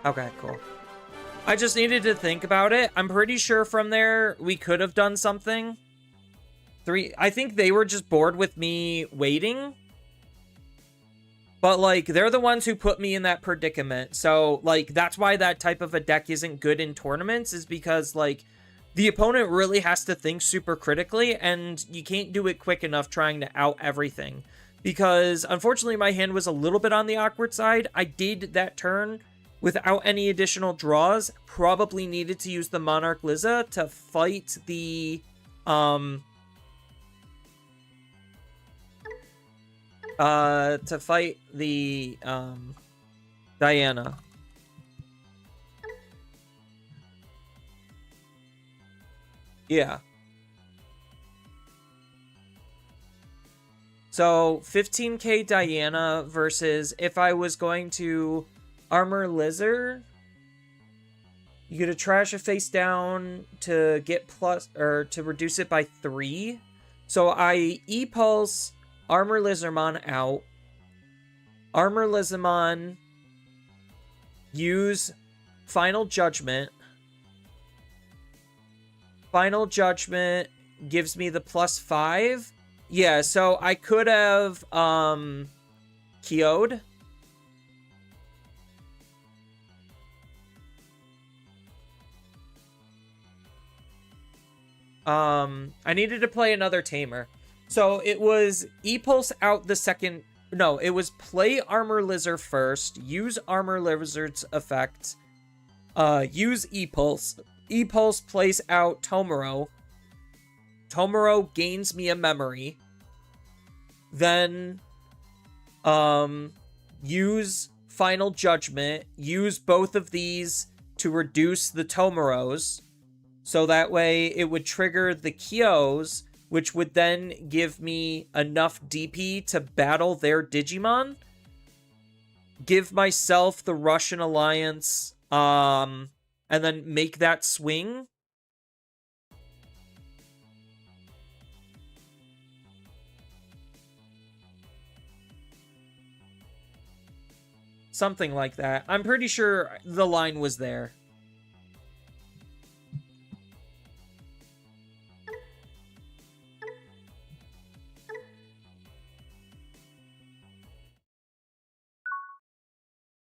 Okay, cool. I just needed to think about it. I'm pretty sure from there we could have done something. I think they were just bored with me waiting. But, like, they're the ones who put me in that predicament. So, like, that's why that type of a deck isn't good in tournaments, is because, like, the opponent really has to think super critically, and you can't do it quick enough trying to out everything. Because, unfortunately, my hand was a little bit on the awkward side. I did that turn without any additional draws. Probably needed to use the Monarch Liza to fight the Diana. Yeah. So 15k Diana versus if I was going to Armor Lizard, you get a trash a face down to get plus, or to reduce it by 3. So I E-Pulse Armor Lizardmon out. Armor Lizardmon use Final Judgment. Final Judgment gives me the +5. Yeah, so I could have KO'd. I needed to play another Tamer. So it was E-Pulse out the second... No, it was play Armor Lizard first, use Armor Lizard's effect, use E-Pulse. E-Pulse plays out Tomoro. Tomoro gains me a memory. Then, use Final Judgment. Use both of these to reduce the Tomoros. So that way it would trigger the Kyos, which would then give me enough DP to battle their Digimon. Give myself the Russian Alliance, and then make that swing. Something like that. I'm pretty sure the line was there.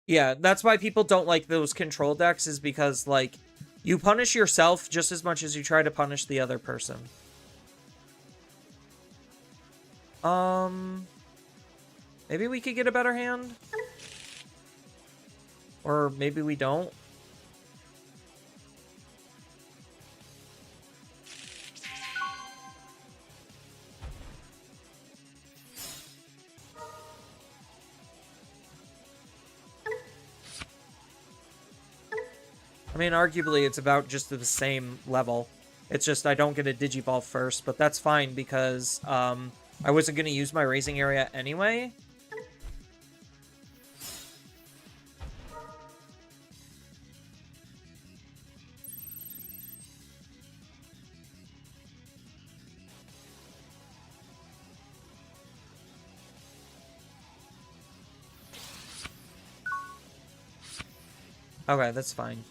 Yeah, that's why people don't like those control decks, is because, like, you punish yourself just as much as you try to punish the other person. Maybe we could get a better hand? Or maybe we don't. I mean, arguably, it's about just to the same level. It's just I don't get a Digivolve first, but that's fine because I wasn't going to use my raising area anyway. Okay, that's fine.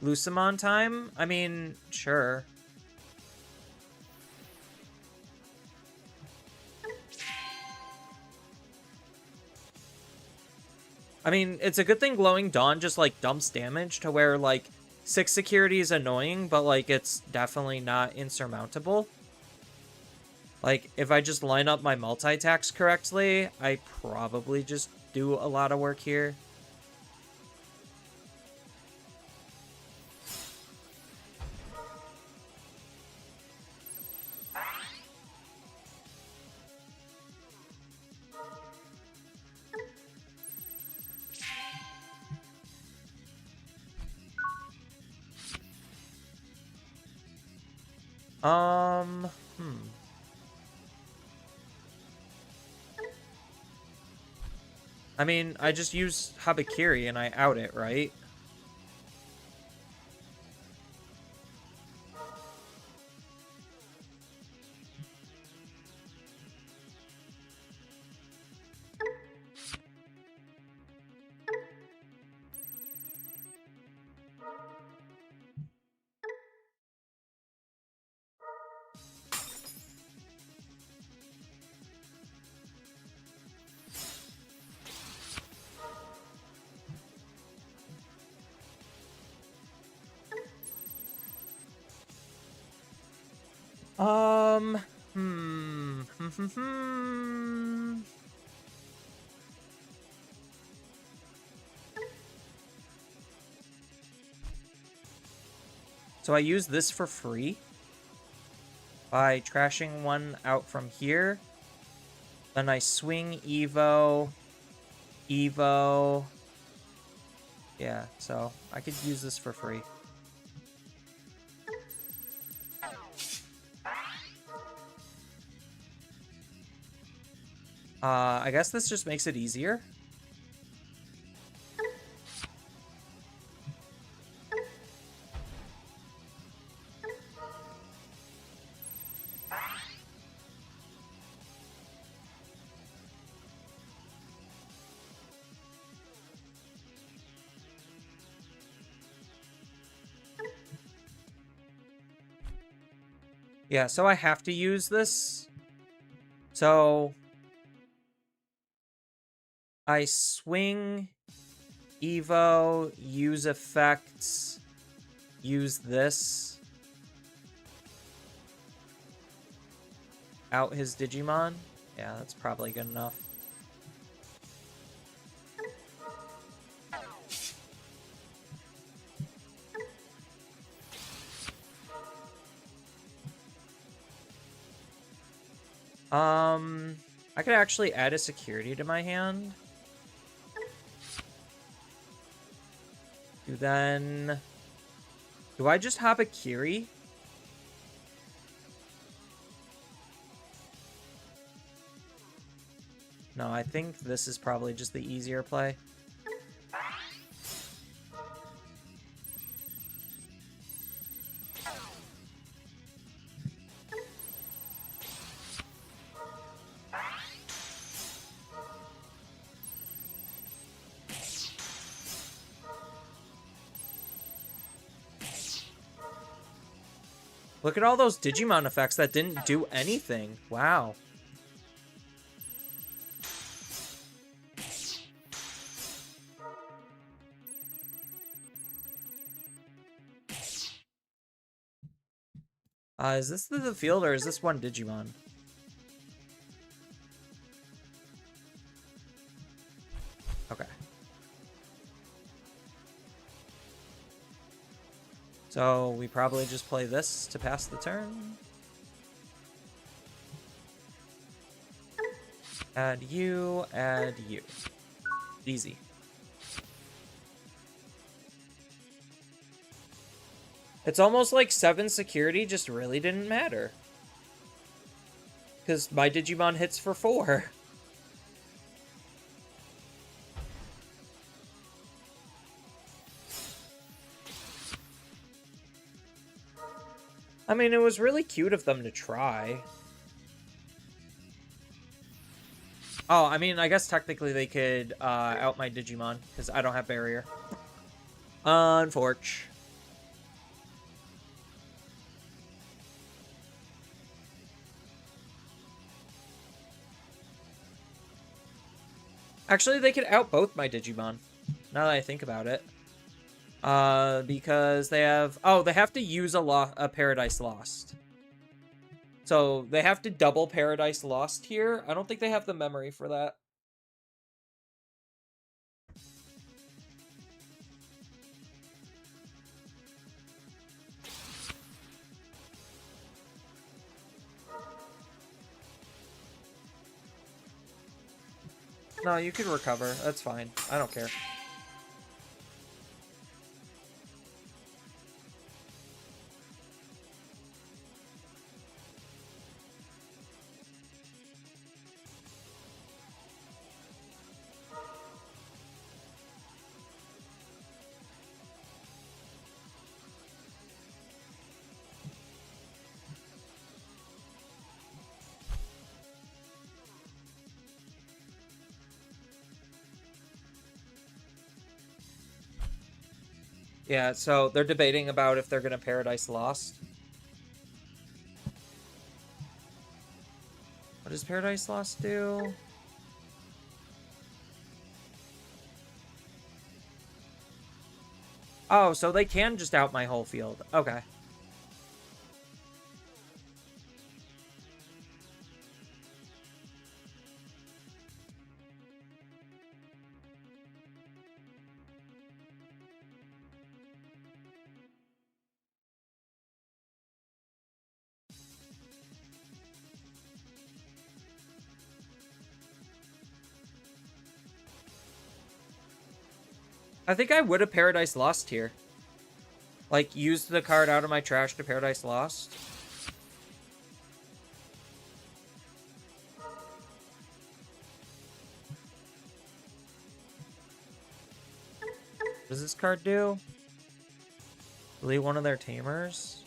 Lucimon time? I mean, sure. I mean, it's a good thing Glowing Dawn just, like, dumps damage to where, like, 6 security is annoying, but, like, it's definitely not insurmountable. Like, if I just line up my multi-attacks correctly, I probably just do a lot of work here. I mean, I just use Habakiri and I out it, right? So I use this for free by trashing one out from here. Then I swing Evo. Yeah, so I could use this for free. I guess this just makes it easier. Yeah, so I have to use this. So I swing, Evo, use effects, use this. Out his Digimon. Yeah, that's probably good enough. I could actually add a security to my hand. Do I just Habakiri? No, I think this is probably just the easier play. Look at all those Digimon effects that didn't do anything. Wow. Is this the field or is this one Digimon? Okay. So we probably just play this to pass the turn. Add you, add you. Easy. It's almost like 7 security just really didn't matter. Because my Digimon hits for 4. I mean, it was really cute of them to try. Oh, I mean, I guess technically they could out my Digimon, because I don't have barrier. Unfortunate. Actually, they could out both my Digimon, now that I think about it. Because they have... Oh, they have to use a Paradise Lost. So, they have to double Paradise Lost here. I don't think they have the memory for that. No, you can recover. That's fine. I don't care. Yeah, so they're debating about if they're going to Paradise Lost. What does Paradise Lost do? Oh, so they can just out my whole field. Okay. I think I would have Paradise Lost here. Like, use the card out of my trash to Paradise Lost. What does this card do? Delete one of their tamers?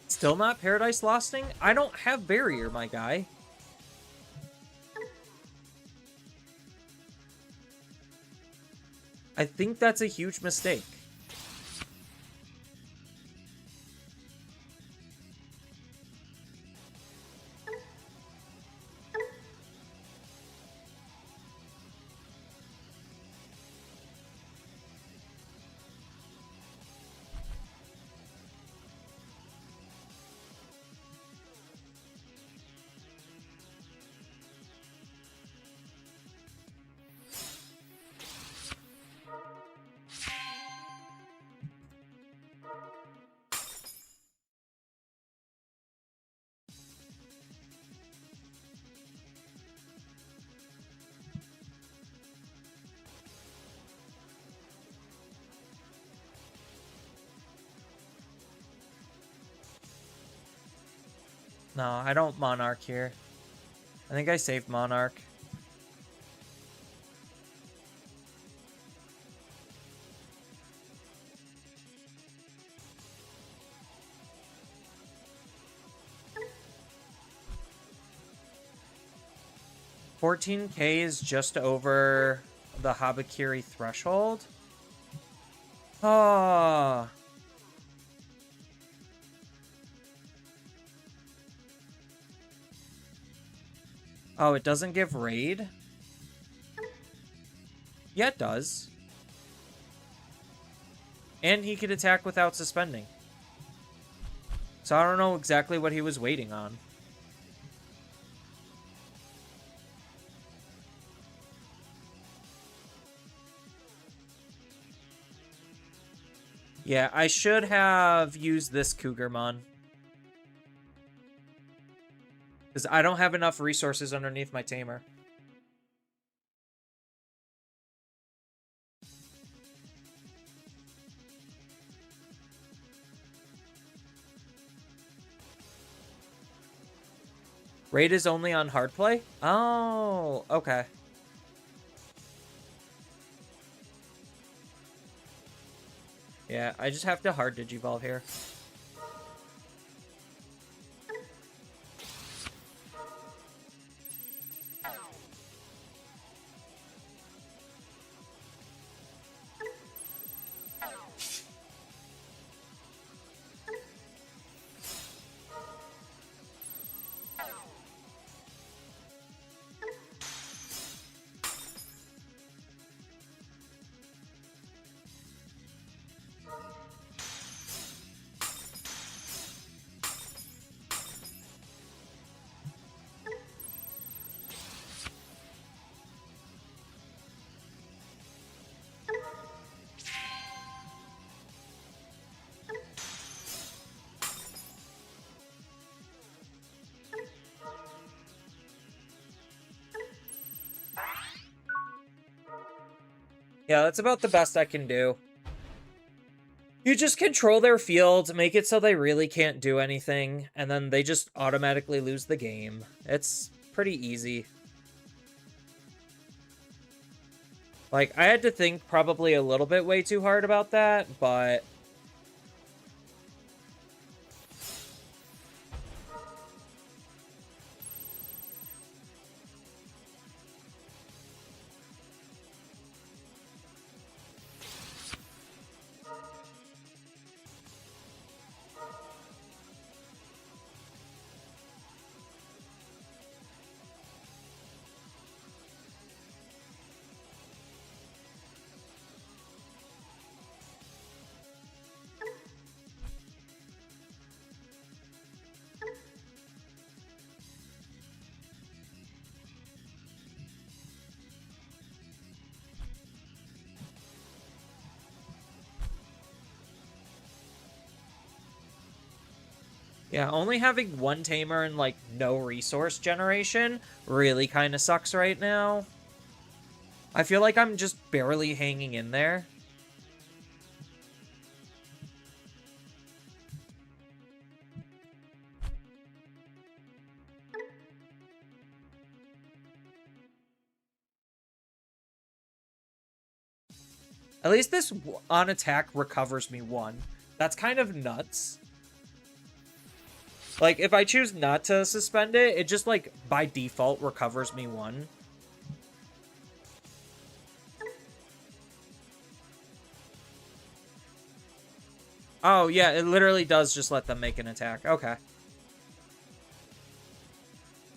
Still not Paradise Losting? I don't have barrier, my guy. I think that's a huge mistake. No, I don't Monarch here. I think I saved Monarch. $14K is just over the Habakiri threshold. Oh. Oh, it doesn't give raid? Yeah, it does. And he could attack without suspending. So I don't know exactly what he was waiting on. Yeah, I should have used this Cougarmon. Because I don't have enough resources underneath my tamer. Raid is only on hard play? Oh, okay. Yeah, I just have to hard Digivolve here. Yeah, that's about the best I can do. You just control their field, make it so they really can't do anything, and then they just automatically lose the game. It's pretty easy. Like, I had to think probably a little bit way too hard about that, but... Yeah, only having one tamer and, like, no resource generation really kind of sucks right now. I feel like I'm just barely hanging in there. At least this on attack recovers me 1. That's kind of nuts. Like, if I choose not to suspend it, it just, like, by default recovers me 1. Oh, yeah, it literally does just let them make an attack. Okay.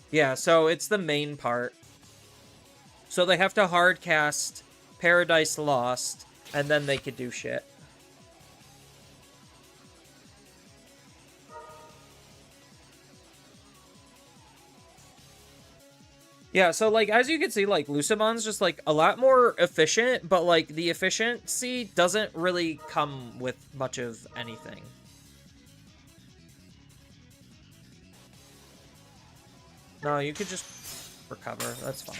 Yeah, so it's the main part. So they have to hard cast Paradise Lost, and then they could do shit. Yeah, so, like, as you can see, like, Lucimon's just, like, a lot more efficient, but, like, the efficiency doesn't really come with much of anything. No, you could just recover. That's fine.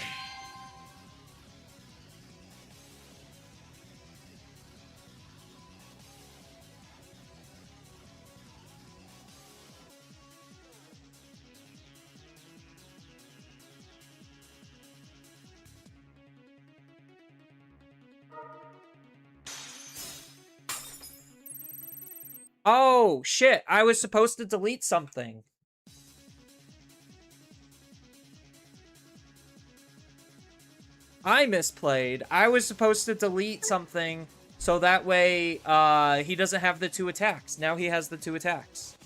Oh, shit. I was supposed to delete something. I misplayed. I was supposed to delete something so that way he doesn't have the 2 attacks. Now he has the 2 attacks.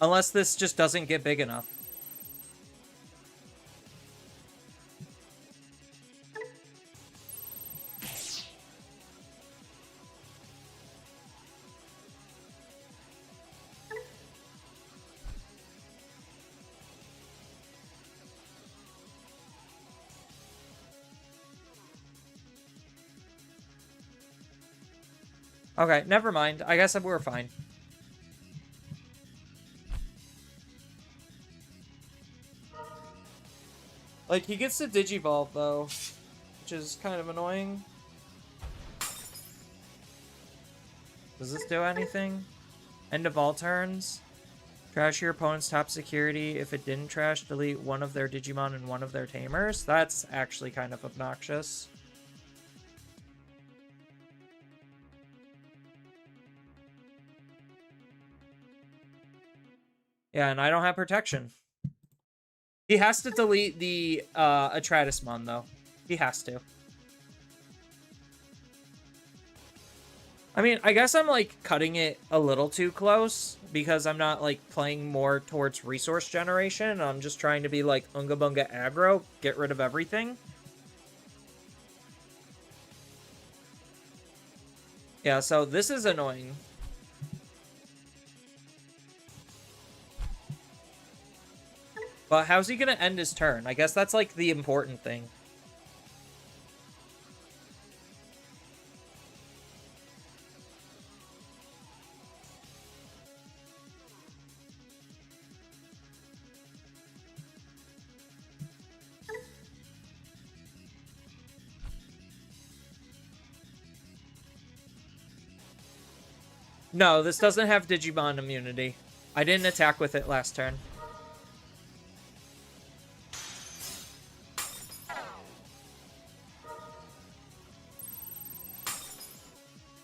Unless this just doesn't get big enough. Okay, never mind. I guess we're fine. Like, he gets to Digivolve, though, which is kind of annoying. Does this do anything? End of all turns. Trash your opponent's top security. If it didn't trash, delete one of their Digimon and one of their tamers. That's actually kind of obnoxious. Yeah, and I don't have protection. He has to delete the Atratusmon, though. He has to. I mean, I guess I'm, like, cutting it a little too close because I'm not, like, playing more towards resource generation. I'm just trying to be, like, Unga Bunga aggro, get rid of everything. Yeah, so this is annoying. But how's he gonna end his turn? I guess that's, like, the important thing. No, this doesn't have Digimon immunity. I didn't attack with it last turn.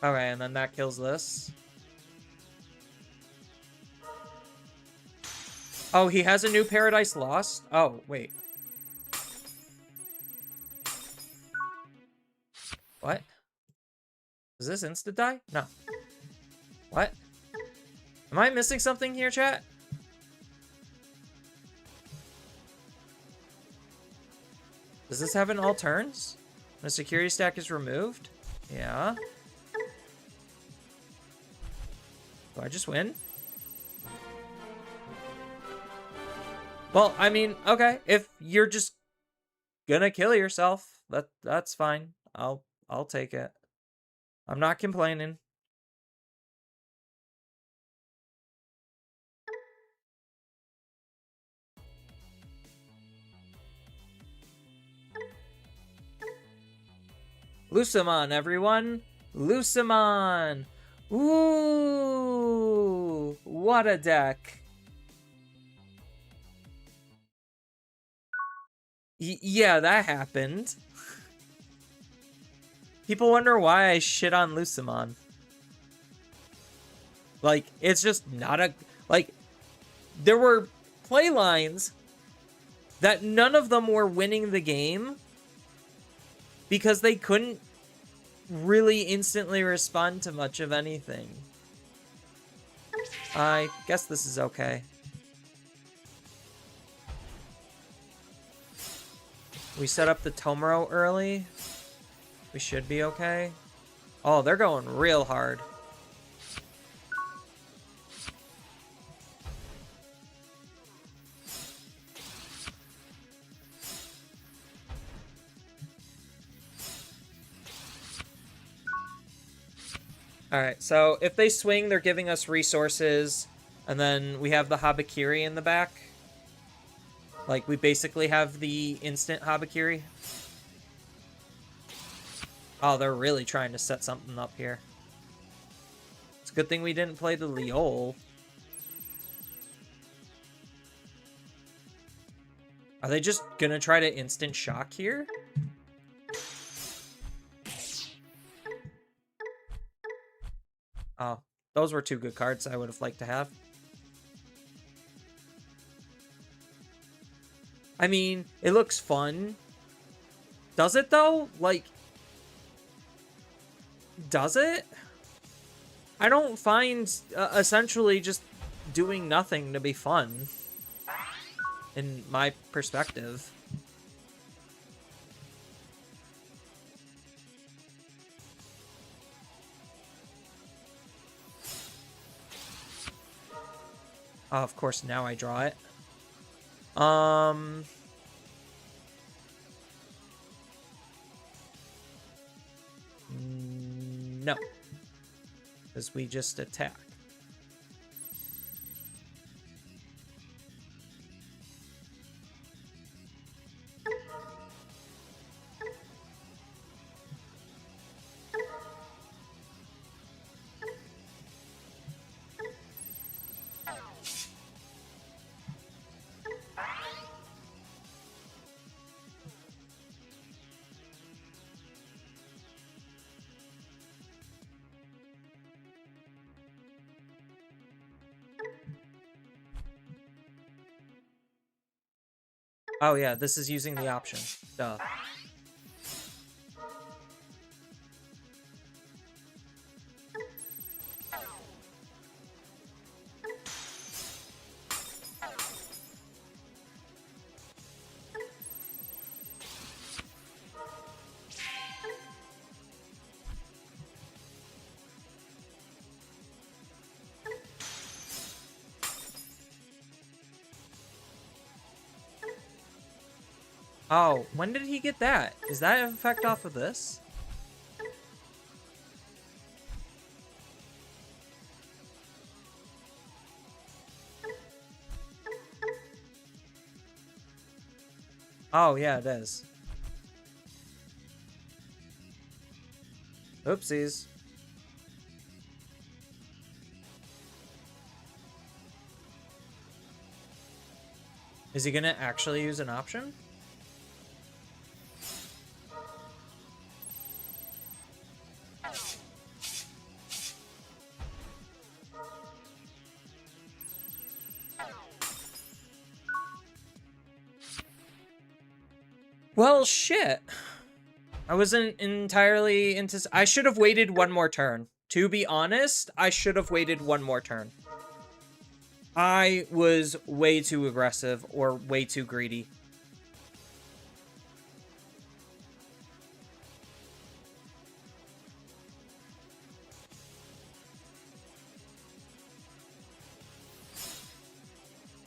Okay, and then that kills this. Oh, he has a new Paradise Lost? Oh, wait. What? Is this insta-die? No. What? Am I missing something here, chat? Does this have an all turns? The security stack is removed? Yeah. Do I just win? Well, I mean, okay. If you're just gonna kill yourself, that's fine. I'll take it. I'm not complaining. Lucemon, everyone. Lucemon. Ooh, what a deck. Yeah, that happened. People wonder why I shit on Lucemon. Like, it's just not a... Like, there were play lines that none of them were winning the game because they couldn't really instantly respond to much of anything. I guess this is okay. We set up the Tomoro early. We should be okay. Oh, they're going real hard. Alright, so if they swing, they're giving us resources. And then we have the Habakiri in the back. Like, we basically have the instant Habakiri. Oh, they're really trying to set something up here. It's a good thing we didn't play the Leol. Are they just gonna try to instant shock here? Oh, those were two good cards I would have liked to have. I mean, it looks fun. Does it, though? Like, does it? I don't find essentially just doing nothing to be fun, in my perspective. Oh, of course, now I draw it. No. Because we just attack. Oh yeah, this is using the option. Duh. Oh, when did he get that? Is that an effect off of this? Oh, yeah, it is. Oopsies. Is he gonna actually use an option? Well, shit. I wasn't entirely into... I should have waited one more turn. To be honest, I should have waited one more turn. I was way too aggressive or way too greedy.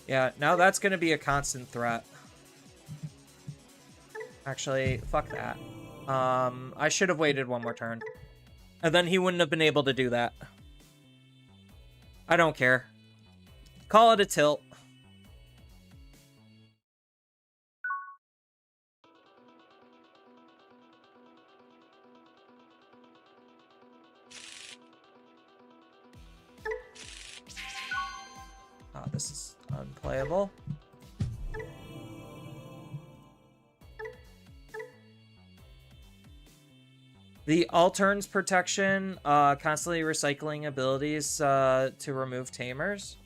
Yeah, now that's going to be a constant threat. Actually, fuck that. I should have waited one more turn. And then he wouldn't have been able to do that. I don't care. Call it a tilt. Oh, this is unplayable. The all turns protection, constantly recycling abilities to remove tamers.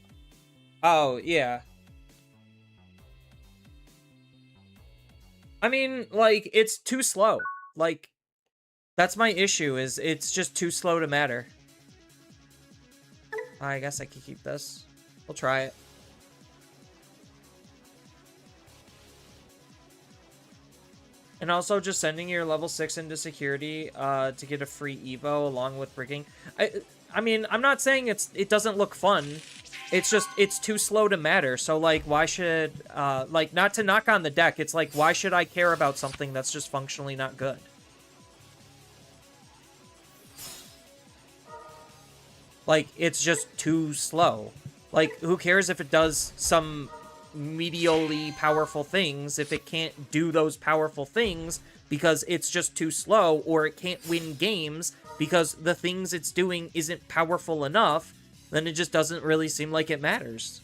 Oh, yeah. I mean, like, it's too slow. Like, that's my issue, is it's just too slow to matter. I guess I could keep this. We'll try it. And also just sending your level 6 into security to get a free Evo along with rigging. I mean, I'm not saying it doesn't look fun. It's just, it's too slow to matter. So, like, why should, like, not to knock on the deck, it's like, why should I care about something that's just functionally not good? Like, it's just too slow. Like, who cares if it does some medially powerful things if it can't do those powerful things because it's just too slow, or it can't win games because the things it's doing isn't powerful enough, then it just doesn't really seem like it matters.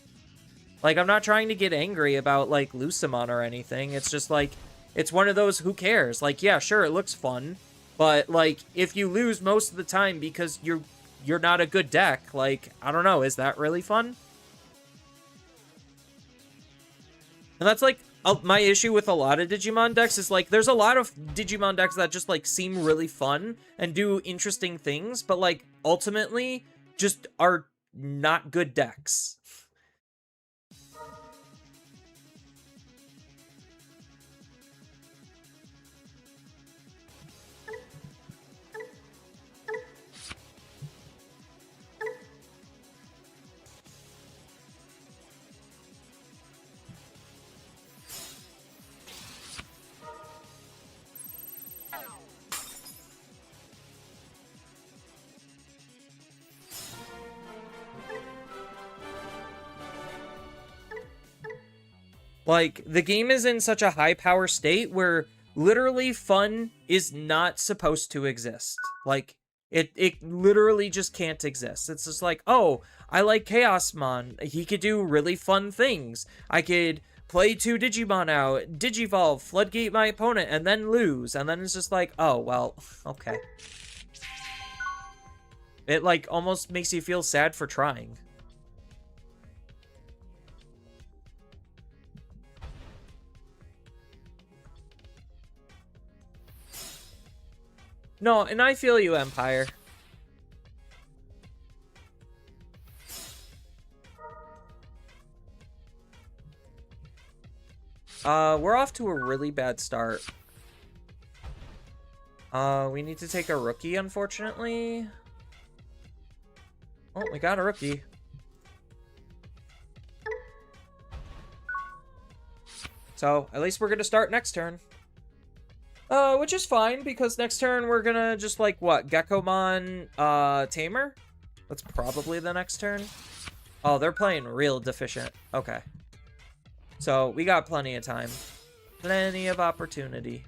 Like, I'm not trying to get angry about, like, Lucimon or anything. It's just, like, it's one of those, who cares? Like, yeah, sure, it looks fun, but, like, if you lose most of the time because you're not a good deck, like, I don't know, is that really fun? And that's, like, my issue with a lot of Digimon decks is, like, there's a lot of Digimon decks that just, like, seem really fun and do interesting things, but, like, ultimately just are not good decks. Like, the game is in such a high power state where literally fun is not supposed to exist. Like, it literally just can't exist. It's just like, oh, I like Chaosmon. He could do really fun things. I could play 2 Digimon out, Digivolve, Floodgate my opponent, and then lose. And then it's just like, oh, well, okay. It, like, almost makes you feel sad for trying. No, and I feel you, Empire. We're off to a really bad start. We need to take a rookie, unfortunately. Oh, we got a rookie. So, at least we're gonna start next turn. Which is fine, because next turn we're gonna just, like, what? Geckomon, Tamer? That's probably the next turn. Oh, they're playing real deficient. Okay. So, we got plenty of time. Plenty of opportunity.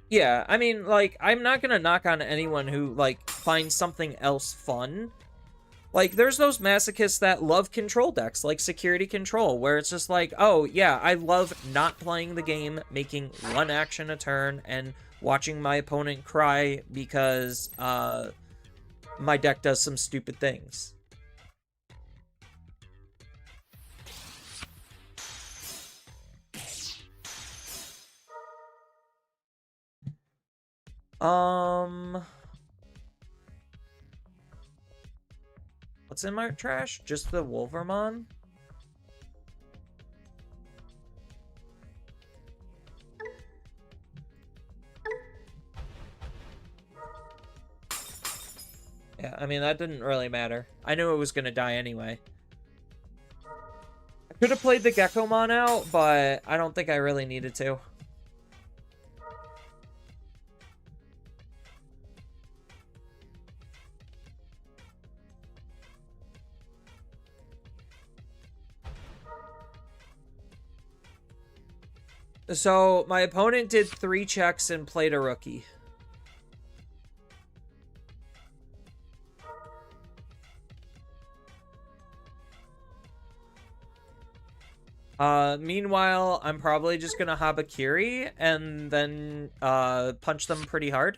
Yeah, I mean, like, I'm not gonna knock on anyone who, like, finds something else fun. Like, there's those masochists that love control decks, like Security Control, where it's just like, oh, yeah, I love not playing the game, making 1 action a turn, and watching my opponent cry because, my deck does some stupid things. What's in my trash? Just the Wolvermon? Yeah, I mean, that didn't really matter. I knew it was gonna die anyway. I could have played the Geckomon out, but I don't think I really needed to. So, my opponent did 3 checks and played a rookie. Meanwhile, I'm probably just gonna Habakiri and then, punch them pretty hard.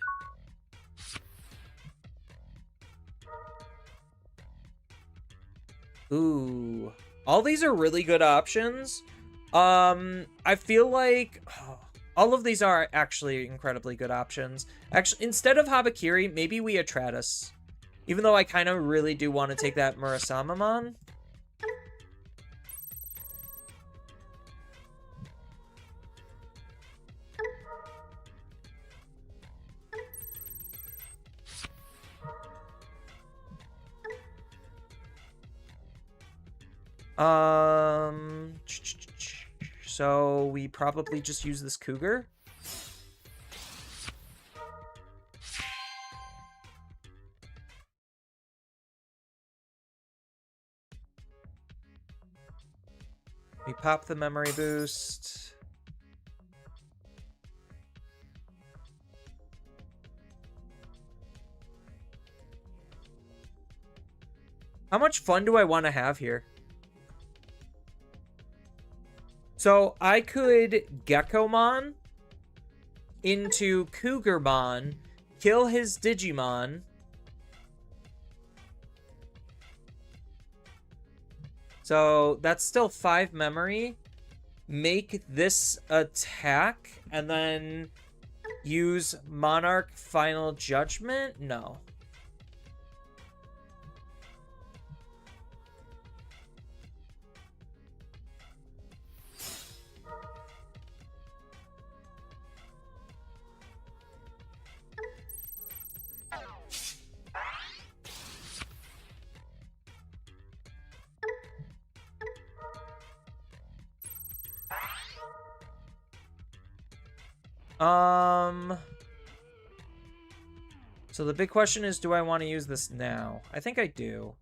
Ooh. All these are really good options. I feel like all of these are actually incredibly good options. Actually, instead of Habakiri, maybe we Atratus. Even though I kind of really do want to take that Murasamamon. So we probably just use this Cougar. We pop the memory boost. How much fun do I want to have here? So I could Geckomon into Cougarmon, kill his Digimon. So that's still 5 memory. Make this attack and then use Monarch Final Judgment? No. So the big question is, do I want to use this now? I think I do.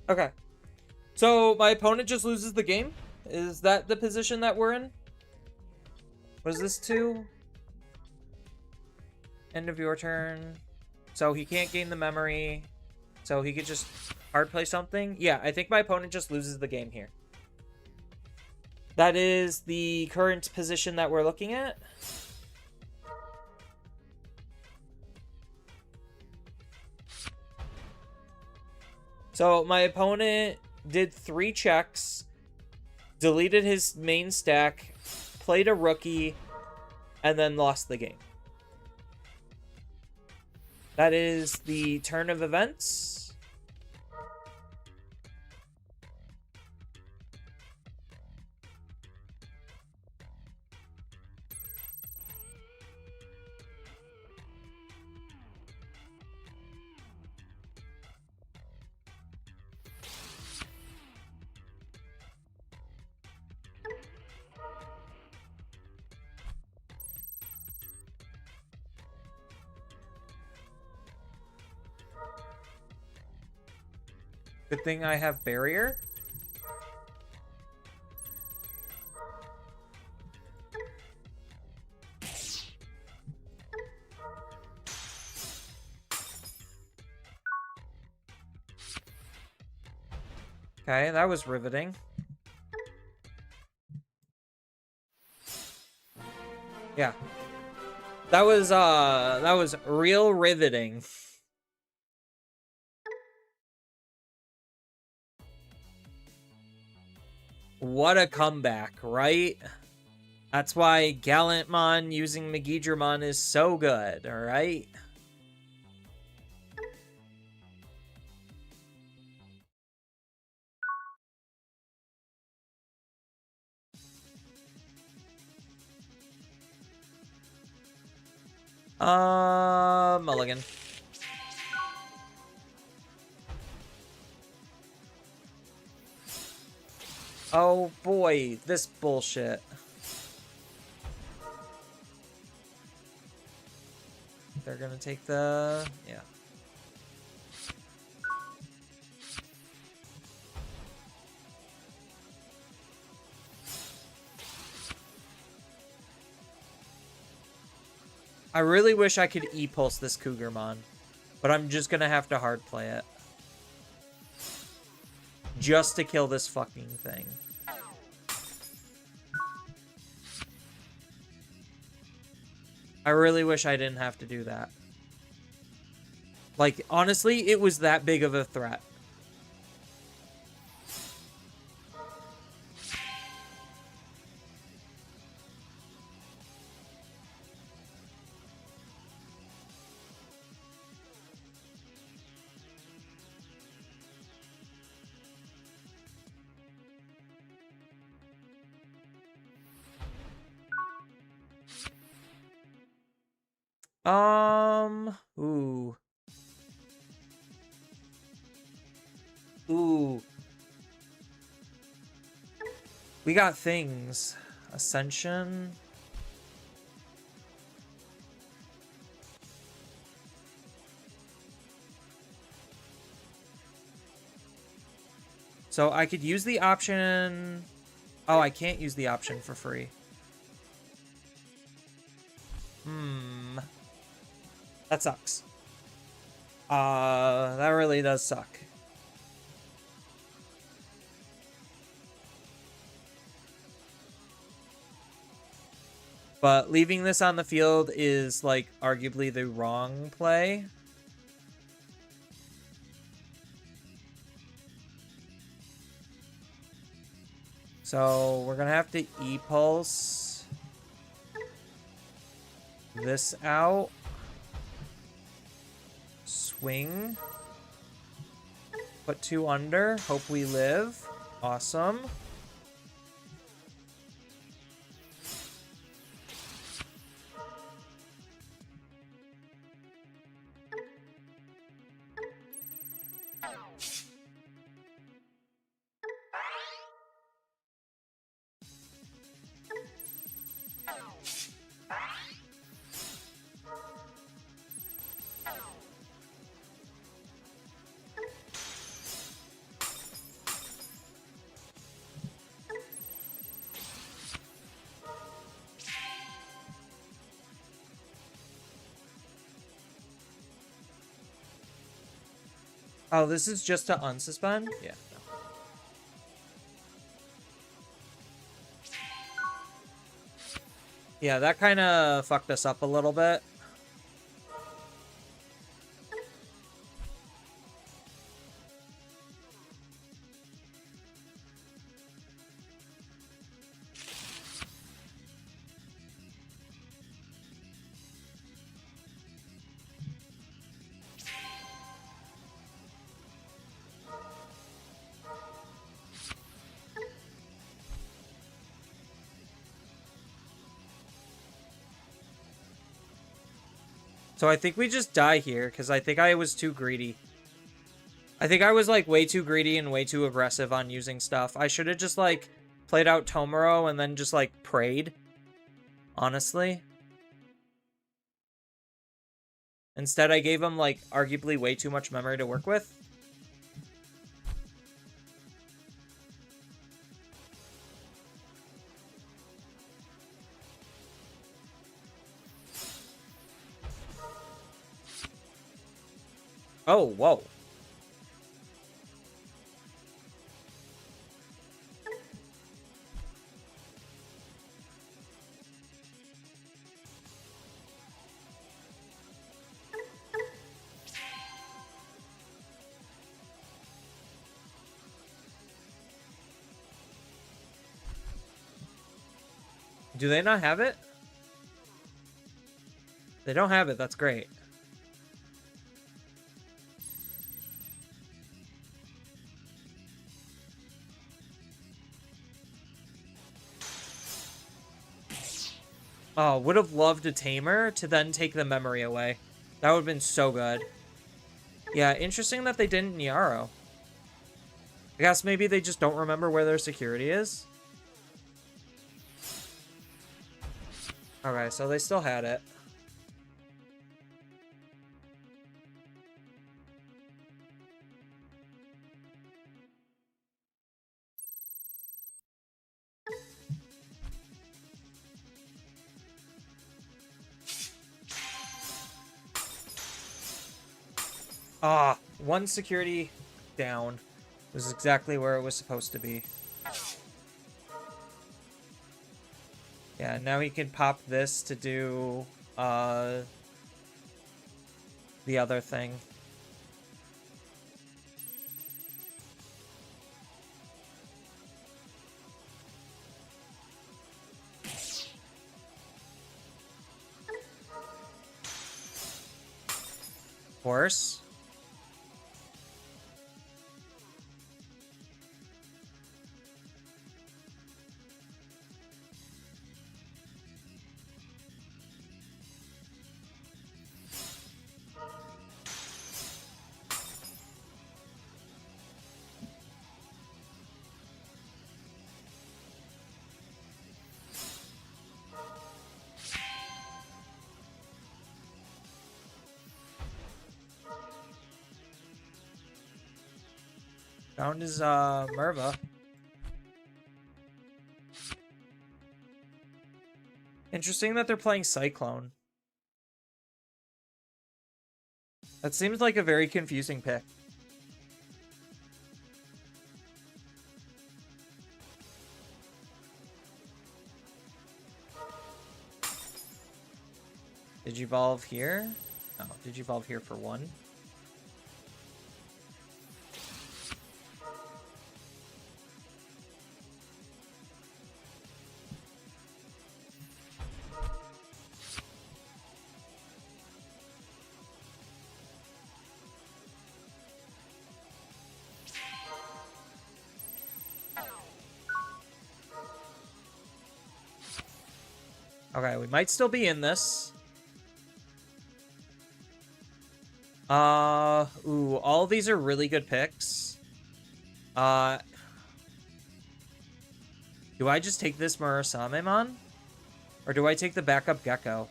Okay. So my opponent just loses the game? Is that the position that we're in? Was this 2? End of your turn. So he can't gain the memory. So he could just hard play something. Yeah, I think my opponent just loses the game here. That is the current position that we're looking at. So my opponent did 3 checks, deleted his main stack, played a rookie, and then lost the game. That is the turn of events. Good thing I have barrier. Okay, that was riveting. Yeah. That was real riveting. What a comeback, right? That's why Gallantmon using Megidramon is so good, alright? Mulligan. Oh boy, this bullshit. They're gonna take the... yeah. I really wish I could E-Pulse this Cougarmon, but I'm just gonna have to hard play it. Just to kill this fucking thing. I really wish I didn't have to do that. Like, honestly, it was that big of a threat. Ooh. Ooh. We got things. Ascension. So I could use the option... oh, I can't use the option for free. That sucks. That really does suck. But leaving this on the field is, like, arguably the wrong play. So we're gonna have to E-pulse this out. Swing. Put 2 under. Hope we live. Awesome. Oh, this is just to unsuspend? Yeah. Yeah, that kind of fucked us up a little bit. So I think we just die here, because I think I was too greedy. I think I was, like, way too greedy and way too aggressive on using stuff. I should have just, like, played out Tomoro and then just, like, prayed. Honestly. Instead, I gave him, like, arguably way too much memory to work with. Oh, whoa. Do they not have it? They don't have it. That's great. Oh, would have loved a Tamer to then take the memory away. That would have been so good. Yeah, interesting that they didn't Nyaro. I guess maybe they just don't remember where their security is. Okay, so they still had it. Ah, one security down. Was exactly where it was supposed to be. Yeah, now he can pop this to do the other thing. Horse. Found his Merva. Interesting that they're playing Cyclone. That seems like a very confusing pick. Digivolve here? No, Digivolve here for 1. Okay, we might still be in this. Ooh, all of these are really good picks. Do I just take this Murasamemon? Or do I take the backup Gecko?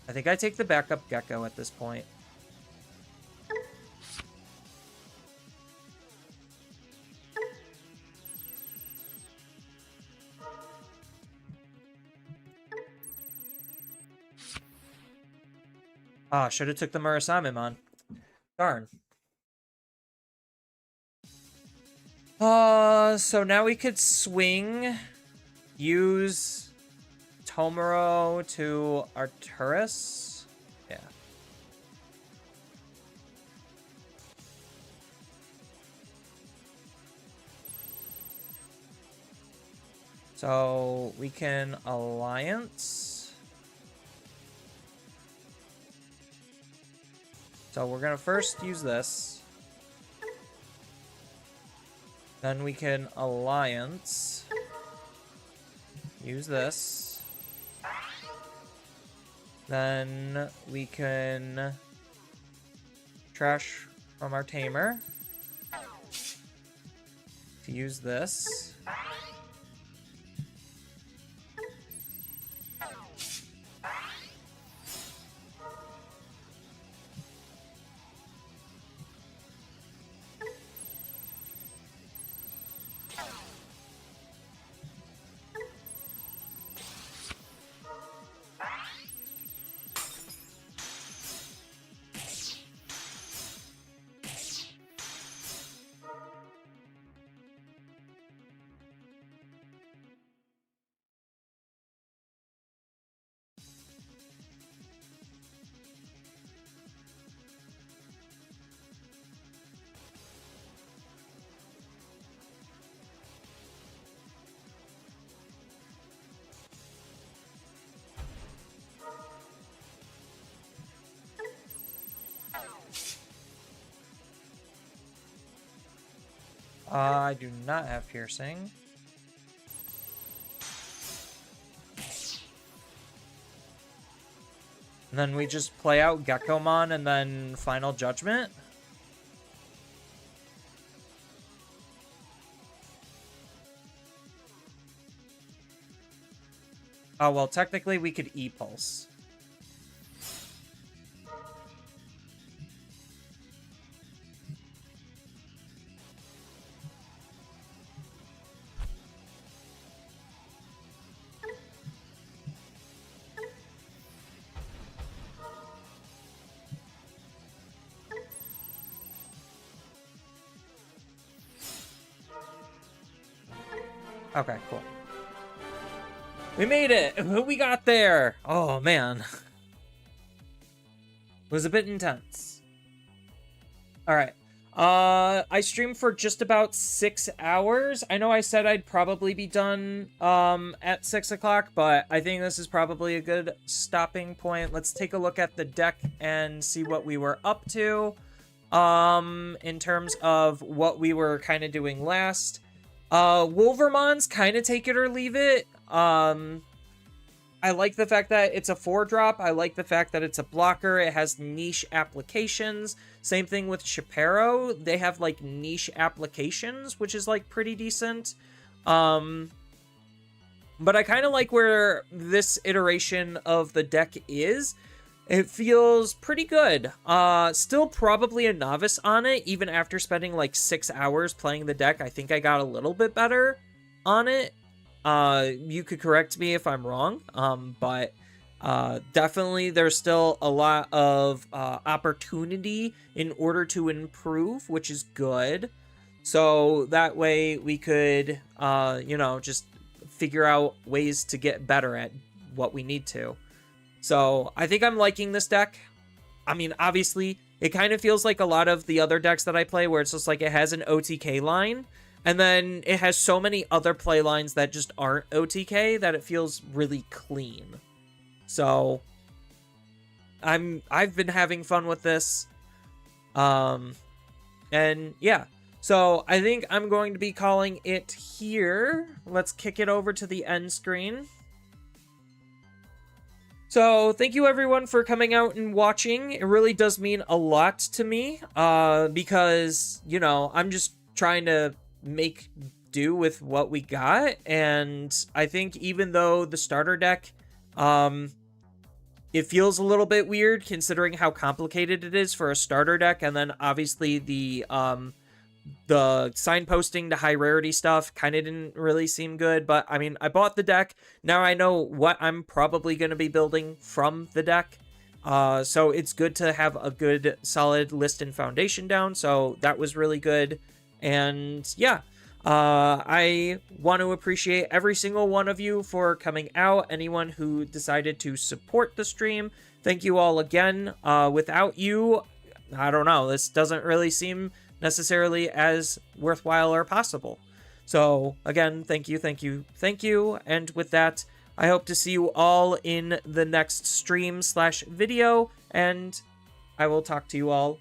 I think I take the backup Gecko at this point. Ah, should have took the Murasamemon. Darn. So now we could swing, use Tomoro to Arcturus. Yeah. So we can Alliance. So we're gonna first use this. Then we can Alliance. Use this. Then we can trash from our Tamer. To use this. I do not have piercing. And then we just play out Geckomon and then Final Judgment. Oh, well, technically we could E-Pulse. Okay, cool. We made it! We got there! Oh, man. It was a bit intense. Alright. I streamed for just about 6 hours. I know I said I'd probably be done at 6 o'clock, but I think this is probably a good stopping point. Let's take a look at the deck and see what we were up to in terms of what we were kind of doing last. Wolvermon's kind of take it or leave it. I like the fact that it's a 4-drop. I like the fact that it's a blocker. It has niche applications. Same thing with Chaparro. They have, like, niche applications, which is, like, pretty decent. But I kind of like where this iteration of the deck is. It feels pretty good. Still probably a novice on it, even after spending, like, 6 hours playing the deck. I think I got a little bit better on it. You could correct me if I'm wrong, but definitely there's still a lot of opportunity in order to improve, which is good. So that way we could, you know, just figure out ways to get better at what we need to. So I think I'm liking this deck. I mean, obviously, it kind of feels like a lot of the other decks that I play where it's just like it has an OTK line, and then it has so many other play lines that just aren't OTK that it feels really clean. So I've been having fun with this. And yeah. So I think I'm going to be calling it here. Let's kick it over to the end screen. So thank you everyone for coming out and watching. It really does mean a lot to me, because, you know, I'm just trying to make do with what we got. And I think even though the starter deck, it feels a little bit weird considering how complicated it is for a starter deck. And then obviously the signposting to high rarity stuff kind of didn't really seem good. But I mean, I bought the deck. Now I know what I'm probably going to be building from the deck. So it's good to have a good solid list and foundation down. So that was really good. And yeah, I want to appreciate every single one of you for coming out. Anyone who decided to support the stream, thank you all again. Without you, I don't know, this doesn't really seem necessarily as worthwhile or possible. So again, thank you, thank you, thank you. And with that, I hope to see you all in the next stream/video, and I will talk to you all